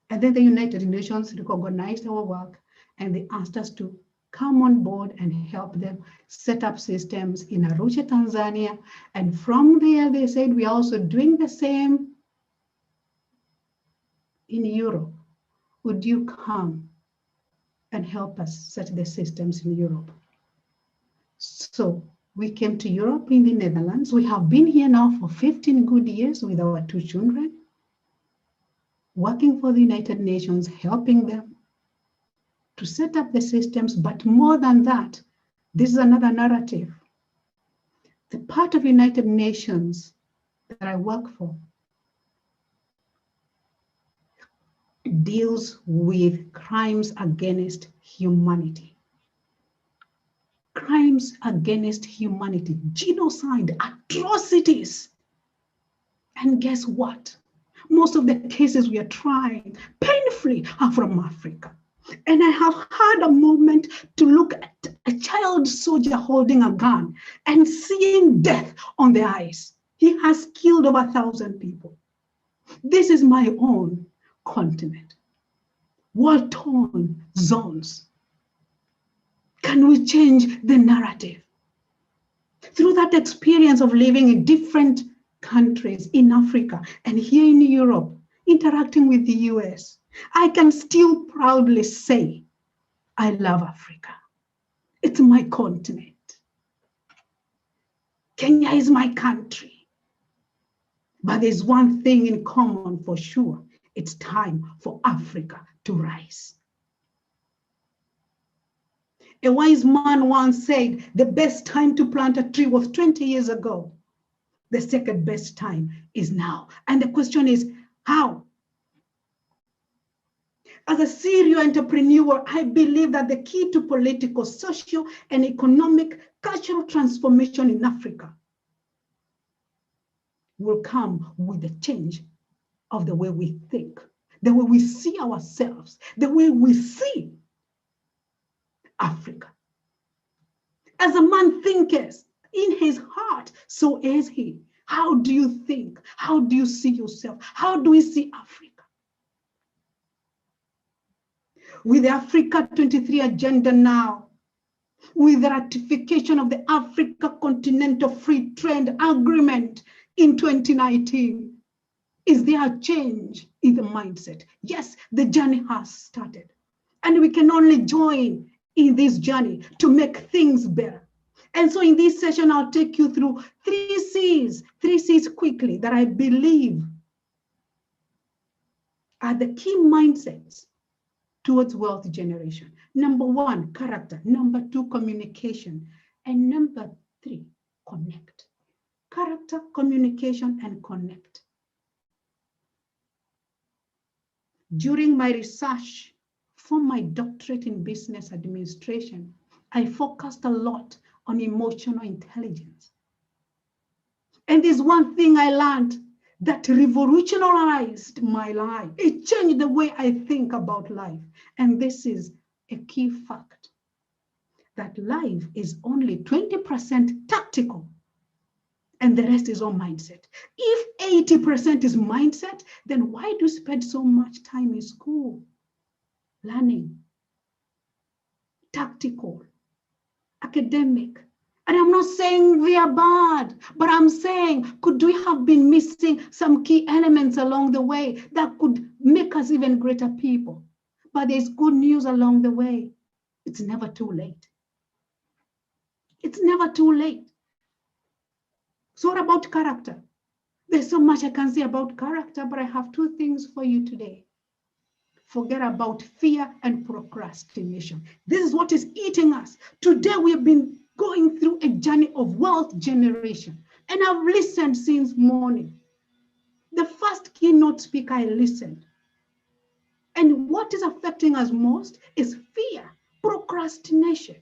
And then the United Nations recognized our work and they asked us to come on board and help them set up systems in Arusha, Tanzania. And from there, they said, we're also doing the same in Europe. Would you come and help us set the systems in Europe? So we came to Europe in the Netherlands. We have been here now for 15 good years with our 2 children, working for the United Nations, helping them to set up the systems. But more than that, this is another narrative. The part of United Nations that I work for deals with crimes against humanity. Crimes against humanity, genocide, atrocities. And guess what? Most of the cases we are trying painfully are from Africa. And I have had a moment to look at a child soldier holding a gun and seeing death on the eyes. He has killed over 1,000 people. This is my own continent. War-torn zones. Can we change the narrative? Through that experience of living in different countries in Africa and here in Europe, interacting with the US, I can still proudly say, I love Africa. It's my continent. Kenya is my country. But there's one thing in common for sure. It's time for Africa to rise. A wise man once said, the best time to plant a tree was 20 years ago. The second best time is now. And the question is, how? As a serial entrepreneur, I believe that the key to political, social, and economic cultural transformation in Africa will come with the change of the way we think, the way we see ourselves, the way we see Africa. As a man thinketh in his heart, so is he. How do you think? How do you see yourself? How do we see Africa? With the Africa 23 agenda now, with the ratification of the Africa Continental Free Trade Agreement in 2019, is there a change in the mindset? Yes, the journey has started. And we can only join in this journey to make things better. And so in this session, I'll take you through 3 C's quickly that I believe are the key mindsets towards wealth generation. Number 1, character. Number 2, communication. And number 3, connect. Character, communication, and connect. During my research for my doctorate in business administration, I focused a lot on emotional intelligence. And there's one thing I learned that revolutionized my life. It changed the way I think about life. And this is a key fact, that life is only 20% tactical and the rest is all mindset. If 80% is mindset, then why do you spend so much time in school learning? Tactical, academic. And I'm not saying they are bad, but I'm saying, could we have been missing some key elements along the way that could make us even greater people? But there's good news along the way. It's never too late. It's never too late. So what about character? There's so much I can say about character, but I have 2 things for you today. Forget about fear and procrastination. This is what is eating us. Today we've been going through a journey of wealth generation. And I've listened since morning. The first keynote speaker, I listened. And what is affecting us most is fear, procrastination.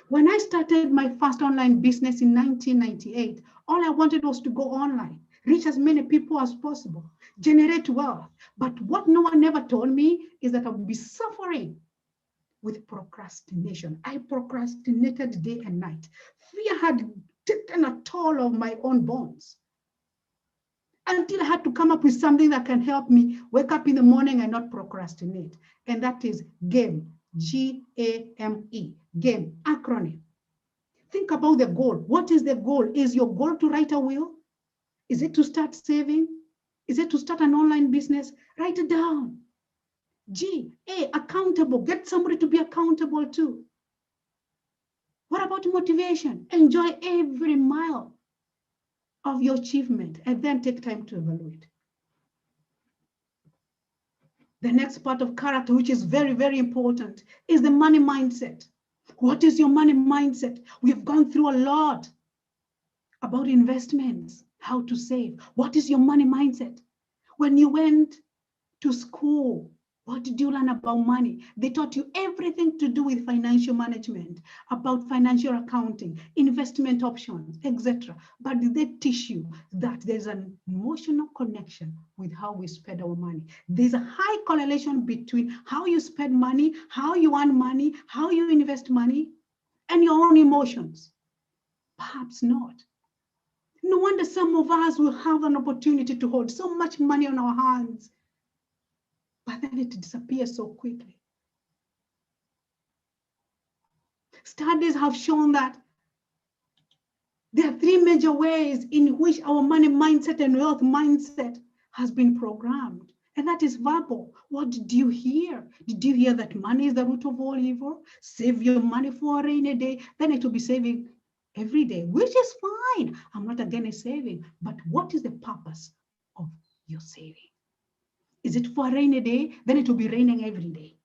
When I started my first online business in 1998, all I wanted was to go online, reach as many people as possible, generate wealth. But what no one ever told me is that I would be suffering with procrastination. I procrastinated day and night. Fear had taken a toll of my own bones until I had to come up with something that can help me wake up in the morning and not procrastinate. And that is game G-A-M-E, game, acronym. Think about the goal. What is the goal? Is your goal to write a will? Is it to start saving? Is it to start an online business? Write it down. G, A, accountable. Get somebody to be accountable to. What about motivation? Enjoy every mile of your achievement and then take time to evaluate. The next part of character, which is very, very important, is the money mindset. What is your money mindset? We have gone through a lot about investments, how to save. What is your money mindset? When you went to school, what did you learn about money? They taught you everything to do with financial management, about financial accounting, investment options, etc. But did they teach you that there's an emotional connection with how we spend our money? There's a high correlation between how you spend money, how you earn money, how you invest money, and your own emotions. Perhaps not. No wonder some of us will have an opportunity to hold so much money on our hands, but then it disappears so quickly. Studies have shown that there are three major ways in which our money mindset and wealth mindset has been programmed. And that is verbal. What did you hear? Did you hear that money is the root of all evil? Save your money for a rainy day, then it will be saving every day, which is fine. I'm not against saving, but what is the purpose of your saving? Is it for a rainy day? Then it will be raining every day.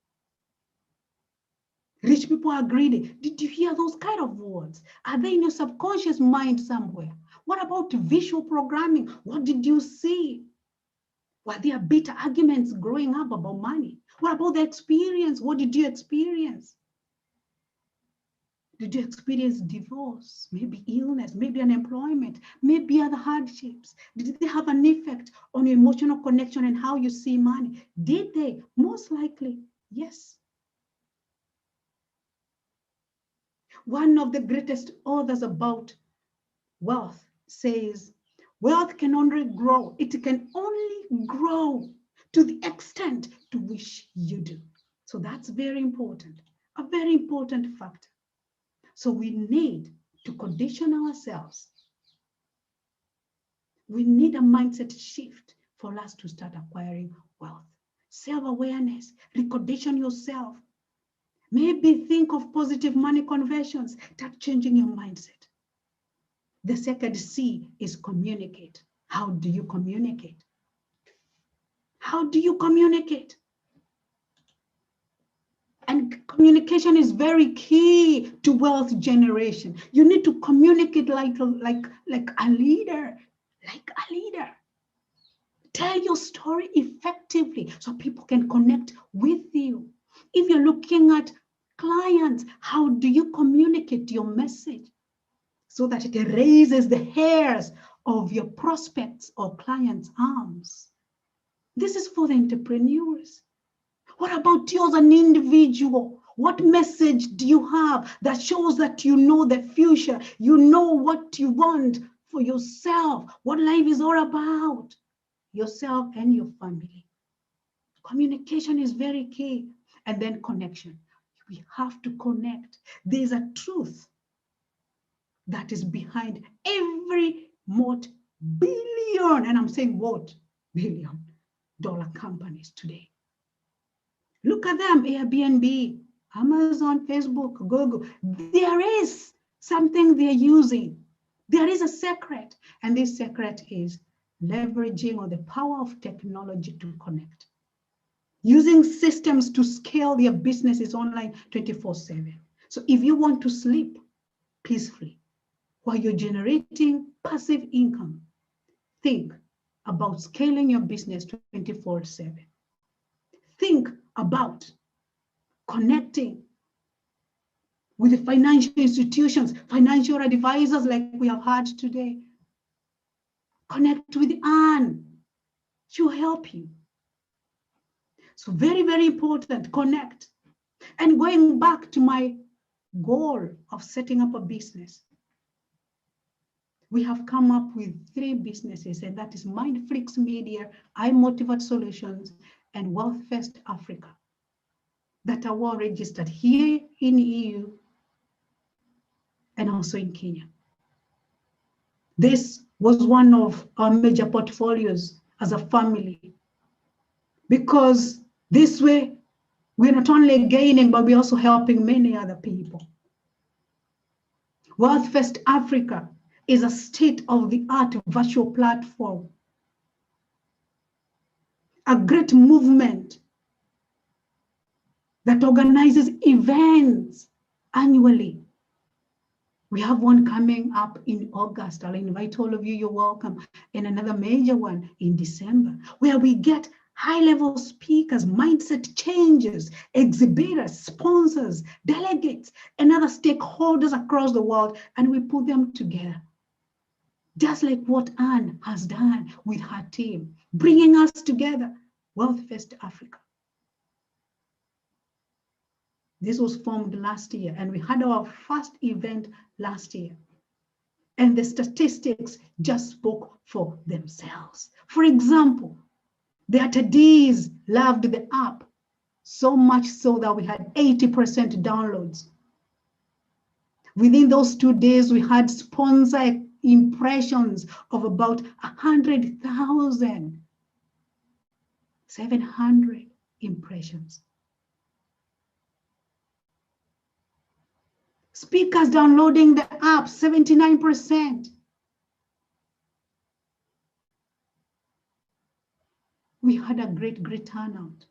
Rich people are greedy. Did you hear those kind of words? Are they in your subconscious mind somewhere? What about visual programming? What did you see? Were there bitter arguments growing up about money? What about the experience? What did you experience? Did you experience divorce, maybe illness, maybe unemployment, maybe other hardships? Did they have an effect on your emotional connection and how you see money? Did they? Most likely, yes. One of the greatest authors about wealth says, wealth can only grow. It can only grow to the extent to which you do. So that's very important, a very important factor. So we need to condition ourselves. We need a mindset shift for us to start acquiring wealth. Self-awareness, recondition yourself. Maybe think of positive money conversions, start changing your mindset. The second C is communicate. How do you communicate? How do you communicate? And communication is very key to wealth generation. You need to communicate like a leader, Tell your story effectively so people can connect with you. If you're looking at clients, how do you communicate your message so that it raises the hairs of your prospects or clients' arms? This is for the entrepreneurs. What about you as an individual? What message do you have that shows that you know the future? You know what you want for yourself, what life is all about, yourself and your family. Communication is very key. And then connection. We have to connect. There's a truth that is behind every multi-billion, and I'm saying what? $billion companies today. Look at them, Airbnb, Amazon, Facebook, Google. There is something they're using. There is a secret, and this secret is leveraging on the power of technology to connect. Using systems to scale their businesses online 24/7. So if you want to sleep peacefully while you're generating passive income, think about scaling your business 24/7. Think about connecting with the financial institutions, financial advisors like we have had today. Connect with Anne. She'll help you. So very, very important, connect. And going back to my goal of setting up a business, we have come up with 3 businesses, and that is Mindflix Media, iMotivate Solutions, and Wealth First Africa. that are well registered here in EU and also in Kenya. This was one of our major portfolios as a family, because this way we're not only gaining, but we're also helping many other people. Wealth First Africa is a state-of-the-art virtual platform, a great movement that organizes events annually. We have one coming up in August. I'll invite all of you, you're welcome. And another major one in December, where we get high-level speakers, mindset changes, exhibitors, sponsors, delegates, and other stakeholders across the world, and we put them together. Just like what Anne has done with her team, bringing us together, Wealth First Africa. This was formed last year, and we had our first event last year. And the statistics just spoke for themselves. For example, the attendees loved the app so much so that we had 80% downloads. Within those 2 days, we had sponsor impressions of about 100,000, 700 impressions. Speakers downloading the app, 79%. We had a great turnout.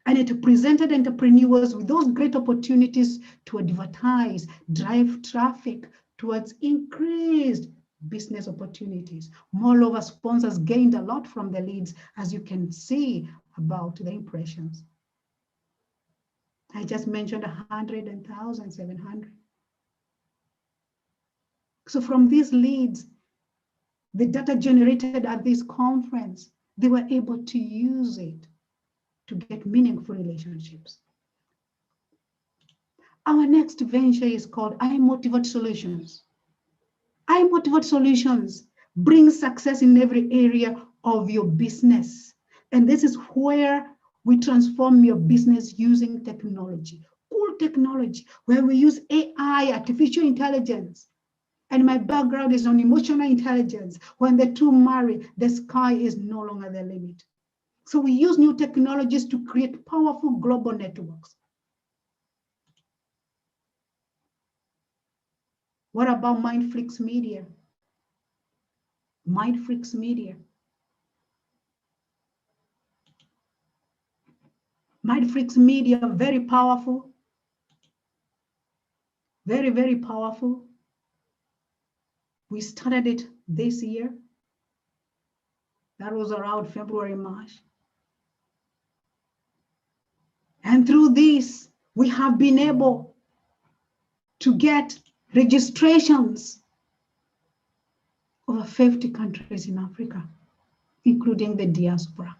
And it presented entrepreneurs with those great opportunities to advertise, drive traffic towards increased business opportunities. Moreover, sponsors gained a lot from the leads, as you can see about the impressions. I just mentioned 100,000, 700. So from these leads, the data generated at this conference, they were able to use it to get meaningful relationships. Our next venture is called I Motivate Solutions. I Motivate Solutions brings success in every area of your business. And this is where we transform your business using technology, cool technology, where we use AI, artificial intelligence. And my background is on emotional intelligence. When the two marry, the sky is no longer the limit. So we use new technologies to create powerful global networks. What about Mindflix Media? Mindflix Media. Mindflix Media, very powerful. Very, very powerful. We started it this year. That was around February, March. And through this, we have been able to get registrations over 50 countries in Africa, including the diaspora.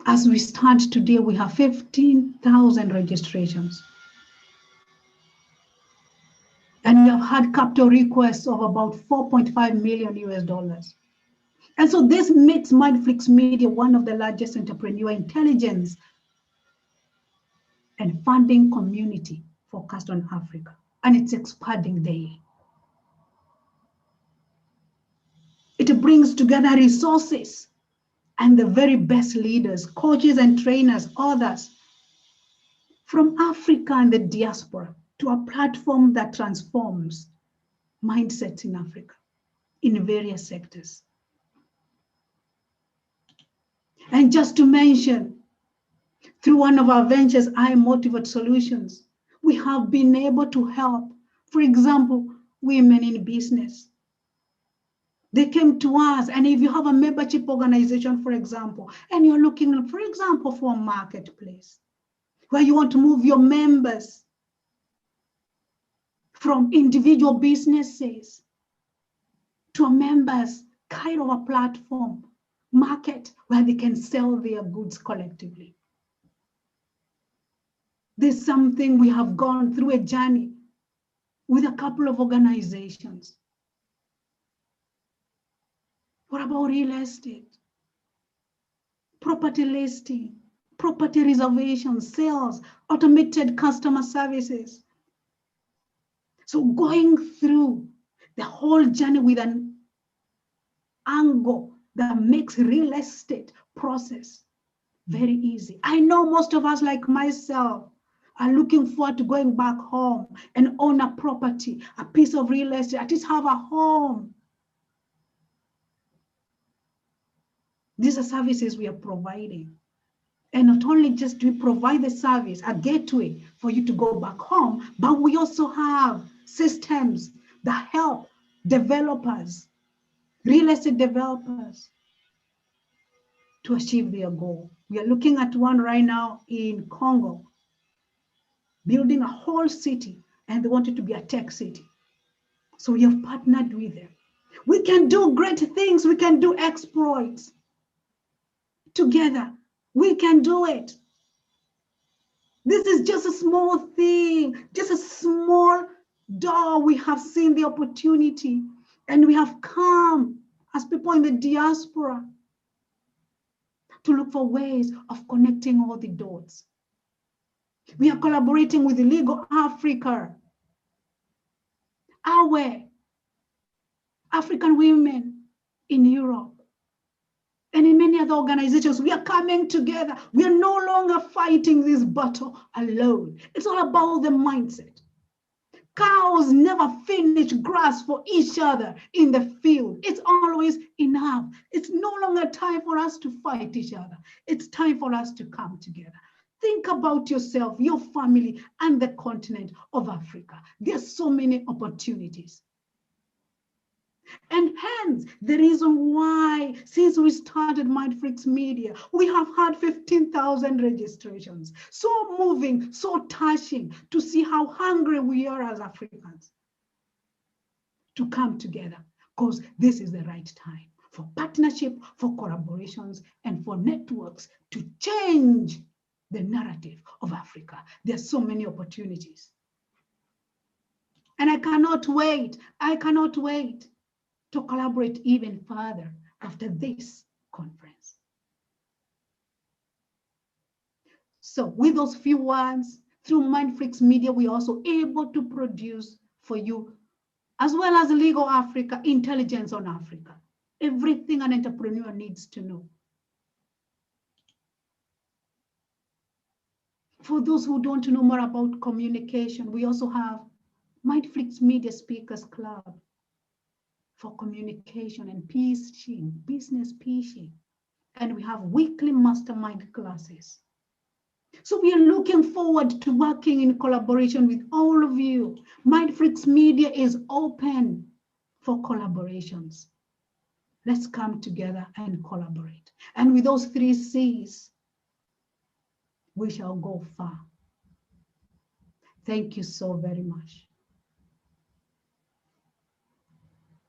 As we stand today, we have 15,000 registrations. And we have had capital requests of about $4.5 million US. And so this makes Mindflix Media one of the largest entrepreneur intelligence and funding community focused on Africa. And it's expanding daily. It brings together resources and the very best leaders, coaches and trainers, others from Africa and the diaspora to a platform that transforms mindsets in Africa in various sectors. And just to mention, through one of our ventures, I Motivate Solutions, we have been able to help, for example, women in business. They came to us, and if you have a membership organization, for example, and you're looking, for example, for a marketplace where you want to move your members from individual businesses to a members kind of a platform, market where they can sell their goods collectively. There's something we have gone through a journey with a couple of organizations. What about real estate, property listing, property reservation, sales, automated customer services. So going through the whole journey with an angle that makes real estate process very easy. I know most of us, like myself, are looking forward to going back home and own a property, a piece of real estate, at least have a home. These are services we are providing. And not only just do we provide the service, a gateway for you to go back home, but we also have systems that help developers, real estate developers, to achieve their goal. We are looking at one right now in Congo, building a whole city, and they want it to be a tech city. So we have partnered with them. We can do great things. We can do exploits together. We can do it. This is just a small thing, just a small door. We have seen the opportunity, and we have come as people in the diaspora to look for ways of connecting all the dots. We are collaborating with Legal Africa, our African women in Europe, and in many other organizations. We are coming together. We are no longer fighting this battle alone. It's all about the mindset. Cows never finish grass for each other in the field. It's always enough. It's no longer time for us to fight each other. It's time for us to come together. Think about yourself, your family, and the continent of Africa. There's so many opportunities. And hence, the reason why, since we started Mindfreaks Media, we have had 15,000 registrations. So moving, so touching to see how hungry we are as Africans to come together, because this is the right time for partnership, for collaborations, and for networks to change the narrative of Africa. There's so many opportunities. And I cannot wait to collaborate even further after this conference. So with those few words, through Mindfreaks Media, we're also able to produce for you, as well as Legal Africa, Intelligence on Africa, everything an entrepreneur needs to know. For those who don't know more about communication, we also have Mindfreaks Media Speakers Club for communication and pitching, business pitching. And we have weekly mastermind classes. So we are looking forward to working in collaboration with all of you. Mindfreaks Media is open for collaborations. Let's come together and collaborate. And with those 3 C's, we shall go far. Thank you so very much.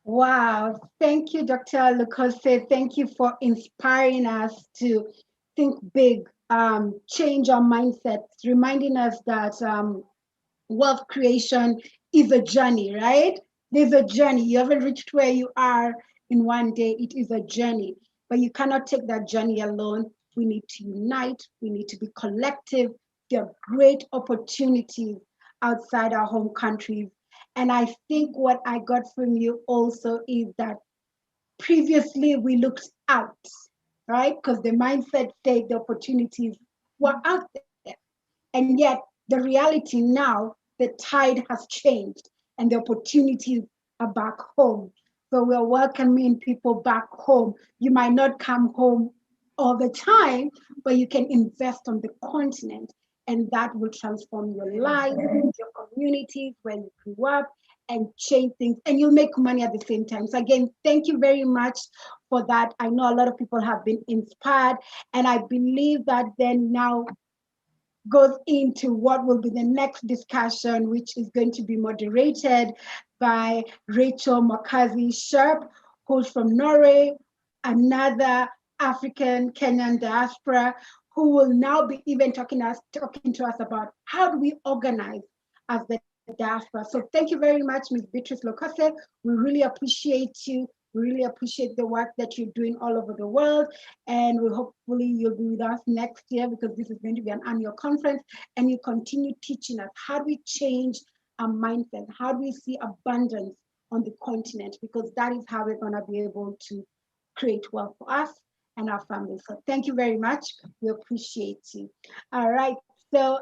Wow, thank you, Dr. Lukose. Thank you for inspiring us to think big, change our mindsets, reminding us that wealth creation is a journey, right? There's a journey. You haven't reached where you are in one day. It is a journey, but you cannot take that journey alone. We need to unite. We need to be collective. There are great opportunities outside our home countries. And I think what I got from you also is that previously we looked out, right? Because the mindset said the opportunities were out there. And yet the reality now, the tide has changed and the opportunities are back home. So we're welcoming people back home. You might not come home all the time, but you can invest on the continent. And that will transform your life, your communities, where you grew up, and change things. And you'll make money at the same time. So again, thank you very much for that. I know a lot of people have been inspired. And I believe that then now goes into what will be the next discussion, which is going to be moderated by Rachel Makazi-Sharp, who's from Norway, another African Kenyan diaspora, who will now be even talking to us about how do we organize as the diaspora. So thank you very much, Ms. Beatrice Lokose. We really appreciate you. We really appreciate the work that you're doing all over the world. And we hopefully you'll be with us next year, because this is going to be an annual conference, and you continue teaching us how do we change our mindset, how do we see abundance on the continent, because that is how we're going to be able to create wealth for us and our families. So thank you very much. We appreciate you. All right. So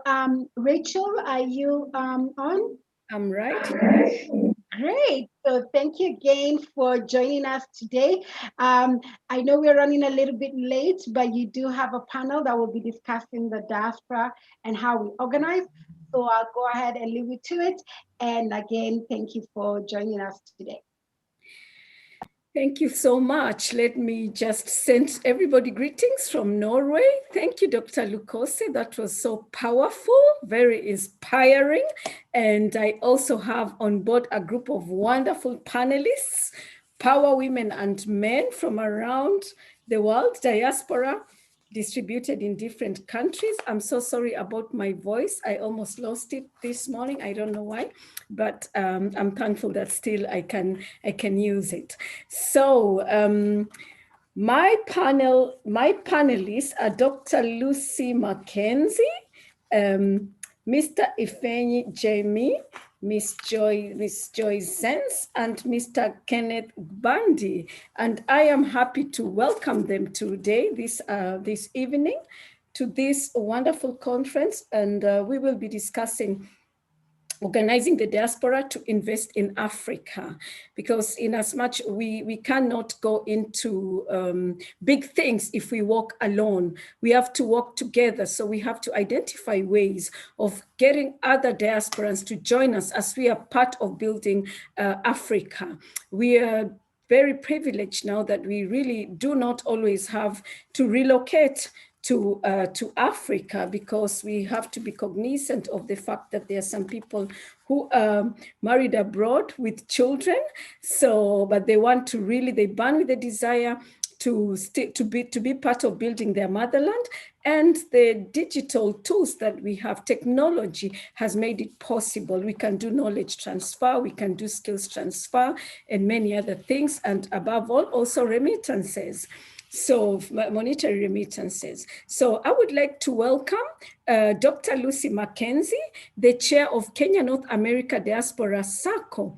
Rachel, are you on? I'm right. Great. So thank you again for joining us today. I know we're running a little bit late, but you do have a panel that will be discussing the diaspora and how we organize. So I'll go ahead and leave you to it. And again, thank you for joining us today. Thank you so much. Let me just send everybody greetings from Norway. Thank you, Dr. Lukose. That was so powerful, very inspiring. And I also have on board a group of wonderful panelists, power women and men from around the world, diaspora, distributed in different countries. I'm so sorry about my voice. I almost lost it this morning. I don't know why, but I'm thankful that still I can use it. So my panelists are Dr. Lucy Mackenzie, Mr. Ifeanyi Jamie, Miss Joy Sense, and Mr. Kenneth Bandi. And I am happy to welcome them today, this evening, to this wonderful conference. And we will be discussing organizing the diaspora to invest in Africa, because in as much we cannot go into big things if we walk alone. We have to work together. So we have to identify ways of getting other diasporans to join us as we are part of building Africa. We are very privileged now that we really do not always have to relocate to Africa, because we have to be cognizant of the fact that there are some people who are married abroad with children. So, but they want to really, they burn with the desire to be part of building their motherland. And the digital tools that we have, technology has made it possible. We can do knowledge transfer, we can do skills transfer, and many other things. And above all, also remittances. So monetary remittances. So I would like to welcome Dr. Lucy Mackenzie, the chair of Kenya North America Diaspora Circle.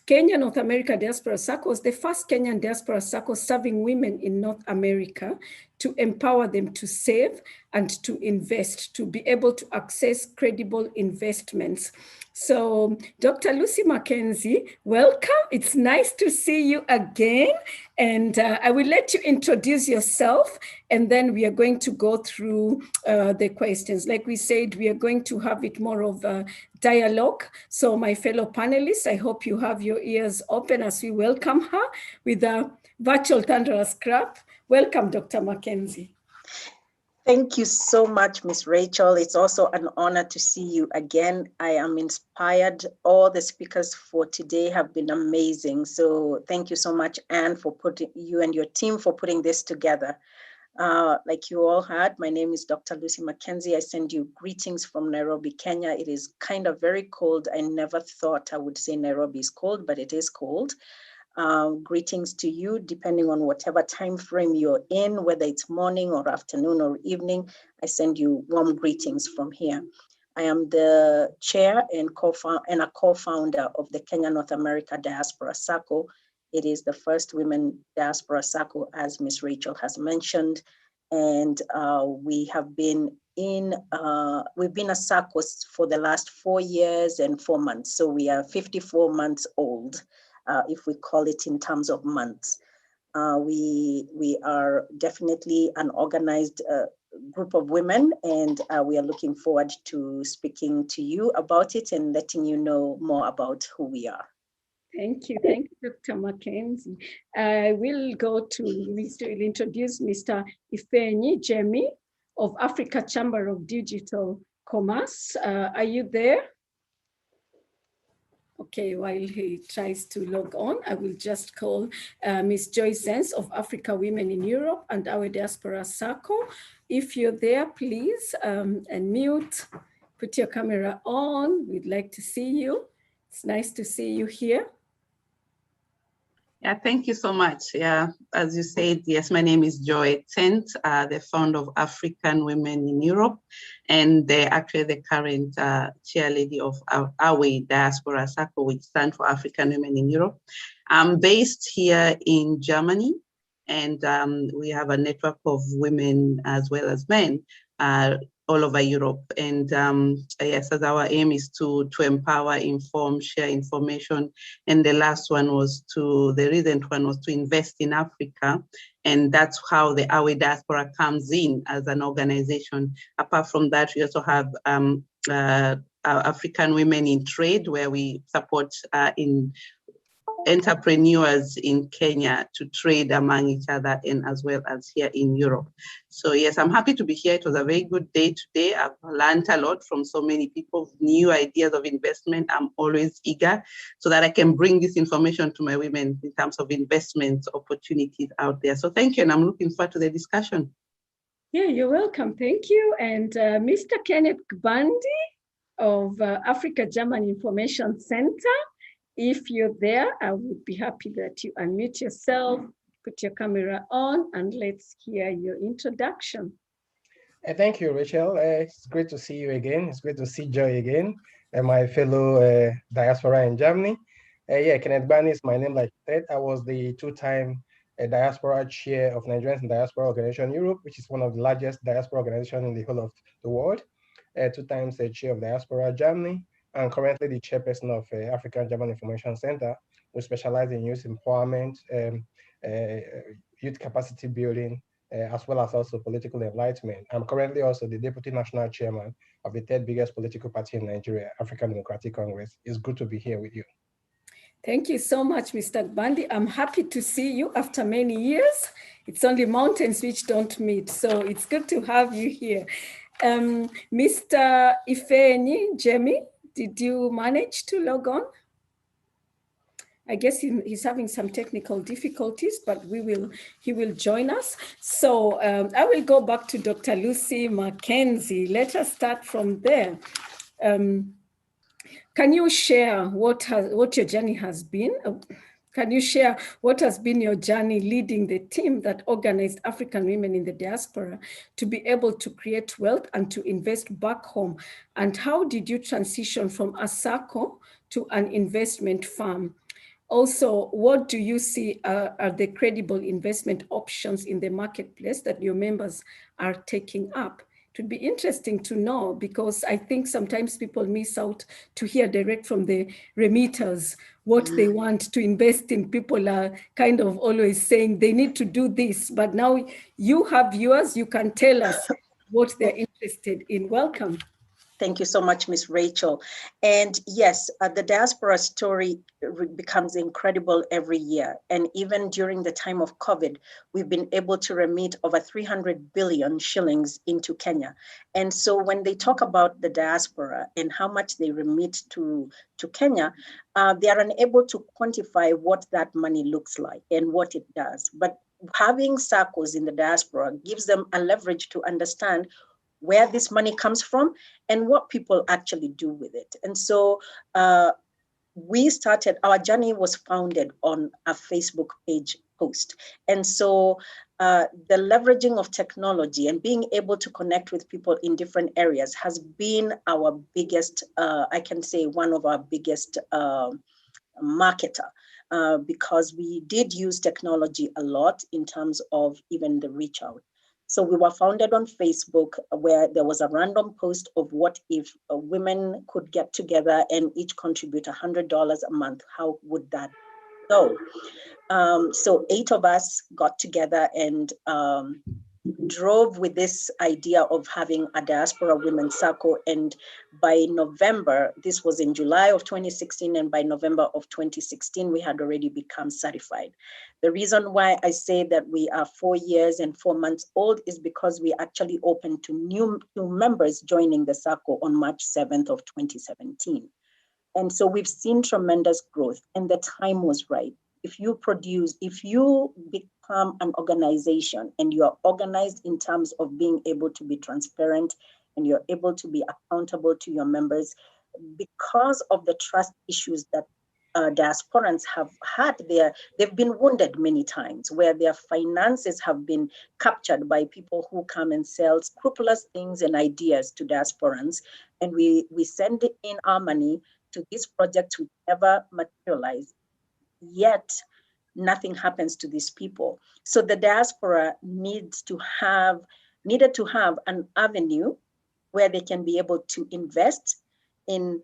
Kenya North America Diaspora Circle is the first Kenyan diaspora circle serving women in North America to empower them to save and to invest, to be able to access credible investments. So Dr. Lucy Mackenzie, welcome. It's nice to see you again. And I will let you introduce yourself, and then we are going to go through the questions. Like we said, we are going to have it more of a dialogue. So my fellow panelists, I hope you have your ears open as we welcome her with a virtual thunderous clap. Welcome, Dr. Mackenzie. Thank you so much, Ms. Rachel. It's also an honor to see you again. I am inspired. All the speakers for today have been amazing. So thank you so much, Anne, for you and your team for putting this together. Like you all heard, my name is Dr. Lucy Mackenzie. I send you greetings from Nairobi, Kenya. It is kind of very cold. I never thought I would say Nairobi is cold, but it is cold. Greetings to you, depending on whatever time frame you're in, whether it's morning or afternoon or evening. I send you warm greetings from here. I am the chair and a co-founder of the Kenya North America Diaspora Circle. It is the first women diaspora circle, as Ms. Rachel has mentioned, and we have been we've been a circle for the last 4 years and 4 months. So we are 54 months old. If we call it in terms of months. We are definitely an organized group of women, and we are looking forward to speaking to you about it and letting you know more about who we are. Thank you, Dr. Mackenzie. I will go to introduce Mr. Ifeanyi Jamie of Africa Chamber of Digital Commerce. Are you there? Okay, while he tries to log on, I will just call Ms. Joy Sense of Africa Women in Europe and our Diaspora Circle. If you're there, please unmute, put your camera on. We'd like to see you. It's nice to see you here. Yeah, thank you so much. Yeah, as you said, yes, my name is Joy Tent, the founder of African Women in Europe, and they're actually the current chair lady of our Diaspora Circle, which stands for African Women in Europe. I'm based here in Germany, and we have a network of women as well as men all over Europe. And yes, as our aim is to empower, inform, share information. And the last one was the recent one was to invest in Africa. And that's how the Awe Diaspora comes in as an organization. Apart from that, we also have African Women in Trade, where we support in entrepreneurs in Kenya to trade among each other and as well as here in Europe. So yes, I'm happy to be here. It was a very good day today. I've learned a lot from so many people, new ideas of investment. I'm always eager so that I can bring this information to my women in terms of investment opportunities out there. So thank you, and I'm looking forward to the discussion. Yeah, you're welcome. Thank you. And Mr. Kenneth Gbandi of Africa German Information Center. If you're there, I would be happy that you unmute yourself, put your camera on, and let's hear your introduction. Thank you, Rachel. It's great to see you again. It's great to see Joy again, and my fellow diaspora in Germany. Yeah, Kenneth Gbandi is my name, like that. I was the two-time diaspora chair of Nigerians in Diaspora Organization Europe, which is one of the largest diaspora organizations in the whole of the world. 2 times the chair of Diaspora Germany, and currently the chairperson of African German Information Center, who specialize in youth empowerment, youth capacity building, as well as also political enlightenment. I'm currently also the deputy national chairman of the 3rd biggest political party in Nigeria, African Democratic Congress. It's good to be here with you. Thank you so much, Mr. Gbandi. I'm happy to see you after many years. It's only mountains which don't meet, so it's good to have you here. Mr. Ifeanyi Jemi, did you manage to log on? I guess he's having some technical difficulties, but he will join us. So I will go back to Dr. Lucy Mackenzie. Let us start from there. Can you share what your journey has been? Can you share what has been your journey leading the team that organized African women in the diaspora to be able to create wealth and to invest back home? And how did you transition from a SACCO to an investment firm? Also, what do you see are the credible investment options in the marketplace that your members are taking up? It would be interesting to know, because I think sometimes people miss out to hear direct from the remitters what they want to invest in. People are kind of always saying they need to do this, but now you have viewers, you can tell us what they're interested in. Welcome. Thank you so much, Ms. Rachel. And yes, the diaspora story becomes incredible every year. And even during the time of COVID, we've been able to remit over 300 billion shillings into Kenya. And so when they talk about the diaspora and how much they remit to Kenya, they are unable to quantify what that money looks like and what it does. But having SACCOs in the diaspora gives them a leverage to understand where this money comes from and what people actually do with it. And so we started, our journey was founded on a Facebook page post. And so the leveraging of technology and being able to connect with people in different areas has been our biggest, I can say one of our biggest marketer. Because we did use technology a lot in terms of even the reach out. So we were founded on Facebook, where there was a random post of what if women could get together and each contribute $100 a month, how would that go? So 8 of us got together and drove with this idea of having a Diaspora Women Circle. And by November, this was in July of 2016, and by November of 2016, we had already become certified. The reason why I say that we are 4 years and 4 months old is because we actually opened to new members joining the circle on March 7th of 2017. And so we've seen tremendous growth, and the time was right. If you become an organization and you are organized in terms of being able to be transparent and you're able to be accountable to your members, because of the trust issues that diasporans have had they've been wounded many times, where their finances have been captured by people who come and sell scrupulous things and ideas to diasporans. And we send in our money to these projects which never materialize, yet nothing happens to these people. So the diaspora needed to have an avenue where they can be able to invest in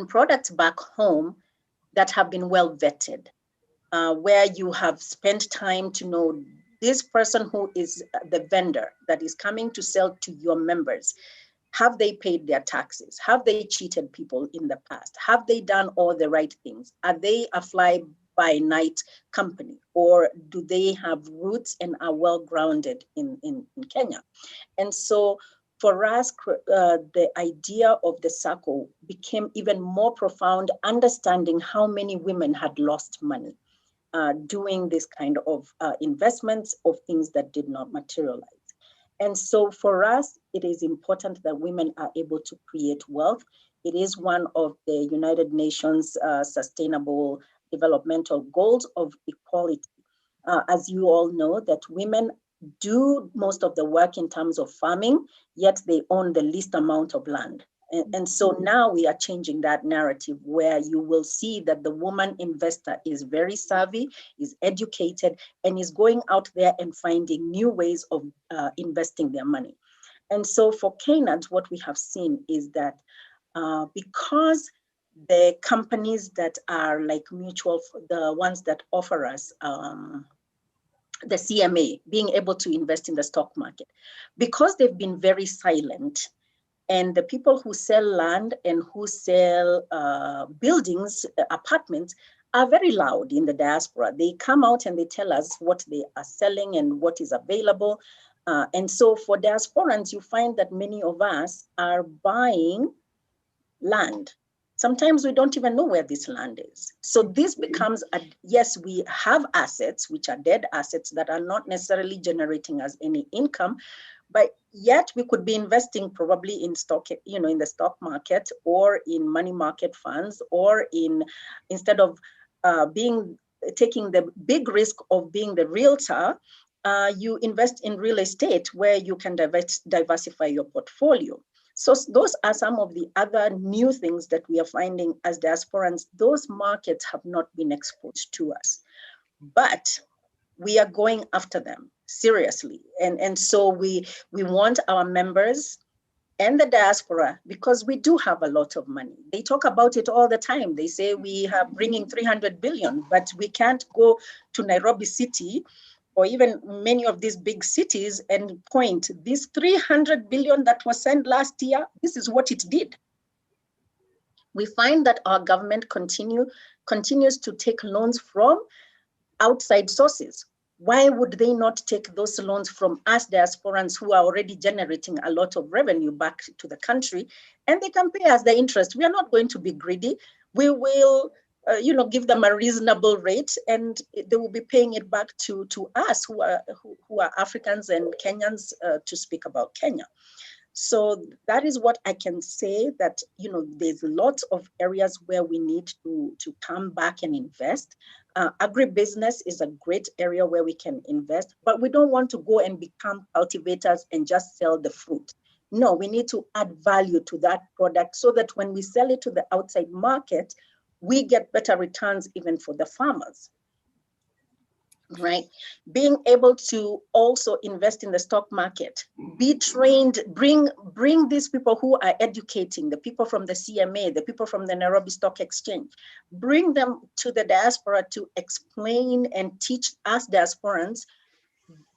products back home that have been well vetted, where you have spent time to know this person who is the vendor that is coming to sell to your members. Have they paid their taxes? Have they cheated people in the past? Have they done all the right things? Are they a fly-by-night company, or do they have roots and are well-grounded in Kenya? And so for us, the idea of the circle became even more profound, understanding how many women had lost money doing this kind of investments of things that did not materialize. And so for us, it is important that women are able to create wealth. It is one of the United Nations Sustainable Developmental Goals of equality. As you all know, that women do most of the work in terms of farming, yet they own the least amount of land. And so now we are changing that narrative, where you will see that the woman investor is very savvy, is educated, and is going out there and finding new ways of investing their money. And so for Keynote, what we have seen is that because the companies that are like mutual, the ones that offer us the CMA, being able to invest in the stock market, because they've been very silent, and the people who sell land and who sell buildings, apartments, are very loud in the diaspora. They come out and they tell us what they are selling and what is available. And so for diasporans, you find that many of us are buying land. Sometimes we don't even know where this land is. So this becomes, yes, we have assets, which are dead assets that are not necessarily generating us any income, but yet we could be investing probably in stock, in the stock market, or in money market funds, or instead of taking the big risk of being the realtor, you invest in real estate, where you can diversify your portfolio. So those are some of the other new things that we are finding as diasporans. Those markets have not been exposed to us, but we are going after them seriously. And so we want our members and the diaspora, because we do have a lot of money. They talk about it all the time. They say we are bringing 300 billion, but we can't go to Nairobi City or even many of these big cities and point, this 300 billion that was sent last year, this is what it did. We find that our government continues to take loans from outside sources. Why would they not take those loans from us diasporans who are already generating a lot of revenue back to the country, and they can pay us the interest? We are not going to be greedy. We will give them a reasonable rate, and they will be paying it back to us who are Africans and Kenyans, to speak about Kenya. So that is what I can say, that there's lots of areas where we need to come back and invest. Agribusiness is a great area where we can invest, but we don't want to go and become cultivators and just sell the fruit. No, we need to add value to that product so that when we sell it to the outside market, we get better returns even for the farmers. Right? Being able to also invest in the stock market, be trained, bring these people who are educating, the people from the CMA, the people from the Nairobi Stock Exchange, bring them to the diaspora to explain and teach us diasporans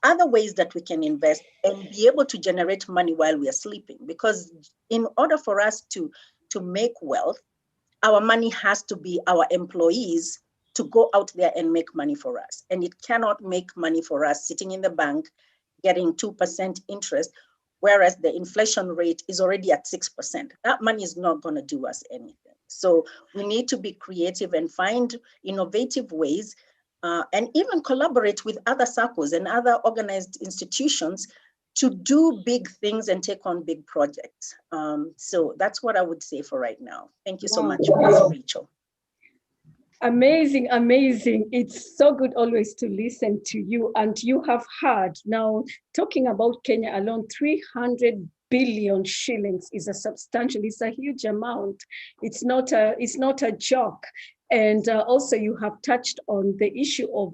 other ways that we can invest and be able to generate money while we are sleeping. Because in order for us to make wealth, our money has to be our employees to go out there and make money for us. And it cannot make money for us sitting in the bank getting 2% interest, whereas the inflation rate is already at 6%. That money is not going to do us anything. So we need to be creative and find innovative ways, and even collaborate with other circles and other organized institutions to do big things and take on big projects. So that's what I would say for right now. Thank you so much, Ms. Rachel. Amazing, amazing. It's so good always to listen to you. And you have heard now, talking about Kenya alone, 300 billion shillings is a substantial, it's a huge amount. It's not a joke. And also you have touched on the issue of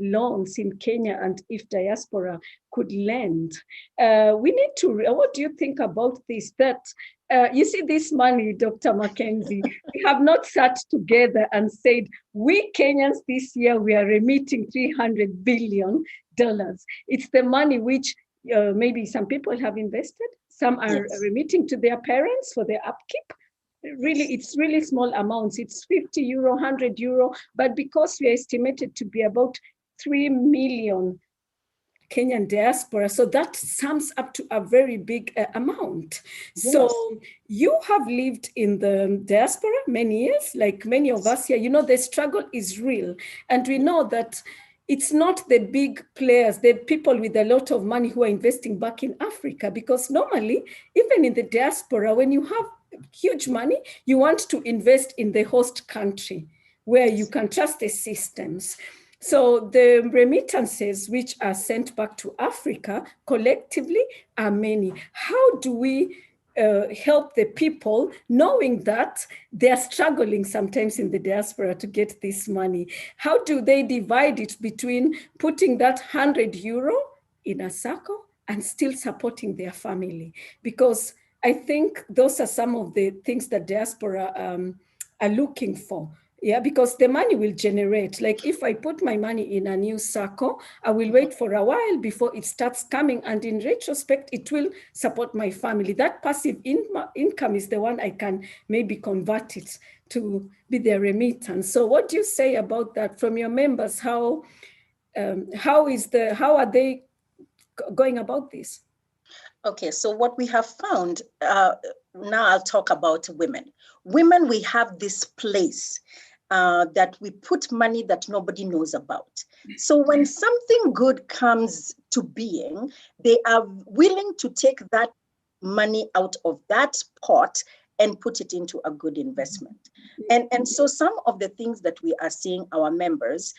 loans in Kenya and if diaspora could lend. We need to, what do you think about this? That you see this money, Dr. Mackenzie, we have not sat together and said, we Kenyans this year, we are remitting $300 billion. It's the money which maybe some people have invested, some are remitting to their parents for their upkeep. Really, it's really small amounts. It's 50 euro, 100 euro, but because we are estimated to be about 3 million Kenyan diaspora, so that sums up to a very big amount. Yes. So you have lived in the diaspora many years, like many of us here. You know, the struggle is real, and we know that it's not the big players, the people with a lot of money who are investing back in Africa, because normally, even in the diaspora, when you have huge money, you want to invest in the host country where you can trust the systems. So the remittances which are sent back to Africa collectively are many. How do we help the people knowing that they're struggling sometimes in the diaspora to get this money? How do they divide it between putting that 100 euro in a circle and still supporting their family? Because I think those are some of the things that diaspora are looking for. Yeah, because the money will generate. Like if I put my money in a new circle, I will wait for a while before it starts coming. And in retrospect, it will support my family. That passive income is the one I can maybe convert it to be their remittance. So what do you say about that from your members? How are they going about this? Okay, so what we have found, now I'll talk about women. Women, we have this place that we put money that nobody knows about. So when something good comes to being, they are willing to take that money out of that pot and put it into a good investment. And so some of the things that we are seeing our members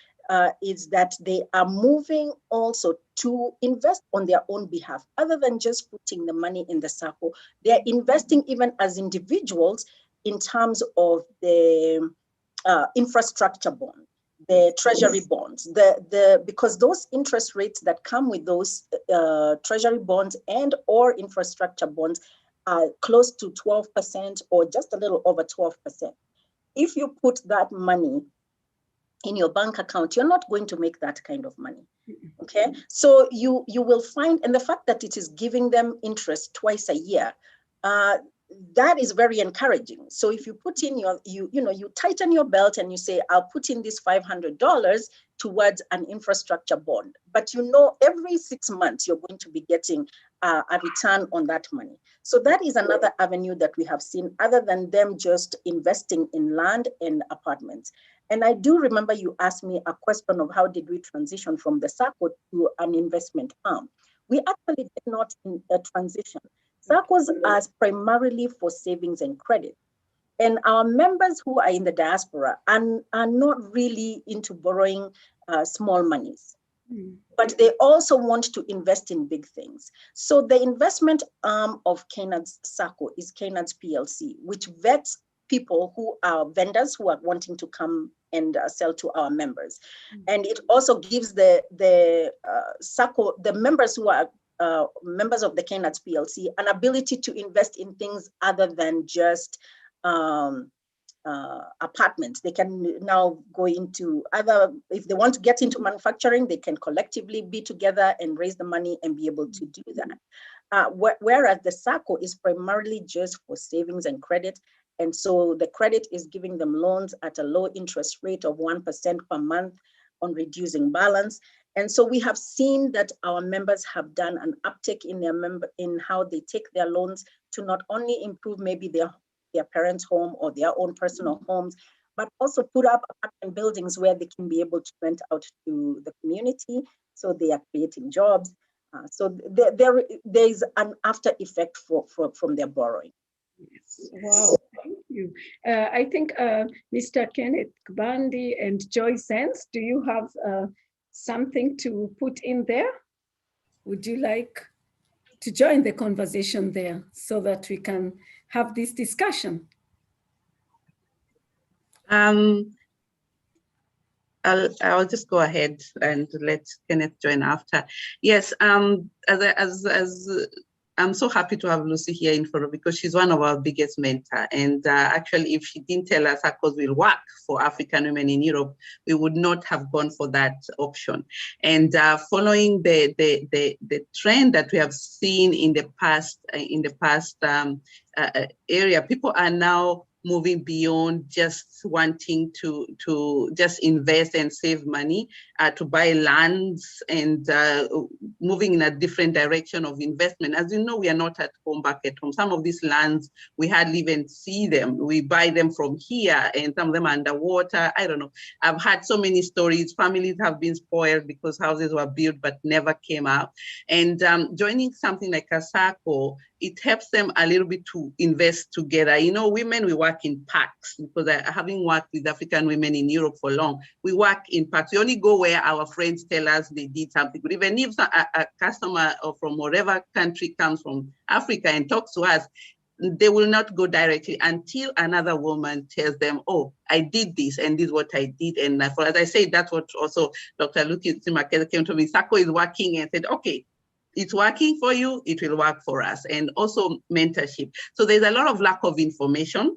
is that they are moving also to invest on their own behalf, other than just putting the money in the circle. They're investing even as individuals in terms of the infrastructure bond, the treasury bonds, because those interest rates that come with those treasury bonds and or infrastructure bonds are close to 12% or just a little over 12%. If you put that money in your bank account, you're not going to make that kind of money. Okay, so you will find, and the fact that it is giving them interest twice a year, that is very encouraging. So if you put in you tighten your belt and you say, I'll put in this $500 towards an infrastructure bond, but you know every 6 months you're going to be getting a return on that money. So that is another avenue that we have seen, other than them just investing in land and apartments. And I do remember you asked me a question of how did we transition from the SACCO to an investment arm. We actually did not transition. SACCOs are primarily for savings and credit. And our members who are in the diaspora are not really into borrowing small monies. But they also want to invest in big things. So the investment arm of Keynot's SACCO is Keynot's PLC, which vets people who are vendors who are wanting to come and sell to our members. And it also gives the SACCO, the members who are members of the Keynot's PLC, an ability to invest in things other than just apartments. They can now go into other, if they want to get into manufacturing, they can collectively be together and raise the money and be able to do that. Whereas the SACCO is primarily just for savings and credit. And so the credit is giving them loans at a low interest rate of 1% per month on reducing balance. And so we have seen that our members have done an uptick in how they take their loans to not only improve maybe their parents' home or their own personal homes, but also put up apartment buildings where they can be able to rent out to the community. So they are creating jobs. So there is an after effect from their borrowing. Wow, thank you. I think Mr. Kenneth Kbandi and Joy Sense, do you have something to put in there? Would you like to join the conversation there so that we can have this discussion? I'll just go ahead and let Kenneth join after. Yes, as I'm so happy to have Lucy here in Foro because she's one of our biggest mentors. And actually, if she didn't tell us SACCOs will work for African women in Europe, we would not have gone for that option. And following the trend that we have seen in the past area, people are now moving beyond just wanting to just invest and save money, to buy lands and moving in a different direction of investment. As you know, we are not at home back at home. Some of these lands, we hardly even see them. We buy them from here and some of them are underwater. I don't know. I've had so many stories. Families have been spoiled because houses were built but never came out. And joining something like a SACCO, it helps them a little bit to invest together. You know, women, we work in packs because having worked with African women in Europe for long, we work in packs. We only go where our friends tell us they did something. But even if a customer or from whatever country comes from Africa and talks to us, they will not go directly until another woman tells them, oh, I did this and this is what I did. And as I say, that's what also Dr. Luki Tsimakela came to me. SACCO is working and said, okay, it's working for you, it will work for us. And also mentorship. So there's a lot of lack of information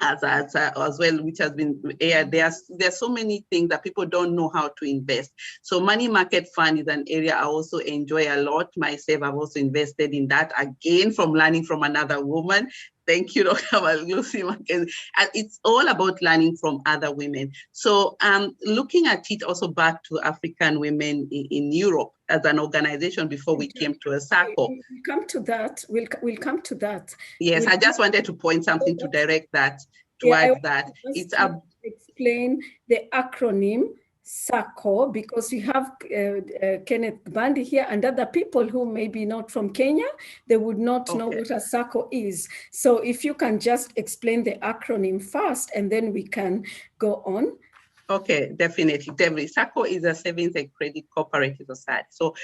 as well, which has been aired. There's so many things that people don't know how to invest. So money market fund is an area I also enjoy a lot. Myself, I've also invested in that, again, from learning from another woman. Thank you, Dr. Lucy. And it's all about learning from other women. So looking at it also back to African women in Europe as an organization before we came to a SACCO. We'll come to that. We'll come to that. Yes, I just wanted to point something to direct that, to add that. It's explain the acronym SACCO, because we have Kenneth Bandi here and other people who may be not from Kenya, they would not know what a SACCO is. So if you can just explain the acronym first and then we can go on. Okay, definitely. SACCO is a savings and credit cooperative society. So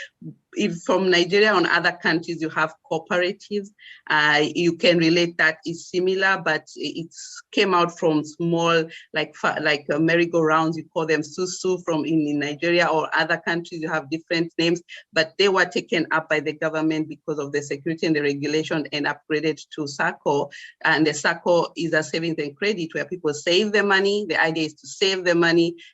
if from Nigeria and other countries you have cooperatives, you can relate that is similar, but it came out from small, like merry-go-rounds, you call them susu from in Nigeria, or other countries you have different names, but they were taken up by the government because of the security and the regulation and upgraded to SACCO. And the SACCO is a savings and credit where people save the money. The idea is to save the money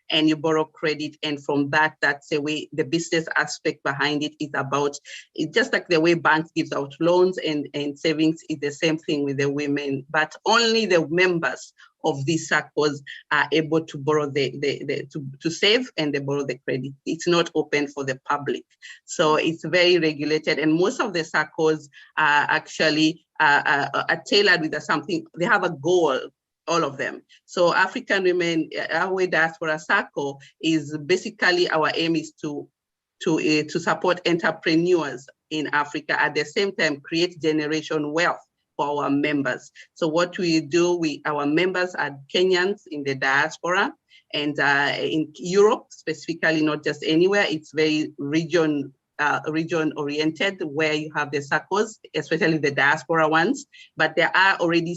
and you borrow credit, and from that's the way the business aspect behind it is about. It's just like the way banks gives out loans and savings is the same thing with the women, but only the members of these SACCOs are able to borrow to save and they borrow the credit. It's not open for the public. So it's very regulated, and most of the SACCOs are actually are tailored with something. They have a goal, all of them. So African women, our Diaspora SACCO is basically, our aim is to support entrepreneurs in Africa, at the same time create generation wealth for our members. So what we do, our members are Kenyans in the diaspora, and in Europe specifically, not just anywhere, it's very region oriented, where you have the SACCOs, especially the diaspora ones, but there are already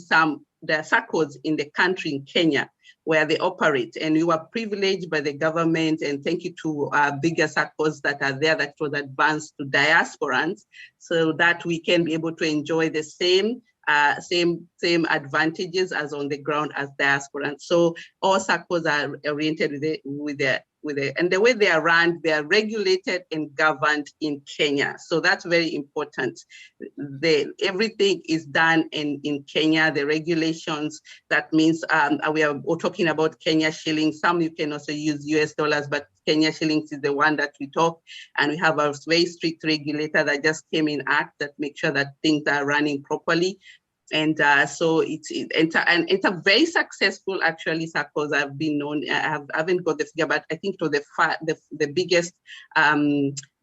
the SACCOs in the country in Kenya where they operate, and we were privileged by the government, and thank you to bigger SACCOs that are there that was advanced to diasporans, so that we can be able to enjoy the same advantages as on the ground as diasporans. So all SACCOs are oriented and the way they are run, they are regulated and governed in Kenya. So that's very important. Everything is done in Kenya, the regulations. That means we're talking about Kenya shillings. Some you can also use US dollars, but Kenya shillings is the one that we talk. And we have a very strict regulator that just came in act that makes sure that things are running properly. And so it's a very successful, actually, circles I've been known. I haven't got the figure, but I think to the biggest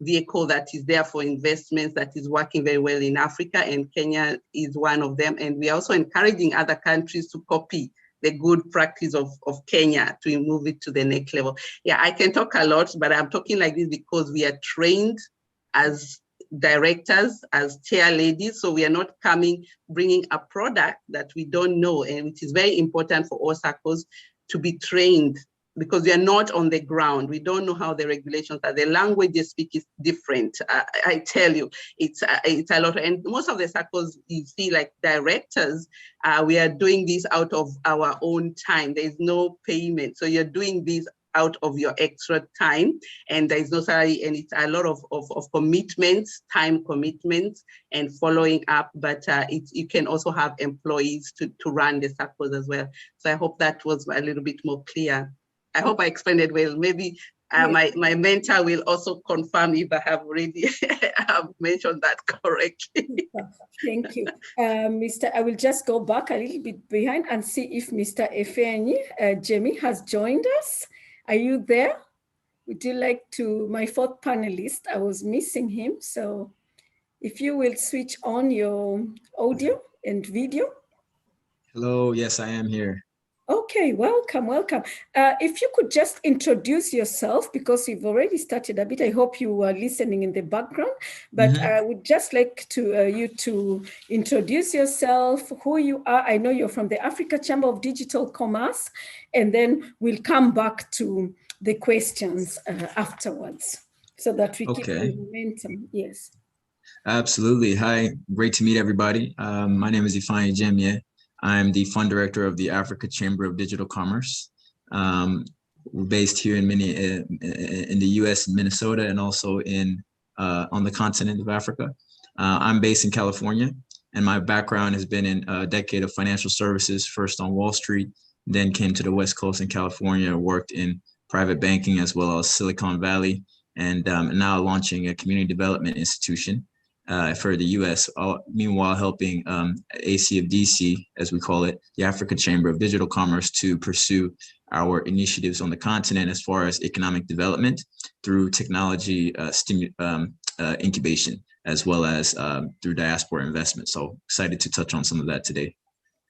vehicle that is there for investments that is working very well in Africa, and Kenya is one of them. And we're also encouraging other countries to copy the good practice of Kenya to move it to the next level. Yeah, I can talk a lot, but I'm talking like this because we are trained as directors, as chair ladies, so we are not bringing a product that we don't know, and it is very important for all circles to be trained because we are not on the ground. We don't know how the regulations are. The language they speak is different. I tell you, it's a lot. And most of the circles you see, like directors, we are doing this out of our own time. There is no payment, so you're doing this out of your extra time, and there is no salary, and it's a lot of commitments, time commitments, and following up. But you can also have employees to run the circles as well. So I hope that was a little bit more clear. I hope I explained it well. Maybe my mentor will also confirm if I have already mentioned that correctly. Thank you. I will just go back a little bit behind and see if Mr. Efeanyi Jamie has joined us. Are you there? Would you like to, my fourth panelist, I was missing him. So if you will switch on your audio and video. Hello, yes, I am here. Okay, welcome, welcome. If you could just introduce yourself, because we've already started a bit. I hope you were listening in the background, but I would just like you to introduce yourself, who you are. I know you're from the Africa Chamber of Digital Commerce, and then we'll come back to the questions afterwards so that we keep the momentum. Yes. Absolutely. Hi, great to meet everybody. My name is Efeanyi Jamie. I'm the fund director of the Africa Chamber of Digital Commerce. We're based here in the U.S. in Minnesota, and also on the continent of Africa. I'm based in California, and my background has been in a decade of financial services, first on Wall Street, then came to the West Coast in California, worked in private banking as well as Silicon Valley, and now launching a community development institution for the U.S., meanwhile helping AC of DC, as we call it, the Africa Chamber of Digital Commerce, to pursue our initiatives on the continent as far as economic development through technology incubation, as well as through diaspora investment. So excited to touch on some of that today.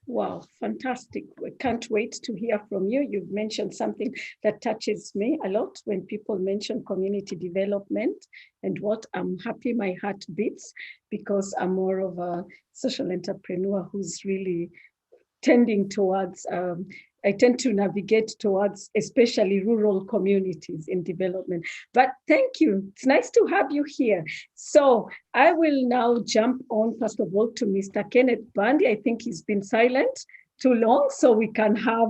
Wow, fantastic. We can't wait to hear from you. You've mentioned something that touches me a lot when people mention community development, and what I'm happy my heart beats, because I'm more of a social entrepreneur who's really tending towards, I tend to navigate towards especially rural communities in development. But thank you. It's nice to have you here. So I will now jump on, first of all, to Mr. Kenneth Bandi. I think he's been silent too long, so we can have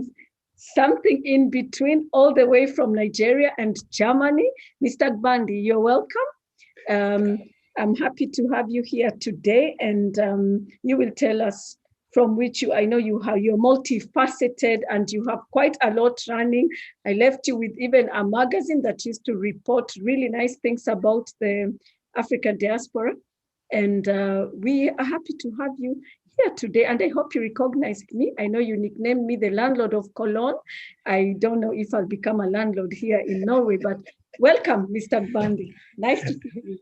something in between, all the way from Nigeria and Germany. Mr. Bandi, you're welcome. I'm happy to have you here today, and you will tell us from which I know you're multifaceted and you have quite a lot running. I left you with even a magazine that used to report really nice things about the African diaspora. And we are happy to have you here today. And I hope you recognized me. I know you nicknamed me the landlord of Cologne. I don't know if I'll become a landlord here in Norway, but welcome, Mr. Bandi. Nice to see you.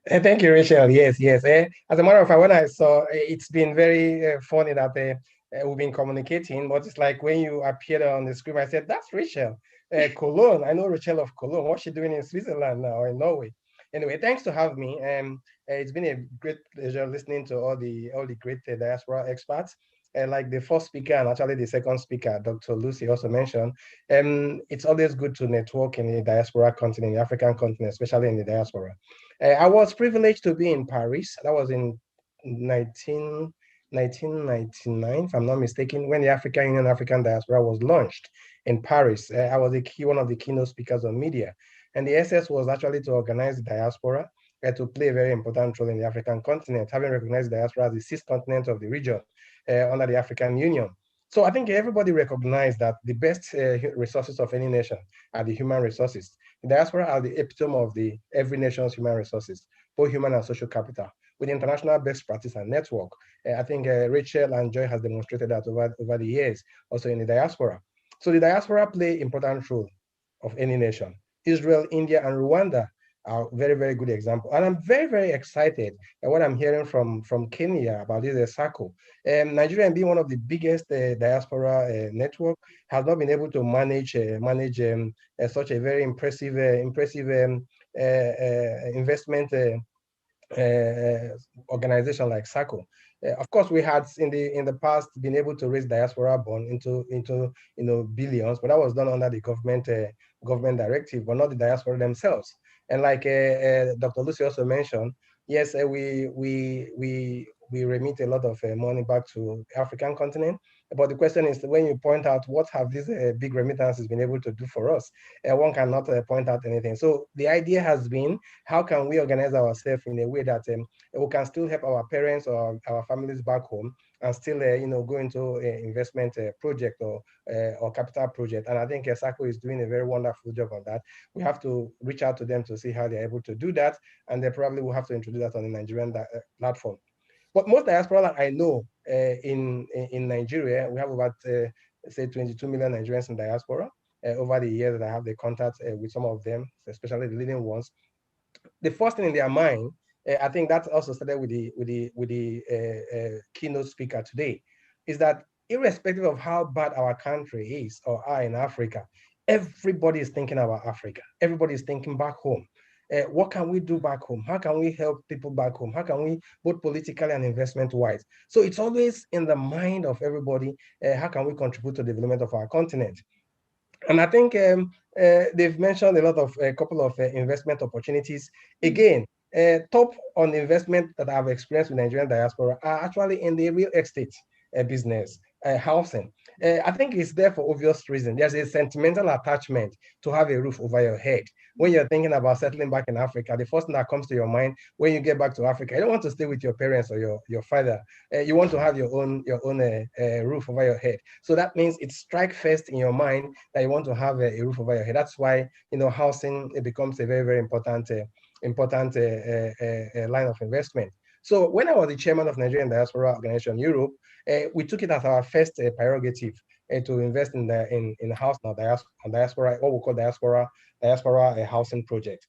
Thank you, Rachel. Yes. As a matter of fact, when I saw, it's been very funny that we've been communicating, but it's like when you appeared on the screen, I said, that's Rachel. Cologne, I know Rachel of Cologne. What's she doing in Switzerland now, or in Norway? Anyway, thanks to have me. It's been a great pleasure listening to all the great diaspora experts. Like the first speaker and actually the second speaker, Dr. Lucy also mentioned, it's always good to network in the diaspora continent, the African continent, especially in the diaspora. I was privileged to be in Paris. That was in 1999, if I'm not mistaken, when the African Union African Diaspora was launched in Paris. I was one of the keynote speakers on media. And the essence was actually to organize the diaspora to play a very important role in the African continent, having recognized the diaspora as the sixth continent of the region under the African Union. So I think everybody recognized that the best resources of any nation are the human resources. The diaspora are the epitome of every nation's human resources, both human and social capital. with international best practice and network. I think Rachel and Joy has demonstrated that over the years, also in the diaspora. So the diaspora play important role of any nation. Israel, India, and Rwanda are very, very good example. And I'm very, very excited at what I'm hearing from Kenya about this SACCO. Nigeria, being one of the biggest diaspora network, has not been able to manage such a very impressive investment organization like SACCO. Of course, we had in the past been able to raise diaspora bond into billions, but that was done under the government directive, but not the diaspora themselves. And like Dr. Lucy also mentioned, yes, we remit a lot of money back to the African continent. But the question is, when you point out what have these big remittances been able to do for us, one cannot point out anything. So the idea has been, how can we organize ourselves in a way that we can still help our parents or our families back home and still go into an investment project or capital project. And I think SACCO is doing a very wonderful job on that. We have to reach out to them to see how they're able to do that. And they probably will have to introduce that on the Nigerian platform. But most diaspora that I know in Nigeria, we have about, say, 22 million Nigerians in diaspora. Over the years that I have the contact with some of them, especially the leading ones, the first thing in their mind, I think that also started with the keynote speaker today, is that irrespective of how bad our country is or are in Africa, everybody is thinking about Africa. Everybody is thinking back home. What can we do back home? How can we help people back home? How can we, both politically and investment-wise? So it's always in the mind of everybody, how can we contribute to the development of our continent? And I think they've mentioned a couple of investment opportunities. Again, top on investment that I've experienced with Nigerian diaspora are actually in the real estate business, housing. I think it's there for obvious reason. There's a sentimental attachment to have a roof over your head. When you're thinking about settling back in Africa, the first thing that comes to your mind when you get back to Africa, you don't want to stay with your parents or your father. You want to have your own roof over your head. So that means it strikes first in your mind that you want to have a roof over your head. That's why housing, it becomes a very, very important line of investment. So when I was the chairman of Nigerian Diaspora Organization Europe, we took it as our first prerogative to invest in house now diaspora, what we call diaspora housing project.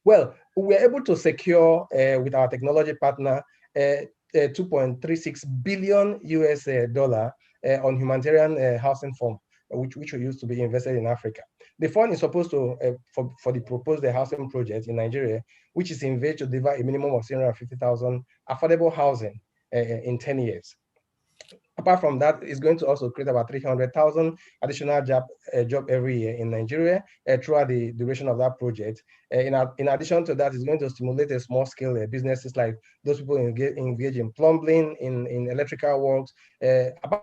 Well, we were able to secure with our technology partner $2.36 billion on humanitarian housing fund, which we used to be invested in Africa. The fund is supposed to, for the proposed housing project in Nigeria, which is in to deliver a minimum of 350,000 affordable housing in 10 years. Apart from that, it's going to also create about 300,000 additional job every year in Nigeria throughout the duration of that project. In addition to that, it's going to stimulate a small-scale businesses like those people engage in plumbing, in electrical works. Apart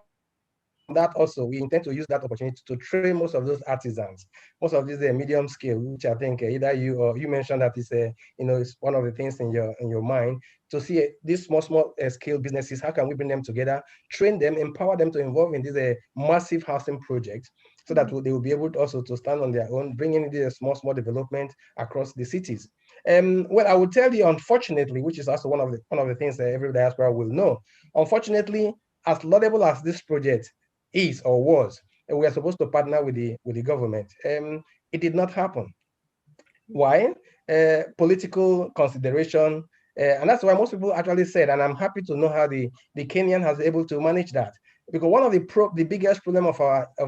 from that, also, we intend to use that opportunity to train most of those artisans, most of these medium scale, which I think either you or you mentioned that is it's one of the things in your mind, to see these small scale businesses, how can we bring them together, train them, empower them to involve in this massive housing project, so that they will be able to also to stand on their own, bringing this small development across the cities. Well, I will tell you, unfortunately, which is also one of the things that every diaspora will know. Unfortunately, as laudable as this project is or was, we are supposed to partner with the government. It did not happen. Why? Political consideration. And that's why most people actually said, and I'm happy to know how the Kenyan has been able to manage that. Because one of the biggest problem of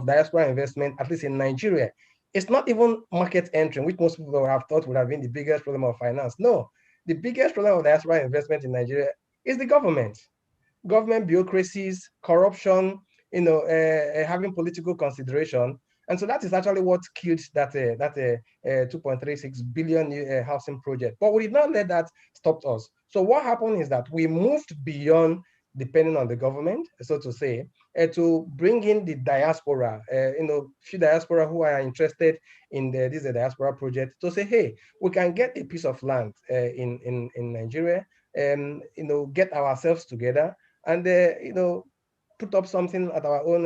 diaspora investment, at least in Nigeria, it's not even market entry, which most people have thought would have been the biggest problem of finance. No, the biggest problem of diaspora investment in Nigeria is the government bureaucracies, corruption, having political consideration. And so that is actually what killed that 2.36 billion housing project. But we did not let that stop us. So what happened is that we moved beyond depending on the government, so to say, to bring in the diaspora, few diaspora who are interested in this diaspora project, to say, hey, we can get a piece of land in Nigeria, get ourselves together and put up something at our own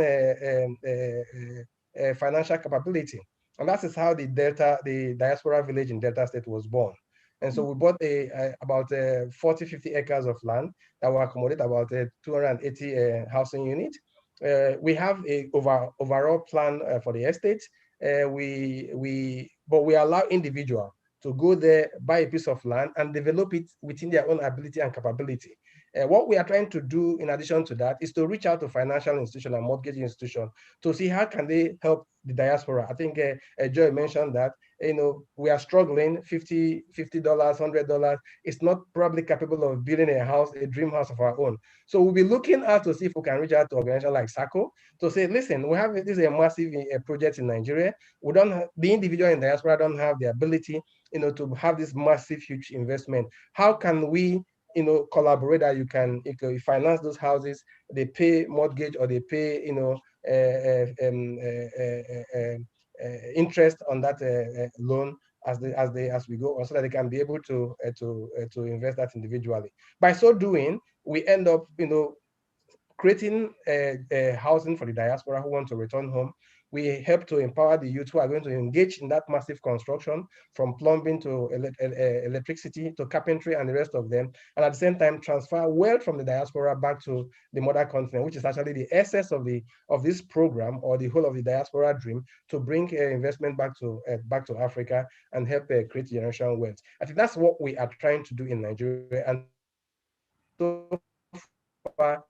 financial capability. And that is how the Diaspora Village in Delta State was born. And so we bought about 40, 50 acres of land that will accommodate about 280 housing units. We have a overall plan for the estate. But we allow individual to go there, buy a piece of land and develop it within their own ability and capability. What we are trying to do in addition to that is to reach out to financial institutions and mortgage institutions to see how can they help the diaspora. I think Joy mentioned that, we are struggling, $50, $100. It's not probably capable of building a house, a dream house of our own. So we'll be looking out to see if we can reach out to organizations like SACCO to say, listen, we have this is a massive project in Nigeria. We don't have, the individual in diaspora don't have the ability, to have this massive, huge investment. How can we, collaborate that you can finance those houses, they pay mortgage or they pay, interest on that loan as we go on, so that they can be able to invest that individually. By so doing, we end up, creating housing for the diaspora who want to return home. We help to empower the youth who are going to engage in that massive construction, from plumbing to electricity to carpentry and the rest of them, and at the same time transfer wealth from the diaspora back to the mother continent, which is actually the essence of this program, or the whole of the diaspora dream, to bring investment back to Africa and help create generational wealth. I think that's what we are trying to do in Nigeria, and so far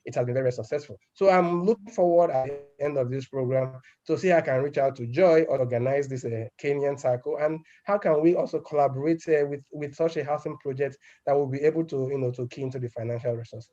it has been very successful. So I'm looking forward at the end of this program to see how I can reach out to Joy or organize this Kenyan cycle, and how can we also collaborate with such a housing project that will be able to, to key into the financial resources.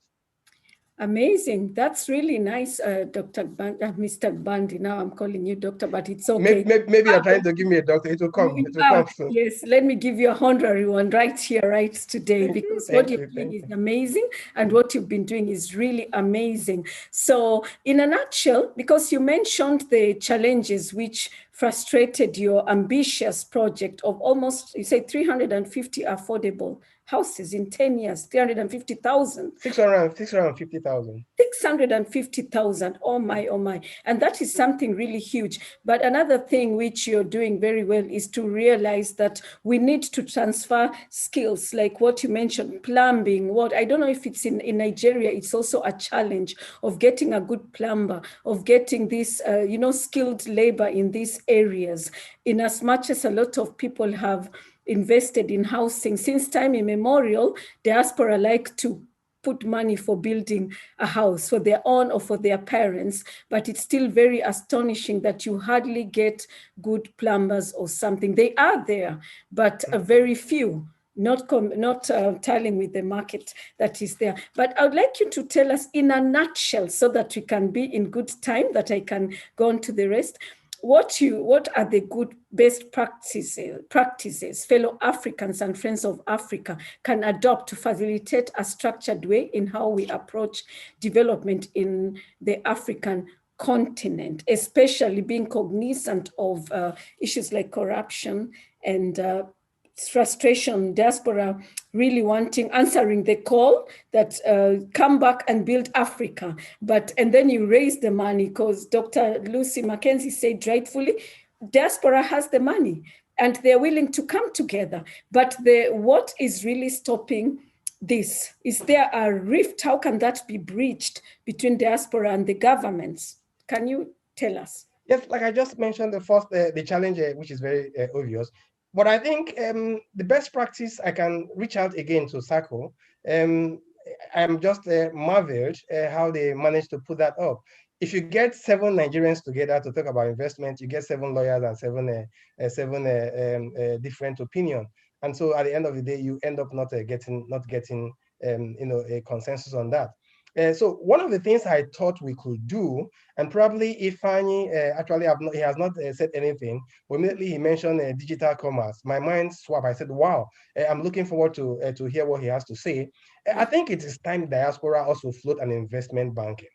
Amazing. That's really nice, Mr. Bandi. Now I'm calling you doctor, but it's okay. Maybe you're trying to give me a doctor. It will come. It will come soon. Yes, let me give you a honorary one right here, right today, because what you're doing is amazing, and what you've been doing is really amazing. So in a nutshell, because you mentioned the challenges which frustrated your ambitious project of almost, you say 350 affordable houses in 10 years, 350,000. 650,000. 650,000. Oh my, oh my. And that is something really huge. But another thing which you're doing very well is to realize that we need to transfer skills, like what you mentioned, plumbing. I don't know if it's in Nigeria, it's also a challenge of getting a good plumber, of getting this, skilled labor in these areas, in as much as a lot of people have invested in housing. Since time immemorial, diaspora like to put money for building a house for their own or for their parents, but it's still very astonishing that you hardly get good plumbers or something. They are there, but very few, not tallying with the market that is there. But I would like you to tell us in a nutshell, so that we can be in good time, that I can go on to the rest. What are the good best practices fellow Africans and friends of Africa can adopt to facilitate a structured way in how we approach development in the African continent, especially being cognizant of issues like corruption and frustration, diaspora really answering the call that come back and build Africa. And then you raise the money, because Dr. Lucy Mackenzie said rightfully, diaspora has the money and they're willing to come together. But what is really stopping this? Is there a rift? How can that be breached between diaspora and the governments? Can you tell us? Yes, like I just mentioned, the challenge, which is very obvious. But I think the best practice, I can reach out again to SACCO. I'm just marveled how they managed to put that up. If you get 7 Nigerians together to talk about investment, you get 7 lawyers and seven different opinions. And so at the end of the day, you end up not getting a consensus on that. So one of the things I thought we could do, and probably Ifeanyi he has not said anything, but immediately he mentioned digital commerce. My mind swapped. I said, wow, I'm looking forward to hear what he has to say. I think it is time diaspora also float an investment banking.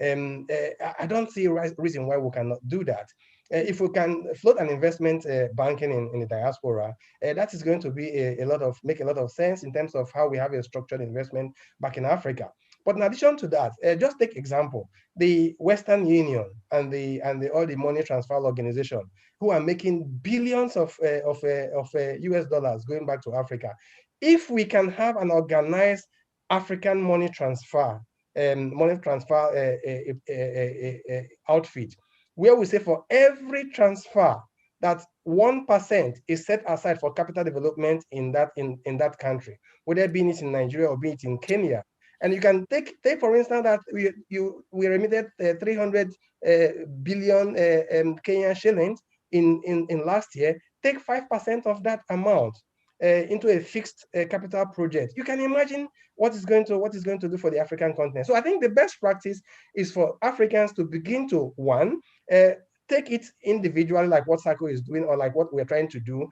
I don't see a reason why we cannot do that. If we can float an investment banking in the diaspora, that is going to be make a lot of sense in terms of how we have a structured investment back in Africa. But in addition to that, just take example, the Western Union and all the money transfer organization who are making billions of US dollars going back to Africa. If we can have an organized African money transfer outfit, where we say for every transfer that 1% is set aside for capital development in that country, whether it be it in Nigeria or be it in Kenya. And you can take for instance that we remitted 300 billion Kenyan shillings in last year. Take 5% of that amount into a fixed capital project. You can imagine what is going to do for the African continent. So I think the best practice is for Africans to begin to take it individually, like what SACCO is doing, or like what we're trying to do.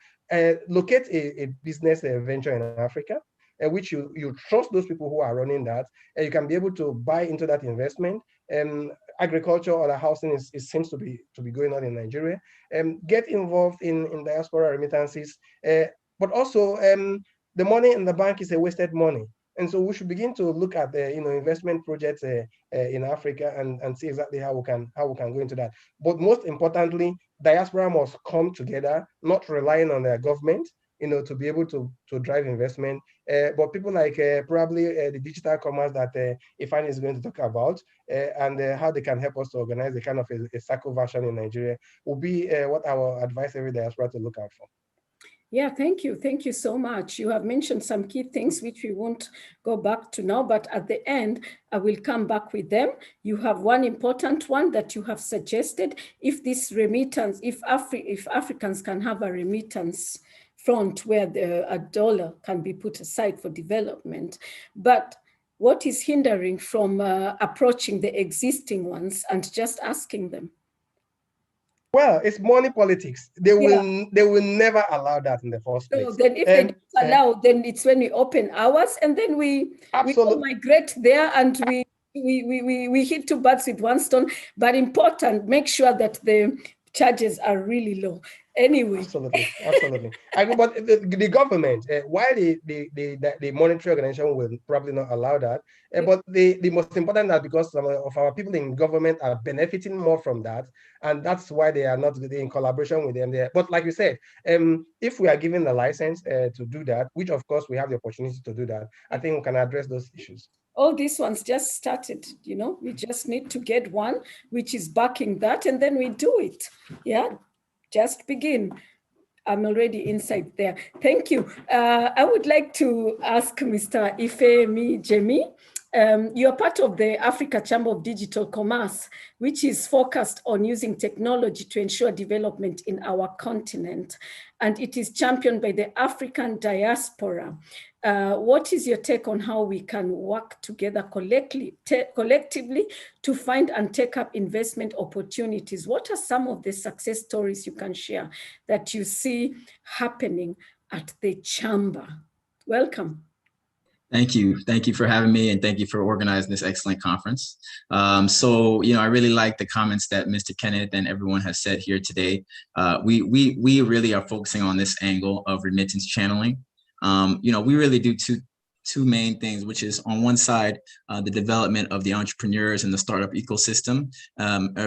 Locate a business venture in Africa, which you trust those people who are running that, and you can be able to buy into that investment. Agriculture or the housing seems to be going on in Nigeria. Get involved in diaspora remittances, but also the money in the bank is a wasted money. And so we should begin to look at the investment projects in Africa and see exactly how we can go into that. But most importantly, diaspora must come together, not relying on their government, to be able to drive investment. But people like probably the digital commerce that Ifan is going to talk about, and how they can help us to organize a kind of a SACCO version in Nigeria will be what I will advise every diaspora to look out for. Yeah, thank you. Thank you so much. You have mentioned some key things which we won't go back to now, but at the end, I will come back with them. You have one important one that you have suggested. If this remittance, if Africans can have a remittance front where a dollar can be put aside for development, but what is hindering from approaching the existing ones and just asking them? Well, it's money politics. They will never allow that in the first place. So then if they don't allow, then it's when we open ours, and then we all migrate there, and we hit two birds with one stone. But important, make sure that the charges are really low. Anyway. Absolutely. But the government, while the monetary organization will probably not allow that, but the most important that because some of our people in government are benefiting more from that, and that's why they are not in collaboration with them there. But like you said, if we are given the license to do that, which of course we have the opportunity to do that, I think we can address those issues. All these ones just started, we just need to get one which is backing that, and then we do it. Yeah. Just begin. I'm already inside there. Thank you. I would like to ask Mr. Ifemi Jemi. You're part of the Africa Chamber of Digital Commerce, which is focused on using technology to ensure development in our continent. And it is championed by the African diaspora. What is your take on how we can work together collectively to find and take up investment opportunities? What are some of the success stories you can share that you see happening at the chamber? Welcome. Thank you. Thank you for having me, and thank you for organizing this excellent conference. So, I really like the comments that Mr. Kenneth and everyone has said here today. We really are focusing on this angle of remittance channeling. We really do two main things, which is on one side, the development of the entrepreneurs and the startup ecosystem,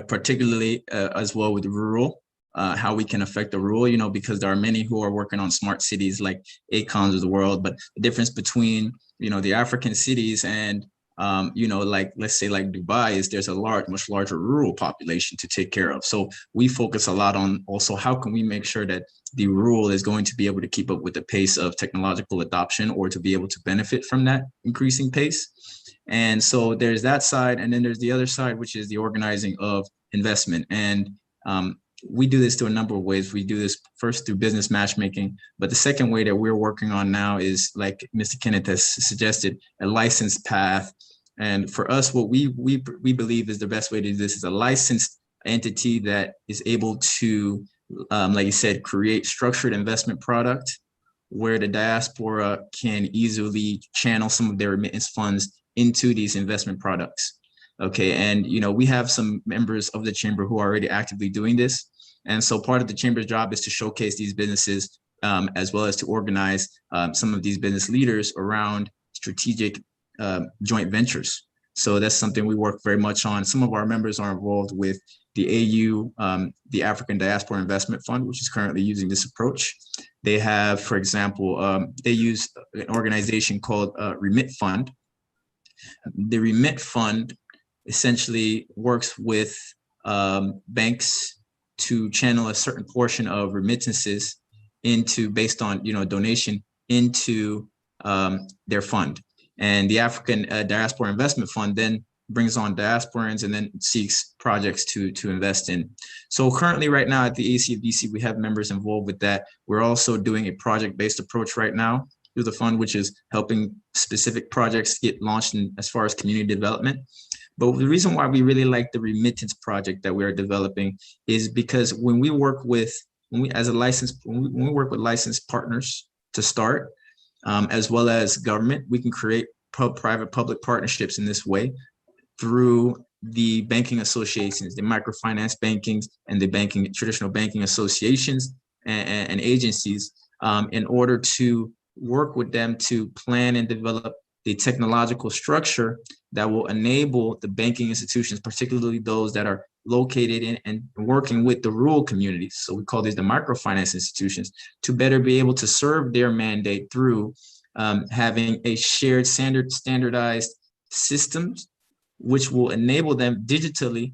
particularly as well with rural. How we can affect the rural, because there are many who are working on smart cities like ACONs of the world, but the difference between, the African cities and, like, let's say like Dubai is there's a much larger rural population to take care of. So we focus a lot on also how can we make sure that the rural is going to be able to keep up with the pace of technological adoption or to be able to benefit from that increasing pace. And so there's that side. And then there's the other side, which is the organizing of investment. And we do this through a number of ways. We do this first through business matchmaking, but the second way that we're working on now is, like Mr. Kenneth has suggested, a licensed path. And for us, what we believe is the best way to do this is a licensed entity that is able to, like you said, create structured investment product where the diaspora can easily channel some of their remittance funds into these investment products. Okay, and we have some members of the chamber who are already actively doing this. And so part of the chamber's job is to showcase these businesses as well as to organize some of these business leaders around strategic joint ventures. So that's something we work very much on. Some of our members are involved with the AU, the African Diaspora Investment Fund, which is currently using this approach. They have, for example, they use an organization called Remit Fund. The Remit Fund essentially works with banks to channel a certain portion of remittances into, based on donation, into their fund. And the African Diaspora Investment Fund then brings on diasporans and then seeks projects to invest in. So currently right now at the ACFDC, we have members involved with that. We're also doing a project-based approach right now through the fund, which is helping specific projects get launched in, as far as community development. But the reason why we really like the remittance project that we are developing is because when we work with, when we work with licensed partners to start, as well as government, we can create private-public partnerships in this way through the banking associations, the microfinance bankings, and the traditional banking associations and agencies, in order to work with them to plan and develop the technological structure that will enable the banking institutions, particularly those that are located in and working with the rural communities. So we call these the microfinance institutions, to better be able to serve their mandate through having a shared standardized systems, which will enable them digitally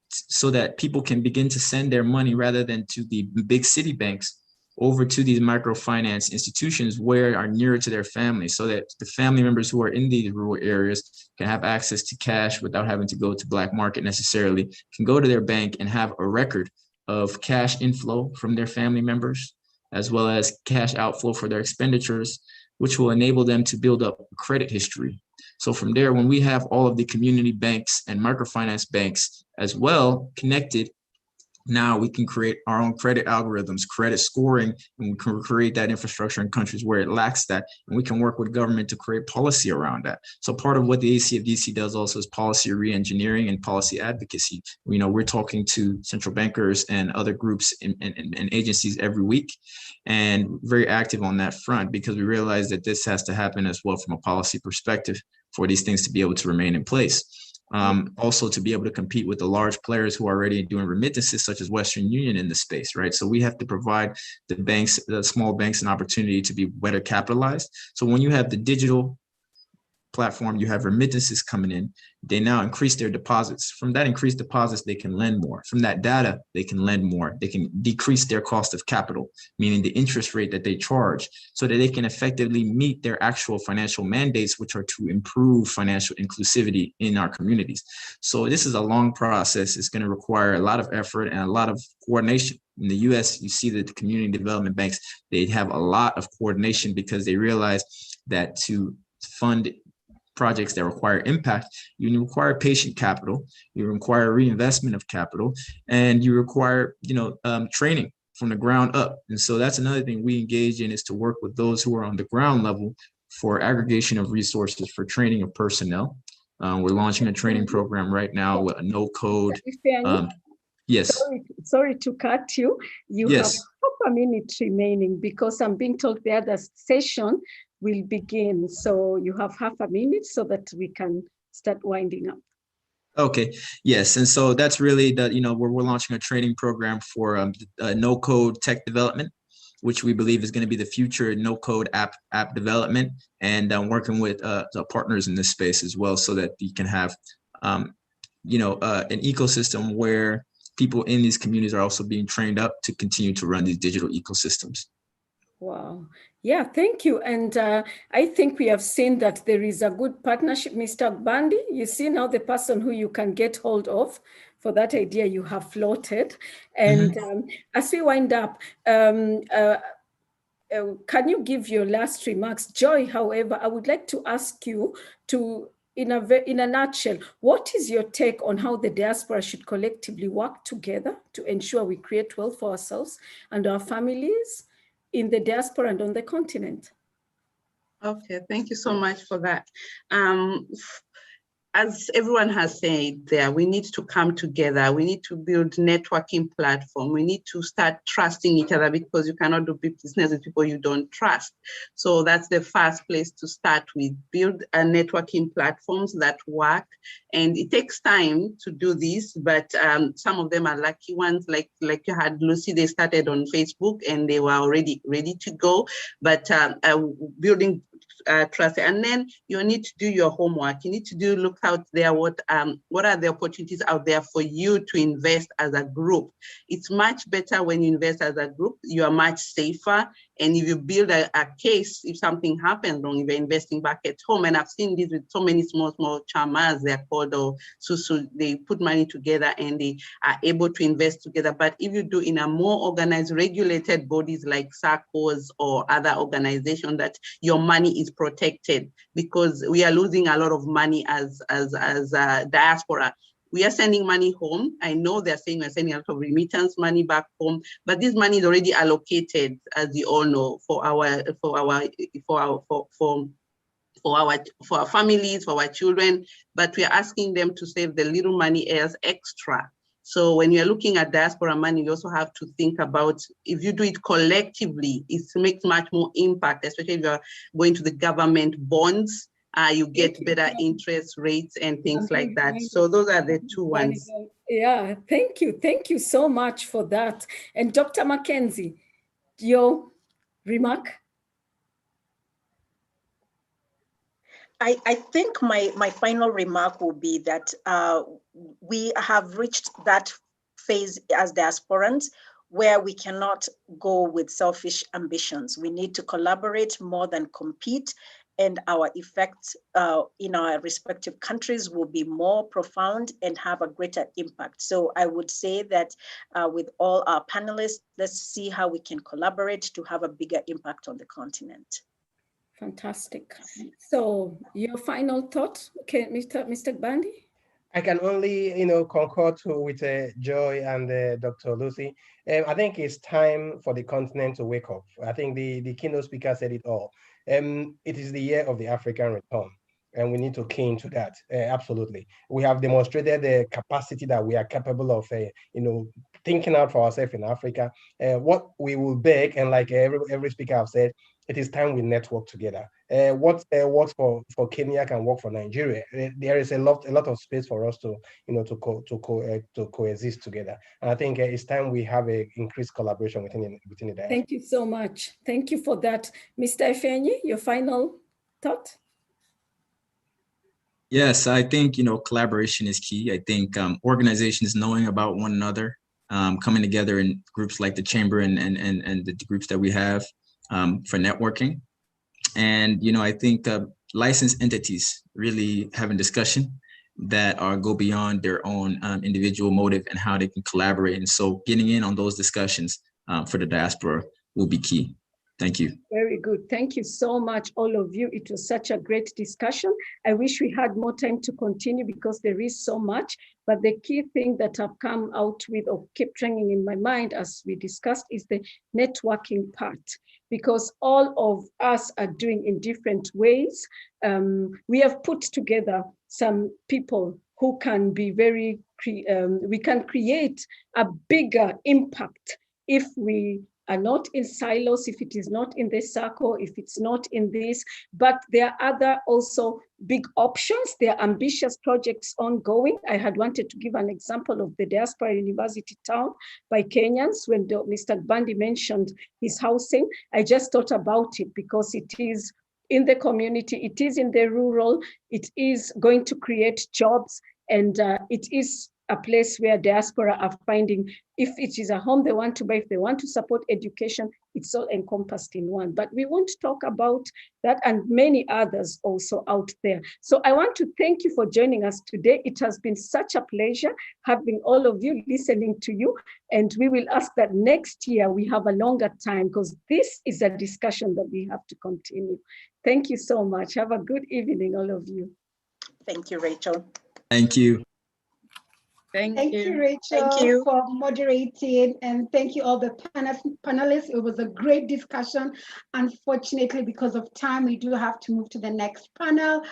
so that people can begin to send their money rather than to the big city banks over to these microfinance institutions where are nearer to their families, so that the family members who are in these rural areas can have access to cash without having to go to black market necessarily, can go to their bank and have a record of cash inflow from their family members, as well as cash outflow for their expenditures, which will enable them to build up a credit history. So from there, when we have all of the community banks and microfinance banks as well connected, now we can create our own credit algorithms, credit scoring, and we can create that infrastructure in countries where it lacks that. And we can work with government to create policy around that. So part of what the ACFDC does also is policy re-engineering and policy advocacy. We're talking to central bankers and other groups and agencies every week, and very active on that front, because we realize that this has to happen as well from a policy perspective for these things to be able to remain in place. Also to be able to compete with the large players who are already doing remittances, such as Western Union in the space, right? So we have to provide the banks, the small banks, an opportunity to be better capitalized. So when you have the digital platform, you have remittances coming in, they now increase their deposits. From that increased deposits, they can lend more. From that data, they can lend more. They can decrease their cost of capital, meaning the interest rate that they charge, so that they can effectively meet their actual financial mandates, which are to improve financial inclusivity in our communities. So this is a long process. It's going to require a lot of effort and a lot of coordination. In the US, you see that the community development banks, they have a lot of coordination because they realize that to fund projects that require impact, you require patient capital, you require reinvestment of capital, and you require training from the ground up. And so that's another thing we engage in, is to work with those who are on the ground level for aggregation of resources for training of personnel. We're launching a training program right now with a no-code. Yes. Sorry to cut you. You have half a minute remaining, because I'm being told the other session will begin. So you have half a minute so that we can start winding up. Okay, yes. And so that's really we're launching a training program for no-code tech development, which we believe is going to be the future no-code app development, and working with the partners in this space as well, so that you can have an ecosystem where people in these communities are also being trained up to continue to run these digital ecosystems. Wow. Yeah, thank you. And I think we have seen that there is a good partnership. Mr. Bandi, you see now the person who you can get hold of for that idea you have floated. And as we wind up, can you give your last remarks? Joy, however, I would like to ask you to, in a nutshell, what is your take on how the diaspora should collectively work together to ensure we create wealth for ourselves and our families in the diaspora and on the continent? Okay, thank you so much for that. as everyone has said there, we need to come together. We need to build networking platform. We need to start trusting each other, because you cannot do business with people you don't trust. So that's the first place to start with. Build a networking platforms that work. And it takes time to do this, but some of them are lucky ones. Like you had Lucy, they started on Facebook and they were already ready to go. But building trust, and then you need to do your homework. You need to look out there what are the opportunities out there for you to invest as a group. It's much better when you invest as a group. You are much safer, and if you build a case, if something happens wrong, if you're investing back at home, and I've seen this with so many small chamas, they're called, or susu, they put money together and they are able to invest together. But if you do in a more organized, regulated bodies like SACCOs or other organizations, that your money is protected, because we are losing a lot of money as diaspora. We are sending money home. I know they're saying we're sending a lot of remittance money back home, but this money is already allocated, as you all know, for our families, for our children. But we are asking them to save the little money as extra. So when you're looking at diaspora money, you also have to think about, if you do it collectively, it makes much more impact, especially if you're going to the government bonds. You get better interest rates and things like that. So those are the two ones. Yeah, thank you. Thank you so much for that. And Dr. Mackenzie, your remark? I think my final remark will be that we have reached that phase as diasporans where we cannot go with selfish ambitions. We need to collaborate more than compete, and our effects in our respective countries will be more profound and have a greater impact. So I would say that with all our panelists, let's see how we can collaborate to have a bigger impact on the continent. Fantastic. So your final thought, okay, Mr. Bandi? I can only, concur with Joy and Dr. Lucy. I think it's time for the continent to wake up. I think the keynote speaker said it all. It is the year of the African return, and we need to key into that. Absolutely. We have demonstrated the capacity that we are capable of, thinking out for ourselves in Africa. What we will beg, and like every speaker have said, it is time we network together. What works for Kenya can work for Nigeria. There is a lot of space for us to coexist together. And I think it's time we have a increased collaboration within the diaspora. Thank you so much. Thank you for that, Mr. Ifeanyi. Your final thought? Yes, I think collaboration is key. I think organizations knowing about one another, coming together in groups like the Chamber and the groups that we have. For networking. And, I think licensed entities really having discussion that go beyond their own individual motive and how they can collaborate. And so getting in on those discussions for the diaspora will be key. Thank you. Very good. Thank you so much, all of you. It was such a great discussion. I wish we had more time to continue because there is so much, but the key thing that I've come out with or kept ringing in my mind as we discussed is the networking part, because all of us are doing in different ways. We have put together some people who can be we can create a bigger impact if we are not in silos, if it is not in this circle, if it's not in this, but there are other also big options. There are ambitious projects ongoing. I had wanted to give an example of the Diaspora University Town by Kenyans. When Mr. Bandi mentioned his housing, I just thought about it because it is in the community, it is in the rural, it is going to create jobs, and it is a place where diaspora are finding, if it is a home they want to buy, if they want to support education, it's all encompassed in one. But we won't talk about that and many others also out there. So I want to thank you for joining us today. It has been such a pleasure having all of you, listening to you. And we will ask that next year we have a longer time, because this is a discussion that we have to continue. Thank you so much. Have a good evening, all of you. Thank you, Rachel. Thank you. Thank you, Rachel, for moderating, and thank you all the panelists. It was a great discussion. Unfortunately, because of time, we do have to move to the next panel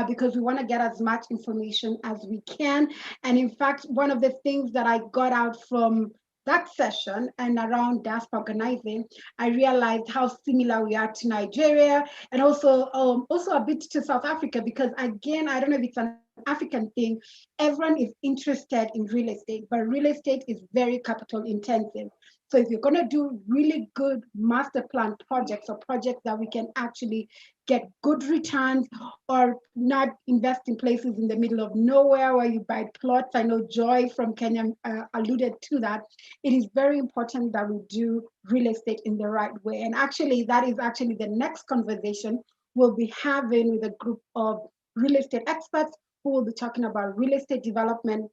because we want to get as much information as we can. And in fact, one of the things that I got out from that session and around diaspora organizing, I realized how similar we are to Nigeria and also a bit to South Africa, because again, I don't know if it's an African thing, everyone is interested in real estate, but real estate is very capital intensive. So if you're going to do really good master plan projects or projects that we can actually get good returns or not invest in places in the middle of nowhere where you buy plots. I know Joy from Kenya alluded to that. It is very important that we do real estate in the right way. And actually, that is actually the next conversation we'll be having with a group of real estate experts who will be talking about real estate development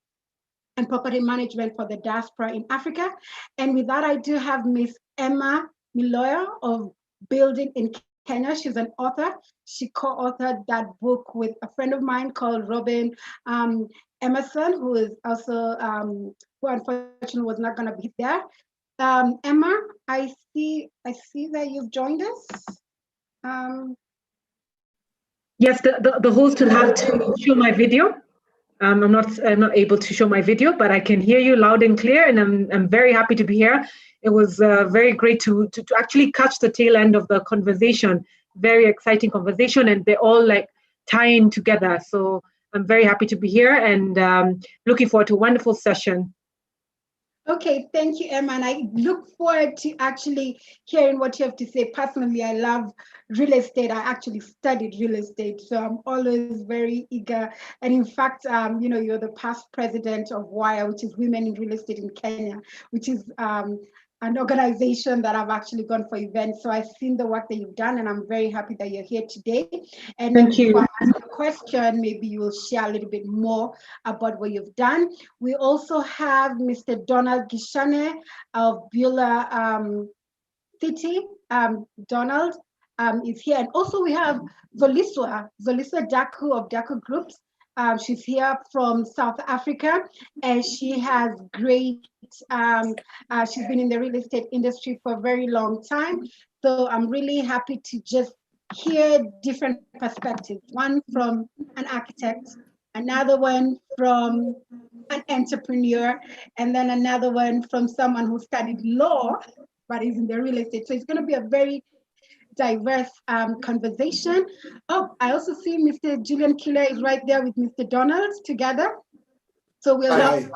and property management for the diaspora in Africa. And with that, I do have Miss Emma Miloya of Building in Kenya. She's an author. She co-authored that book with a friend of mine called Robin Emerson, who is also, who unfortunately was not gonna be there. Emma, I see that you've joined us. Yes, the host will have to show my video. I'm not able to show my video, but I can hear you loud and clear, and I'm very happy to be here. It was very great to actually catch the tail end of the conversation. Very exciting conversation, and they're all like tying together. So I'm very happy to be here and looking forward to a wonderful session. Okay, thank you, Emma. And I look forward to actually hearing what you have to say. Personally, I love real estate. I actually studied real estate, so I'm always very eager. And in fact, you know, you're the past president of WIRE, which is Women in Real Estate in Kenya, which is an organization that I've actually gone for events. So I've seen the work that you've done, and I'm very happy that you're here today. And thank you. Before I ask a question, maybe you will share a little bit more about what you've done. We also have Mr. Donald Gishane of Beulah City. Donald is here. And also we have Zoliswa Daku of Daku Groups. She's here from South Africa, and she has great, she's been in the real estate industry for a very long time. So I'm really happy to just hear different perspectives. One from an architect, another one from an entrepreneur, and then another one from someone who studied law, but is in the real estate. So it's gonna be a very diverse conversation. Oh, I also see Mr. Julian Killer is right there with Mr. Donald together. So we'll have,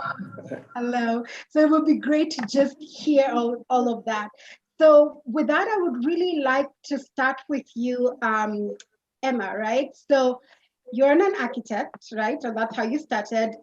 hello. So it would be great to just hear all of that. So with that, I would really like to start with you, Emma, right? So you're an architect, right? So that's how you started.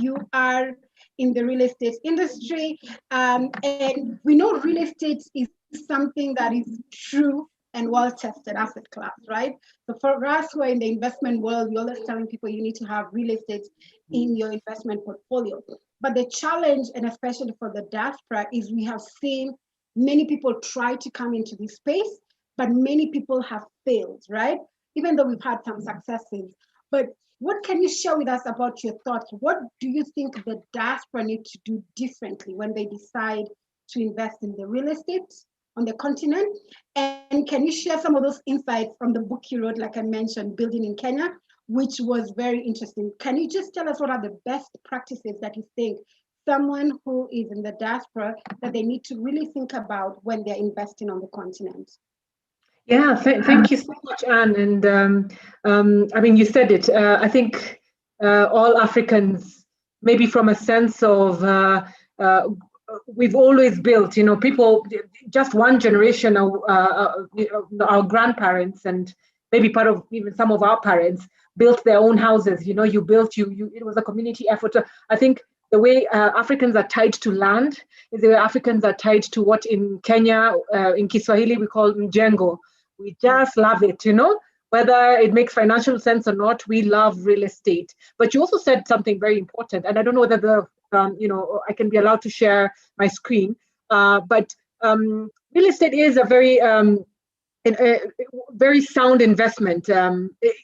You are in the real estate industry, and we know real estate is something that is true and well-tested asset class, right? So for us who are in the investment world, we're always telling people you need to have real estate in your investment portfolio. But the challenge, and especially for the diaspora, is we have seen many people try to come into this space, but many people have failed, right? Even though we've had some successes. But what can you share with us about your thoughts? What do you think the diaspora need to do differently when they decide to invest in the real estate on the continent? And can you share some of those insights from the book you wrote, like I mentioned, Building in Kenya, which was very interesting. Can you just tell us what are the best practices that you think someone who is in the diaspora that they need to really think about when they're investing on the continent? Yeah, thank you so much, Anne. And I mean, you said it. I think all Africans, maybe from a sense of we've always built, you know, people, just one generation of our grandparents and maybe part of even some of our parents built their own houses. You know, it was a community effort. I think the way Africans are tied to land is the way Africans are tied to what in Kenya, in Kiswahili, we call mjengo. We just love it, you know, whether it makes financial sense or not, we love real estate. But you also said something very important, and I don't know whether I can be allowed to share my screen, but real estate is a very sound investment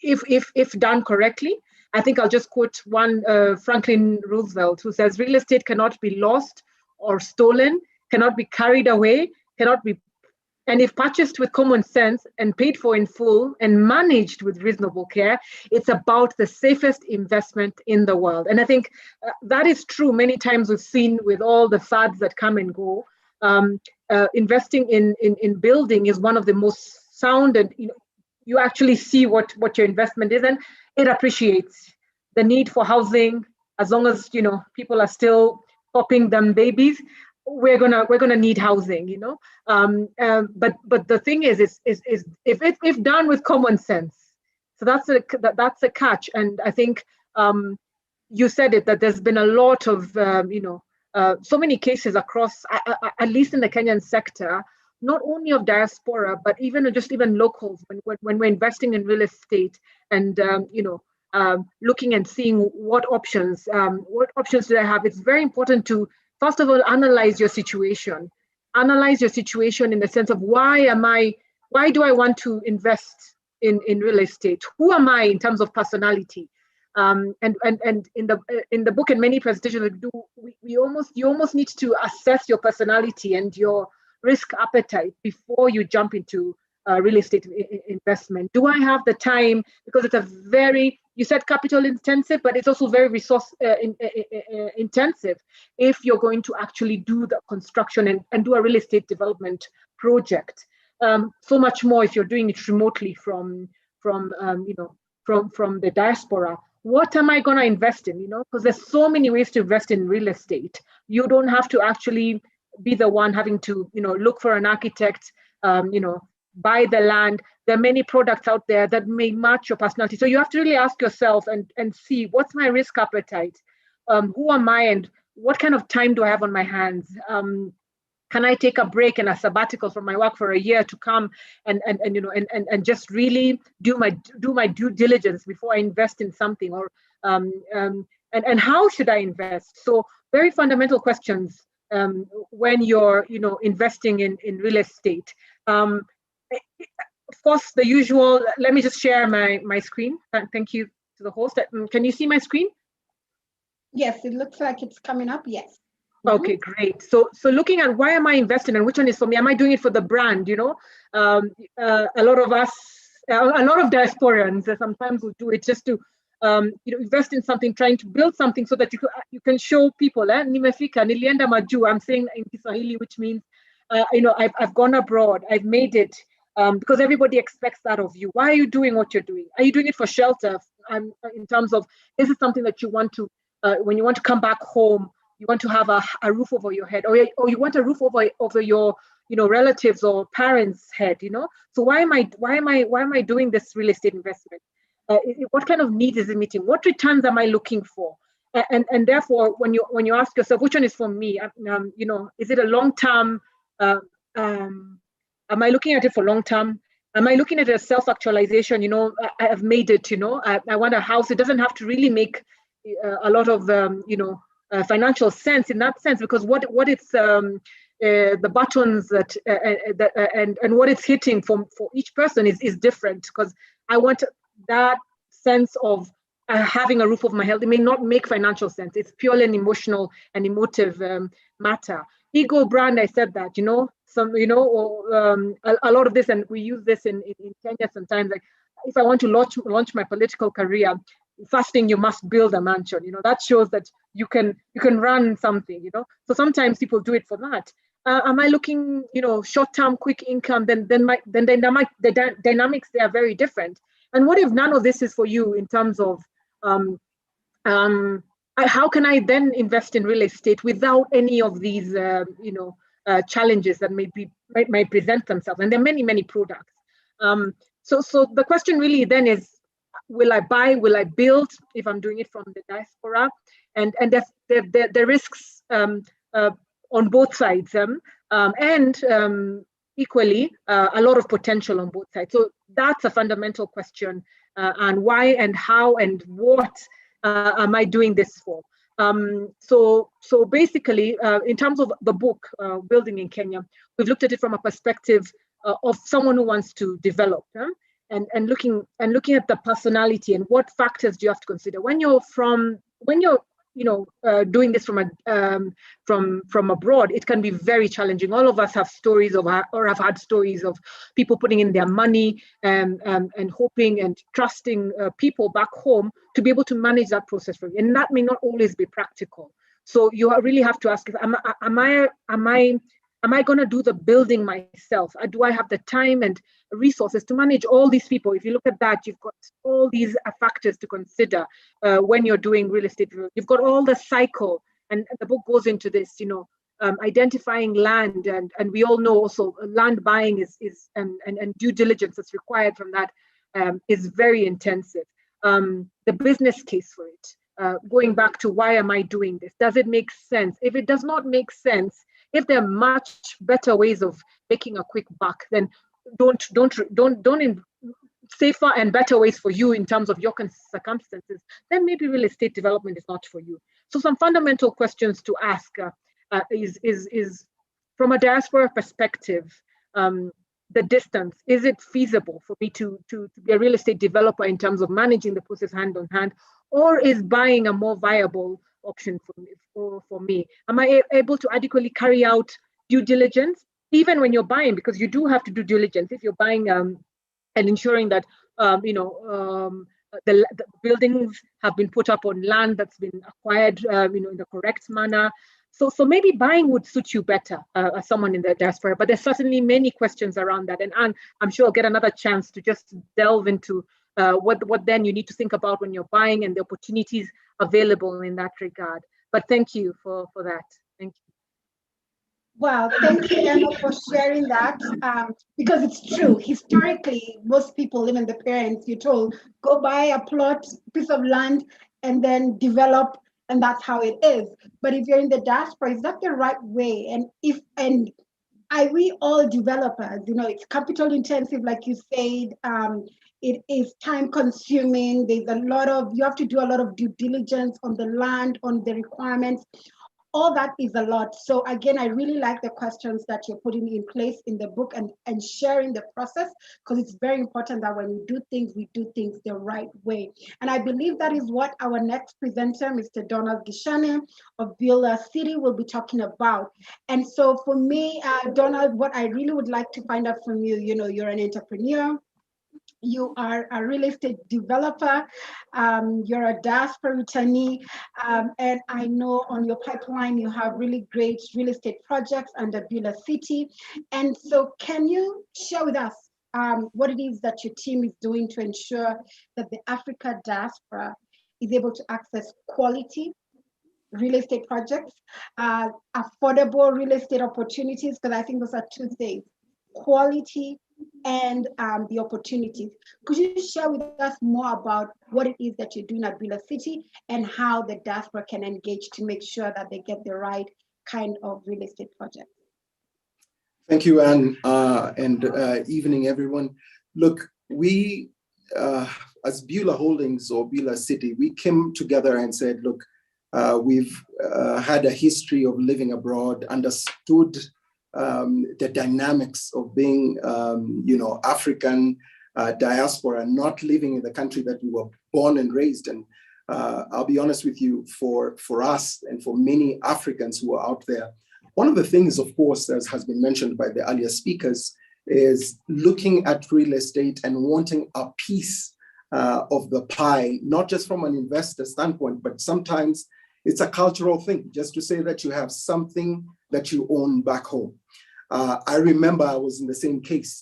if done correctly. I think I'll just quote one Franklin Roosevelt, who says, real estate cannot be lost or stolen, cannot be carried away, cannot be, and if purchased with common sense and paid for in full and managed with reasonable care, it's about the safest investment in the world. And I think that is true. Many times we've seen with all the fads that come and go, investing in building is one of the most sound, and you actually see what your investment is, and it appreciates. The need for housing, as long as people are still popping them babies, we're gonna need housing, but the thing is if done with common sense. So that's a catch. And I think you said it, that there's been a lot of so many cases across, at least in the Kenyan sector, not only of diaspora, but even locals, when we're investing in real estate and looking and seeing what options do I have. It's very important to, first of all, analyze your situation. Analyze your situation in the sense of why do I want to invest in real estate? Who am I in terms of personality? And in the book and many presentations you almost need to assess your personality and your risk appetite before you jump into real estate investment. Do I have the time? Because it's you said capital intensive, but it's also very resource intensive if you're going to actually do the construction and do a real estate development project. So much more if you're doing it remotely from the diaspora. What am I going to invest in? Because there's so many ways to invest in real estate. You don't have to actually be the one having to look for an architect, buy the land. There are many products out there that may match your personality. So you have to really ask yourself and see, what's my risk appetite? Who am I, and what kind of time do I have on my hands? Can I take a break and a sabbatical from my work for a year to come and just really do my due diligence before I invest in something? Or and how should I invest? So very fundamental questions when you're investing in real estate. Of course, the usual. Let me just share my screen. Thank you to the host. Can you see my screen? Yes, it looks like it's coming up. Yes. Okay, great. So looking at why am I investing and which one is for me? Am I doing it for the brand? A lot of us, a lot of diasporans sometimes will do it just to invest in something, trying to build something so that you can show people. Nimefika, nilienda maju. I'm saying in Kiswahili, which means I've gone abroad. I've made it. Because everybody expects that of you. Why are you doing what you're doing? Are you doing it for shelter? In terms of, this is something that you want to, when you want to come back home, you want to have a roof over your head, or you want a roof over your relatives or parents' head. So why am I doing this real estate investment? What kind of need is it meeting? What returns am I looking for? And therefore, when you ask yourself, which one is for me? Is it a long term? Am I looking at it for long term? Am I looking at it as self-actualization? I have made it. I want a house. It doesn't have to really make a lot of financial sense in that sense, because what it's the buttons that and what it's hitting for each person is different. Because I want that sense of having a roof over my head. It may not make financial sense. It's purely an emotional and emotive matter. Ego brand, I said that, a lot of this, and we use this in Kenya sometimes. Like, if I want to launch my political career, first thing, you must build a mansion. That shows that you can run something. So sometimes people do it for that. Am I looking, short-term, quick income? Then the dynamics, they are very different. And what if none of this is for you in terms of how can I then invest in real estate without any of these, challenges that might present themselves? And there are many, many products. So the question really then is, will I buy? Will I build? If I'm doing it from the diaspora, and the risks on both sides, and equally a lot of potential on both sides. So that's a fundamental question, and why and how and what am I doing this for? So basically, in terms of the book, Building in Kenya, we've looked at it from a perspective of someone who wants to develop. and looking at the personality and what factors do you have to consider when you're doing this from abroad. It can be very challenging. All of us have stories or have had stories of people putting in their money and hoping and trusting people back home to be able to manage that process for you, and that may not always be practical. So you really have to ask, am I going to do the building myself? Do I have the time and resources to manage all these people? If you look at that, you've got all these factors to consider when you're doing real estate. You've got all the cycle, and the book goes into this, identifying land, and we all know also land buying and due diligence that's required from that is very intensive. The business case for it. Going back to why am I doing this? Does it make sense? If it does not make sense, if there are much better ways of making a quick buck, then don't safer and better ways for you in terms of your circumstances, then maybe real estate development is not for you. So some fundamental questions to ask is from a diaspora perspective, the distance, is it feasible for me to be a real estate developer in terms of managing the process hand on hand, or is buying a more viable option for me? Am I able to adequately carry out due diligence, even when you're buying, because you do have to do diligence if you're buying and ensuring that the buildings have been put up on land that's been acquired in the correct manner. So maybe buying would suit you better as someone in the diaspora, but there's certainly many questions around that, and I'm sure I'll get another chance to just delve into what then you need to think about when you're buying and the opportunities available in that regard. But thank you for that. Thank you. Wow, thank you, Emma, for sharing that. Because it's true. Historically, most people, live in the parents, you're told, go buy a piece of land, and then develop, and that's how it is. But if you're in the diaspora, is that the right way? And we all developers, it's capital intensive, like you said. It is time consuming. You have to do a lot of due diligence on the land, on the requirements. All that is a lot. So again, I really like the questions that you're putting in place in the book and sharing the process, because it's very important that when we do things the right way. And I believe that is what our next presenter, Mr. Donald Gishane of Beulah City, will be talking about. And so for me, Donald, what I really would like to find out from you, you're an entrepreneur, you are a real estate developer, you're a diaspora returnee, and I know on your pipeline you have really great real estate projects under Beulah City. And so can you share with us what it is that your team is doing to ensure that the Africa diaspora is able to access quality real estate projects, affordable real estate opportunities, because I think those are two things: quality and the opportunities. Could you share with us more about what it is that you're doing at Beulah City and how the diaspora can engage to make sure that they get the right kind of real estate project? Thank you, Anne, and evening, everyone. Look, we, as Beulah Holdings or Beulah City, we came together and said, look, we've had a history of living abroad, understood the dynamics of being, African diaspora, not living in the country that we were born and raised in. I'll be honest with you, for us and for many Africans who are out there, one of the things, of course, as has been mentioned by the earlier speakers, is looking at real estate and wanting a piece of the pie, not just from an investor standpoint, but sometimes it's a cultural thing, just to say that you have something that you own back home. I remember I was in the same case,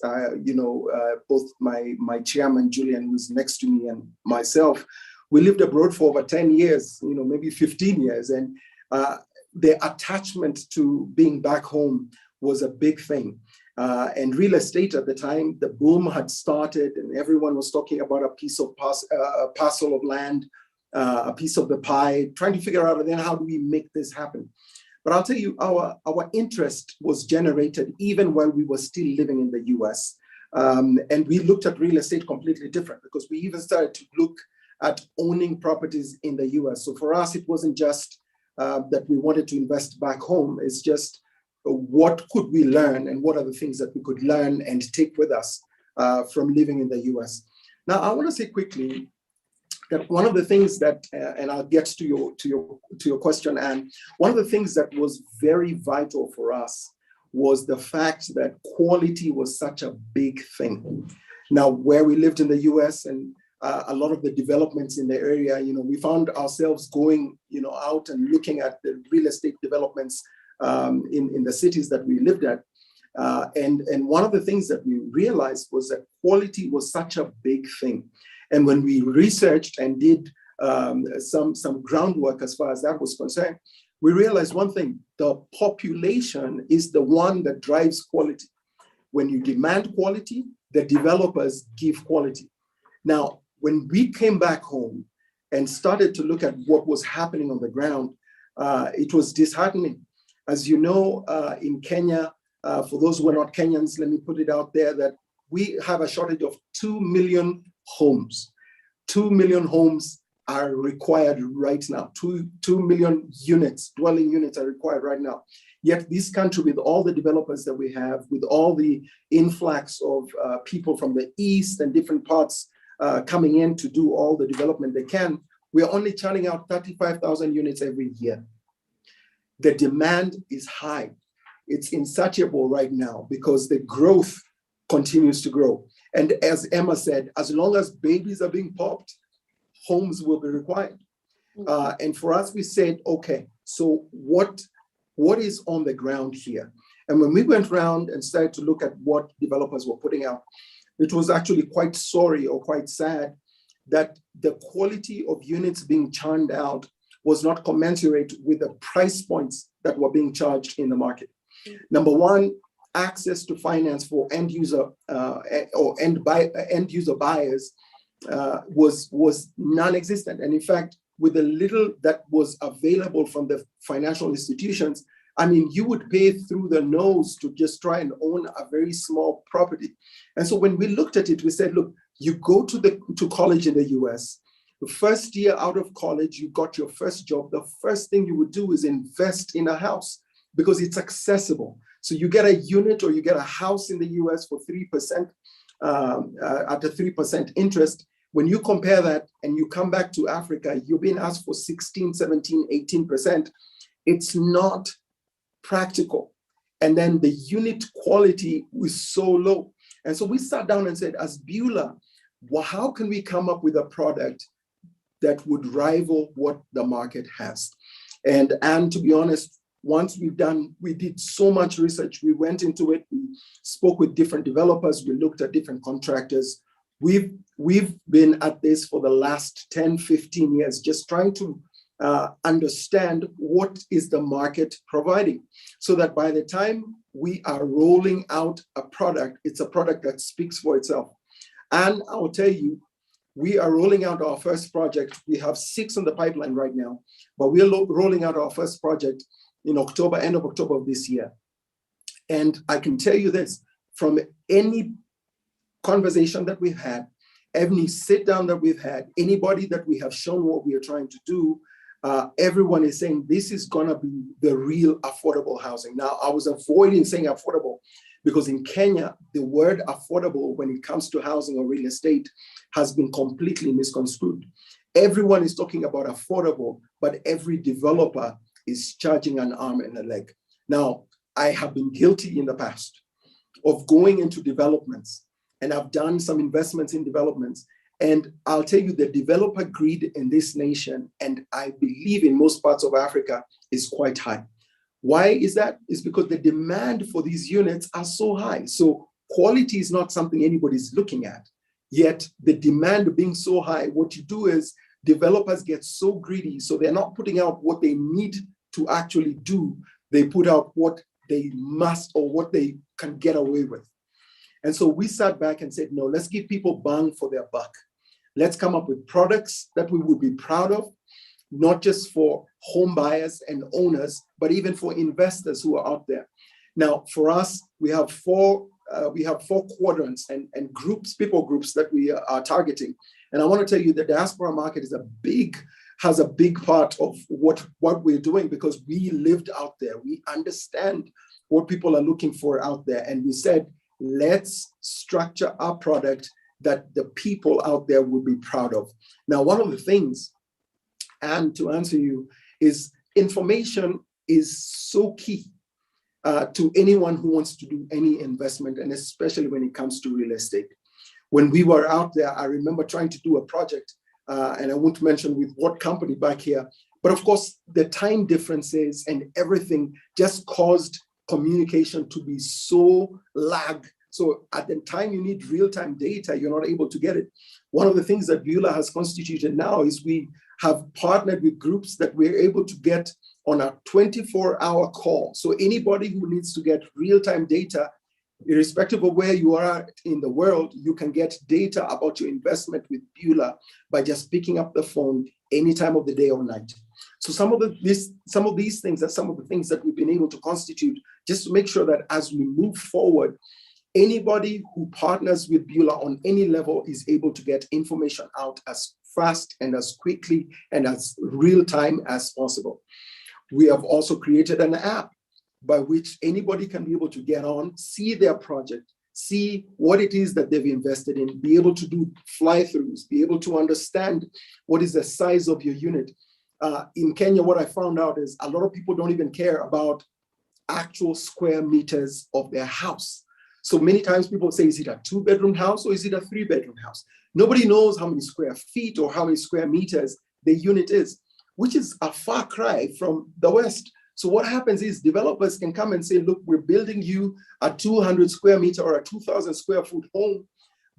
both my chairman, Julian, who's next to me, and myself, we lived abroad for over 10 years, maybe 15 years. And the attachment to being back home was a big thing. And real estate at the time, the boom had started and everyone was talking about a piece of parcel of land, a piece of the pie, trying to figure out then how do we make this happen. But I'll tell you, our interest was generated even while we were still living in the US. And we looked at real estate completely different, because we even started to look at owning properties in the US. So for us, it wasn't just that we wanted to invest back home. It's just what could we learn and what are the things that we could learn and take with us from living in the US. Now, I want to say quickly that one of the things that, and I'll get to your question, and one of the things that was very vital for us was the fact that quality was such a big thing. Now, where we lived in the US and a lot of the developments in the area, we found ourselves going, out and looking at the real estate developments in the cities that we lived at. And one of the things that we realized was that quality was such a big thing. And when we researched and did some groundwork as far as that was concerned, we realized one thing: the population is the one that drives quality. When you demand quality, the developers give quality. Now, when we came back home and started to look at what was happening on the ground, it was disheartening. As you know, in Kenya, for those who are not Kenyans, let me put it out there that we have a shortage of 2 million homes. 2 million homes are required right now. 2 million units, dwelling units are required right now. Yet this country, with all the developers that we have, with all the influx of people from the East and different parts coming in to do all the development they can, we are only churning out 35,000 units every year. The demand is high. It's insatiable right now because the growth continues to grow. And as Emma said, as long as babies are being popped, homes will be required. And for us, we said, okay, so what is on the ground here? And when we went around and started to look at what developers were putting out, it was actually quite sorry or quite sad that the quality of units being churned out was not commensurate with the price points that were being charged in the market. Number one, access to finance for end user buyers was non-existent. And in fact, with the little that was available from the financial institutions, I mean, you would pay through the nose to just try and own a very small property. And so when we looked at it, we said, look, you go to college in the US, the first year out of college, you got your first job. The first thing you would do is invest in a house because it's accessible. So you get a unit or you get a house in the US for 3%, at a 3% interest. When you compare that and you come back to Africa, you're being asked for 16, 17, 18%. It's not practical. And then the unit quality was so low. And so we sat down and said, as Beulah, well, how can we come up with a product that would rival what the market has? And to be honest, once we did so much research, we went into it, we spoke with different developers, we looked at different contractors. We've been at this for the last 10, 15 years, just trying to understand what is the market providing, so that by the time we are rolling out a product, it's a product that speaks for itself. And I'll tell you, we are rolling out our first project. We have 6 on the pipeline right now, but we're rolling out our first project in October, end of October of this year. And I can tell you this, from any conversation that we've had, any sit down that we've had, anybody that we have shown what we are trying to do, everyone is saying this is gonna be the real affordable housing. Now, I was avoiding saying affordable because in Kenya, the word affordable when it comes to housing or real estate has been completely misconstrued. Everyone is talking about affordable, but every developer is charging an arm and a leg. Now, I have been guilty in the past of going into developments, and I've done some investments in developments. And I'll tell you, the developer greed in this nation, and I believe in most parts of Africa, is quite high. Why is that? It's because the demand for these units are so high. So quality is not something anybody's looking at. Yet the demand being so high, what you do is developers get so greedy, so they're not putting out what they need to actually do. They put out what they must or what they can get away with. And so we sat back and said, no, let's give people bang for their buck. Let's come up with products that we would be proud of, not just for home buyers and owners, but even for investors who are out there. Now, for us, we have four quadrants and people groups that we are targeting. And I want to tell you the diaspora market has a big part of what we're doing because we lived out there. We understand what people are looking for out there. And we said, let's structure our product that the people out there will be proud of. Now, one of the things, and to answer you, is information is so key to anyone who wants to do any investment, and especially when it comes to real estate. When we were out there, I remember trying to do a project, and I won't mention with what company back here, but of course, the time differences and everything just caused communication to be so lag. So at the time you need real-time data, you're not able to get it. One of the things that Beulah has constituted now is we have partnered with groups that we're able to get on a 24-hour call. So anybody who needs to get real-time data, irrespective of where you are in the world, you can get data about your investment with Beulah by just picking up the phone any time of the day or night. So some of these things are some of the things that we've been able to constitute just to make sure that as we move forward, anybody who partners with Beulah on any level is able to get information out as fast and as quickly and as real time as possible. We have also created an app by which anybody can be able to get on, see their project, see what it is that they've invested in, be able to do fly-throughs, be able to understand what is the size of your unit. In Kenya, what I found out is a lot of people don't even care about actual square meters of their house. So many times people say, is it a 2-bedroom house or is it a 3-bedroom house? Nobody knows how many square feet or how many square meters the unit is, which is a far cry from the West. So what happens is developers can come and say, look, we're building you a 200 square meter or a 2,000 square foot home,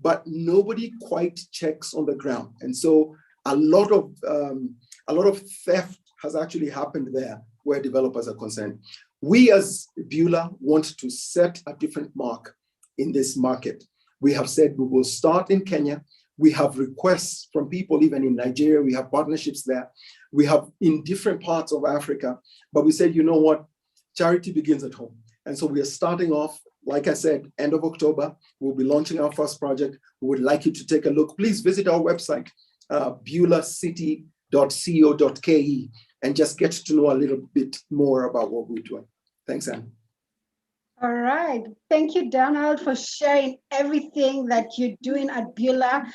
but nobody quite checks on the ground. And so a lot of theft has actually happened there where developers are concerned. We as Beulah want to set a different mark in this market. We have said we will start in Kenya. We have requests from people even in Nigeria. We have partnerships there. We have in different parts of Africa. But we said, you know what? Charity begins at home. And so we are starting off, like I said, end of October. We'll be launching our first project. We would like you to take a look. Please visit our website, beulahcity.co.ke, and just get to know a little bit more about what we're doing. Thanks, Anne. All right. Thank you, Donald, for sharing everything that you're doing at Beulah.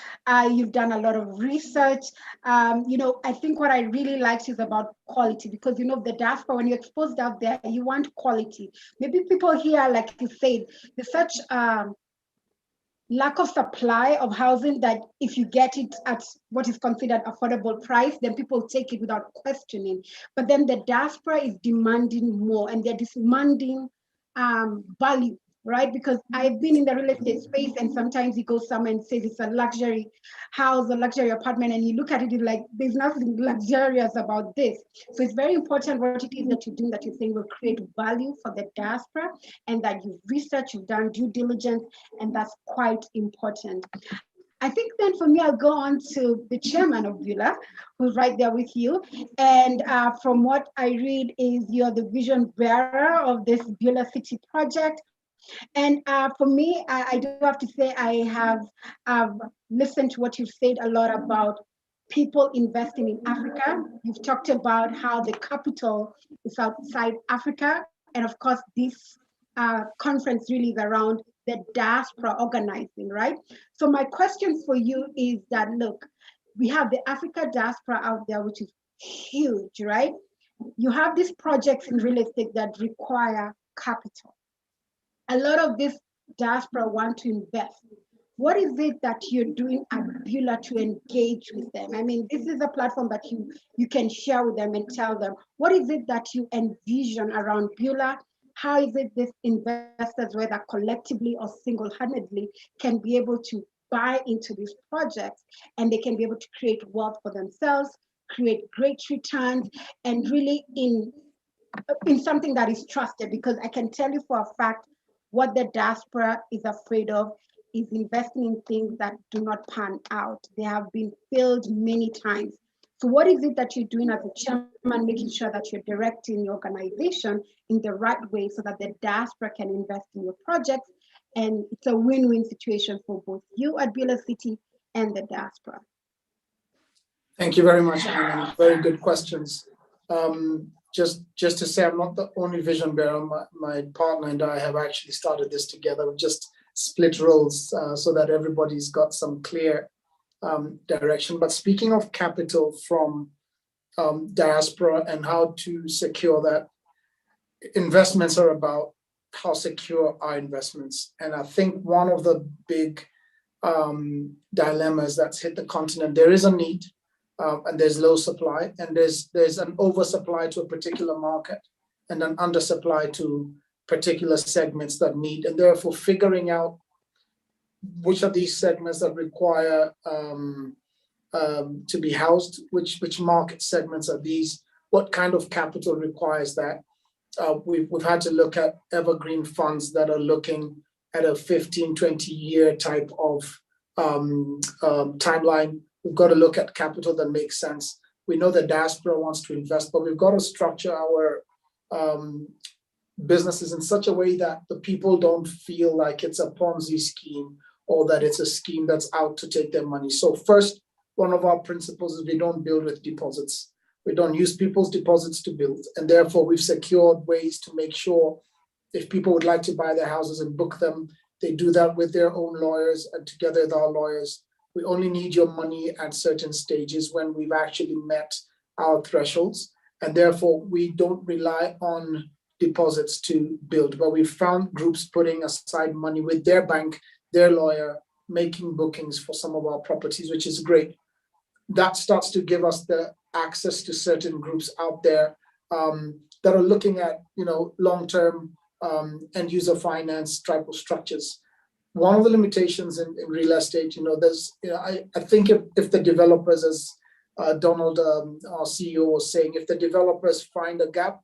You've done a lot of research. I think what I really liked is about quality, because, the diaspora, when you're exposed out there, you want quality. Maybe people here, like you said, there's such lack of supply of housing that if you get it at what is considered affordable price, then people take it without questioning. But then the diaspora is demanding more, and they're demanding value, right? Because I've been in the real estate space, and sometimes you go somewhere and says it's a luxury house, a luxury apartment, and you look at it, you're like, there's nothing luxurious about this. So it's very important what it is that you're doing, that you're saying will create value for the diaspora, and that you've researched, you've done due diligence, and that's quite important. I think then for me, I'll go on to the chairman of Beulah, who's right there with you. And from what I read is you're the vision bearer of this Beulah City project. And for me, I do have to say I have listened to what you've said a lot about people investing in Africa. You've talked about how the capital is outside Africa. And of course, this conference really is around the diaspora organizing, right? So my question for you is that, look, we have the Africa diaspora out there, which is huge, right? You have these projects in real estate that require capital. A lot of this diaspora want to invest. What is it that you're doing at Beulah to engage with them? I mean, this is a platform that you can share with them and tell them, what is it that you envision around Beulah? How is it these investors, whether collectively or single-handedly, can be able to buy into these projects, and they can be able to create wealth for themselves, create great returns, and really in something that is trusted? Because I can tell you for a fact, what the diaspora is afraid of is investing in things that do not pan out. They have been failed many times. So what is it that you're doing as a chairman, making sure that you're directing your organization in the right way so that the diaspora can invest in your projects, and it's a win-win situation for both you at Beulah City and the diaspora? Thank you very much, Anna. Very good questions. Just to say, I'm not the only vision bearer. My partner and I have actually started this together. We just split roles so that everybody's got some clear direction. But speaking of capital from diaspora and how to secure that, investments are about how secure are investments. And I think one of the big dilemmas that's hit the continent, there is a need and there's low supply, and there's an oversupply to a particular market and an undersupply to particular segments that need, and therefore figuring out which of these segments that require to be housed, which market segments are these, what kind of capital requires that. We've had to look at evergreen funds that are looking at a 15, 20-year type of timeline. We've got to look at capital that makes sense. We know that diaspora wants to invest, but we've got to structure our businesses in such a way that the people don't feel like it's a Ponzi scheme or that it's a scheme that's out to take their money. So first, one of our principles is we don't build with deposits. We don't use people's deposits to build. And therefore, we've secured ways to make sure if people would like to buy their houses and book them, they do that with their own lawyers and together with our lawyers. We only need your money at certain stages when we've actually met our thresholds. And therefore, we don't rely on deposits to build. But we've found groups putting aside money with their bank, their lawyer, making bookings for some of our properties, which is great. That starts to give us the access to certain groups out there that are looking at, long-term end user finance type of structures. One of the limitations in real estate, I think if the developers, as Donald, our CEO, was saying, if the developers find a gap,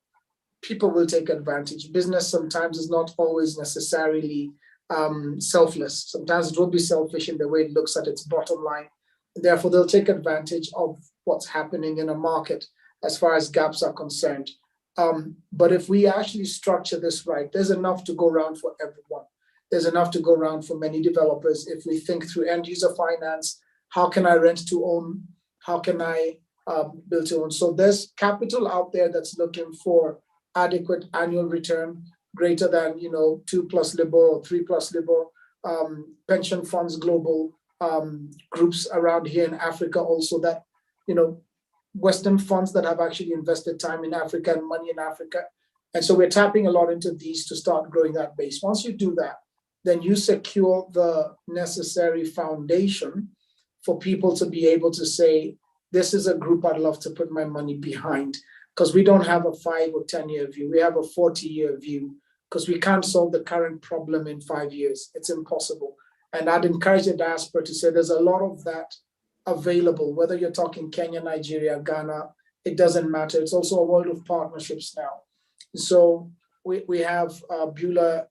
people will take advantage. Business sometimes is not always necessarily selfless. Sometimes it will be selfish in the way it looks at its bottom line. Therefore, they'll take advantage of what's happening in a market as far as gaps are concerned. But if we actually structure this right, there's enough to go around for everyone. There's enough to go around for many developers. If we think through end user finance, how can I rent to own? How can I build to own? So there's capital out there that's looking for adequate annual return greater than 2+ LIBOR or 3+ LIBOR. Pension funds, global groups around here in Africa also that, Western funds that have actually invested time in Africa and money in Africa. And so we're tapping a lot into these to start growing that base. Once you do that, then you secure the necessary foundation for people to be able to say, this is a group I'd love to put my money behind, because we don't have a 5 or 10-year view. We have a 40-year view, because we can't solve the current problem in 5 years. It's impossible. And I'd encourage the diaspora to say there's a lot of that available, whether you're talking Kenya, Nigeria, Ghana, it doesn't matter. It's also a world of partnerships now. So we have Beulah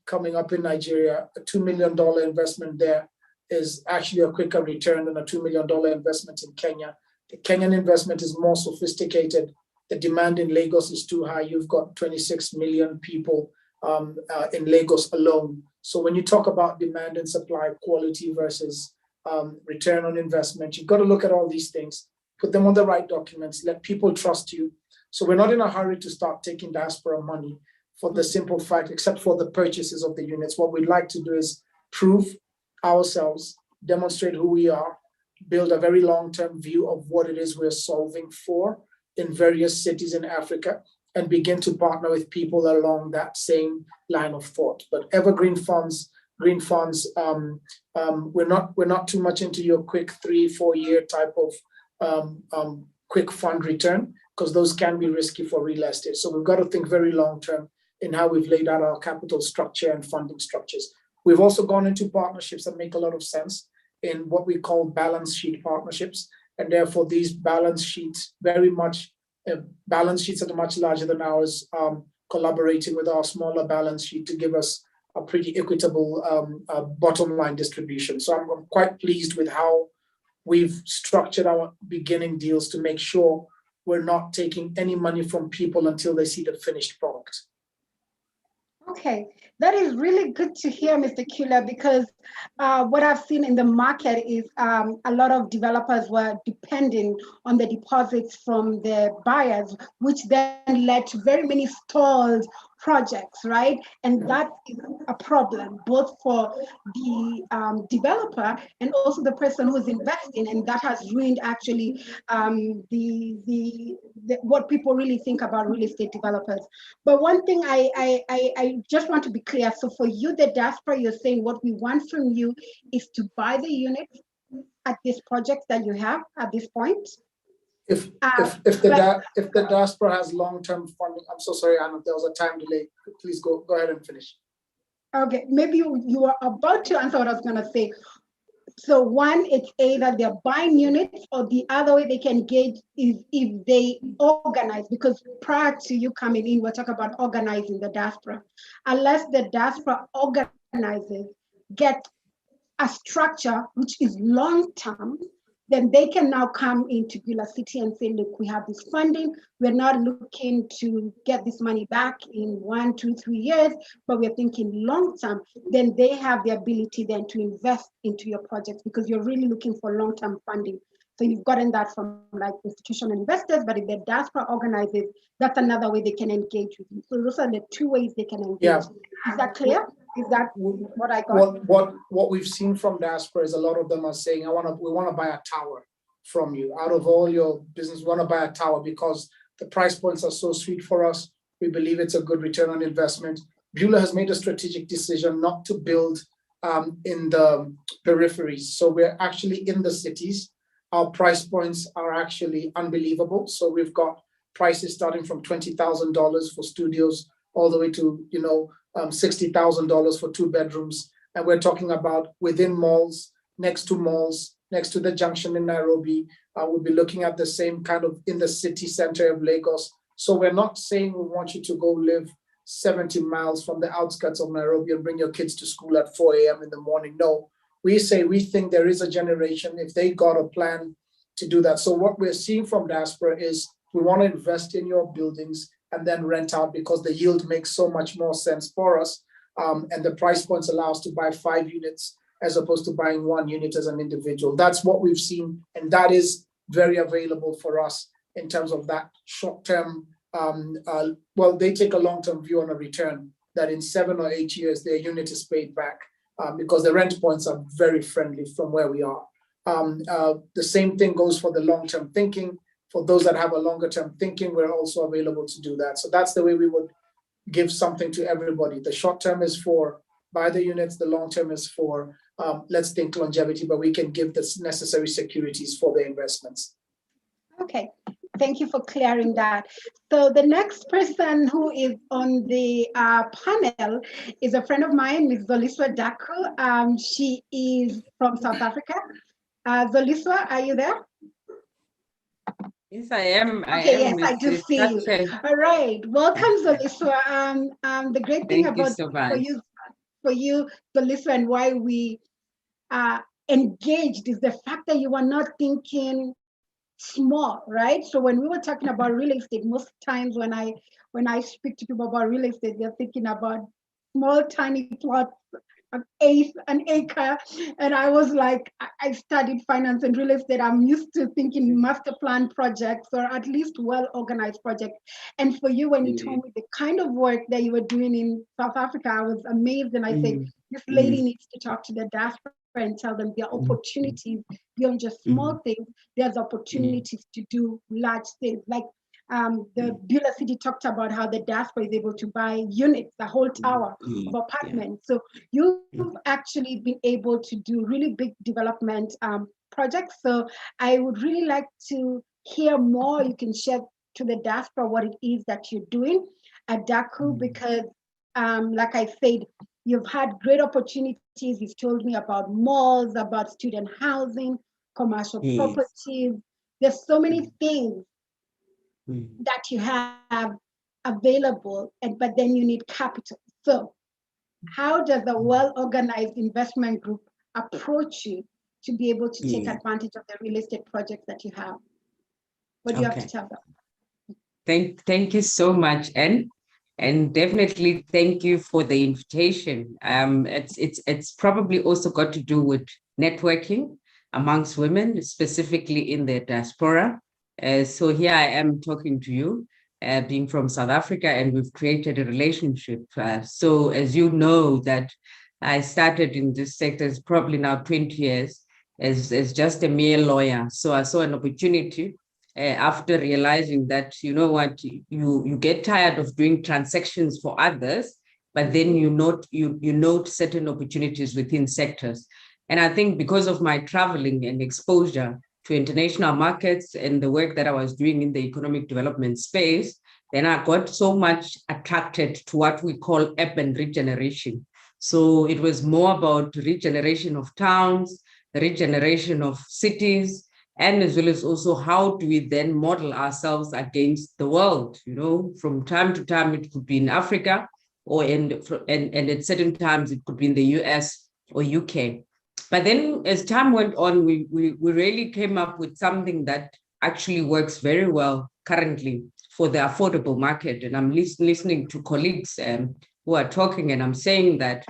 coming up in Nigeria. A $2 million investment there is actually a quicker return than a $2 million investment in Kenya. The Kenyan investment is more sophisticated. The demand in Lagos is too high. You've got 26 million people in Lagos alone. So when you talk about demand and supply, quality versus return on investment, you've got to look at all these things, put them on the right documents, let people trust you. So we're not in a hurry to start taking diaspora money for the simple fact, except for the purchases of the units. What we'd like to do is prove ourselves, demonstrate who we are, build a very long-term view of what it is we're solving for in various cities in Africa, and begin to partner with people along that same line of thought. But evergreen funds, green funds, we're not too much into your quick 3-4 year type of quick fund return, because those can be risky for real estate. So we've got to think very long-term in how we've laid out our capital structure and funding structures. We've also gone into partnerships that make a lot of sense in what we call balance sheet partnerships. And therefore these balance sheets, very much balance sheets that are much larger than ours, collaborating with our smaller balance sheet to give us a pretty equitable bottom line distribution. So I'm quite pleased with how we've structured our beginning deals to make sure we're not taking any money from people until they see the finished product. Okay, that is really good to hear, Mr. Kula, because what I've seen in the market is a lot of developers were depending on the deposits from the buyers, which then led to very many stalls projects, right? And that is a problem, both for the developer and also the person who's investing, and that has ruined actually what people really think about real estate developers. But one thing I just want to be clear. So for you, the Diaspora, you're saying what we want from you is to buy the units at this project that you have at this point. If the Diaspora has long-term funding, I'm so sorry, Anna, there was a time delay. Please go ahead and finish. Okay, maybe you are about to answer what I was gonna say. So one, it's either they're buying units, or the other way they can gauge is if they organize, because prior to you coming in, we're talking about organizing the Diaspora. Unless the Diaspora organizes, get a structure which is long-term, then they can now come into Beulah City and say, look, we have this funding. We're not looking to get this money back in 1, 2, 3 years, but we're thinking long-term. Then they have the ability then to invest into your projects, because you're really looking for long-term funding. So you've gotten that from like institutional investors, but if the Diaspora organizes, that's another way they can engage with you. So those are the two ways they can engage. Yeah. Is that clear? Is that what I got? What we've seen from Diaspora is a lot of them are saying, we want to buy a tower from you. Out of all your business, we want to buy a tower because the price points are so sweet for us. We believe it's a good return on investment. Beulah has made a strategic decision not to build in the peripheries. So we're actually in the cities. Our price points are actually unbelievable. So we've got prices starting from $20,000 for studios all the way to, $60,000 for 2 bedrooms. And we're talking about within malls, next to the junction in Nairobi. We'll be looking at the same kind of in the city center of Lagos. So we're not saying we want you to go live 70 miles from the outskirts of Nairobi and bring your kids to school at 4 a.m. in the morning. No, we say we think there is a generation, if they got a plan to do that. So what we're seeing from Diaspora is we want to invest in your buildings and then rent out, because the yield makes so much more sense for us. And the price points allow us to buy 5 units as opposed to buying 1 unit as an individual. That's what we've seen. And that is very available for us in terms of that short-term. Well, they take a long-term view on a return that in 7 or 8 years, their unit is paid back because the rent points are very friendly from where we are. The same thing goes for the long-term thinking. For those that have a longer-term thinking, we're also available to do that. So that's the way we would give something to everybody. The short-term is for buy the units. The long-term is for let's think longevity, but we can give the necessary securities for the investments. Okay, thank you for clearing that. So the next person who is on the panel is a friend of mine, Ms. Zoliswa Daku. She is from South Africa. Zoliswa, are you there? Yes, I am. Yes, I do see you. All right, welcome, Zoliswa. The great thing about for you, Zoliswa, and why we are engaged is the fact that you are not thinking small, right? So when we were talking about real estate, most times when I speak to people about real estate, they're thinking about small, tiny plots, an acre. And I was like, I studied finance and real estate. I'm used to thinking master plan projects or at least well-organized projects. And for you, when you told me the kind of work that you were doing in South Africa, I was amazed. And I said, this lady needs to talk to the Diaspora and tell them there are opportunities beyond just small things. There's opportunities to do large things. Like the Beulah City talked about how the Diaspora is able to buy units, the whole tower of apartments. So you've actually been able to do really big development projects. So I would really like to hear more. You can share to the Diaspora what it is that you're doing at Daku, because like I said, you've had great opportunities. You've told me about malls, about student housing, commercial properties. There's so many things that you have available, but then you need capital. So how does a well-organized investment group approach you to be able to take advantage of the real estate projects that you have? What do you have to tell them? Thank you so much, Anne. And definitely thank you for the invitation. It's probably also got to do with networking amongst women, specifically in the Diaspora. So here I am talking to you. being from South Africa, and we've created a relationship. So as you know, that I started in this sector, it's probably now 20 years, as just a mere lawyer. So I saw an opportunity after realizing that, you know what, you get tired of doing transactions for others, but then you note certain opportunities within sectors. And I think because of my traveling and exposure to international markets and the work that I was doing in the economic development space, then I got so much attracted to what we call urban regeneration. So it was more about regeneration of towns, regeneration of cities, and as well as also how do we then model ourselves against the world. You know, from time to time, it could be in Africa, or and at certain times it could be in the US or UK. But then as time went on, we really came up with something that actually works very well currently for the affordable market. And I'm listening to colleagues who are talking, and I'm saying that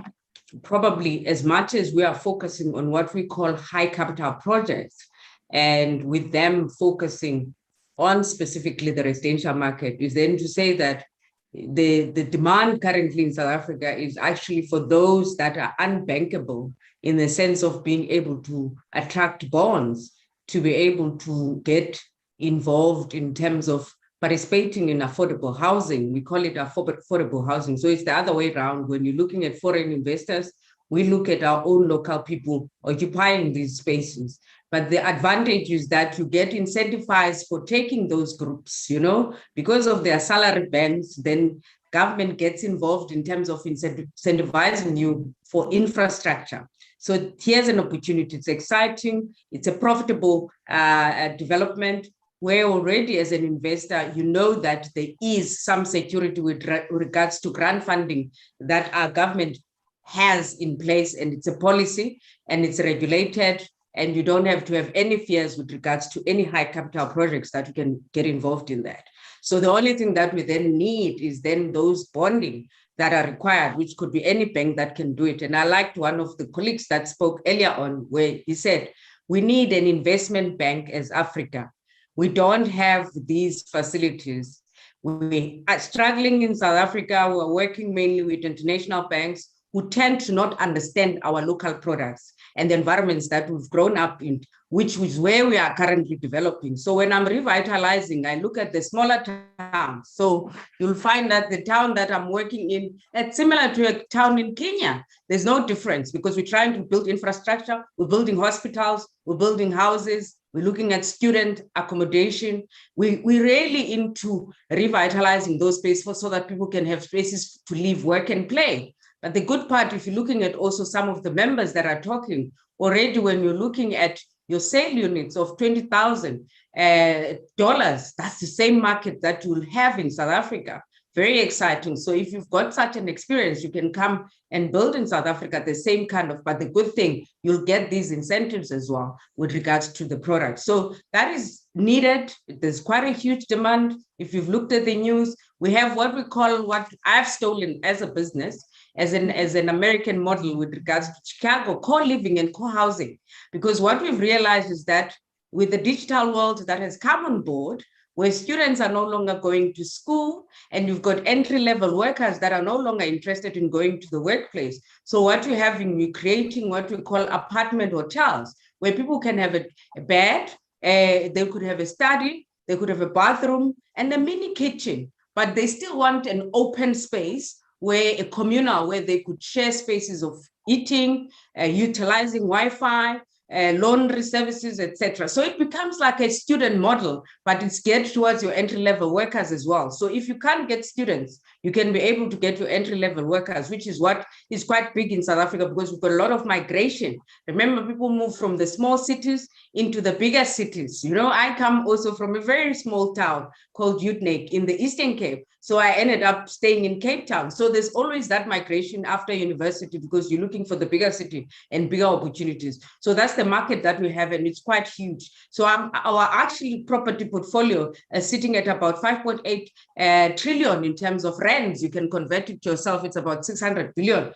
probably as much as we are focusing on what we call high capital projects, and with them focusing on specifically the residential market, is then to say that the demand currently in South Africa is actually for those that are unbankable, in the sense of being able to attract bonds, to be able to get involved in terms of participating in affordable housing. We call it affordable housing. So it's the other way around. When you're looking at foreign investors, we look at our own local people occupying these spaces. But the advantage is that you get incentivized for taking those groups, you know, because of their salary bands, then government gets involved in terms of incentivizing you for infrastructure. So here's an opportunity. It's exciting. It's a profitable development, where already as an investor, you know that there is some security with regards to grant funding that our government has in place, and it's a policy and it's regulated, and you don't have to have any fears with regards to any high capital projects that you can get involved in that. So the only thing that we then need is then those bonding that are required, which could be any bank that can do it. And I liked one of the colleagues that spoke earlier on, where he said, we need an investment bank as Africa. We don't have these facilities. We are struggling in South Africa. We're working mainly with international banks who tend to not understand our local products and the environments that we've grown up in, which is where we are currently developing. So when I'm revitalizing, I look at the smaller towns. So you'll find that the town that I'm working in, it's similar to a town in Kenya. There's no difference, because we're trying to build infrastructure, we're building hospitals, we're building houses, we're looking at student accommodation. We're really into revitalizing those spaces so that people can have spaces to live, work, and play. But the good part, if you're looking at also some of the members that are talking, already when you're looking at your sale units of $20,000, that's the same market that you'll have in South Africa. Very exciting. So if you've got such an experience, you can come and build in South Africa the same kind of, but the good thing, you'll get these incentives as well with regards to the product. So that is needed. There's quite a huge demand. If you've looked at the news, we have what we call, what I've stolen as a business, as an American model with regards to Chicago, co-living and co-housing. Because what we've realized is that with the digital world that has come on board, where students are no longer going to school, and you've got entry-level workers that are no longer interested in going to the workplace. So what you're having, you're creating what we call apartment hotels, where people can have a bed, they could have a study, they could have a bathroom, and a mini kitchen, but they still want an open space, where a communal, where they could share spaces of eating, utilizing Wi-Fi, laundry services, etc. So it becomes like a student model, but it's geared towards your entry-level workers as well. So if you can't get students, you can be able to get your entry-level workers, which is what is quite big in South Africa, because we've got a lot of migration. Remember, people move from the small cities into the bigger cities. You know, I come also from a very small town called Utrecht in the Eastern Cape. So I ended up staying in Cape Town. So there's always that migration after university, because you're looking for the bigger city and bigger opportunities. So that's the market that we have, and it's quite huge. So our actually property portfolio is sitting at about 5.8 trillion in terms of rents. You can convert it to yourself. It's about $600 billion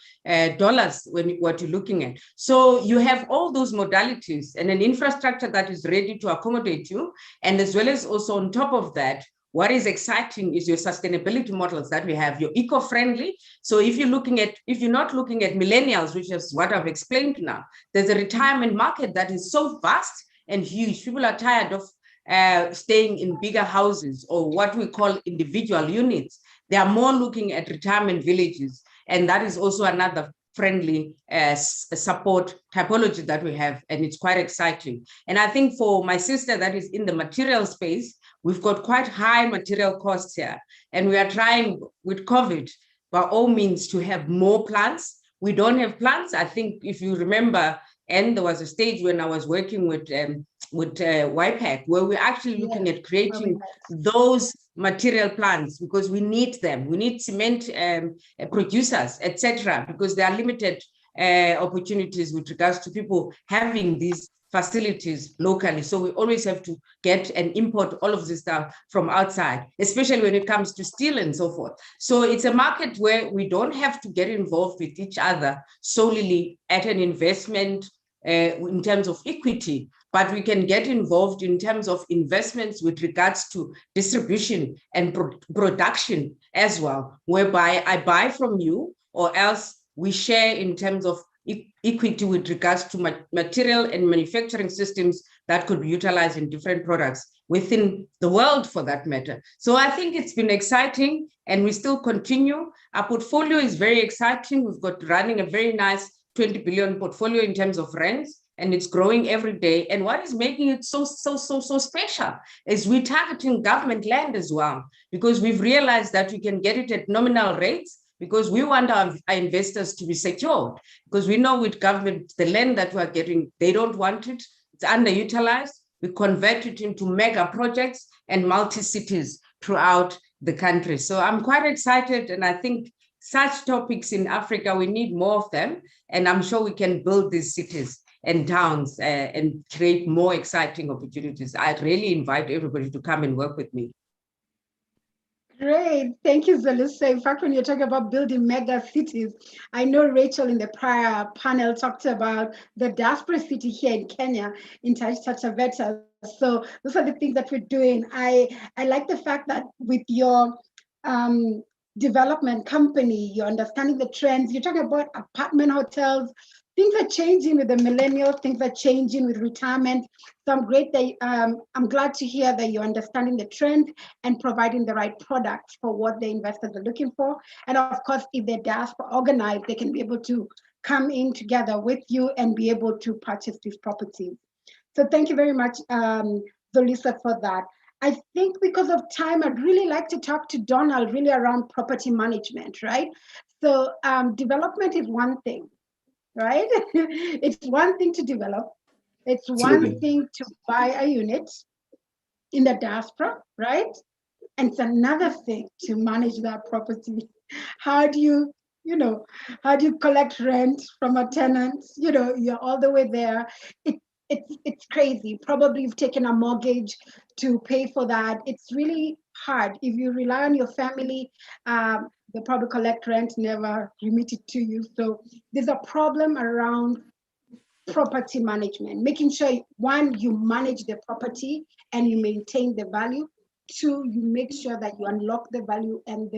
what you're looking at. So you have all those modalities and an infrastructure that is ready to accommodate you. And as well as also on top of that, what is exciting is your sustainability models that we have. You're eco-friendly. So if you're not looking at millennials, which is what I've explained now, there's a retirement market that is so vast and huge. People are tired of staying in bigger houses or what we call individual units. They are more looking at retirement villages. And that is also another friendly support typology that we have, and it's quite exciting. And I think for my sister that is in the material space, we've got quite high material costs here, and we are trying with COVID by all means to have more plants. We don't have plants. I think if you remember, and there was a stage when I was working with YPAC, where we're actually looking at creating those material plants, because we need them. We need cement producers, etc., because there are limited opportunities with regards to people having these facilities locally. So we always have to get and import all of this stuff from outside, especially when it comes to steel and so forth. So it's a market where we don't have to get involved with each other solely at an investment in terms of equity, but we can get involved in terms of investments with regards to distribution and production as well, whereby I buy from you, or else we share in terms of equity with regards to material and manufacturing systems that could be utilized in different products within the world, for that matter. So I think it's been exciting, and we still continue. Our portfolio is very exciting. We've got running a very nice 20 billion portfolio in terms of rents, and it's growing every day. And what is making it so special is we're targeting government land as well, because we've realized that we can get it at nominal rates, because we want our investors to be secured, because we know with government, the land that we're getting, they don't want it, it's underutilized. We convert it into mega projects and multi-cities throughout the country. So I'm quite excited, and I think such topics in Africa, we need more of them, and I'm sure we can build these cities and towns and create more exciting opportunities. I really invite everybody to come and work with me. Great, thank you, Zalisa. In fact, when you're talking about building mega cities, I know Rachel in the prior panel talked about the Diaspora city here in Kenya, in Taveta. So those are the things that we're doing. I like the fact that with your development company, you're understanding the trends. You're talking about apartment hotels. Things are changing with the millennials. Things are changing with retirement. So I'm glad to hear that you're understanding the trend and providing the right products for what the investors are looking for. And of course, if they're diaspora organized, they can be able to come in together with you and be able to purchase these properties. So thank you very much, Zalisa, for that. I think because of time, I'd really like to talk to Donald really around property management, right? So development is one thing, right? It's one thing to develop. It's one thing to buy a unit in the diaspora, right? And it's another thing to manage that property. How do you collect rent from a tenant? You're all the way there. It's crazy. Probably you've taken a mortgage to pay for that. It's really hard. If you rely on your family, they probably collect rent, never remit it to you. So there's a problem around property management, making sure, one, you manage the property and you maintain the value. Two, you make sure that you unlock the value and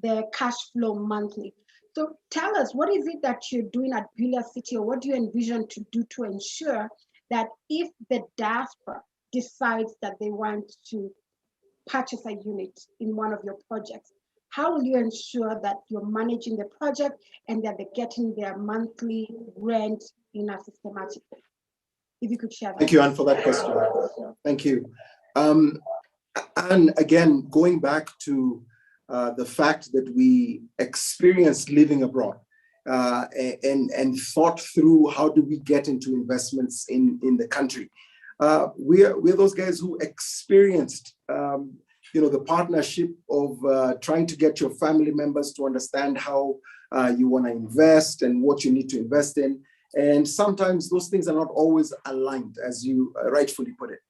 the cash flow monthly. So tell us, what is it that you're doing at Beulah City, or what do you envision to do to ensure that if the diaspora decides that they want to purchase a unit in one of your projects, how will you ensure that you're managing the project and that they're getting their monthly rent in a systematic way? If you could share that. Thank you, Anne, for that question. Thank you. And again, going back to the fact that we experienced living abroad and thought through how do we get into investments in the country. We're those guys who experienced the partnership of trying to get your family members to understand how you want to invest and what you need to invest in. And sometimes those things are not always aligned, as you rightfully put it.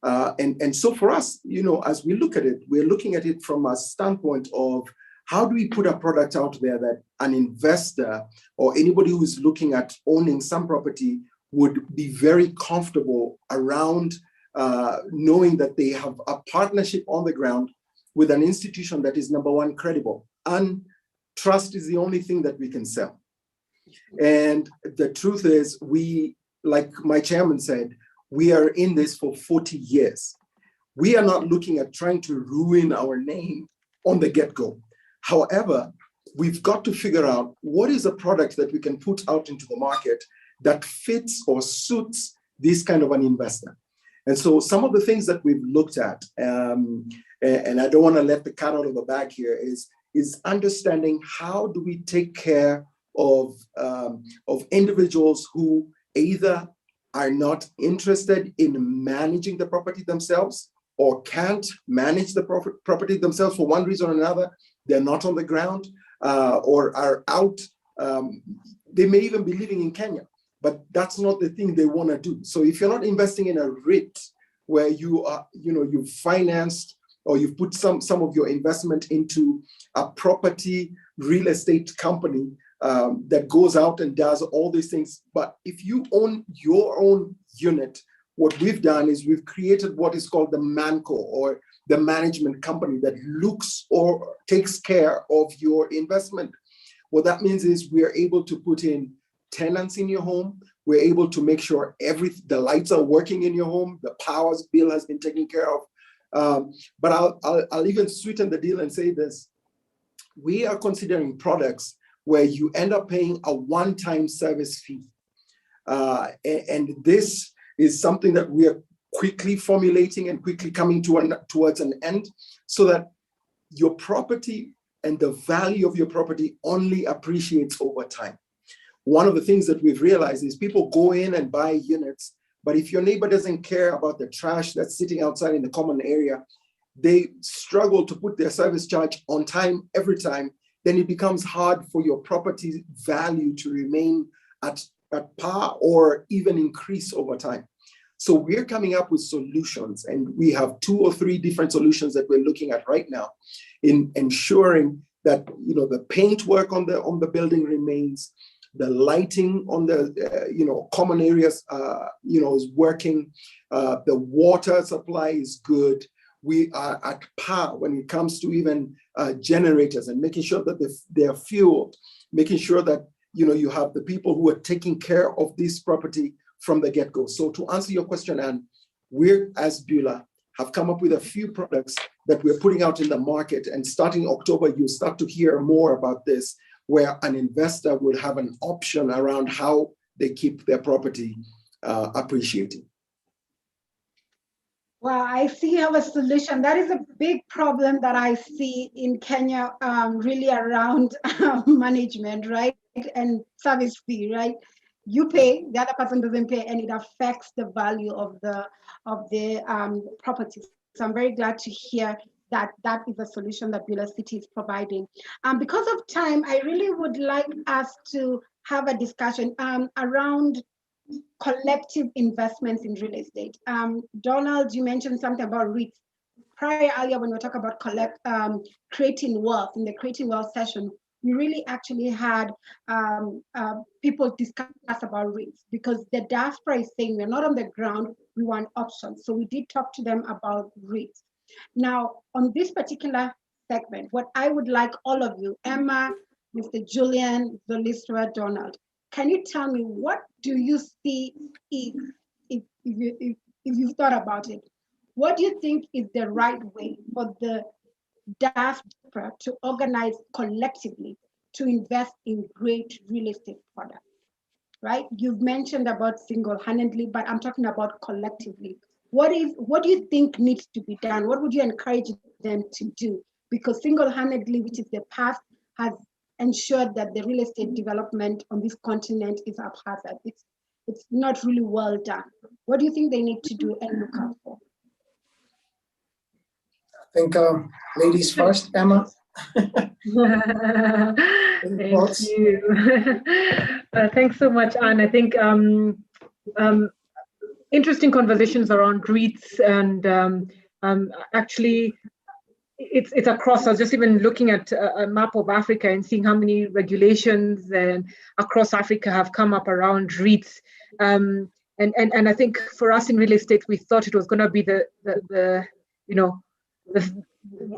And so for us, as we look at it, we're looking at it from a standpoint of how do we put a product out there that an investor or anybody who is looking at owning some property would be very comfortable around, knowing that they have a partnership on the ground with an institution that is, number one, credible. And trust is the only thing that we can sell. And the truth is, we, like my chairman said, we are in this for 40 years. We are not looking at trying to ruin our name on the get-go. However, we've got to figure out what is a product that we can put out into the market that fits or suits this kind of an investor. And so some of the things that we've looked at, and I don't want to let the cat out of the bag here, is understanding how do we take care of individuals who either are not interested in managing the property themselves or can't manage the property themselves for one reason or another. They're not on the ground or are out. They may even be living in Kenya, but that's not the thing they want to do. So if you're not investing in a REIT where you are, you've financed or you've put some of your investment into a property real estate company that goes out and does all these things. But if you own your own unit, what we've done is we've created what is called the MANCO, or the management company that looks or takes care of your investment. What that means is we are able to put in tenants in your home. We're able to make sure the lights are working in your home, the power bill has been taken care of. But I'll even sweeten the deal and say this. We are considering products where you end up paying a one-time service fee. And this is something that we are quickly formulating and quickly coming towards an end, so that your property and the value of your property only appreciates over time. One of the things that we've realized is people go in and buy units, but if your neighbor doesn't care about the trash that's sitting outside in the common area, they struggle to put their service charge on time every time, then it becomes hard for your property value to remain at par or even increase over time. So we're coming up with solutions, and we have 2 or 3 different solutions that we're looking at right now in ensuring that the paint work on the building remains, the lighting on the common areas is working, the water supply is good. We are at par when it comes to even generators, and making sure that they're fueled, making sure that you have the people who are taking care of this property from the get-go. So to answer your question, Anne, we as Beulah have come up with a few products that we're putting out in the market, and starting October, you'll start to hear more about this, where an investor will have an option around how they keep their property appreciating. Well, I see you have a solution. That is a big problem that I see in Kenya, really around management, right? And service fee, right? You pay, the other person doesn't pay, and it affects the value of the property. So I'm very glad to hear that that is a solution that Beulah City is providing. Because of time, I really would like us to have a discussion around collective investments in real estate. Donald, you mentioned something about REITs. Earlier when we talked about creating wealth, in the creating wealth session, we really actually had people discuss about REITs, because the diaspora is saying we're not on the ground, we want options. So we did talk to them about REITs. Now, on this particular segment, what I would like all of you, Emma, Mr. Julian, Zolistra, Donald, can you tell me, what do you see if you've thought about it? What do you think is the right way for the diaspora to organize collectively to invest in great real estate products, right? You've mentioned about single-handedly, but I'm talking about collectively. What do you think needs to be done? What would you encourage them to do? Because single-handedly, which is the past, has ensured that the real estate development on this continent is haphazard. It's not really well done. What do you think they need to do and look out for? I think ladies first, Emma. Thank you. Thanks so much, Anne. I think interesting conversations around REITs, and actually it's across. I was just even looking at a map of Africa and seeing how many regulations across Africa have come up around REITs. And I think for us in real estate, we thought it was going to be the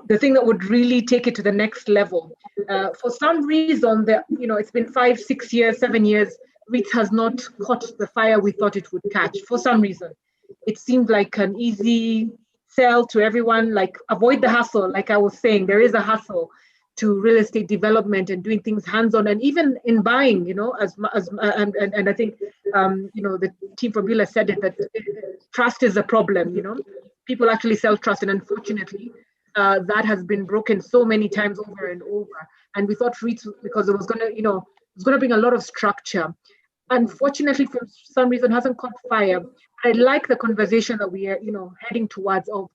the thing that would really take it to the next level. For some reason, it's been 5, 6 years, 7 years, REIT has not caught the fire we thought it would catch. For some reason, it seemed like an easy sell to everyone, like avoid the hassle. Like I was saying, there is a hassle to real estate development and doing things hands-on, and even in buying, and I think, the team from Beulah said it, that trust is a problem. People actually sell trust, and unfortunately, that has been broken so many times over and over. And we thought REITs, because it was going to bring a lot of structure. Unfortunately, for some reason, hasn't caught fire. I like the conversation that we are, heading towards, of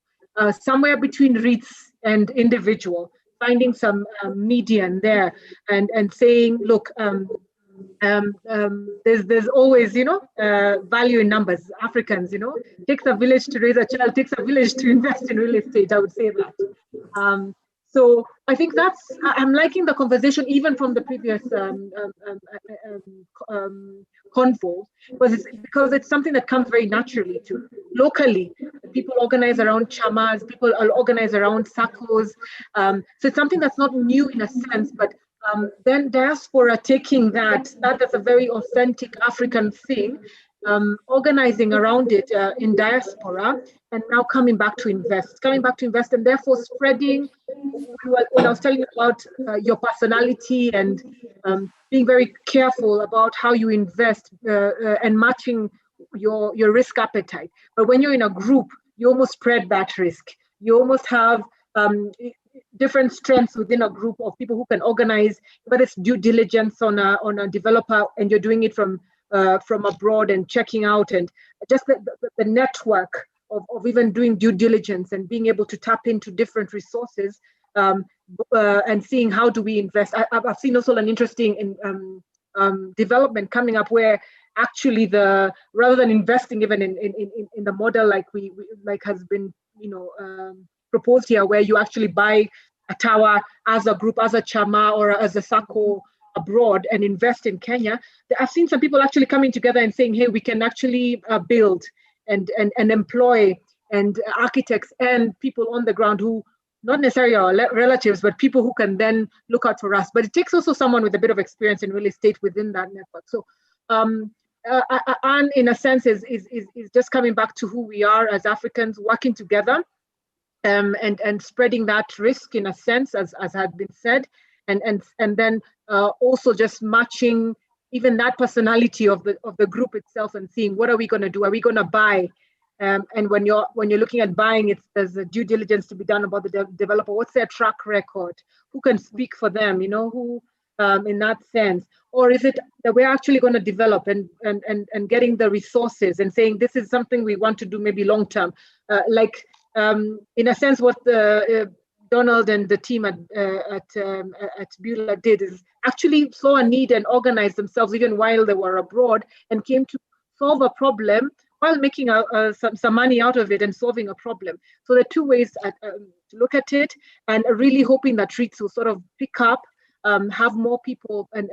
somewhere between REITs and individual, finding some median there, and saying, look, there's always, value in numbers. Africans, takes a village to raise a child, takes a village to invest in real estate. I would say that. So I think I'm liking the conversation even from the previous convo, because it's something that comes very naturally to locally. People organize around chamas, people are organized around SACCOs. So it's something that's not new in a sense, but then Diaspora taking that's a very authentic African thing, organizing around it in Diaspora, and now coming back to invest, and therefore spreading. When I was telling you about your personality and being very careful about how you invest and matching your risk appetite. But when you're in a group, you almost spread that risk. You almost have different strengths within a group of people who can organize, whether it's due diligence on a developer, and you're doing it from abroad and checking out, and just the network of even doing due diligence and being able to tap into different resources, and seeing how do we invest. I've seen also an interesting development coming up where actually rather than investing even in the model like we has been proposed here, where you actually buy a tower as a group, as a chama or as a SACCO abroad and invest in Kenya. I've seen some people actually coming together and saying, hey, we can actually build and employ and architects and people on the ground who not necessarily our relatives, but people who can then look out for us. But it takes also someone with a bit of experience in real estate within that network. So and in a sense is just coming back to who we are as Africans, working together and spreading that risk in a sense, as had been said, and then also just matching even that personality of the group itself and seeing what are we going to do? Are we going to buy? And when you're looking at buying, there's a due diligence to be done about the developer. What's their track record? Who can speak for them? Who in that sense, or is it that we're actually going to develop and getting the resources and saying this is something we want to do maybe long term, in a sense what the Donald and the team at Beulah did is actually saw a need and organized themselves even while they were abroad and came to solve a problem while making some money out of it and solving a problem. So there are two ways to look at it, and really hoping that REITs will sort of pick up, have more people and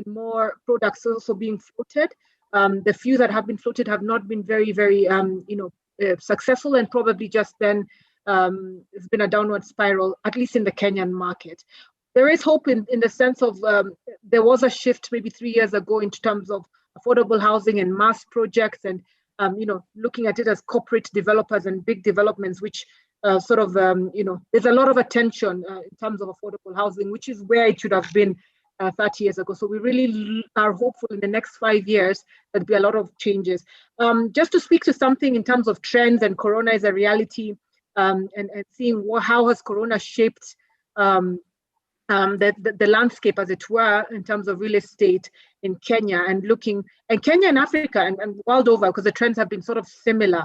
more products also being floated. The few that have been floated have not been very, very successful, and probably just then it's been a downward spiral, at least in the Kenyan market. There is hope in the sense of there was a shift maybe 3 years ago in terms of affordable housing and mass projects and looking at it as corporate developers and big developments, which there's a lot of attention in terms of affordable housing, which is where it should have been 30 years ago. So we really are hopeful in the next 5 years there'll be a lot of changes. Just to speak to something in terms of trends, and Corona is a reality, and seeing how has Corona shaped the landscape, as it were, in terms of real estate in Kenya, and Kenya and Africa and world over, because the trends have been sort of similar.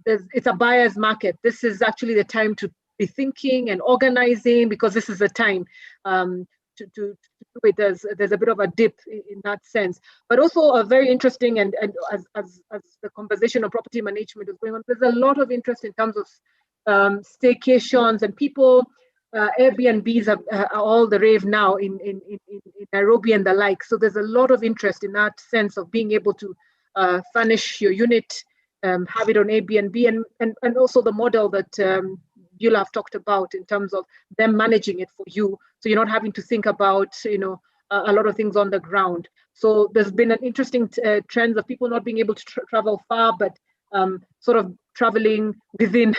It's a buyer's market. This is actually the time to be thinking and organizing, because this is the time to do it. There's a bit of a dip in that sense, but also a very interesting, and as the conversation on property management is going on, there's a lot of interest in terms of staycations, and people. Airbnbs are all the rave now in Nairobi and the like. So there's a lot of interest in that sense of being able to furnish your unit, have it on Airbnb, and also the model that Beulah have talked about in terms of them managing it for you. So you're not having to think about, a lot of things on the ground. So there's been an interesting trend of people not being able to travel far, but sort of traveling within,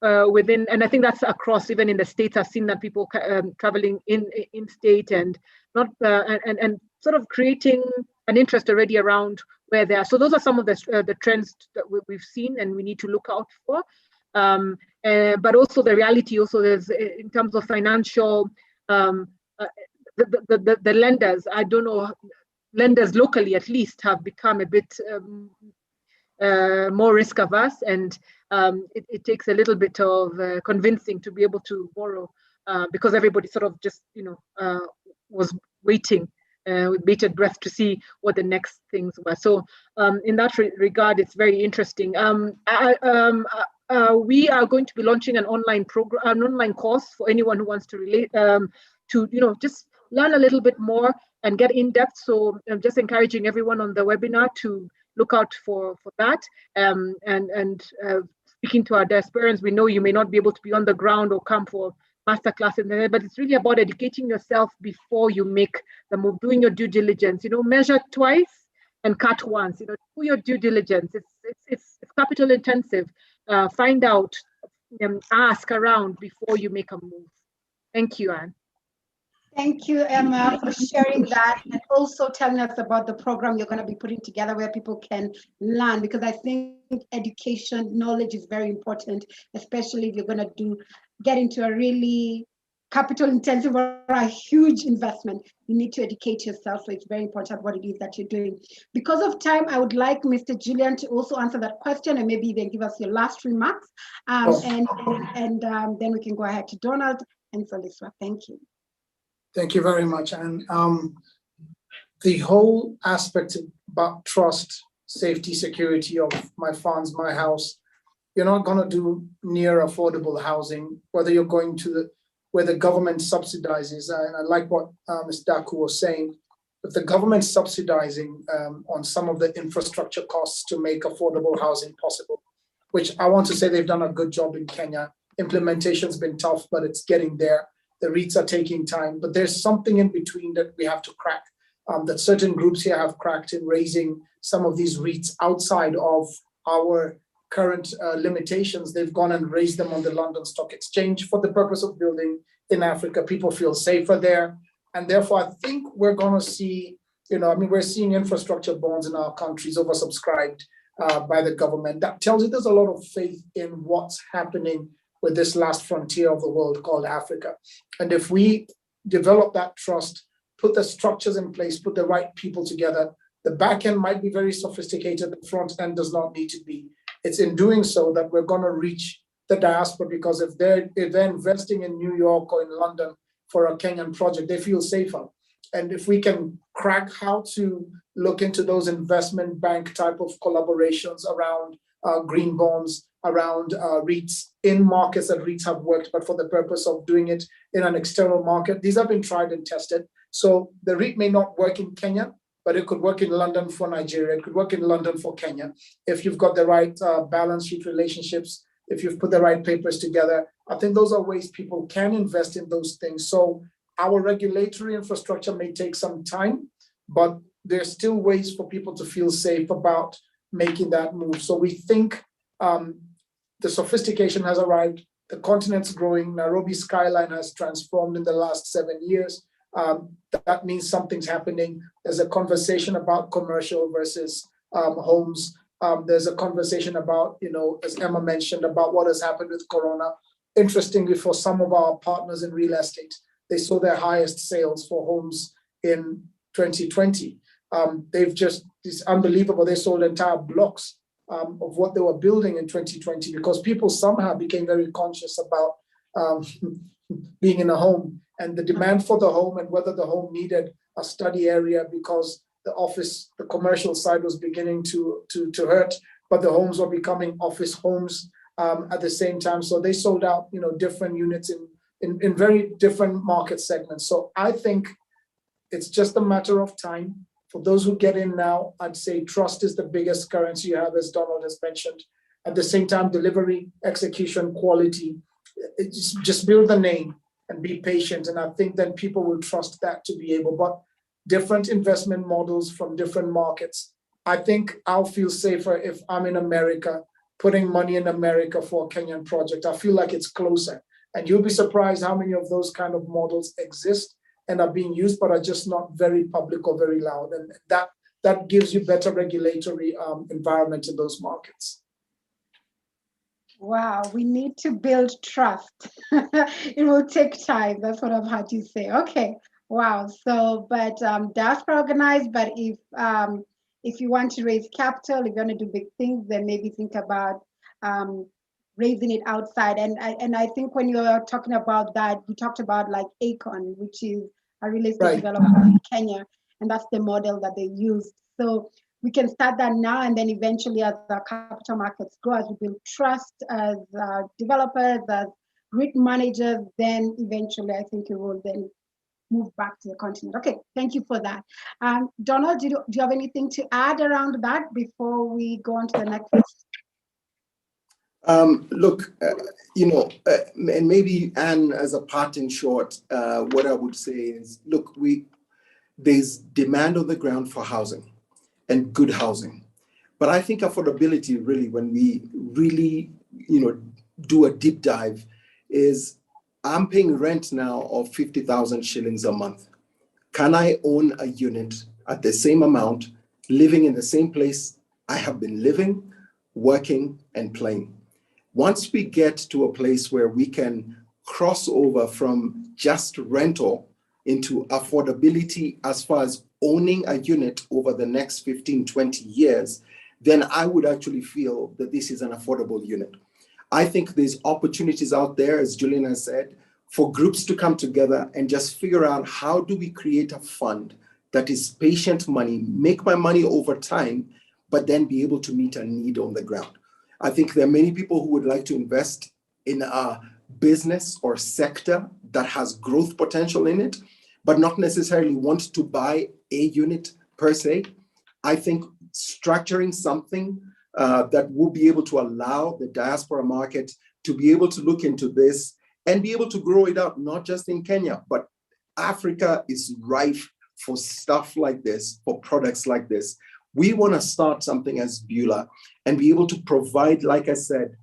and I think that's across, even in the States, I've seen that people traveling in state and not, and sort of creating an interest already around where they are. So those are some of the trends that we've seen and we need to look out for. But also the reality also is in terms of financial, the lenders, I don't know, lenders locally at least have become a bit more risk averse, and it takes a little bit of convincing to be able to borrow because everybody sort of just, was waiting with bated breath to see what the next things were. So in that regard, it's very interesting. We are going to be launching an online program, an online course for anyone who wants to relate to, just learn a little bit more and get in depth. So I'm just encouraging everyone on the webinar to look out for that. And speaking to our diasporans, we know you may not be able to be on the ground or come for masterclass in there, but it's really about educating yourself before you make the move, doing your due diligence. Measure twice and cut once. Do your due diligence. It's capital intensive. Find out, ask around before you make a move. Thank you, Anne. Thank you, Emma, for sharing that and also telling us about the program you're going to be putting together where people can learn, because I think education, knowledge is very important, especially if you're going to get into a really capital intensive or a huge investment. You need to educate yourself, so it's very important what it is that you're doing. Because of time, I would like Mr. Julian to also answer that question and maybe even give us your last remarks. And then we can go ahead to Donald and Soliswa. Thank you. Thank you very much. And the whole aspect about trust, safety, security of my funds, my house, you're not going to do near affordable housing, whether you're going to where the government subsidizes. And I like what Ms. Daku was saying, if the government's subsidizing on some of the infrastructure costs to make affordable housing possible, which I want to say they've done a good job in Kenya. Implementation's been tough, but it's getting there. The REITs are taking time, but there's something in between that we have to crack, that certain groups here have cracked in raising some of these REITs outside of our current limitations. They've gone and raised them on the London Stock Exchange for the purpose of building in Africa. People feel safer there. And therefore, I think we're going to see, we're seeing infrastructure bonds in our countries oversubscribed by the government. That tells you there's a lot of faith in what's happening with this last frontier of the world called Africa. And if we develop that trust, put the structures in place, put the right people together, the back end might be very sophisticated, the front end does not need to be. It's in doing so that we're going to reach the diaspora, because if they're investing in New York or in London for a Kenyan project, they feel safer. And if we can crack how to look into those investment bank type of collaborations around green bonds, around REITs in markets that REITs have worked, but for the purpose of doing it in an external market. These have been tried and tested. So the REIT may not work in Kenya, but it could work in London for Nigeria. It could work in London for Kenya. If you've got the right balance sheet relationships, if you've put the right papers together, I think those are ways people can invest in those things. So our regulatory infrastructure may take some time, but there's still ways for people to feel safe about making that move. So we think the sophistication has arrived, the continent's growing, Nairobi skyline has transformed in the last 7 years. That means something's happening. There's a conversation about commercial versus homes. There's a conversation about, as Emma mentioned, about what has happened with Corona. Interestingly, for some of our partners in real estate, they saw their highest sales for homes in 2020. It's unbelievable. They sold entire blocks of what they were building in 2020 because people somehow became very conscious about being in a home and the demand for the home and whether the home needed a study area because the commercial side was beginning to hurt, but the homes were becoming office homes at the same time. So they sold out, different units in very different market segments. So I think it's just a matter of time. For those who get in now, I'd say trust is the biggest currency you have, as Donald has mentioned. At the same time, delivery, execution, quality, just build the name and be patient. And I think then people will trust that to be able, but different investment models from different markets. I think I'll feel safer if I'm in America, putting money in America for a Kenyan project. I feel like it's closer. And you'll be surprised how many of those kind of models exist and are being used, but are just not very public or very loud. And that gives you better regulatory environment in those markets. Wow, we need to build trust. It will take time. That's what I've had you say. Okay, wow. So, but Diaspora organized, but if you want to raise capital, if you want to do big things, then maybe think about raising it outside. And I think when you're talking about that, you talked about like Acon, which is a real estate developer in Kenya, and that's the model that they used. So we can start that now, and then eventually as the capital markets grow, as we build trust as developers, as REIT managers, then eventually I think it will then move back to the continent. Okay, thank you for that. Donald, do you have anything to add around that before we go on to the next? Look, and maybe Anne, as a parting shot, what I would say is, look, there's demand on the ground for housing and good housing. But I think affordability really, when we really, do a deep dive, is I'm paying rent now of 50,000 shillings a month. Can I own a unit at the same amount, living in the same place I have been living, working, and playing? Once we get to a place where we can cross over from just rental into affordability as far as owning a unit over the next 15, 20 years, then I would actually feel that this is an affordable unit. I think there's opportunities out there, as Julian has said, for groups to come together and just figure out how do we create a fund that is patient money, make my money over time, but then be able to meet a need on the ground. I think there are many people who would like to invest in a business or sector that has growth potential in it, but not necessarily want to buy a unit per se. I think structuring something that will be able to allow the diaspora market to be able to look into this and be able to grow it up, not just in Kenya, but Africa is rife for stuff like this, for products like this. We want to start something as Beulah and be able to provide, like I said,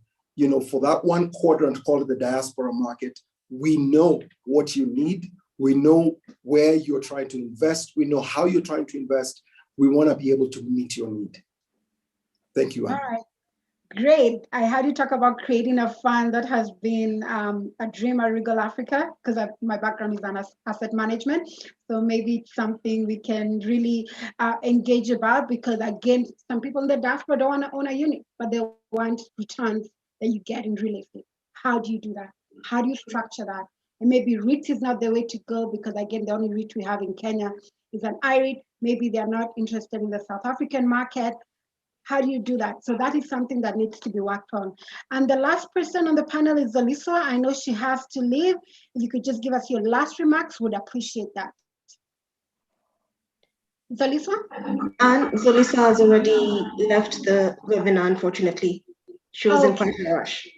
for that one quadrant called the diaspora market. We know what you need. We know where you're trying to invest. We know how you're trying to invest. We want to be able to meet your need. Thank you, Anne. All right, great. I heard you talk about creating a fund that has been a dream at Regal Africa, because my background is in asset management. So maybe it's something we can really engage about, because again, some people in the diaspora don't want to own a unit, but they want returns that you get in real estate. How do you do that? How do you structure that? And maybe REIT is not the way to go, because again, the only REIT we have in Kenya is an IREIT. Maybe they're not interested in the South African market. How do you do that? So that is something that needs to be worked on. And the last person on the panel is Zaliswa. I know she has to leave. If you could just give us your last remarks, would appreciate that. Zaliswa? And Zaliswa has already left the webinar, unfortunately. She was in quite a rush.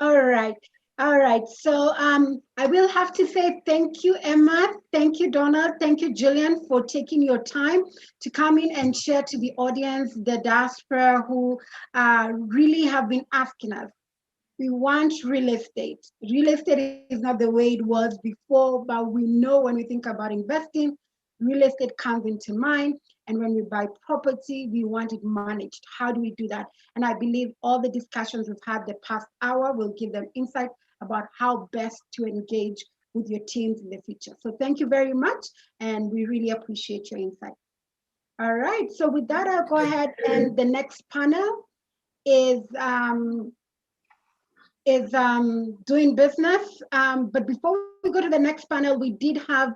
All right. All right. So I will have to say thank you, Emma. Thank you, Donald. Thank you, Julian, for taking your time to come in and share to the audience, the diaspora who really have been asking us. We want real estate. Real estate is not the way it was before, but we know when we think about investing, real estate comes into mind. And when we buy property, we want it managed. How do we do that? And I believe all the discussions we've had the past hour will give them insight about how best to engage with your teams in the future. So thank you very much. And we really appreciate your insight. All right, so with that, I'll go ahead, and the next panel is doing business. But before we go to the next panel, we did have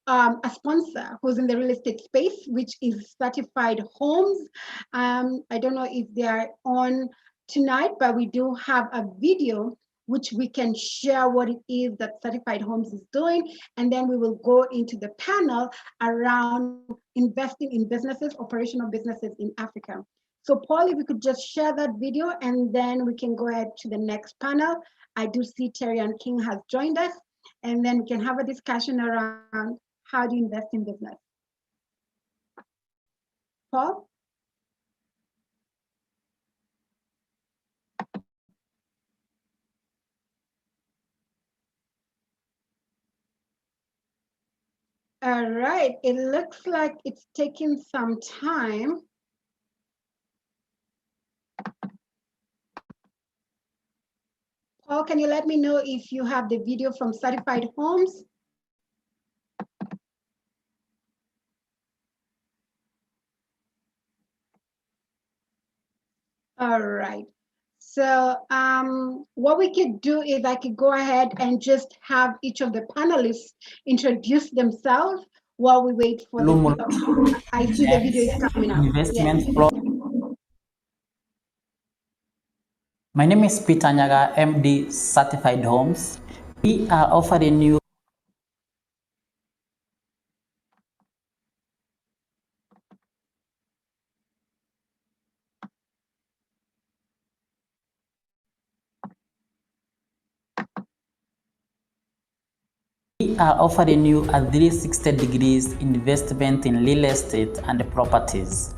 a sponsor who's in the real estate space, which is Certified Homes. I don't know if they are on tonight, but we do have a video which we can share what it is that Certified Homes is doing. And then we will go into the panel around investing in businesses, operational businesses in Africa. So Paul, if we could just share that video and then we can go ahead to the next panel. I do see Terry and King has joined us, and then we can have a discussion around how do you invest in business. Paul? All right, it looks like it's taking some time. Paul, can you let me know if you have the video from Certified Homes? All right. So what we could do is I could go ahead and just have each of the panelists introduce themselves while we wait for the video. I see the video is coming up. Investment Yes. flow. My name is Peter Nyaga, MD Certified Homes. We are offering you a 360 degrees investment in real estate and properties.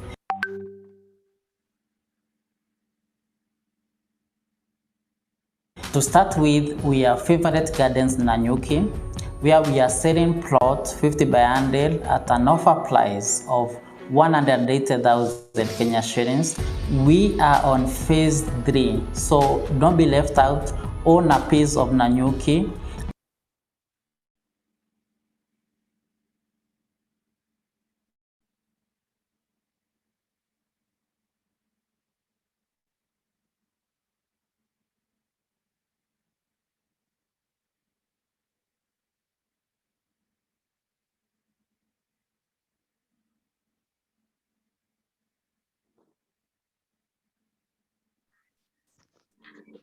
To start with, we are Favorite Gardens Nanyuki, where we are selling plot 50 by 100 at an offer price of 180,000 Kenya shillings. We are on phase 3, so don't be left out. Own a piece of Nanyuki.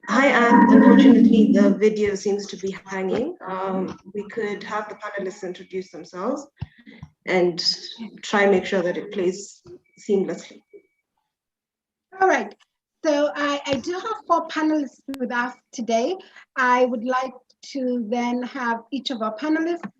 Hi, Anne. Unfortunately, the video seems to be hanging. We could have the panelists introduce themselves and try and make sure that it plays seamlessly. All right. So I do have 4 panelists with us today. I would like to then have each of our panelists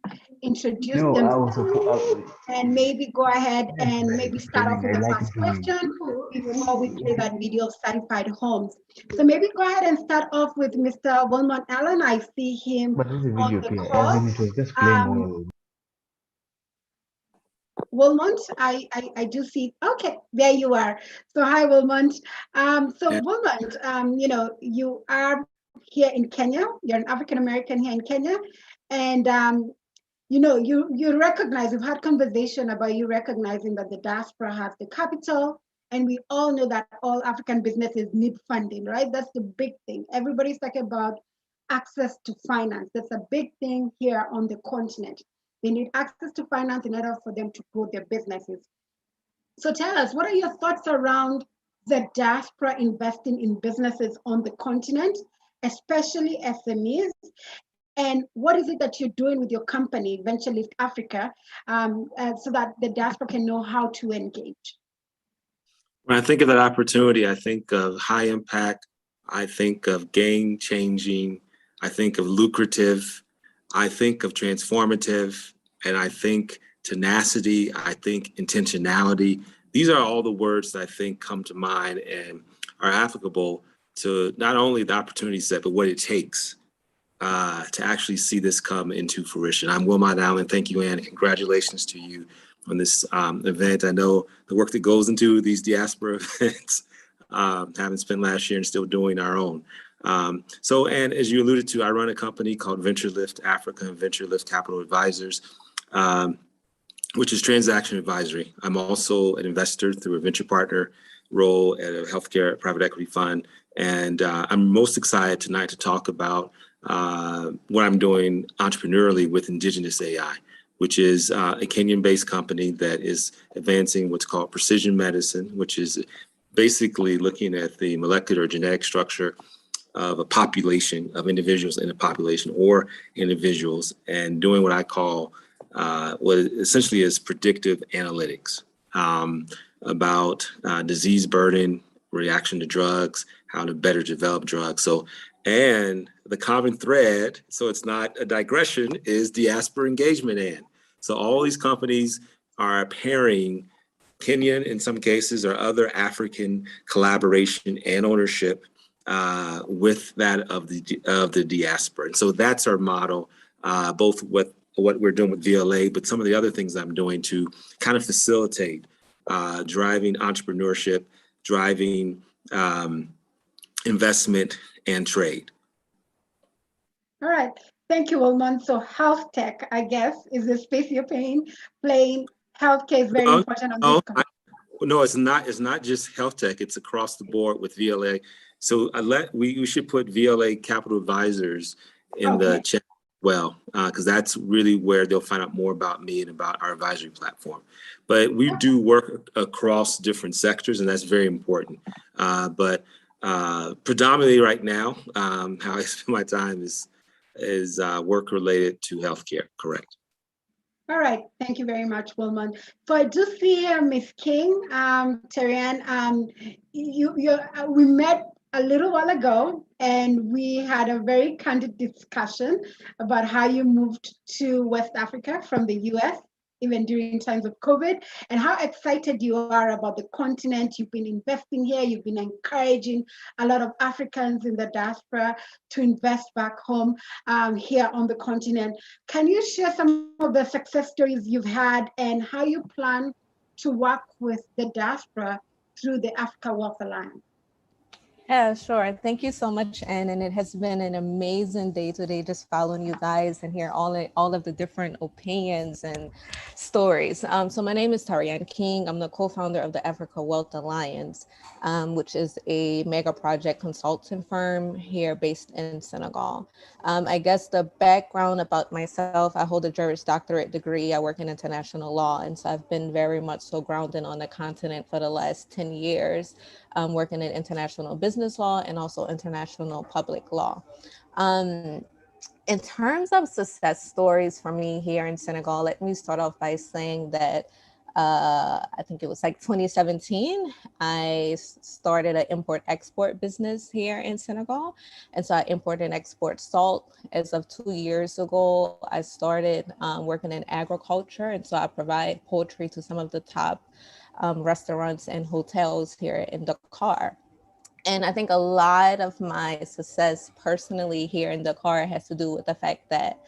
introduce themselves and maybe go ahead and maybe start off with the first question before we play that video of Certified Homes. So maybe go ahead and start off with Mr. Wilmot Allen. I see him But this is a on video, the okay? call. As in it was just playing Wilmot, I do see. Okay, there you are. So hi, Wilmot. So Wilmot, you know, you are here in Kenya. You're an African American here in Kenya, and you know, you recognize. We've had conversation about you recognizing that the diaspora has the capital, and we all know that all African businesses need funding, right? That's the big thing. Everybody's talking about access to finance. That's a big thing here on the continent. They need access to finance in order for them to grow their businesses. So tell us, what are your thoughts around the diaspora investing in businesses on the continent, especially SMEs? And what is it that you're doing with your company, VentureLift Africa, so that the diaspora can know how to engage? When I think of that opportunity, I think of high impact, I think of game changing, I think of lucrative, I think of transformative, and I think tenacity, I think intentionality. These are all the words that I think come to mind and are applicable to not only the opportunity set, but what it takes to actually see this come into fruition. I'm Wilmot Allen. Thank you, Anne. Congratulations to you on this event. I know the work that goes into these diaspora events, having spent last year and still doing our own. So, and as you alluded to, I run a company called VentureLift Africa and VentureLift Capital Advisors, which is transaction advisory. I'm also an investor through a venture partner role at a healthcare private equity fund. And I'm most excited tonight to talk about what I'm doing entrepreneurially with Indigenous AI, which is a Kenyan-based company that is advancing what's called precision medicine, which is basically looking at the molecular genetic structure of a population of individuals in a population or individuals, and doing what I call what essentially is predictive analytics. about disease burden, reaction to drugs, how to better develop drugs. So, and the common thread, so it's not a digression, is diaspora engagement. And so all these companies are pairing Kenyan in some cases or other African collaboration and ownership with that of the diaspora. And so that's our model, both what we're doing with VLA, but some of the other things I'm doing to kind of facilitate driving entrepreneurship, driving investment and trade. All right. Thank you, Wilmon. So health tech, I guess, is the space you're playing. Healthcare is very important on this. No, it's not. It's not just health tech. It's across the board with VLA. So we should put VLA Capital Advisors in the chat as well, because that's really where they'll find out more about me and about our advisory platform. But we do work across different sectors, and that's very important. But predominantly right now, how I spend my time is work related to healthcare. Correct. All right, thank you very much, Wilmon. So I do see here Ms. King, Terian, we met a little while ago and we had a very candid discussion about how you moved to West Africa from the US, even during times of COVID, and how excited you are about the continent. You've been investing here, you've been encouraging a lot of Africans in the diaspora to invest back home here on the continent. Can you share some of the success stories you've had and how you plan to work with the diaspora through the Africa Wealth Alliance? Yeah, sure. Thank you so much, Anne. And it has been an amazing day today, just following you guys and hear all of the different opinions and stories. So my name is Tarian King. I'm the co-founder of the Africa Wealth Alliance, which is a mega project consulting firm here based in Senegal. I guess the background about myself, I hold a Juris Doctorate degree. I work in international law. And so I've been very much so grounded on the continent for the last 10 years. Working in international business law and also international public law. In terms of success stories for me here in Senegal, let me start off by saying that I think it was like 2017, I started an import-export business here in Senegal. And so I import and export salt. As of 2 years ago, I started working in agriculture. And so I provide poultry to some of the top restaurants and hotels here in Dakar. And I think a lot of my success personally here in Dakar has to do with the fact that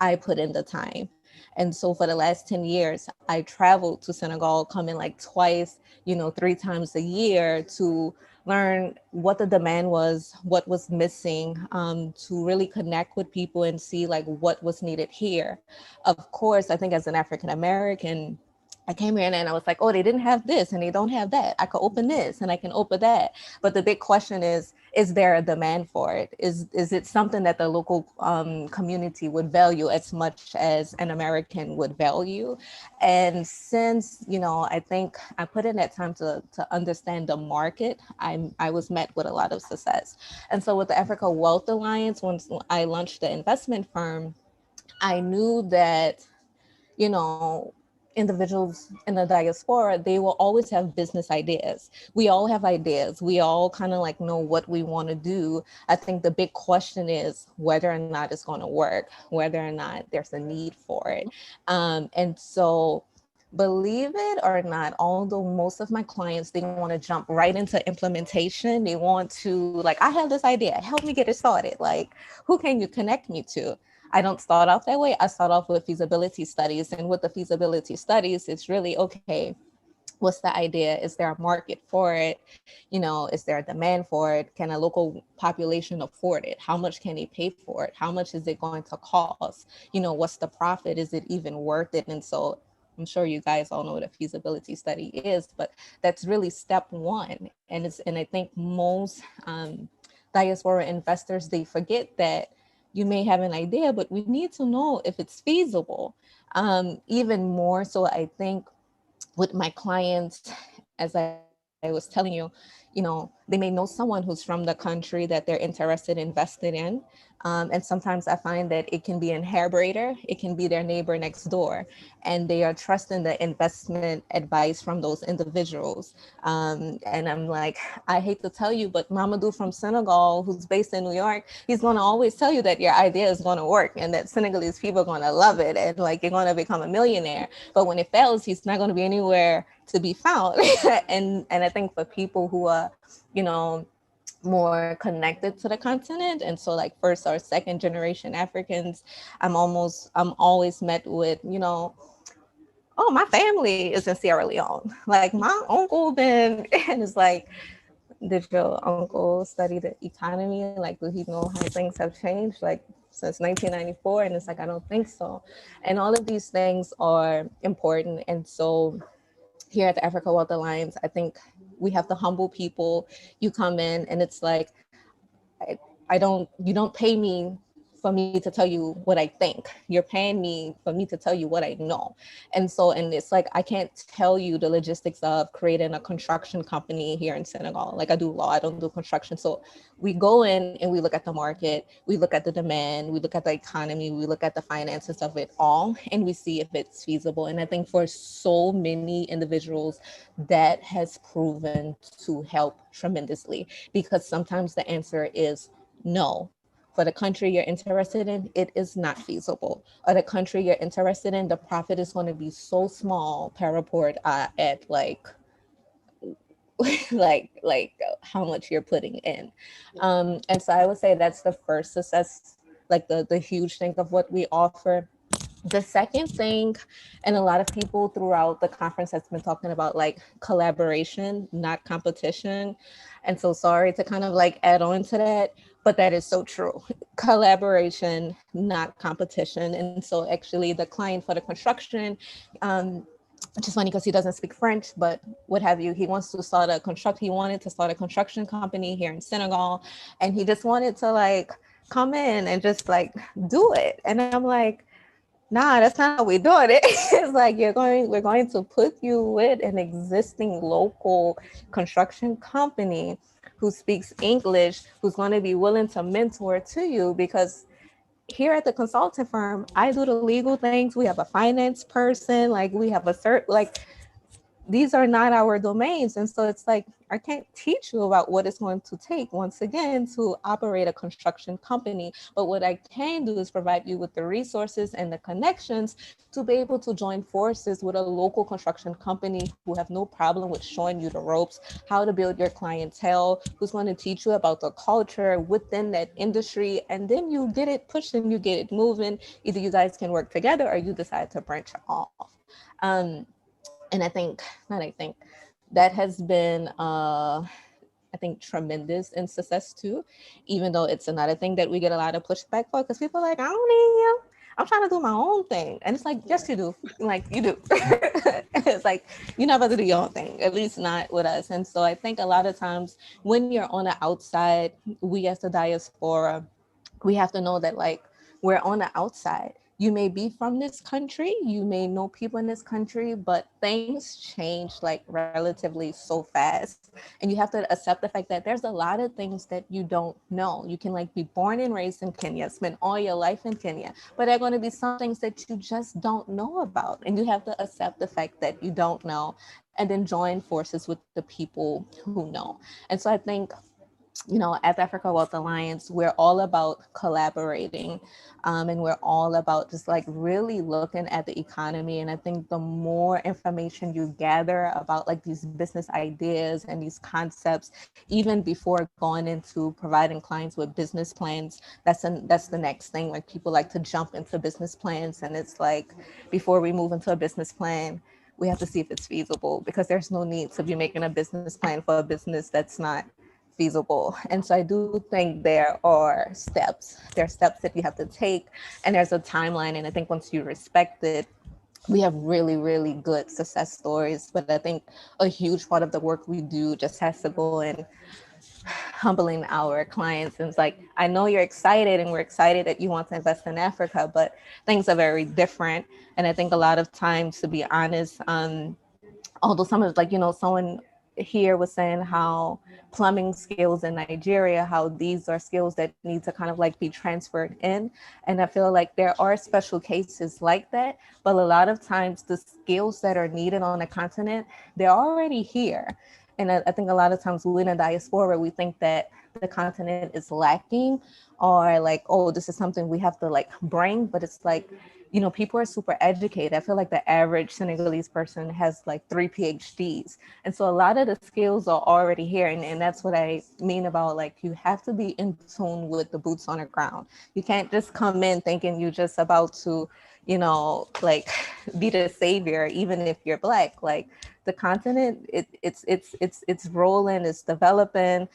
I put in the time. And so for the last 10 years, I traveled to Senegal, coming like twice, 3 times a year to learn what the demand was, what was missing, to really connect with people and see like what was needed here. Of course, I think as an African American, I came here and I was like, oh, they didn't have this and they don't have that. I could open this and I can open that. But the big question is there a demand for it? Is it something that the local community would value as much as an American would value? And since, I think I put in that time to understand the market, I was met with a lot of success. And so with the Africa Wealth Alliance, once I launched the investment firm, I knew that, individuals in the diaspora, they will always have business ideas. We all have ideas. We all kind of like know what we want to do. I think the big question is whether or not it's going to work, whether or not there's a need for it. And so believe it or not, although most of my clients, they want to jump right into implementation. They want to like, I have this idea, help me get it started. Like, who can you connect me to? I don't start off that way. I start off with feasibility studies. And with the feasibility studies, it's really, okay, what's the idea? Is there a market for it? Is there a demand for it? Can a local population afford it? How much can they pay for it? How much is it going to cost? What's the profit? Is it even worth it? And so I'm sure you guys all know what a feasibility study is, but that's really step one. And I think most diaspora investors, they forget that you may have an idea, but we need to know if it's feasible. Even more so, I think with my clients, as I was telling you, they may know someone who's from the country that they're interested in investing in. And sometimes I find that it can be an hair braider, it can be their neighbor next door, and they are trusting the investment advice from those individuals. And I'm like, I hate to tell you, but Mamadou from Senegal, who's based in New York, he's going to always tell you that your idea is going to work and that Senegalese people are going to love it and like you're going to become a millionaire. But when it fails, he's not going to be anywhere to be found. and I think for people who are, more connected to the continent, and so like first or second generation Africans, I'm always met with, oh, my family is in Sierra Leone. Like my uncle been, and it's like, did your uncle study the economy? Like, do he know how things have changed like since 1994? And it's like, I don't think so. And all of these things are important. And so here at the Africa Wealth Alliance, I think we have to humble people. You come in and it's like, you don't pay me for me to tell you what I think. You're paying me for me to tell you what I know. And it's like, I can't tell you the logistics of creating a construction company here in Senegal. Like I do law, I don't do construction. So we go in and we look at the market, we look at the demand, we look at the economy, we look at the finances of it all, and we see if it's feasible. And I think for so many individuals, that has proven to help tremendously, because sometimes the answer is no. For the country you're interested in, it is not feasible. Or the country you're interested in, the profit is going to be so small per report at like how much you're putting in. And so I would say that's the first success, like the huge thing of what we offer. The second thing, and a lot of people throughout the conference has been talking about like collaboration, not competition. And so sorry to kind of like add on to that, but that is so true. Collaboration, not competition. And so actually the client for the construction, which is funny because he doesn't speak French, but what have you, he wanted to start a construction company here in Senegal. And he just wanted to like come in and just like do it. And I'm like, nah, that's not how we're doing it. It's like we're going to put you with an existing local construction company who speaks English, who's going to be willing to mentor to you, because here at the consulting firm, I do the legal things. We have a finance person, like we have these are not our domains. And so it's like, I can't teach you about what it's going to take, once again, to operate a construction company. But what I can do is provide you with the resources and the connections to be able to join forces with a local construction company who have no problem with showing you the ropes, how to build your clientele, who's going to teach you about the culture within that industry. And then you get it pushed and you get it moving. Either you guys can work together or you decide to branch off. And that has been, I think, tremendous in success too, even though it's another thing that we get a lot of pushback for, because people are like, I don't need you. I'm trying to do my own thing. And it's like, yes, you do. Like, you do. It's like, you never do your own thing, at least not with us. And so I think a lot of times when you're on the outside, we as the diaspora, we have to know that like, we're on the outside. You may be from this country, you may know people in this country, but things change like relatively so fast. And you have to accept the fact that there's a lot of things that you don't know. You can like be born and raised in Kenya, spend all your life in Kenya, but there are going to be some things that you just don't know about. And you have to accept the fact that you don't know, and then join forces with the people who know. And so I think, at the Africa Wealth Alliance, we're all about collaborating, and we're all about just like really looking at the economy. And I think the more information you gather about like these business ideas and these concepts, even before going into providing clients with business plans, that's the next thing. Like people like to jump into business plans, and it's like, before we move into a business plan, we have to see if it's feasible, because there's no need to be making a business plan for a business that's not feasible. And so I do think there are steps. There are steps that you have to take, and there's a timeline. And I think once you respect it, we have really, really good success stories. But I think a huge part of the work we do just has to go in humbling our clients. And it's like, I know you're excited and we're excited that you want to invest in Africa, but things are very different. And I think a lot of times, to be honest, although some of like, someone here was saying how plumbing skills in Nigeria, how these are skills that need to kind of like be transferred in. And I feel like there are special cases like that, but a lot of times the skills that are needed on the continent, they're already here. And I think a lot of times we in the diaspora, we think that the continent is lacking, or like, oh, this is something we have to like bring, but it's like, you know, people are super educated. I feel like the average Senegalese person has like 3 PhDs. And so a lot of the skills are already here. And that's what I mean about like, you have to be in tune with the boots on the ground. You can't just come in thinking you're just about to, you know, like be the savior, even if you're Black. Like the continent, it's rolling, it's developing,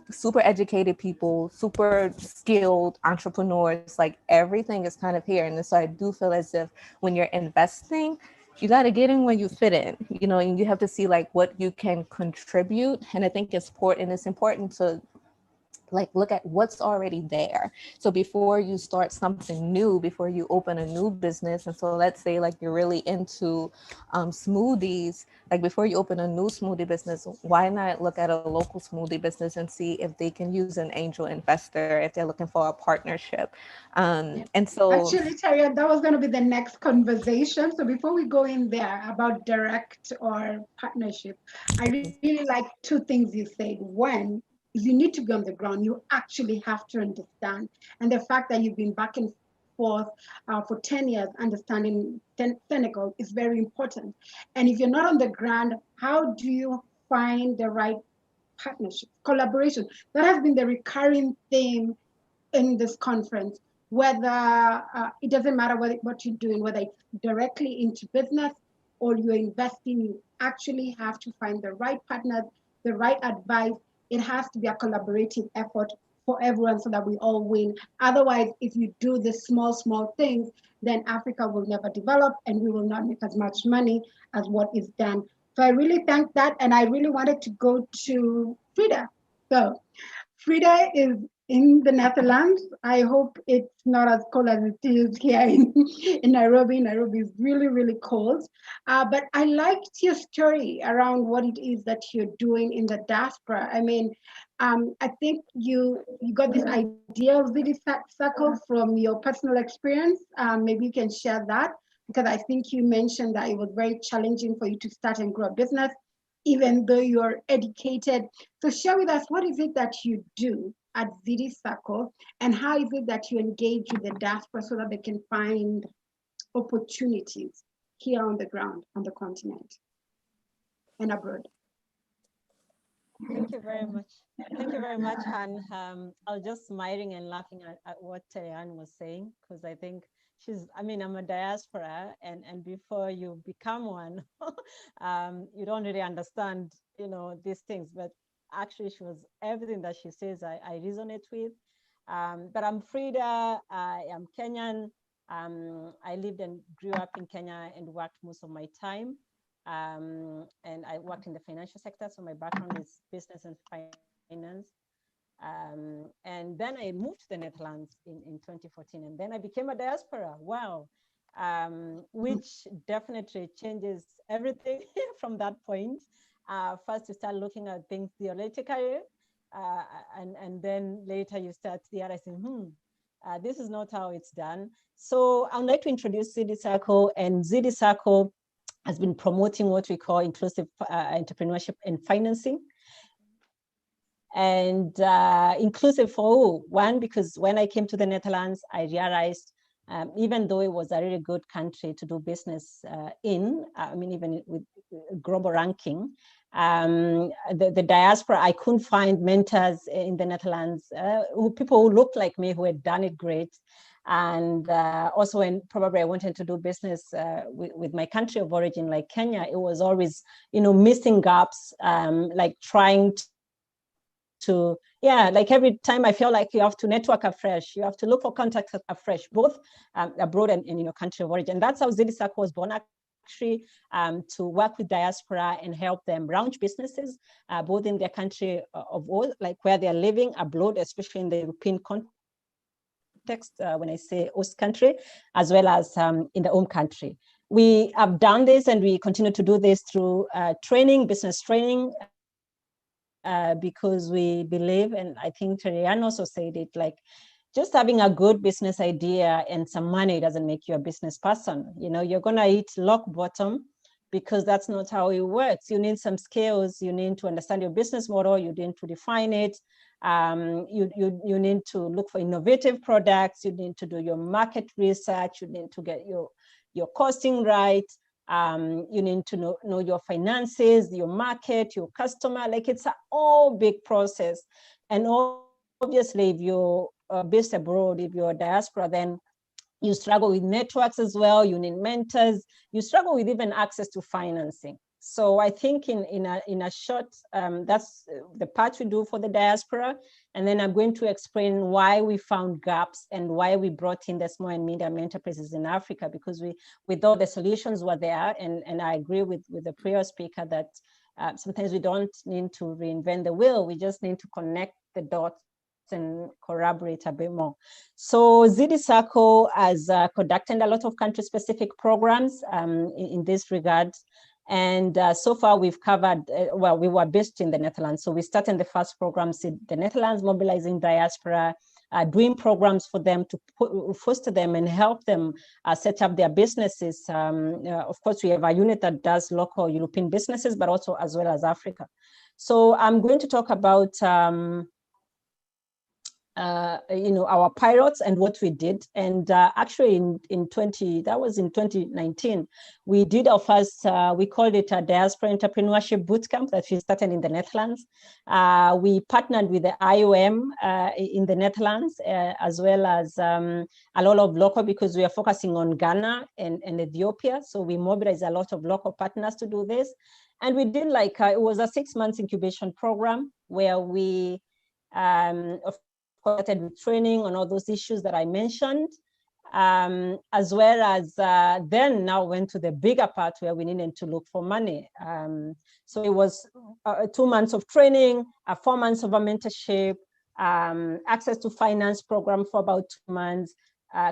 super educated people, super skilled entrepreneurs, like everything is kind of here. And so I do feel as if when you're investing, you got to get in where you fit in, you know, and you have to see like what you can contribute. And I think it's important to like look at what's already there. So before you start something new, before you open a new business, and so let's say like you're really into smoothies, like before you open a new smoothie business, why not look at a local smoothie business and see if they can use an angel investor, if they're looking for a partnership. And so actually, Taria, that was going to be the next conversation. So before we go in there about direct or partnership, I really like 2 things you said. One, you need to be on the ground. You actually have to understand. And the fact that you've been back and forth for 10 years, understanding Senegal is very important. And if you're not on the ground, how do you find the right partnership, collaboration? That has been the recurring theme in this conference, whether it doesn't matter what you're doing, whether it's directly into business or you're investing, you actually have to find the right partners, the right advice. It has to be a collaborative effort for everyone so that we all win. Otherwise, if you do the small things, then Africa will never develop and we will not make as much money as what is done. So I really thank that. And I really wanted to go to Frida. So Frida is in the Netherlands. I hope it's not as cold as it is here in Nairobi. Nairobi is really, really cold. But I liked your story around what it is that you're doing in the diaspora. I mean, I think you got this idea of Zidi Circle from your personal experience. Maybe you can share that, because I think you mentioned that it was very challenging for you to start and grow a business, even though you're educated. So share with us, what is it that you do at Zidi Circle, and how is it that you engage with the diaspora so that they can find opportunities here on the ground, on the continent and abroad? Thank you very much. Thank you very much, Han. I was just smiling and laughing at what Anne was saying, because I think I'm a diaspora, and before you become one, you don't really understand, these things. But actually, everything that she says, I resonate with. But I'm Frida. I am Kenyan. I lived and grew up in Kenya and worked most of my time. And I worked in the financial sector, so my background is business and finance. And then I moved to the Netherlands in 2014, and then I became a diaspora. Wow. Which definitely changes everything from that point. First, you start looking at things theoretically, and then later you start realizing, this is not how it's done. So I'd like to introduce Zidi Circle, and Zidi Circle has been promoting what we call inclusive entrepreneurship and financing. And inclusive for one, because when I came to the Netherlands, I realized even though it was a really good country to do business in, even with global ranking, the diaspora, I couldn't find mentors in the Netherlands, people who looked like me, who had done it great. And also when probably I wanted to do business with my country of origin, like Kenya, it was always, missing gaps, like trying to, like every time I feel like you have to network afresh, you have to look for contacts afresh, both abroad and in your country of origin. That's how Zidi Circle was born, actually, to work with diaspora and help them launch businesses, both in their country of all, like where they're living, abroad, especially in the European context, when I say host country, as well as in the home country. We have done this and we continue to do this through training, business training, because we believe, and I think Terian also said it, like just having a good business idea and some money doesn't make you a business person. You know, you're gonna hit rock bottom because that's not how it works. You need some skills, you need to understand your business model, you need to define it, you need to look for innovative products, you need to do your market research, you need to get your costing right, you need to know your finances, your market, your customer. Like, it's a all big process. And obviously, if you're based abroad, if you're a diaspora, then you struggle with networks as well, you need mentors, you struggle with even access to financing. So I think in a short, that's the part we do for the diaspora. And then I'm going to explain why we found gaps and why we brought in the small and medium enterprises in Africa, because we thought the solutions were there. And I agree with the previous speaker that sometimes we don't need to reinvent the wheel, we just need to connect the dots and collaborate a bit more. So ZD Circle has conducted a lot of country-specific programs in this regard. And so far we've covered, well, we were based in the Netherlands. So we started the first programs in the Netherlands, mobilizing diaspora, doing programs for them to foster them and help them set up their businesses. Of course, we have a unit that does local European businesses, but also as well as Africa. So I'm going to talk about our pilots and what we did. And actually in 2019, we did our first, we called it a Diaspora Entrepreneurship Bootcamp that we started in the Netherlands. We partnered with the IOM in the Netherlands, as well as a lot of local, because we are focusing on Ghana and Ethiopia. So we mobilized a lot of local partners to do this. And we did like, it was a 6-month incubation program where we, started with training on all those issues that I mentioned, as well as then now went to the bigger part where we needed to look for money. So it was 2 months of training, 4 months of a mentorship, access to finance program for about 2 months,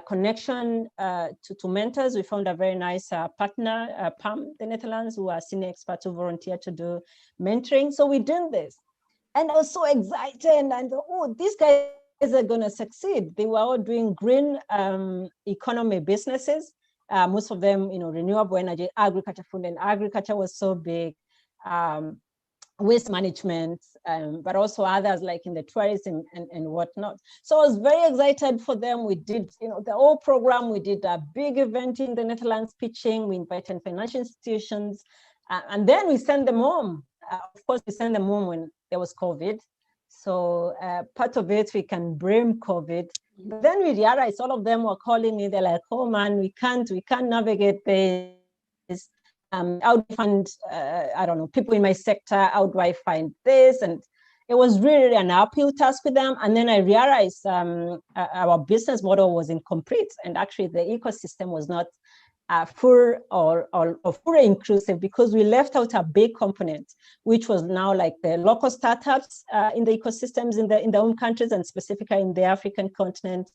connection to mentors. We found a very nice partner, PAM, the Netherlands, who are senior experts who volunteer to do mentoring. So we did this. And I was so excited, and oh, these guys are going to succeed. They were all doing green economy businesses. Most of them, renewable energy, agriculture, food and agriculture was so big. Waste management, but also others like in the tourism and whatnot. So I was very excited for them. We did, the whole program. We did a big event in the Netherlands pitching. We invited financial institutions, and then we sent them home. Of course, we sent them home when there was COVID. So part of it, we can blame COVID. But then we realized all of them were calling me. They're like, oh man, we can't navigate this. How do I find, I don't know, people in my sector, how do I find this? And it was really an uphill task with them. And then I realized our business model was incomplete. And actually the ecosystem was not full or fully inclusive, because we left out a big component, which was now like the local startups in the ecosystems in their own countries, and specifically in the African continent,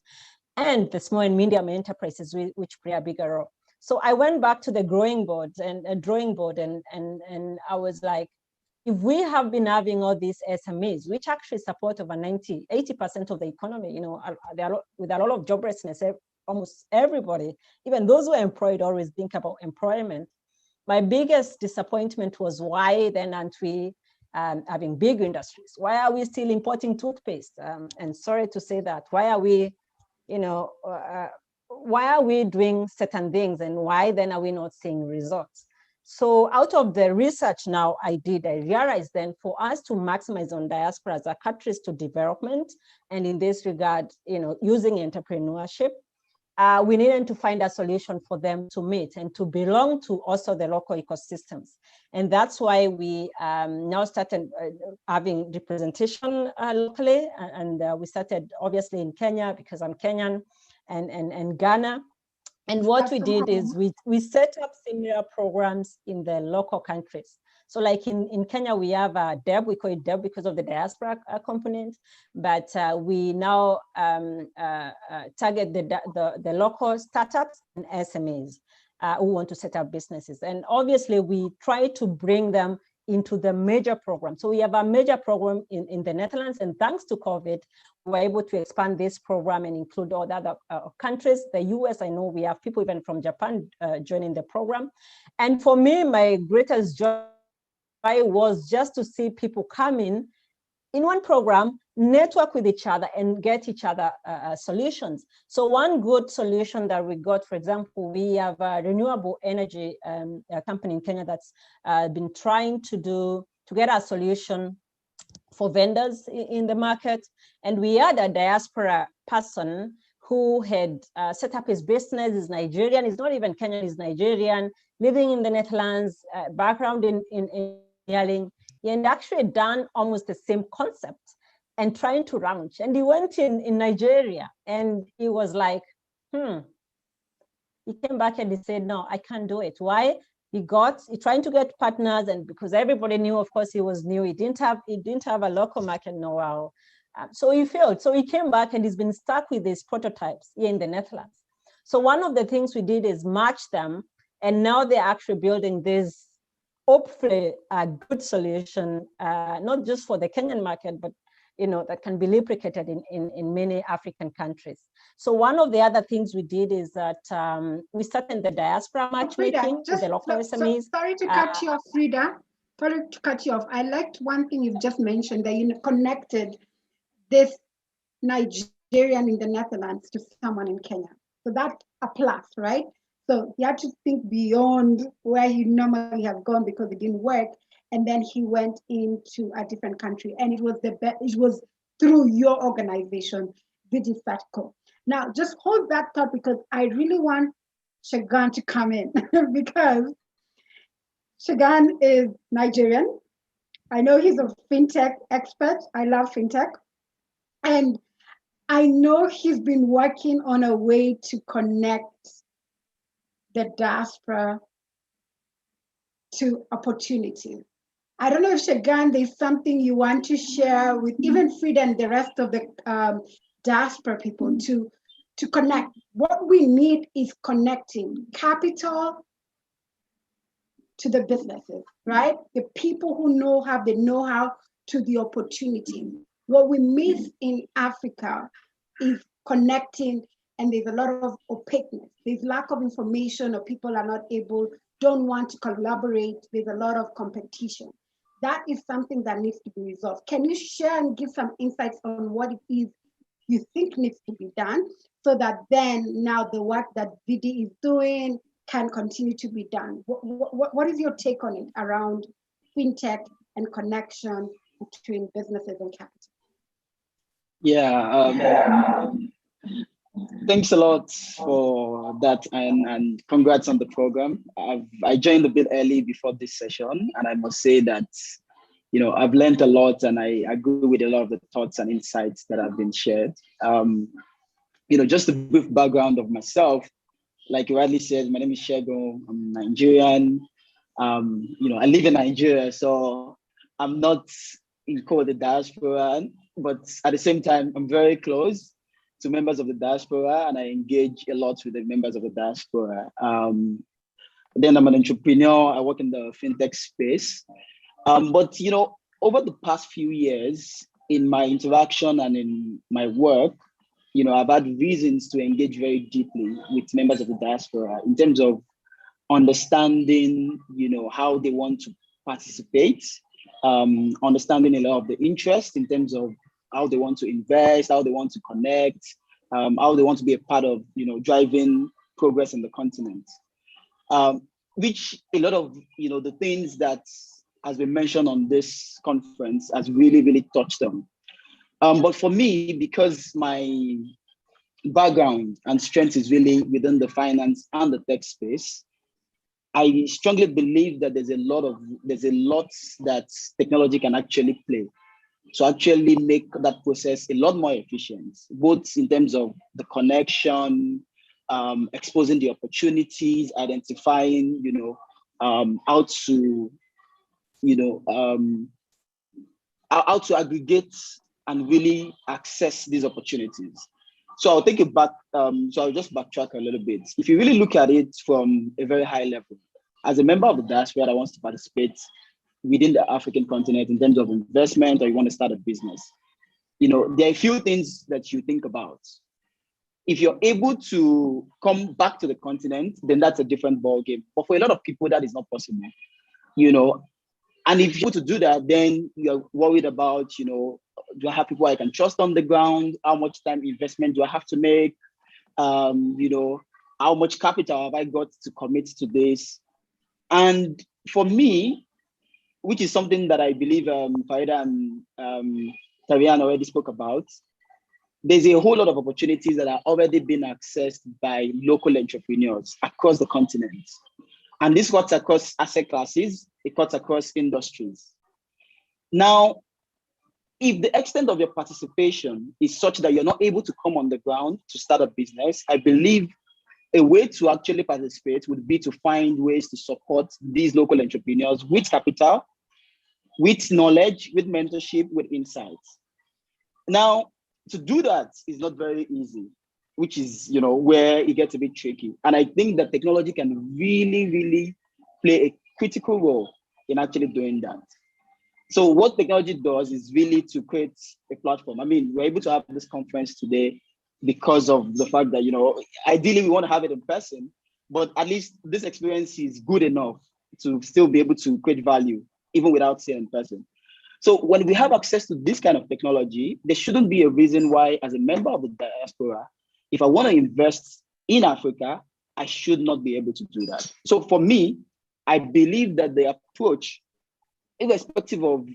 and the small and medium enterprises, which play a bigger role. So I went back to the drawing board, and I was like, if we have been having all these SMEs, which actually support over 80% of the economy, with a lot of joblessness, almost everybody, even those who are employed, always think about employment. My biggest disappointment was, why then aren't we having big industries? Why are we still importing toothpaste? And sorry to say that, why are we, why are we doing certain things, and why then are we not seeing results? So out of the research now I realized then, for us to maximize on diaspora as a catalyst to development, and in this regard, using entrepreneurship, we needed to find a solution for them to meet and to belong to also the local ecosystems. And that's why we now started having representation locally. And we started obviously in Kenya, because I'm Kenyan, and Ghana. And what we did is we set up similar programs in the local countries. So like in Kenya, we have a DEB, we call it DEB because of the diaspora component, but we now target the local startups and SMEs. who want to set up businesses. And obviously we try to bring them into the major program. So we have a major program in the Netherlands, and thanks to COVID, we were able to expand this program and include all the other countries. The US, I know we have people even from Japan joining the program. And for me, my greatest joy was just to see people come in one program, network with each other and get each other solutions. So one good solution that we got, for example, we have a renewable energy company in Kenya that's been trying to get a solution for vendors in the market. And we had a diaspora person who had set up his business. He's Nigerian, he's not even Kenyan, he's Nigerian, living in the Netherlands, background in engineering, and actually done almost the same concept and trying to launch. And he went in Nigeria and he was like, He came back and he said, no, I can't do it. Why? He trying to get partners, and because everybody knew, of course, he was new. He didn't have a local market know-how. So he failed. So he came back and he's been stuck with these prototypes here in the Netherlands. So one of the things we did is match them, and now they're actually building this, hopefully a good solution, not just for the Kenyan market, but that can be replicated in many African countries. So one of the other things we did is that we started the diaspora matchmaking with the local SMEs. Sorry to cut you off, Frida. Sorry to cut you off. I liked one thing you've just mentioned, that you connected this Nigerian in the Netherlands to someone in Kenya. So that's a plus, right? So he had to think beyond where he normally have gone because it didn't work, and then he went into a different country, and it was through your organization, Digifatco. Now, just hold that thought, because I really want Shagan to come in because Shagan is Nigerian. I know he's a fintech expert. I love fintech, and I know he's been working on a way to connect the diaspora to opportunities. I don't know if Shagan, there's something you want to share with even Frida and the rest of the diaspora people to connect. What we need is connecting capital to the businesses, right? The people who have the know-how to the opportunity. What we miss in Africa is connecting, and there's a lot of opaqueness. There's lack of information, or people are not don't want to collaborate. There's a lot of competition. That is something that needs to be resolved. Can you share and give some insights on what it is you think needs to be done, so that then now the work that VD is doing can continue to be done? What is your take on it around fintech and connection between businesses and capital? Yeah, thanks a lot for that, and congrats on the program. I joined a bit early before this session, and I must say that I've learned a lot, and I agree with a lot of the thoughts and insights that have been shared. Just a brief background of myself, like you rightly said, my name is Shego. I'm Nigerian. I live in Nigeria, so I'm not in core with the diaspora, but at the same time, I'm very close to members of the diaspora, and I engage a lot with the members of the diaspora. Then I'm an entrepreneur. I work in the fintech space. But over the past few years, in my interaction and in my work, I've had reasons to engage very deeply with members of the diaspora in terms of understanding, how they want to participate, understanding a lot of the interest in terms of how they want to invest, how they want to connect, how they want to be a part of, driving progress in the continent. Which a lot of, the things that has been mentioned on this conference has really, really touched them. But for me, because my background and strength is really within the finance and the tech space, I strongly believe that there's a lot that technology can actually play to actually make that process a lot more efficient, both in terms of the connection, exposing the opportunities, identifying, how to aggregate and really access these opportunities. So I'll take it back. So I'll just backtrack a little bit. If you really look at it from a very high level, as a member of the diaspora that wants to participate within the African continent in terms of investment, or you want to start a business, there are a few things that you think about. If you're able to come back to the continent, then that's a different ballgame. But for a lot of people, that is not possible, And if you're able to do that, then you're worried about, do I have people I can trust on the ground? How much time investment do I have to make? How much capital have I got to commit to this? And for me, which is something that I believe Farida and Tarian already spoke about, there's a whole lot of opportunities that are already being accessed by local entrepreneurs across the continent. And this cuts across asset classes, it cuts across industries. Now, if the extent of your participation is such that you're not able to come on the ground to start a business, I believe a way to actually participate would be to find ways to support these local entrepreneurs with capital, with knowledge, with mentorship, with insights. Now, to do that is not very easy, which is, where it gets a bit tricky. And I think that technology can really, really play a critical role in actually doing that. So what technology does is really to create a platform. I mean, we're able to have this conference today because of the fact that, ideally we want to have it in person, but at least this experience is good enough to still be able to create value, even without seeing in person. So when we have access to this kind of technology, there shouldn't be a reason why, as a member of the diaspora, if I want to invest in Africa, I should not be able to do that. So for me, I believe that the approach, irrespective of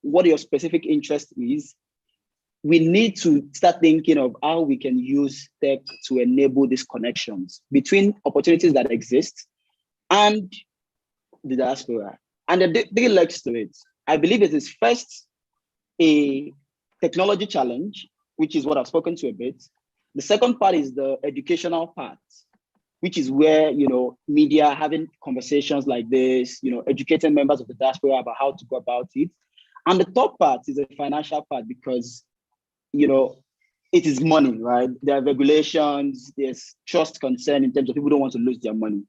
what your specific interest is, we need to start thinking of how we can use tech to enable these connections between opportunities that exist and the diaspora. And there are three legs to it. I believe it is first a technology challenge, which is what I've spoken to a bit. The second part is the educational part, which is where, media having conversations like this, educating members of the diaspora about how to go about it. And the third part is a financial part because, it is money, right? There are regulations, there's trust concern in terms of people don't want to lose their money.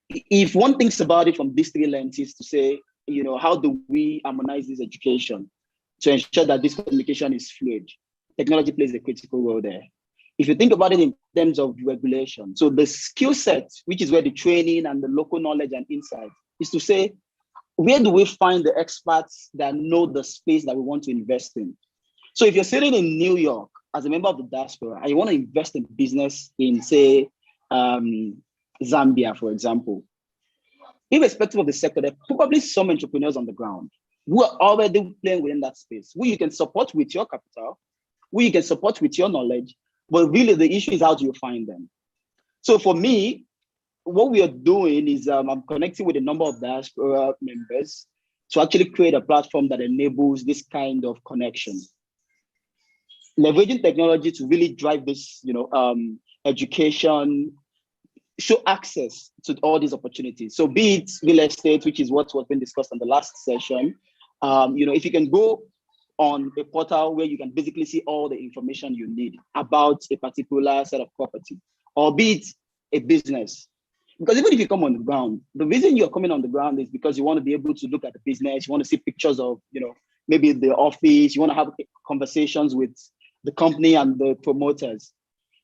If one thinks about it from these three lenses to say, how do we harmonize this education to ensure that this communication is fluid? Technology plays a critical role there. If you think about it in terms of regulation, so the skill set, which is where the training and the local knowledge and insight is to say, where do we find the experts that know the space that we want to invest in? So if you're sitting in New York as a member of the diaspora and you want to invest in business in, say, Zambia, for example, irrespective of the sector, there are probably some entrepreneurs on the ground who are already playing within that space, who you can support with your capital, who you can support with your knowledge, but really the issue is how do you find them? So for me, what we are doing is I'm connecting with a number of diaspora members to actually create a platform that enables this kind of connection. Leveraging technology to really drive this, education, show access to all these opportunities. So be it real estate, which is what was been discussed in the last session. If you can go on a portal where you can basically see all the information you need about a particular set of property, or be it a business. Because even if you come on the ground, the reason you're coming on the ground is because you want to be able to look at the business, you want to see pictures of, maybe the office, you want to have conversations with the company and the promoters.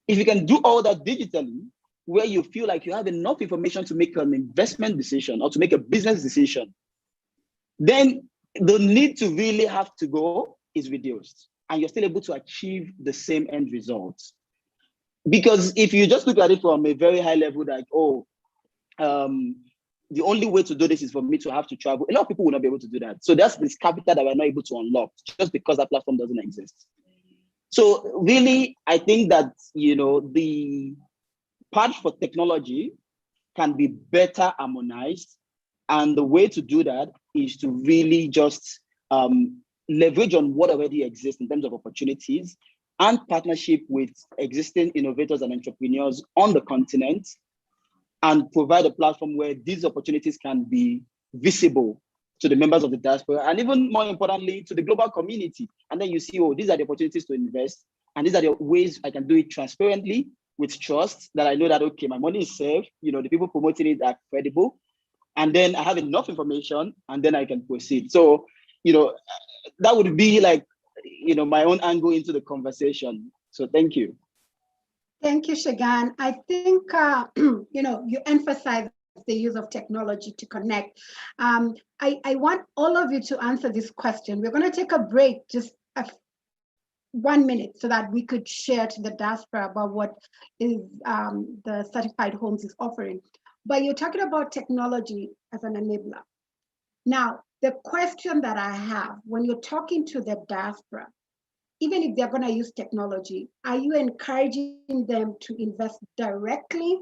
If you can do all that digitally, where you feel like you have enough information to make an investment decision or to make a business decision, then the need to really have to go is reduced and you're still able to achieve the same end results. Because if you just look at it from a very high level, like, the only way to do this is for me to have to travel, a lot of people will not be able to do that. So that's this capital that we're not able to unlock just because that platform doesn't exist. So really, I think that, the part for technology can be better harmonized. And the way to do that is to really just leverage on what already exists in terms of opportunities and partnership with existing innovators and entrepreneurs on the continent and provide a platform where these opportunities can be visible to the members of the diaspora and even more importantly, to the global community. And then you see, these are the opportunities to invest. And these are the ways I can do it transparently with trust, that I know that, okay, my money is safe, the people promoting it are credible, and then I have enough information, and then I can proceed. So, that would be like, my own angle into the conversation. So thank you. Thank you, Shagan. I think, you emphasize the use of technology to connect. I want all of you to answer this question. We're going to take a break, just 1 minute, so that we could share to the diaspora about what is the Certified Homes is offering. But you're talking about technology as an enabler. Now, the question that I have, when you're talking to the diaspora, even if they're going to use technology, are you encouraging them to invest directly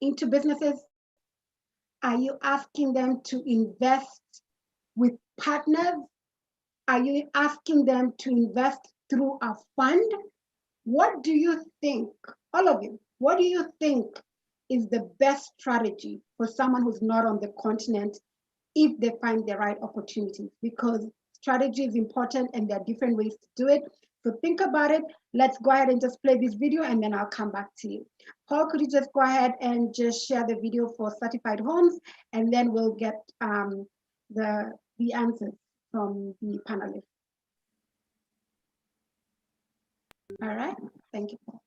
into businesses? Are you asking them to invest with partners? Are you asking them to invest through a fund? What do you think, all of you, what do you think is the best strategy for someone who's not on the continent if they find the right opportunity? Because strategy is important and there are different ways to do it. So think about it. Let's go ahead and just play this video, and then I'll come back to you. Paul, could you just go ahead and just share the video for Certified Homes, and then we'll get the answers from the panelists. All right, thank you, Paul.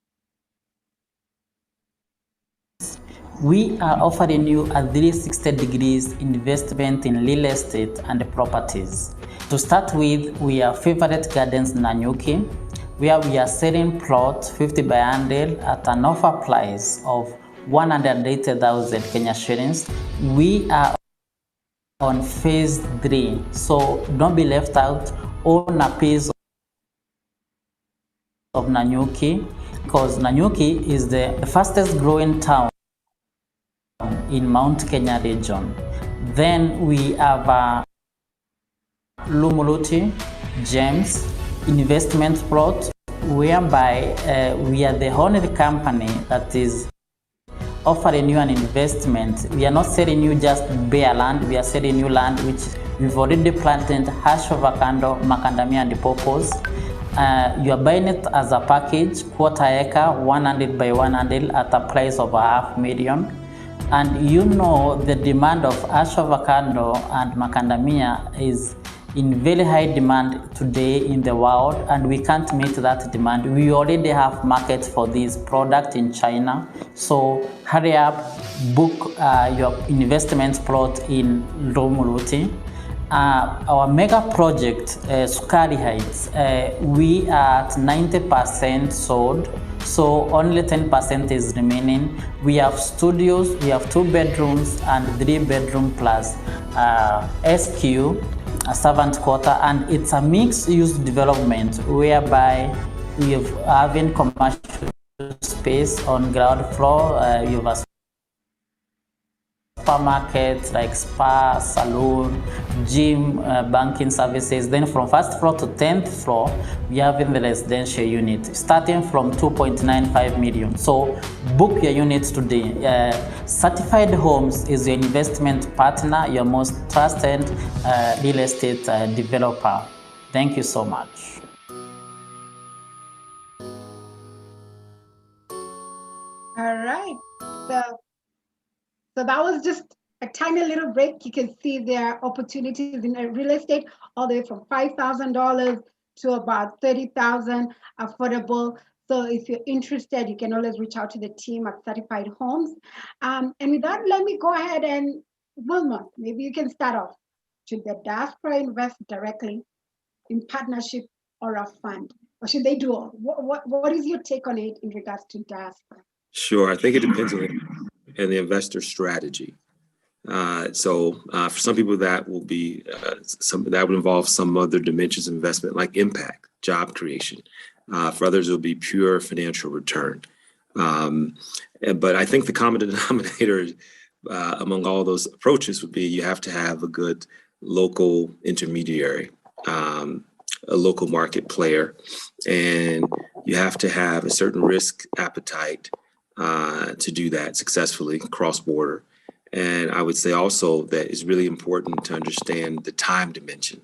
We are offering you a 360 degrees investment in real estate and properties. To start with, we are Favorite Gardens Nanyuki, where we are selling plot 50 by 100 at an offer price of 180,000 Kenya shillings. We are on phase 3, so don't be left out. Own a piece of Nanyuki, because Nanyuki is the fastest growing town in Mount Kenya region. Then we have Lumuluti James investment plot, whereby we are the only company that is offering you an investment. We are not selling you just bare land, we are selling you land which we've already planted hash avocado, macadamia and pawpaws. You are buying it as a package, quarter acre, 100 by 100 at a price of $500,000. And the demand of hash avocado and macadamia is in very high demand today in the world, and we can't meet that demand. We already have market for this product in China. So hurry up, book your investment plot in Lumuluti. Our mega project, Sukari Heights, we are at 90% sold, so only 10% is remaining. We have studios, we have 2 bedrooms and 3 bedroom plus SQ, a servant quarter, and it's a mixed use development whereby we have having commercial space on ground floor. You have a supermarket like spa, salon, gym, banking services. Then from first floor to 10th floor, we have in the residential unit, starting from 2.95 million. So book your units today. Certified Homes is your investment partner, your most trusted real estate developer. Thank you so much. All right. So that was just a tiny little break. You can see there are opportunities in real estate all the way from $5,000 to about $30,000 affordable. So if you're interested, you can always reach out to the team at Certified Homes. And with that, let me go ahead and Wilma, maybe you can start off. Should the diaspora invest directly in partnership or a fund? Or should they do all? What is your take on it in regards to diaspora? Sure, I think it depends on the investor strategy. So for some people that will be that would involve some other dimensions of investment like impact, job creation. For others, it will be pure financial return. But I think the common denominator among all those approaches would be you have to have a good local intermediary, a local market player, and you have to have a certain risk appetite to do that successfully cross-border. And I would say also that it's really important to understand the time dimension.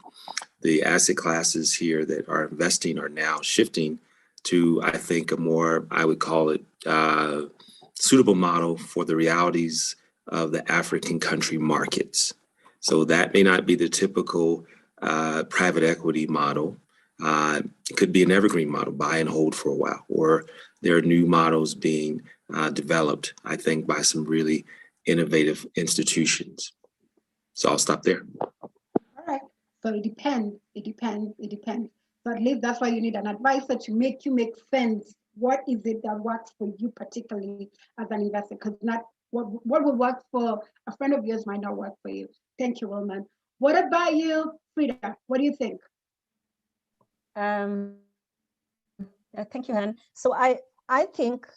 The asset classes here that are investing are now shifting to, I think, a more, I would call it, suitable model for the realities of the African country markets. So that may not be the typical private equity model. It could be an evergreen model, buy and hold for a while, or there are new models being developed, I think, by some really innovative institutions. So I'll stop there. All right. So it depends. It depends. It depends. So at least that's why you need an advisor to make you make sense. What is it that works for you particularly as an investor? Because not what will work for a friend of yours might not work for you. Thank you, Roman. What about you, Frida? What do you think? Thank you, Han. So I think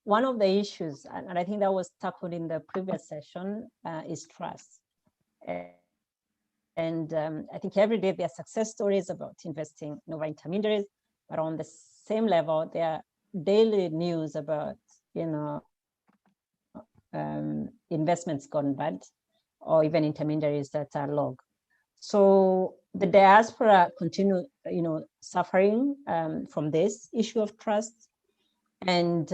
one of the issues, and I think that was tackled in the previous session, is trust. And I think every day there are success stories about investing in over intermediaries, but on the same level, there are daily news about, investments gone bad, or even intermediaries that are logged. So the diaspora continue, suffering from this issue of trust. And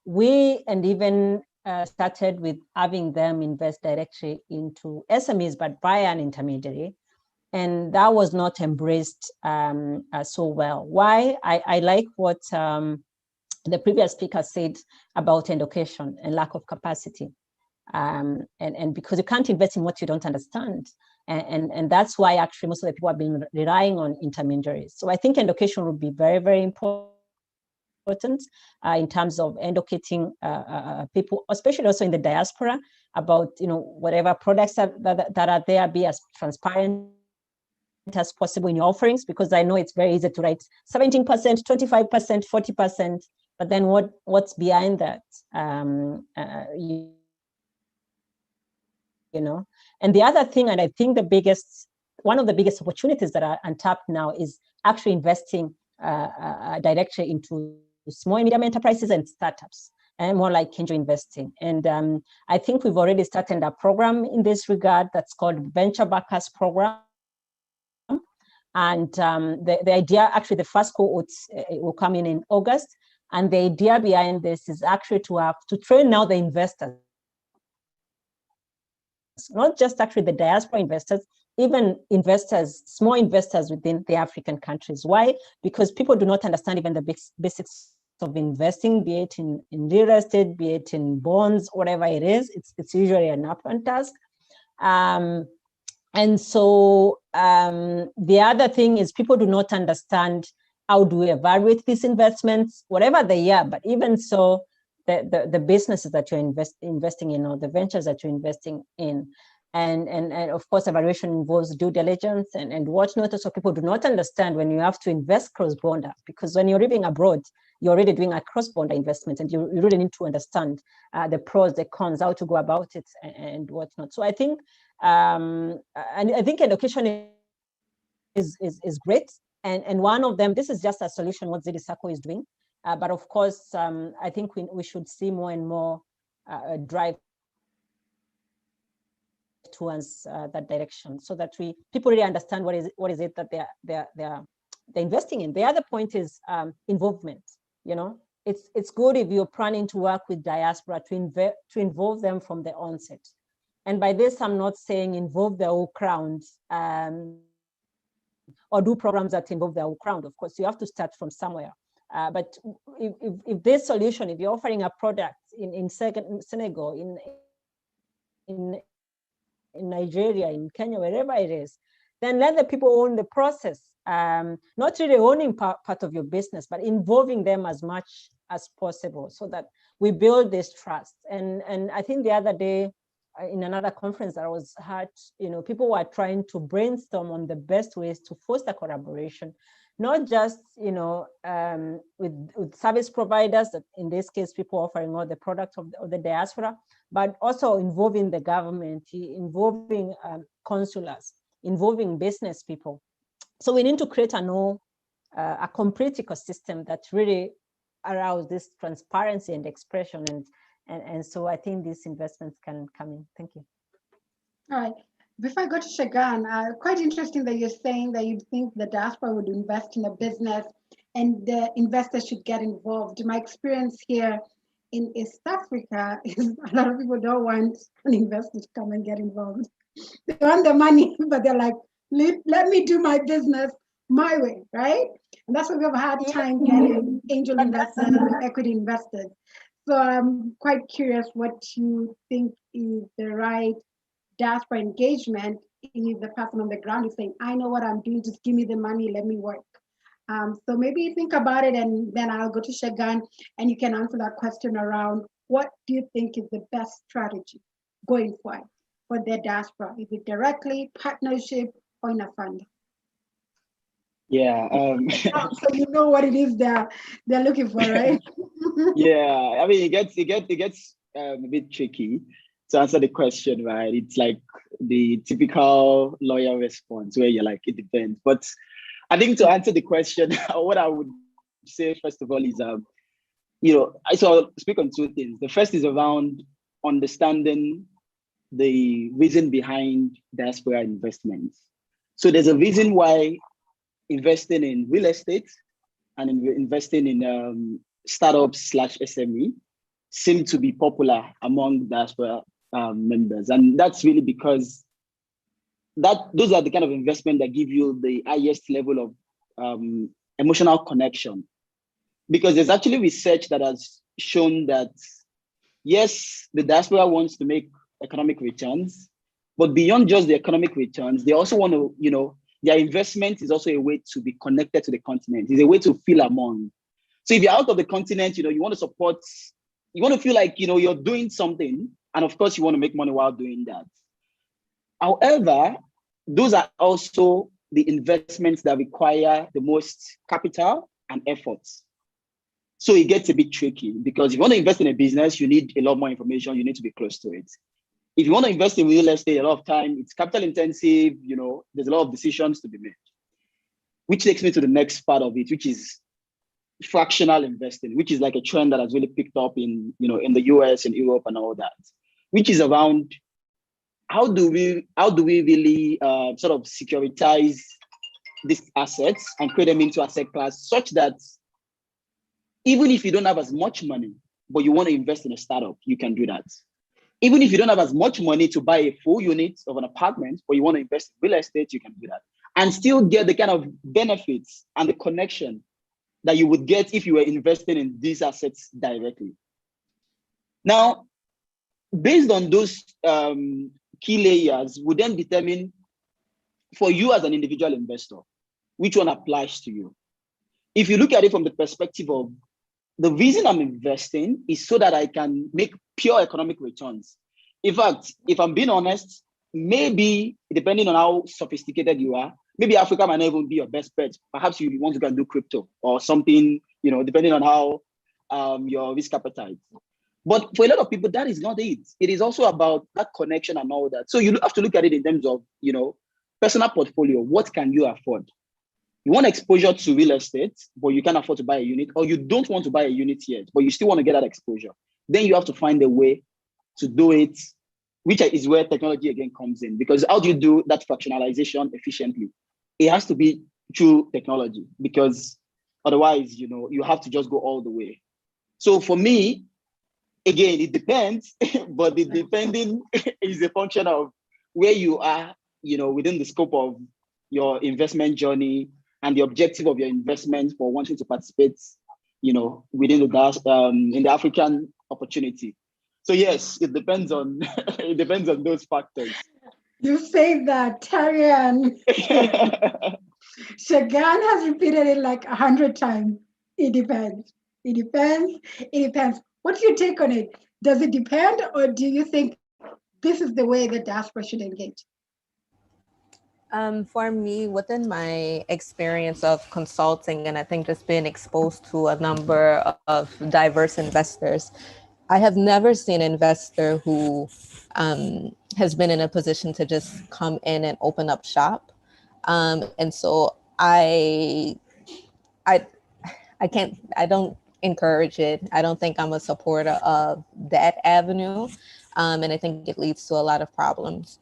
we even started with having them invest directly into SMEs, but by an intermediary. And that was not embraced so well. Why? I like what the previous speaker said about education and lack of capacity. And because you can't invest in what you don't understand. And that's why actually most of the people have been relying on intermediaries. So I think education would be very, very important in terms of educating people, especially also in the diaspora, about whatever products that are there, be as transparent as possible in your offerings, because I know it's very easy to write 17%, 25%, 40%, but then what's behind that? And the other thing, and I think one of the biggest opportunities that are untapped now is actually investing directly into small and medium enterprises and startups, and more like angel investing. And I think we've already started a program in this regard that's called Venture Backers Program. And the idea, actually the first cohorts will come in August. And the idea behind this is actually to train now the investors, not just actually the diaspora investors, even investors, small investors within the African countries. Why? Because people do not understand even the basics of investing, be it in real estate, be it in bonds, whatever it is. It's usually an upfront task. And so the other thing is people do not understand how do we evaluate these investments, whatever they are. But even so, the businesses that you're investing in, or the ventures that you're investing in, and of course, evaluation involves due diligence and whatnot. So people do not understand when you have to invest cross-border, because when you're living abroad, you're already doing a cross-border investment, and you really need to understand the pros, the cons, how to go about it, and whatnot. So I think, and I think education is great. And one of them, this is just a solution what ZDSACO is doing. But of course, I think we should see more and more drive towards that direction, so that people really understand what is it that they're investing in. The other point is involvement. It's good if you're planning to work with diaspora to involve them from the onset. And by this, I'm not saying involve the whole crowd or do programs that involve the whole crowd. Of course, you have to start from somewhere. But if this solution, if you're offering a product in Senegal, in Nigeria, in Kenya, wherever it is, then let the people own the process. Not really owning part of your business, but involving them as much as possible, so that we build this trust. And I think the other day, in another conference that I was at, people were trying to brainstorm on the best ways to foster collaboration, not just with service providers, that in this case people offering all the products of the diaspora, but also involving the government, involving consulars, involving business people. So we need to create a complete ecosystem that really allows this transparency and expression, and so I think these investments can come in. Thank you. All right. Before I go to Shagan, quite interesting that you're saying that you think the diaspora would invest in a business and the investors should get involved. My experience here in East Africa is a lot of people don't want an investor to come and get involved. They want the money, but they're like, let me do my business my way, right? And that's why we have a hard time getting angel investors and equity investors. So I'm quite curious what you think is the right diaspora engagement if the person on the ground is saying, I know what I'm doing, just give me the money, let me work. So maybe think about it, and then I'll go to Shagan and you can answer that question around what do you think is the best strategy going forward for their diaspora? Is it directly, partnership, or in a fund? Yeah. So you know what it is they're looking for, right? Yeah. I mean, it gets a bit tricky to answer the question, right? It's like the typical lawyer response where you're like, it depends. But I think to answer the question, what I would say first of all is, I'll speak on two things. The first is around understanding the reason behind diaspora investments. So there's a reason why investing in real estate and investing in startups/SME seem to be popular among diaspora members. And that's really because those are the kind of investment that give you the highest level of emotional connection. Because there's actually research that has shown that, yes, the diaspora wants to make economic returns, but beyond just the economic returns, they also want to, their investment is also a way to be connected to the continent. It's a way to feel among. So if you're out of the continent, you want to support, you want to feel like, you're doing something. And of course, you want to make money while doing that. However, those are also the investments that require the most capital and efforts. So it gets a bit tricky because if you want to invest in a business, you need a lot more information. You need to be close to it. If you want to invest in real estate, a lot of time, it's capital intensive, there's a lot of decisions to be made. Which takes me to the next part of it, which is fractional investing, which is like a trend that has really picked up in the US and Europe and all that, which is around how do we really sort of securitize these assets and create them into asset class such that even if you don't have as much money, but you want to invest in a startup, you can do that. Even if you don't have as much money to buy a full unit of an apartment, but you want to invest in real estate, you can do that. And still get the kind of benefits and the connection that you would get if you were investing in these assets directly. Now, based on those key layers, would then determine for you as an individual investor, which one applies to you. If you look at it from the perspective of the reason I'm investing is so that I can make pure economic returns. In fact, if I'm being honest, maybe depending on how sophisticated you are, maybe Africa might not even be your best bet. Perhaps you want to go and do crypto or something, depending on how your risk appetite. But for a lot of people, that is not it. It is also about that connection and all that. So you have to look at it in terms of, personal portfolio. What can you afford? You want exposure to real estate, but you can't afford to buy a unit, or you don't want to buy a unit yet, but you still want to get that exposure. Then you have to find a way to do it, which is where technology again comes in. Because how do you do that fractionalization efficiently? It has to be through technology, because otherwise, you have to just go all the way. So for me, again, it depends, but the depending is a function of where you are, within the scope of your investment journey and the objective of your investment for wanting to participate, within in the African opportunity. So yes, it depends on those factors. You say that, Tarian. Shagan has repeated it like 100 times. It depends. It depends. It depends. What's your take on it? Does it depend, or do you think this is the way the diaspora should engage? For me, within my experience of consulting, and I think just being exposed to a number of diverse investors, I have never seen an investor who has been in a position to just come in and open up shop. And so I don't encourage it. I don't think I'm a supporter of that avenue. And I think it leads to a lot of problems.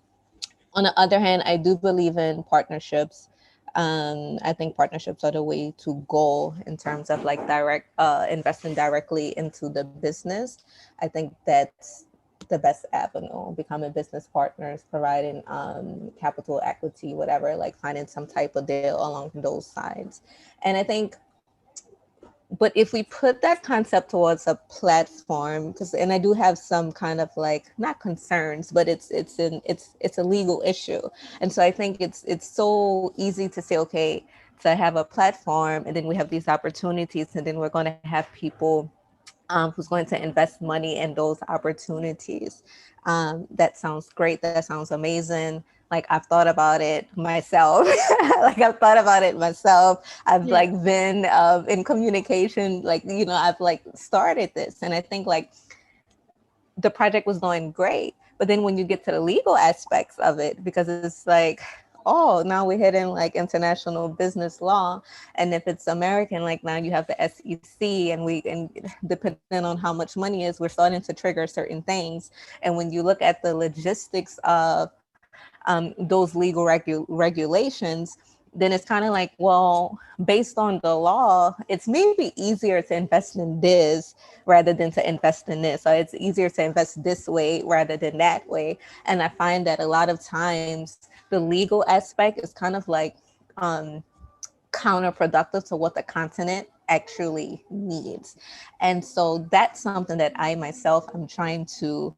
On the other hand, I do believe in partnerships. I think partnerships are the way to go in terms of like direct investing directly into the business. I think that's the best avenue, becoming business partners, providing capital, equity, whatever, like finding some type of deal along those sides. And I think, but if we put that concept towards a platform, because, and I do have some kind of like, not concerns, but it's a legal issue. And so I think it's so easy to say, okay, to have a platform, and then we have these opportunities, and then we're going to have people who's going to invest money in those opportunities. That sounds great. That sounds amazing. Like I've thought about it myself. I've like been in communication, like, you know, I've like started this. And I think like the project was going great. But then when you get to the legal aspects of it, because it's like, oh, now we're hitting like international business law. And if it's American, like now you have the SEC, and depending on how much money is, we're starting to trigger certain things. And when you look at the logistics of those legal regulations, then it's kind of like, well, based on the law, it's maybe easier to invest in this rather than to invest in this. So it's easier to invest this way rather than that way. And I find that a lot of times the legal aspect is kind of like counterproductive to what the continent actually needs. And so that's something that I myself am trying to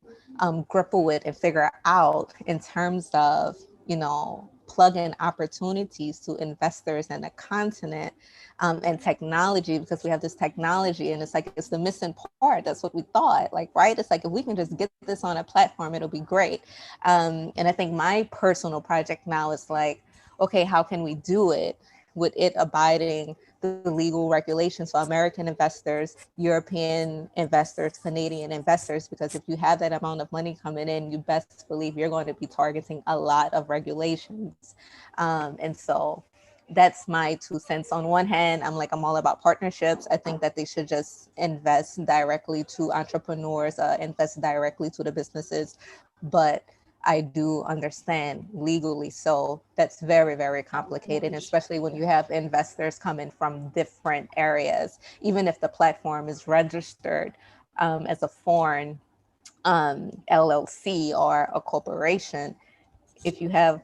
grapple with and figure out in terms of, you know, plug-in opportunities to investors in the continent and technology, because we have this technology and it's like, it's the missing part. That's what we thought, like, right? It's like, if we can just get this on a platform, it'll be great. And I think my personal project now is like, okay, how can we do it with it abiding the legal regulations for American investors, European investors, Canadian investors? Because if you have that amount of money coming in, you best believe you're going to be targeting a lot of regulations. And so that's my 2 cents. On one hand, I'm all about partnerships. I think that they should just invest directly to entrepreneurs, invest directly to the businesses. But I do understand legally, so that's very, very complicated, especially when you have investors coming from different areas. Even if the platform is registered as a foreign LLC or a corporation, if you have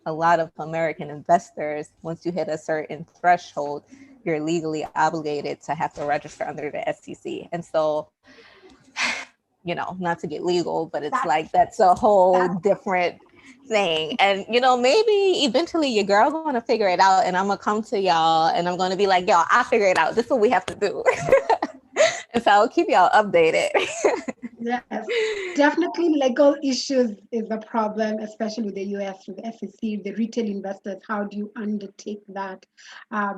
a lot of American investors, once you hit a certain threshold, you're legally obligated to have to register under the SEC. And so, you know, not to get legal, but it's that's a whole different thing. And, you know, maybe eventually your girl gonna figure it out, and I'm gonna come to y'all and I'm gonna be like, yo, I figure it out. This is what we have to do. And so I'll keep y'all updated. Yes, definitely legal issues is a problem, especially with the US, with the SEC, the retail investors. How do you undertake that?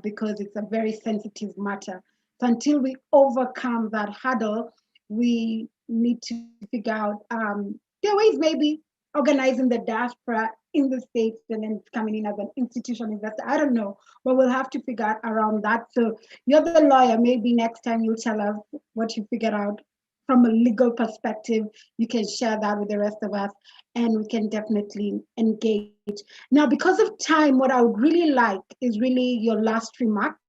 Because it's a very sensitive matter. So until we overcome that hurdle, we need to figure out there are ways, maybe organizing the diaspora in the States and then coming in as an institutional investor. I don't know, but we'll have to figure out around that. So you're the lawyer. Maybe next time you'll tell us what you figured out from a legal perspective. You can share that with the rest of us, and we can definitely engage. Now, because of time, what I would really like is really your last remarks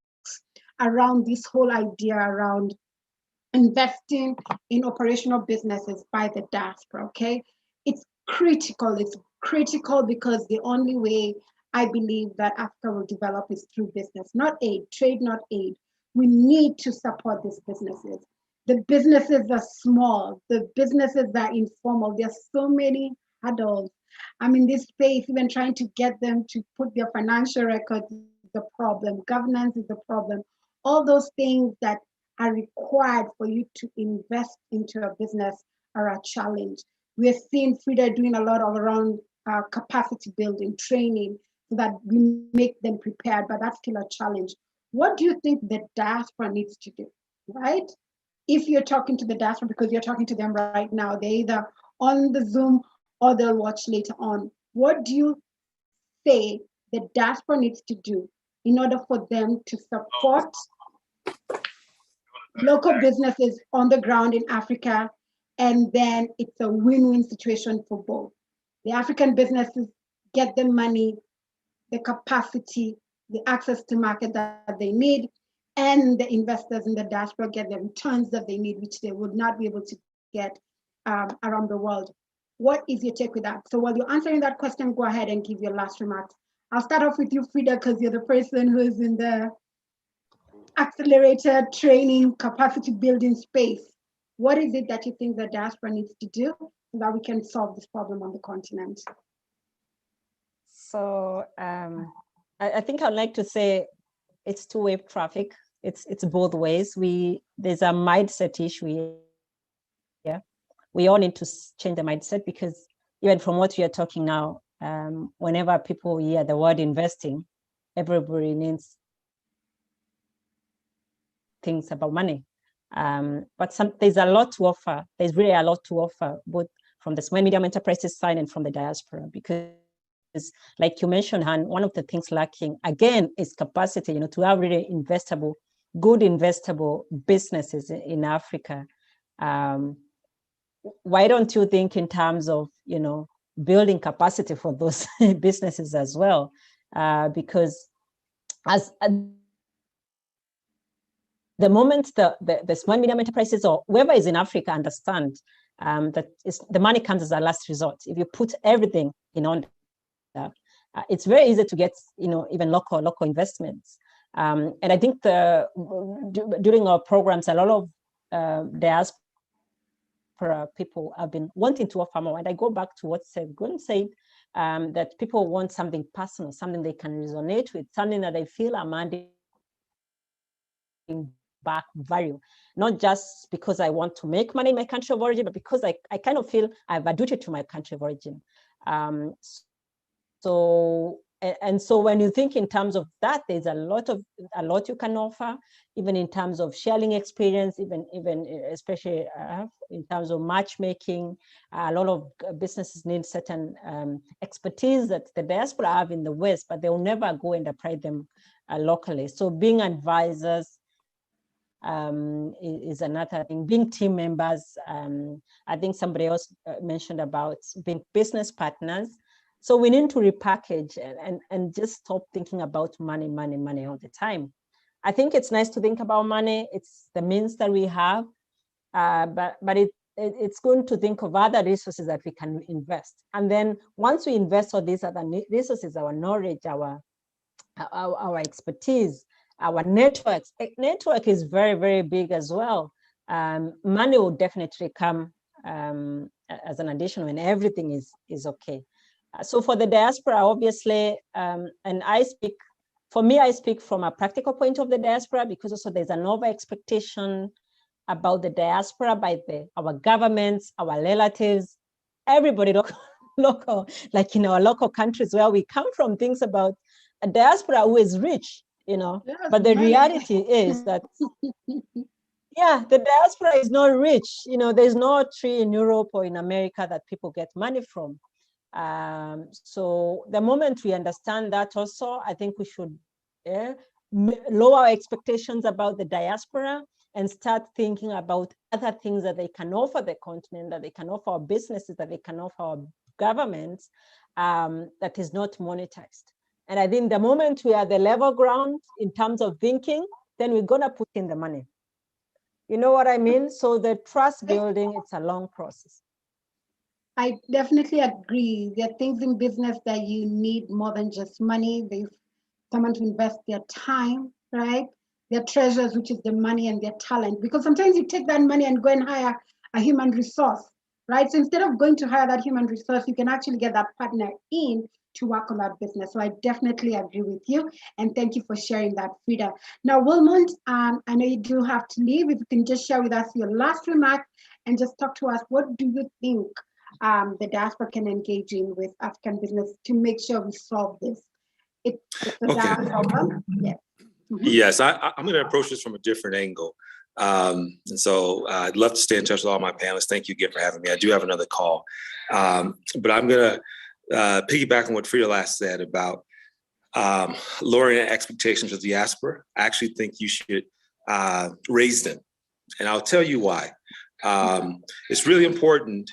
around this whole idea around investing in operational businesses by the diaspora, okay? It's critical because the only way I believe that Africa will develop is through business, not aid, trade, not aid. We need to support these businesses. The businesses are small, the businesses are informal. There's so many hurdles. I'm in this space, even trying to get them to put their financial records is the problem. Governance is the problem. All those things that are required for you to invest into a business are a challenge. We're seeing Frida doing a lot of around capacity building, training, so that we make them prepared, but that's still a challenge. What do you think the diaspora needs to do, right? If you're talking to the diaspora, because you're talking to them right now, they're either on the Zoom or they'll watch later on. What do you say the diaspora needs to do in order for them to support local businesses on the ground in Africa? And then it's a win-win situation for both. The African businesses get the money, the capacity, the access to market that they need, and the investors in the diaspora get the returns that they need, which they would not be able to get around the world. What is your take with that? So while you're answering that question, go ahead and give your last remarks. I'll start off with you, Frida, because you're the person who is in the accelerated training, capacity building space. What is it that you think the diaspora needs to do so that we can solve this problem on the continent? So I think I'd like to say it's two-way traffic. It's both ways. There's a mindset issue here. We all need to change the mindset, because even from what we are talking now, whenever people hear the word investing, everybody needs things about money. But there's a lot to offer. There's really a lot to offer, both from the small and medium enterprises side and from the diaspora, because like you mentioned, Han, one of the things lacking, again, is capacity, to have really good investable businesses in Africa. Why don't you think in terms of, building capacity for those businesses as well? Because the moment the small medium enterprises or whoever is in Africa understand that the money comes as a last resort. If you put everything on it's very easy to get even local investments. And I think during our programs, a lot of diaspora people have been wanting to offer more. And I go back to what Gun said, that people want something personal, something they can resonate with, something that they feel are manding back value, not just because I want to make money in my country of origin, but because I kind of feel I have a duty to my country of origin. So when you think in terms of that, there's a lot you can offer, even in terms of sharing experience, even especially in terms of matchmaking. A lot of businesses need certain expertise that the diaspora have in the West, but they will never go and apply them locally. So being advisors is another thing. Being team members, I think somebody else mentioned about being business partners. So we need to repackage and just stop thinking about money all the time. I think it's nice to think about money. It's the means that we have, but it's good to think of other resources that we can invest. And then once we invest all these other resources, our knowledge, our expertise, our networks. Network is very, very big as well. Money will definitely come as an addition when everything is okay. So for the diaspora, obviously, and I speak from a practical point of the diaspora, because also there's an over expectation about the diaspora by our governments, our relatives, everybody local, like in our local countries where we come from, thinks about a diaspora who is rich, yes, but the reality is that, the diaspora is not rich. There's no tree in Europe or in America that people get money from. So the moment we understand that also, I think we should lower our expectations about the diaspora and start thinking about other things that they can offer the continent, that they can offer our businesses, that they can offer our governments, that is not monetized. And I think the moment we are the level ground in terms of thinking, then we're gonna put in the money. You know what I mean? So the trust building, it's a long process. I definitely agree. There are things in business that you need more than just money. There's someone to invest their time, right? Their treasures, which is the money, and their talent. Because sometimes you take that money and go and hire a human resource, right? So instead of going to hire that human resource, you can actually get that partner in to work on that business. So I definitely agree with you. And thank you for sharing that, Frida. Now, Wilmont, I know you do have to leave. If you can just share with us your last remark and just talk to us, what do you think the diaspora can engage in with African business to make sure we solve this? It's a dire problem. Yes. Yes, I'm going to approach this from a different angle. And so I'd love to stay in touch with all my panelists. Thank you again for having me. I do have another call. But I'm going to piggyback on what Frida last said about lowering expectations of the diaspora. I actually think you should raise them. And I'll tell you why. It's really important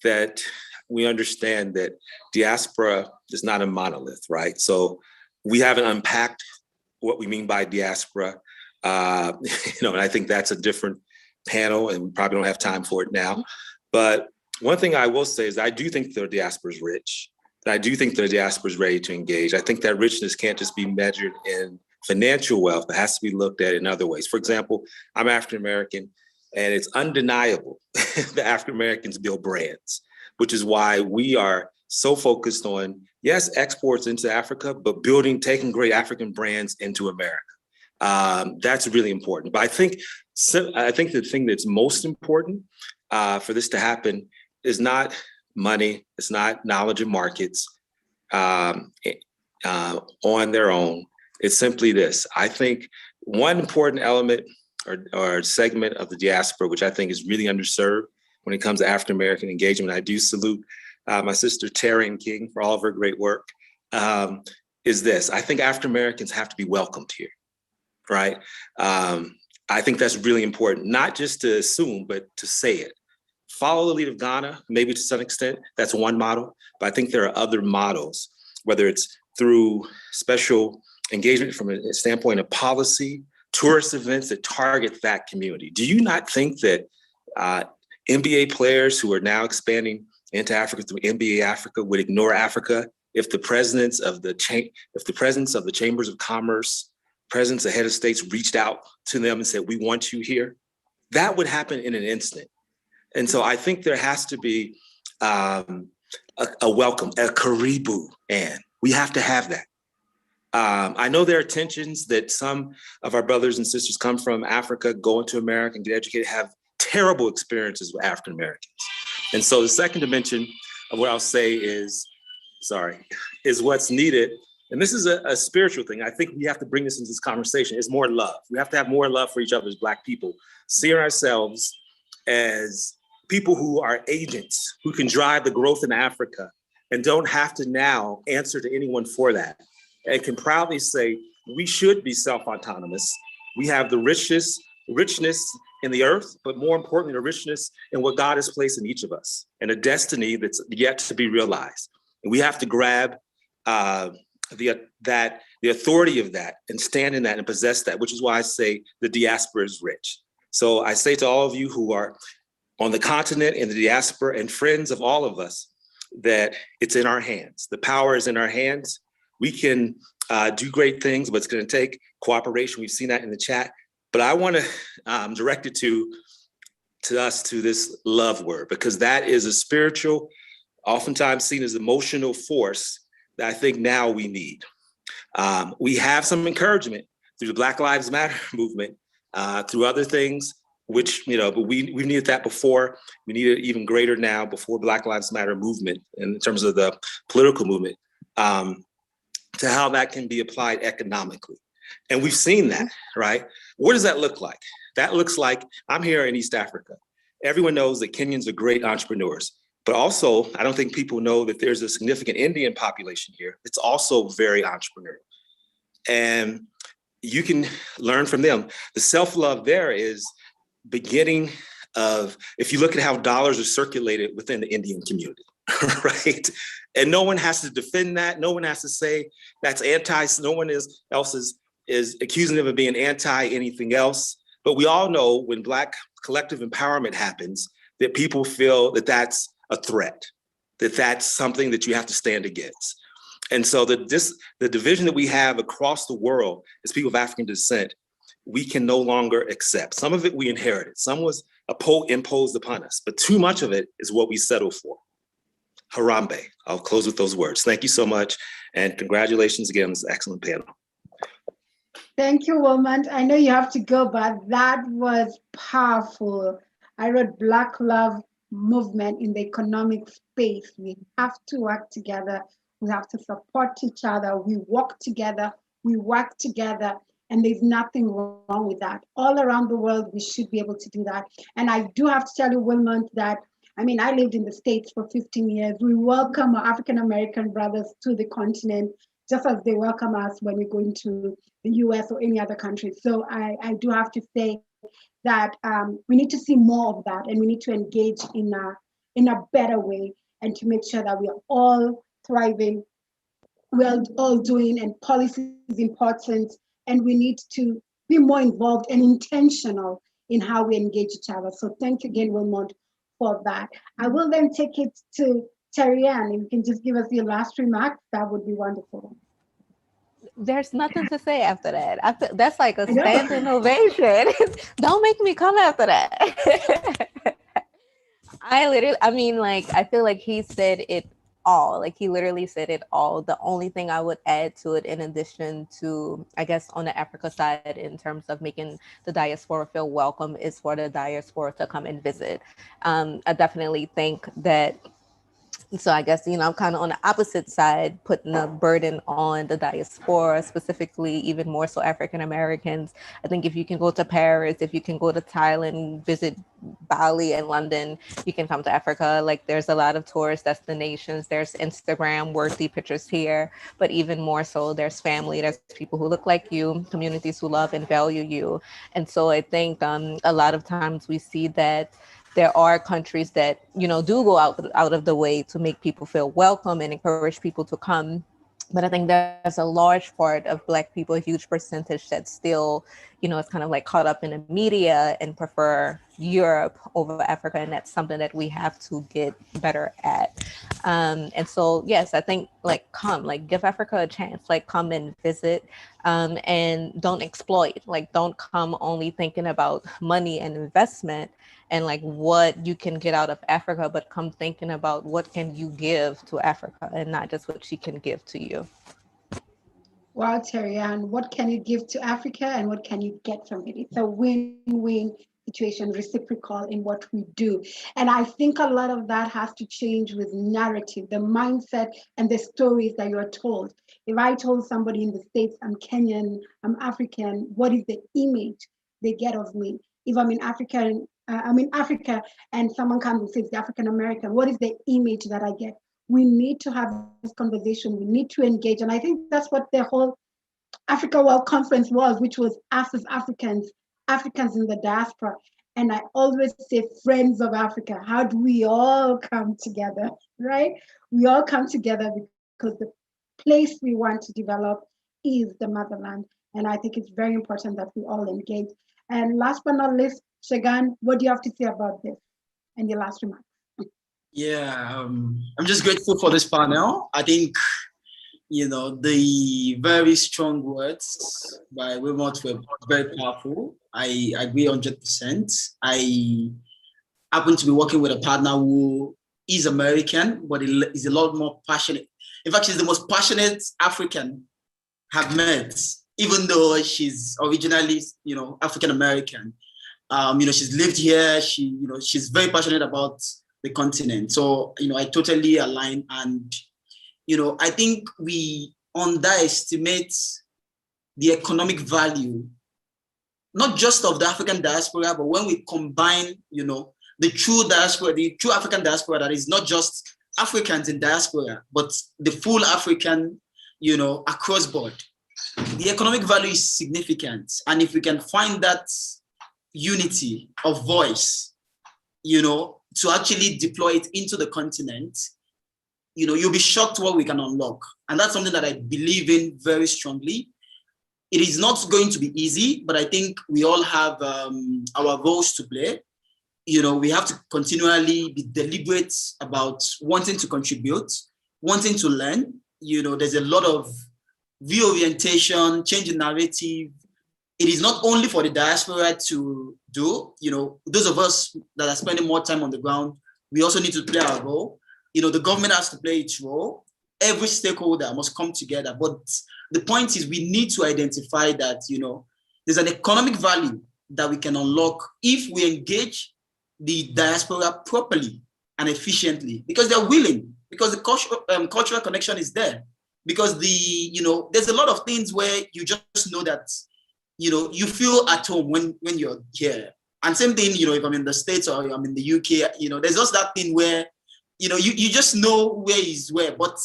that we understand that diaspora is not a monolith, right? So we haven't unpacked what we mean by diaspora. And I think that's a different panel, and we probably don't have time for it now. But one thing I will say is I do think the diaspora is rich. I do think the diaspora is ready to engage. I think that richness can't just be measured in financial wealth. It has to be looked at in other ways. For example, I'm African American, and it's undeniable that African Americans build brands, which is why we are so focused on, yes, exports into Africa, but taking great African brands into America. That's really important. But I think the thing that's most important for this to happen is not money, it's not knowledge of markets on their own. It's simply this. I think one important element or segment of the diaspora, which I think is really underserved when it comes to African American engagement, I do salute my sister Taryn King for all of her great work, is this. I think African Americans have to be welcomed here, right? I think that's really important, not just to assume, but to say it. Follow the lead of Ghana, maybe to some extent, that's one model, but I think there are other models, whether it's through special engagement from a standpoint of policy, tourist events that target that community. Do you not think that NBA players who are now expanding into Africa through NBA Africa would ignore Africa if the presidents of the chambers of commerce, presidents of head of states reached out to them and said, "We want you here"? That would happen in an instant. And so I think there has to be a welcome, a karibu, and we have to have that. I know there are tensions that some of our brothers and sisters come from Africa, go into America and get educated, have terrible experiences with African Americans. And so the second dimension of what I'll say is what's needed. And this is a spiritual thing. I think we have to bring this into this conversation. It's more love. We have to have more love for each other as Black people, seeing ourselves as people who are agents, who can drive the growth in Africa and don't have to now answer to anyone for that. And can proudly say, we should be self-autonomous. We have the richness in the earth, but more importantly, the richness in what God has placed in each of us and a destiny that's yet to be realized. And we have to grab the authority of that and stand in that and possess that, which is why I say the diaspora is rich. So I say to all of you who are on the continent and the diaspora and friends of all of us, that it's in our hands. The power is in our hands. We can do great things, but it's going to take cooperation. We've seen that in the chat. But I want to direct it to us, to this love word, because that is a spiritual, oftentimes seen as emotional force that I think now we need. We have some encouragement through the Black Lives Matter movement, through other things, which, but we needed that before. We need it even greater now before Black Lives Matter movement in terms of the political movement, to how that can be applied economically. And we've seen that, right? What does that look like? That looks like, I'm here in East Africa. Everyone knows that Kenyans are great entrepreneurs, but also I don't think people know that there's a significant Indian population here. It's also very entrepreneurial. And you can learn from them. The self-love there is beginning of, if you look at how dollars are circulated within the Indian community, right? And no one has to defend that. No one has to say that's anti, no one else is accusing them of being anti anything else. But we all know when Black collective empowerment happens, that people feel that that's a threat, that that's something that you have to stand against. And so the division that we have across the world as people of African descent, we can no longer accept. Some of it we inherited, some was imposed upon us, but too much of it is what we settle for. Harambe. I'll close with those words. Thank you so much. And congratulations again on this excellent panel. Thank you, Wilmot. I know you have to go, but that was powerful. I wrote Black Love Movement in the economic space. We have to work together. We have to support each other. We walk together. We work together. And there's nothing wrong with that. All around the world, we should be able to do that. And I do have to tell you, Wilmot, that I lived in the States for 15 years. We welcome our African-American brothers to the continent, just as they welcome us when we go into the US or any other country. So I do have to say that we need to see more of that, and we need to engage in a better way, and to make sure that we are all thriving we're all doing, and policy is important, and we need to be more involved and intentional in how we engage each other. So thank you again, Wilmot, for that. I will then take it to Terry-Ann. If you can just give us your last remarks, that would be wonderful. There's nothing to say after that. That's like a standing ovation. Don't make me come after that. I feel like he said it all. Like he literally said it all. The only thing I would add to it, in addition to, I guess, on the Africa side, in terms of making the diaspora feel welcome, is for the diaspora to come and visit. I definitely think that. So I guess, I'm kind of on the opposite side, putting a burden on the diaspora, specifically, even more so African Americans. I think if you can go to Paris, if you can go to Thailand, visit Bali and London, you can come to Africa. Like there's a lot of tourist destinations. There's Instagram worthy pictures here, but even more so, there's family, there's people who look like you, communities who love and value you. And so I think a lot of times we see that there are countries that, do go out of the way to make people feel welcome and encourage people to come. But I think there's a large part of Black people, a huge percentage, that still, it's kind of like caught up in the media and prefer Europe over Africa. And that's something that we have to get better at. And so, yes, I think give Africa a chance, come and visit, and don't exploit, don't come only thinking about money and investment and what you can get out of Africa, but come thinking about what can you give to Africa and not just what she can give to you. Wow, Terry-Ann, what can you give to Africa and what can you get from it? It's a win-win situation, reciprocal in what we do. And I think a lot of that has to change with narrative, the mindset and the stories that you're told. If I told somebody in the States, I'm Kenyan, I'm African, what is the image they get of me? If I'm in Africa and someone comes and says the African American, what is the image that I get? We need to have this conversation. We need to engage. And I think that's what the whole Africa World Conference was, which was us as Africans, Africans in the diaspora. And I always say friends of Africa. How do we all come together, right? We all come together because the place we want to develop is the motherland. And I think it's very important that we all engage. And last but not least, Shagan, what do you have to say about this? And your last remark. Yeah, I'm just grateful for this panel. I think, the very strong words by Wilmot were very powerful. I agree 100%. I happen to be working with a partner who is American, but is a lot more passionate. In fact, she's the most passionate African I've met, even though she's originally, African American. She's lived here. She's very passionate about the continent. So, I totally align. And, I think we underestimate the economic value, not just of the African diaspora, but when we combine, the true diaspora, the true African diaspora, that is not just Africans in diaspora, but the full African, across board. The economic value is significant. And if we can find that unity of voice, to actually deploy it into the continent, you'll be shocked what we can unlock. And that's something that I believe in very strongly. It is not going to be easy, but I think we all have our roles to play. We have to continually be deliberate about wanting to contribute, wanting to learn. There's a lot of reorientation, change in narrative. It is not only for the diaspora to do, those of us that are spending more time on the ground, we also need to play our role. The government has to play its role. Every stakeholder must come together. But the point is, we need to identify that, there's an economic value that we can unlock if we engage the diaspora properly and efficiently, because they're willing, because the cultural connection is there. Because there's a lot of things where you just know that, you feel at home when you're here. And same thing, if I'm in the States or I'm in the UK, there's just that thing where, you just know where is where. But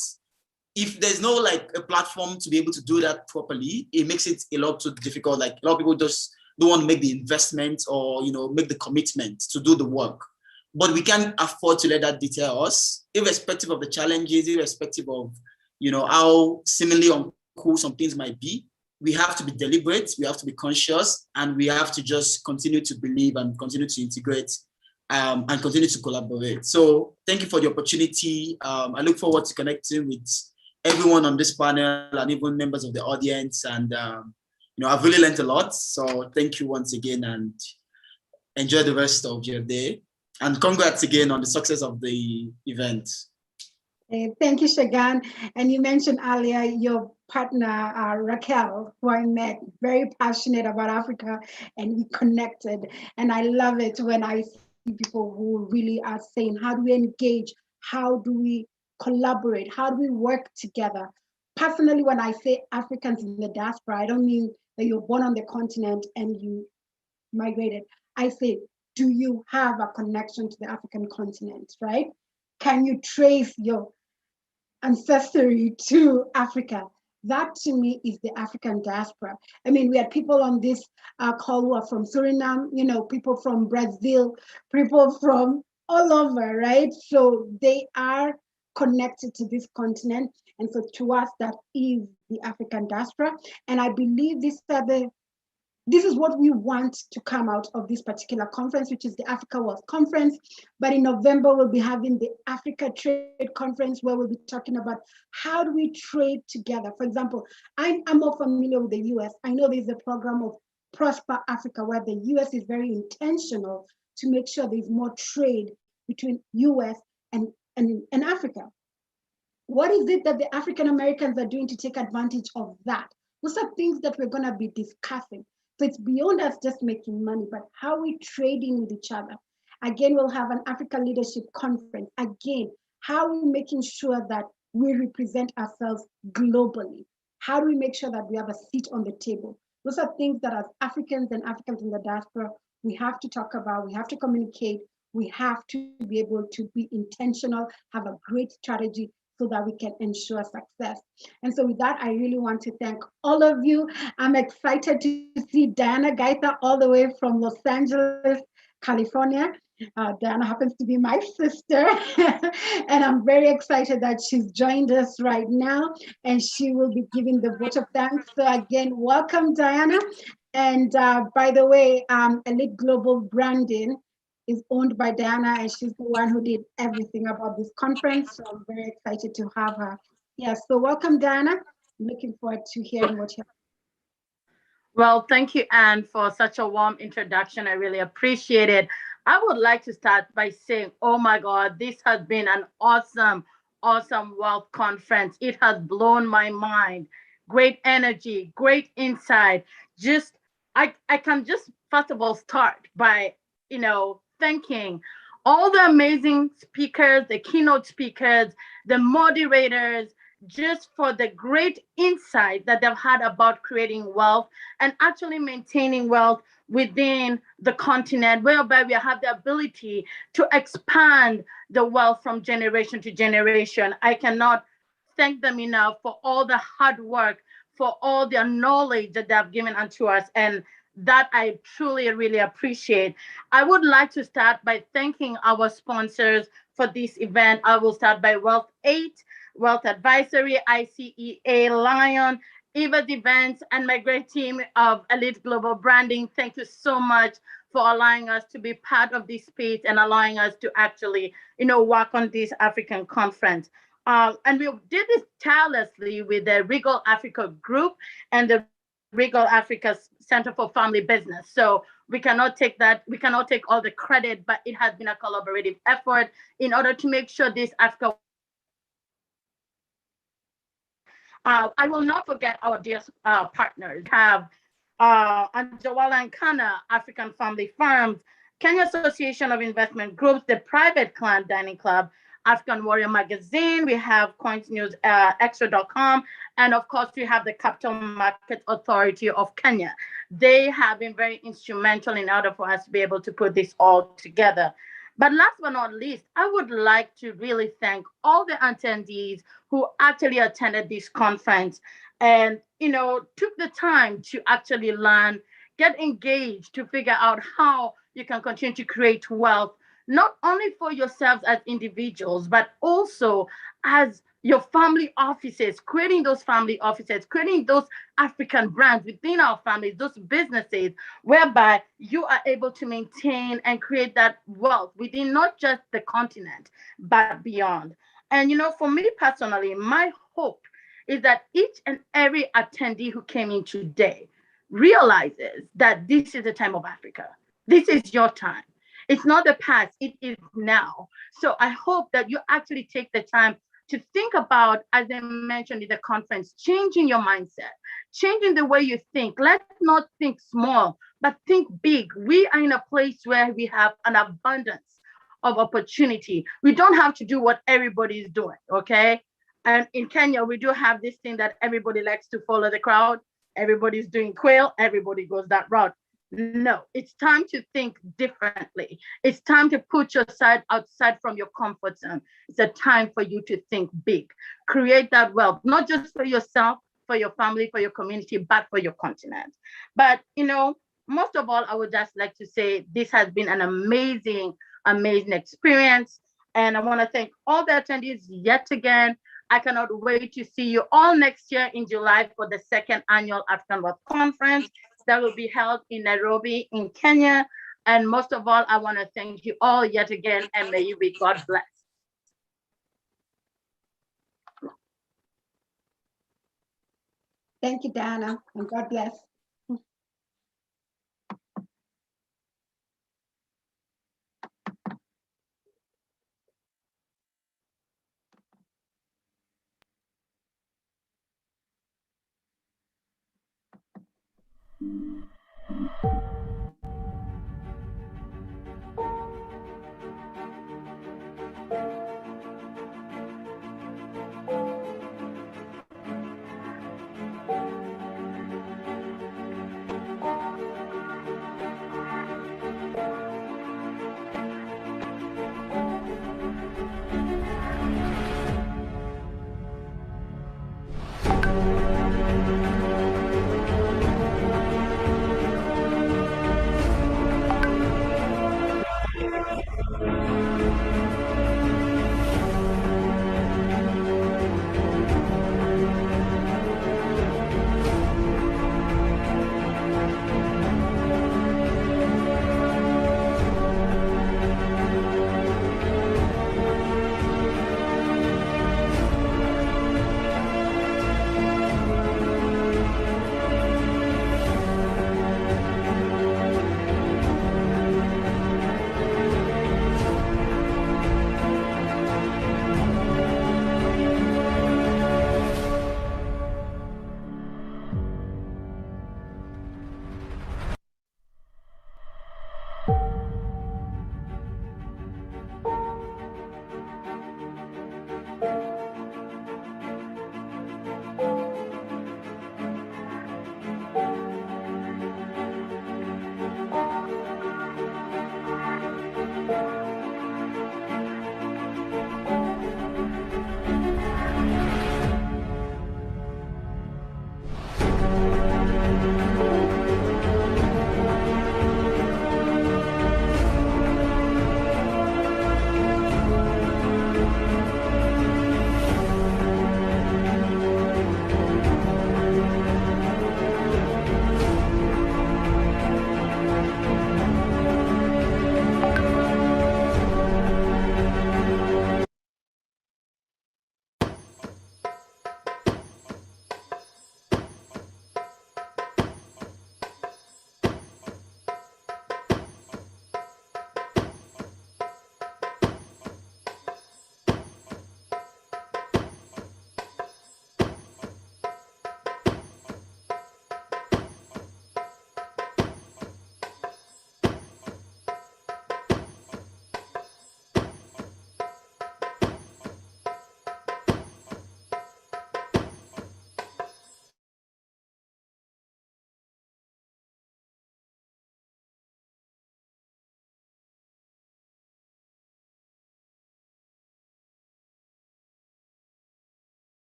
if there's no a platform to be able to do that properly, it makes it a lot too difficult. A lot of people just don't want to make the investment or, make the commitment to do the work. But we can't afford to let that deter us, irrespective of the challenges, irrespective of, how seemingly uncool some things might be, we have to be deliberate, we have to be conscious, and we have to just continue to believe and continue to integrate and continue to collaborate. So thank you for the opportunity. I look forward to connecting with everyone on this panel and even members of the audience. And I've really learned a lot. So thank you once again, and enjoy the rest of your day. And congrats again on the success of the event. Thank you, Shagan. And you mentioned earlier your partner, Raquel, who I met, very passionate about Africa, and we connected. And I love it when I see people who really are saying, how do we engage? How do we collaborate? How do we work together? Personally, when I say Africans in the diaspora, I don't mean that you're born on the continent and you migrated. I say, do you have a connection to the African continent, right? Can you trace your ancestry to Africa? That to me is the African diaspora. I mean, we had people on this call who are from Suriname, people from Brazil, people from all over, right? So they are connected to this continent. And so to us, that is the African diaspora. And I believe this is what we want to come out of this particular conference, which is the Africa Wealth Conference. But in November, we'll be having the Africa Trade Conference, where we'll be talking about how do we trade together. For example, I'm more familiar with the US. I know there's a program of Prosper Africa, where the US is very intentional to make sure there's more trade between US and Africa. What is it that the African Americans are doing to take advantage of that? Those are things that we're going to be discussing. So it's beyond us just making money, but how are we trading with each other? Again, we'll have an Africa Leadership Conference. Again, how are we making sure that we represent ourselves globally? How do we make sure that we have a seat on the table? Those are things that as Africans and Africans in the diaspora, we have to talk about, we have to communicate, we have to be able to be intentional, have a great strategy, so that we can ensure success. And so with that, I really want to thank all of you. I'm excited to see Diana Gaita all the way from Los Angeles, California. Diana happens to be my sister, and I'm very excited that she's joined us right now, and she will be giving the vote of thanks. So again, welcome, Diana. And by the way, Elite Global Branding is owned by Diana, and she's the one who did everything about this conference. So I'm very excited to have her. Yes, so welcome, Diana. I'm looking forward to hearing what you have. Well, thank you, Anne, for such a warm introduction. I really appreciate it. I would like to start by saying, oh my God, this has been an awesome wealth conference. It has blown my mind. Great energy, great insight. I can just first of all start by, thanking all the amazing speakers, the keynote speakers, the moderators, just for the great insight that they've had about creating wealth and actually maintaining wealth within the continent, whereby we have the ability to expand the wealth from generation to generation. I cannot thank them enough for all the hard work, for all their knowledge that they have given unto us, and that I truly, really appreciate. I would like to start by thanking our sponsors for this event. I will start by Wealth 8, Wealth Advisory, ICEA, Lion, Eva's Events, and my great team of Elite Global Branding. Thank you so much for allowing us to be part of this space and allowing us to actually, work on this African conference. And we did this tirelessly with the Regal Africa Group and the Regal Africa Center for Family Business. So we cannot take all the credit, but it has been a collaborative effort in order to make sure this Africa. I will not forget our dear partners. We have Anjawala and Kana, African Family Farms, Kenya Association of Investment Groups, the Private Client Dining Club, African Warrior Magazine, we have Coins News Extra.com, and of course we have the Capital Market Authority of Kenya. They have been very instrumental in order for us to be able to put this all together. But last but not least, I would like to really thank all the attendees who actually attended this conference and took the time to actually learn, get engaged, to figure out how you can continue to create wealth, not only for yourselves as individuals, but also as your family offices, creating those family offices, creating those African brands within our families, those businesses, whereby you are able to maintain and create that wealth within not just the continent, but beyond. And, for me personally, my hope is that each and every attendee who came in today realizes that this is the time of Africa. This is your time. It's not the past, it is now. So I hope that you actually take the time to think about, as I mentioned in the conference, changing your mindset, changing the way you think. Let's not think small, but think big. We are in a place where we have an abundance of opportunity. We don't have to do what everybody is doing, okay? And in Kenya, we do have this thing that everybody likes to follow the crowd. Everybody's doing quail, everybody goes that route. No, it's time to think differently. It's time to put yourself outside from your comfort zone. It's a time for you to think big. Create that wealth, not just for yourself, for your family, for your community, but for your continent. But, most of all, I would just like to say this has been an amazing, amazing experience. And I want to thank all the attendees yet again. I cannot wait to see you all next year in July for the second annual African Wealth Conference that will be held in Nairobi in Kenya. And most of all, I want to thank you all yet again, and may you be God bless. Thank you, Diana, and God bless. Mm-hmm.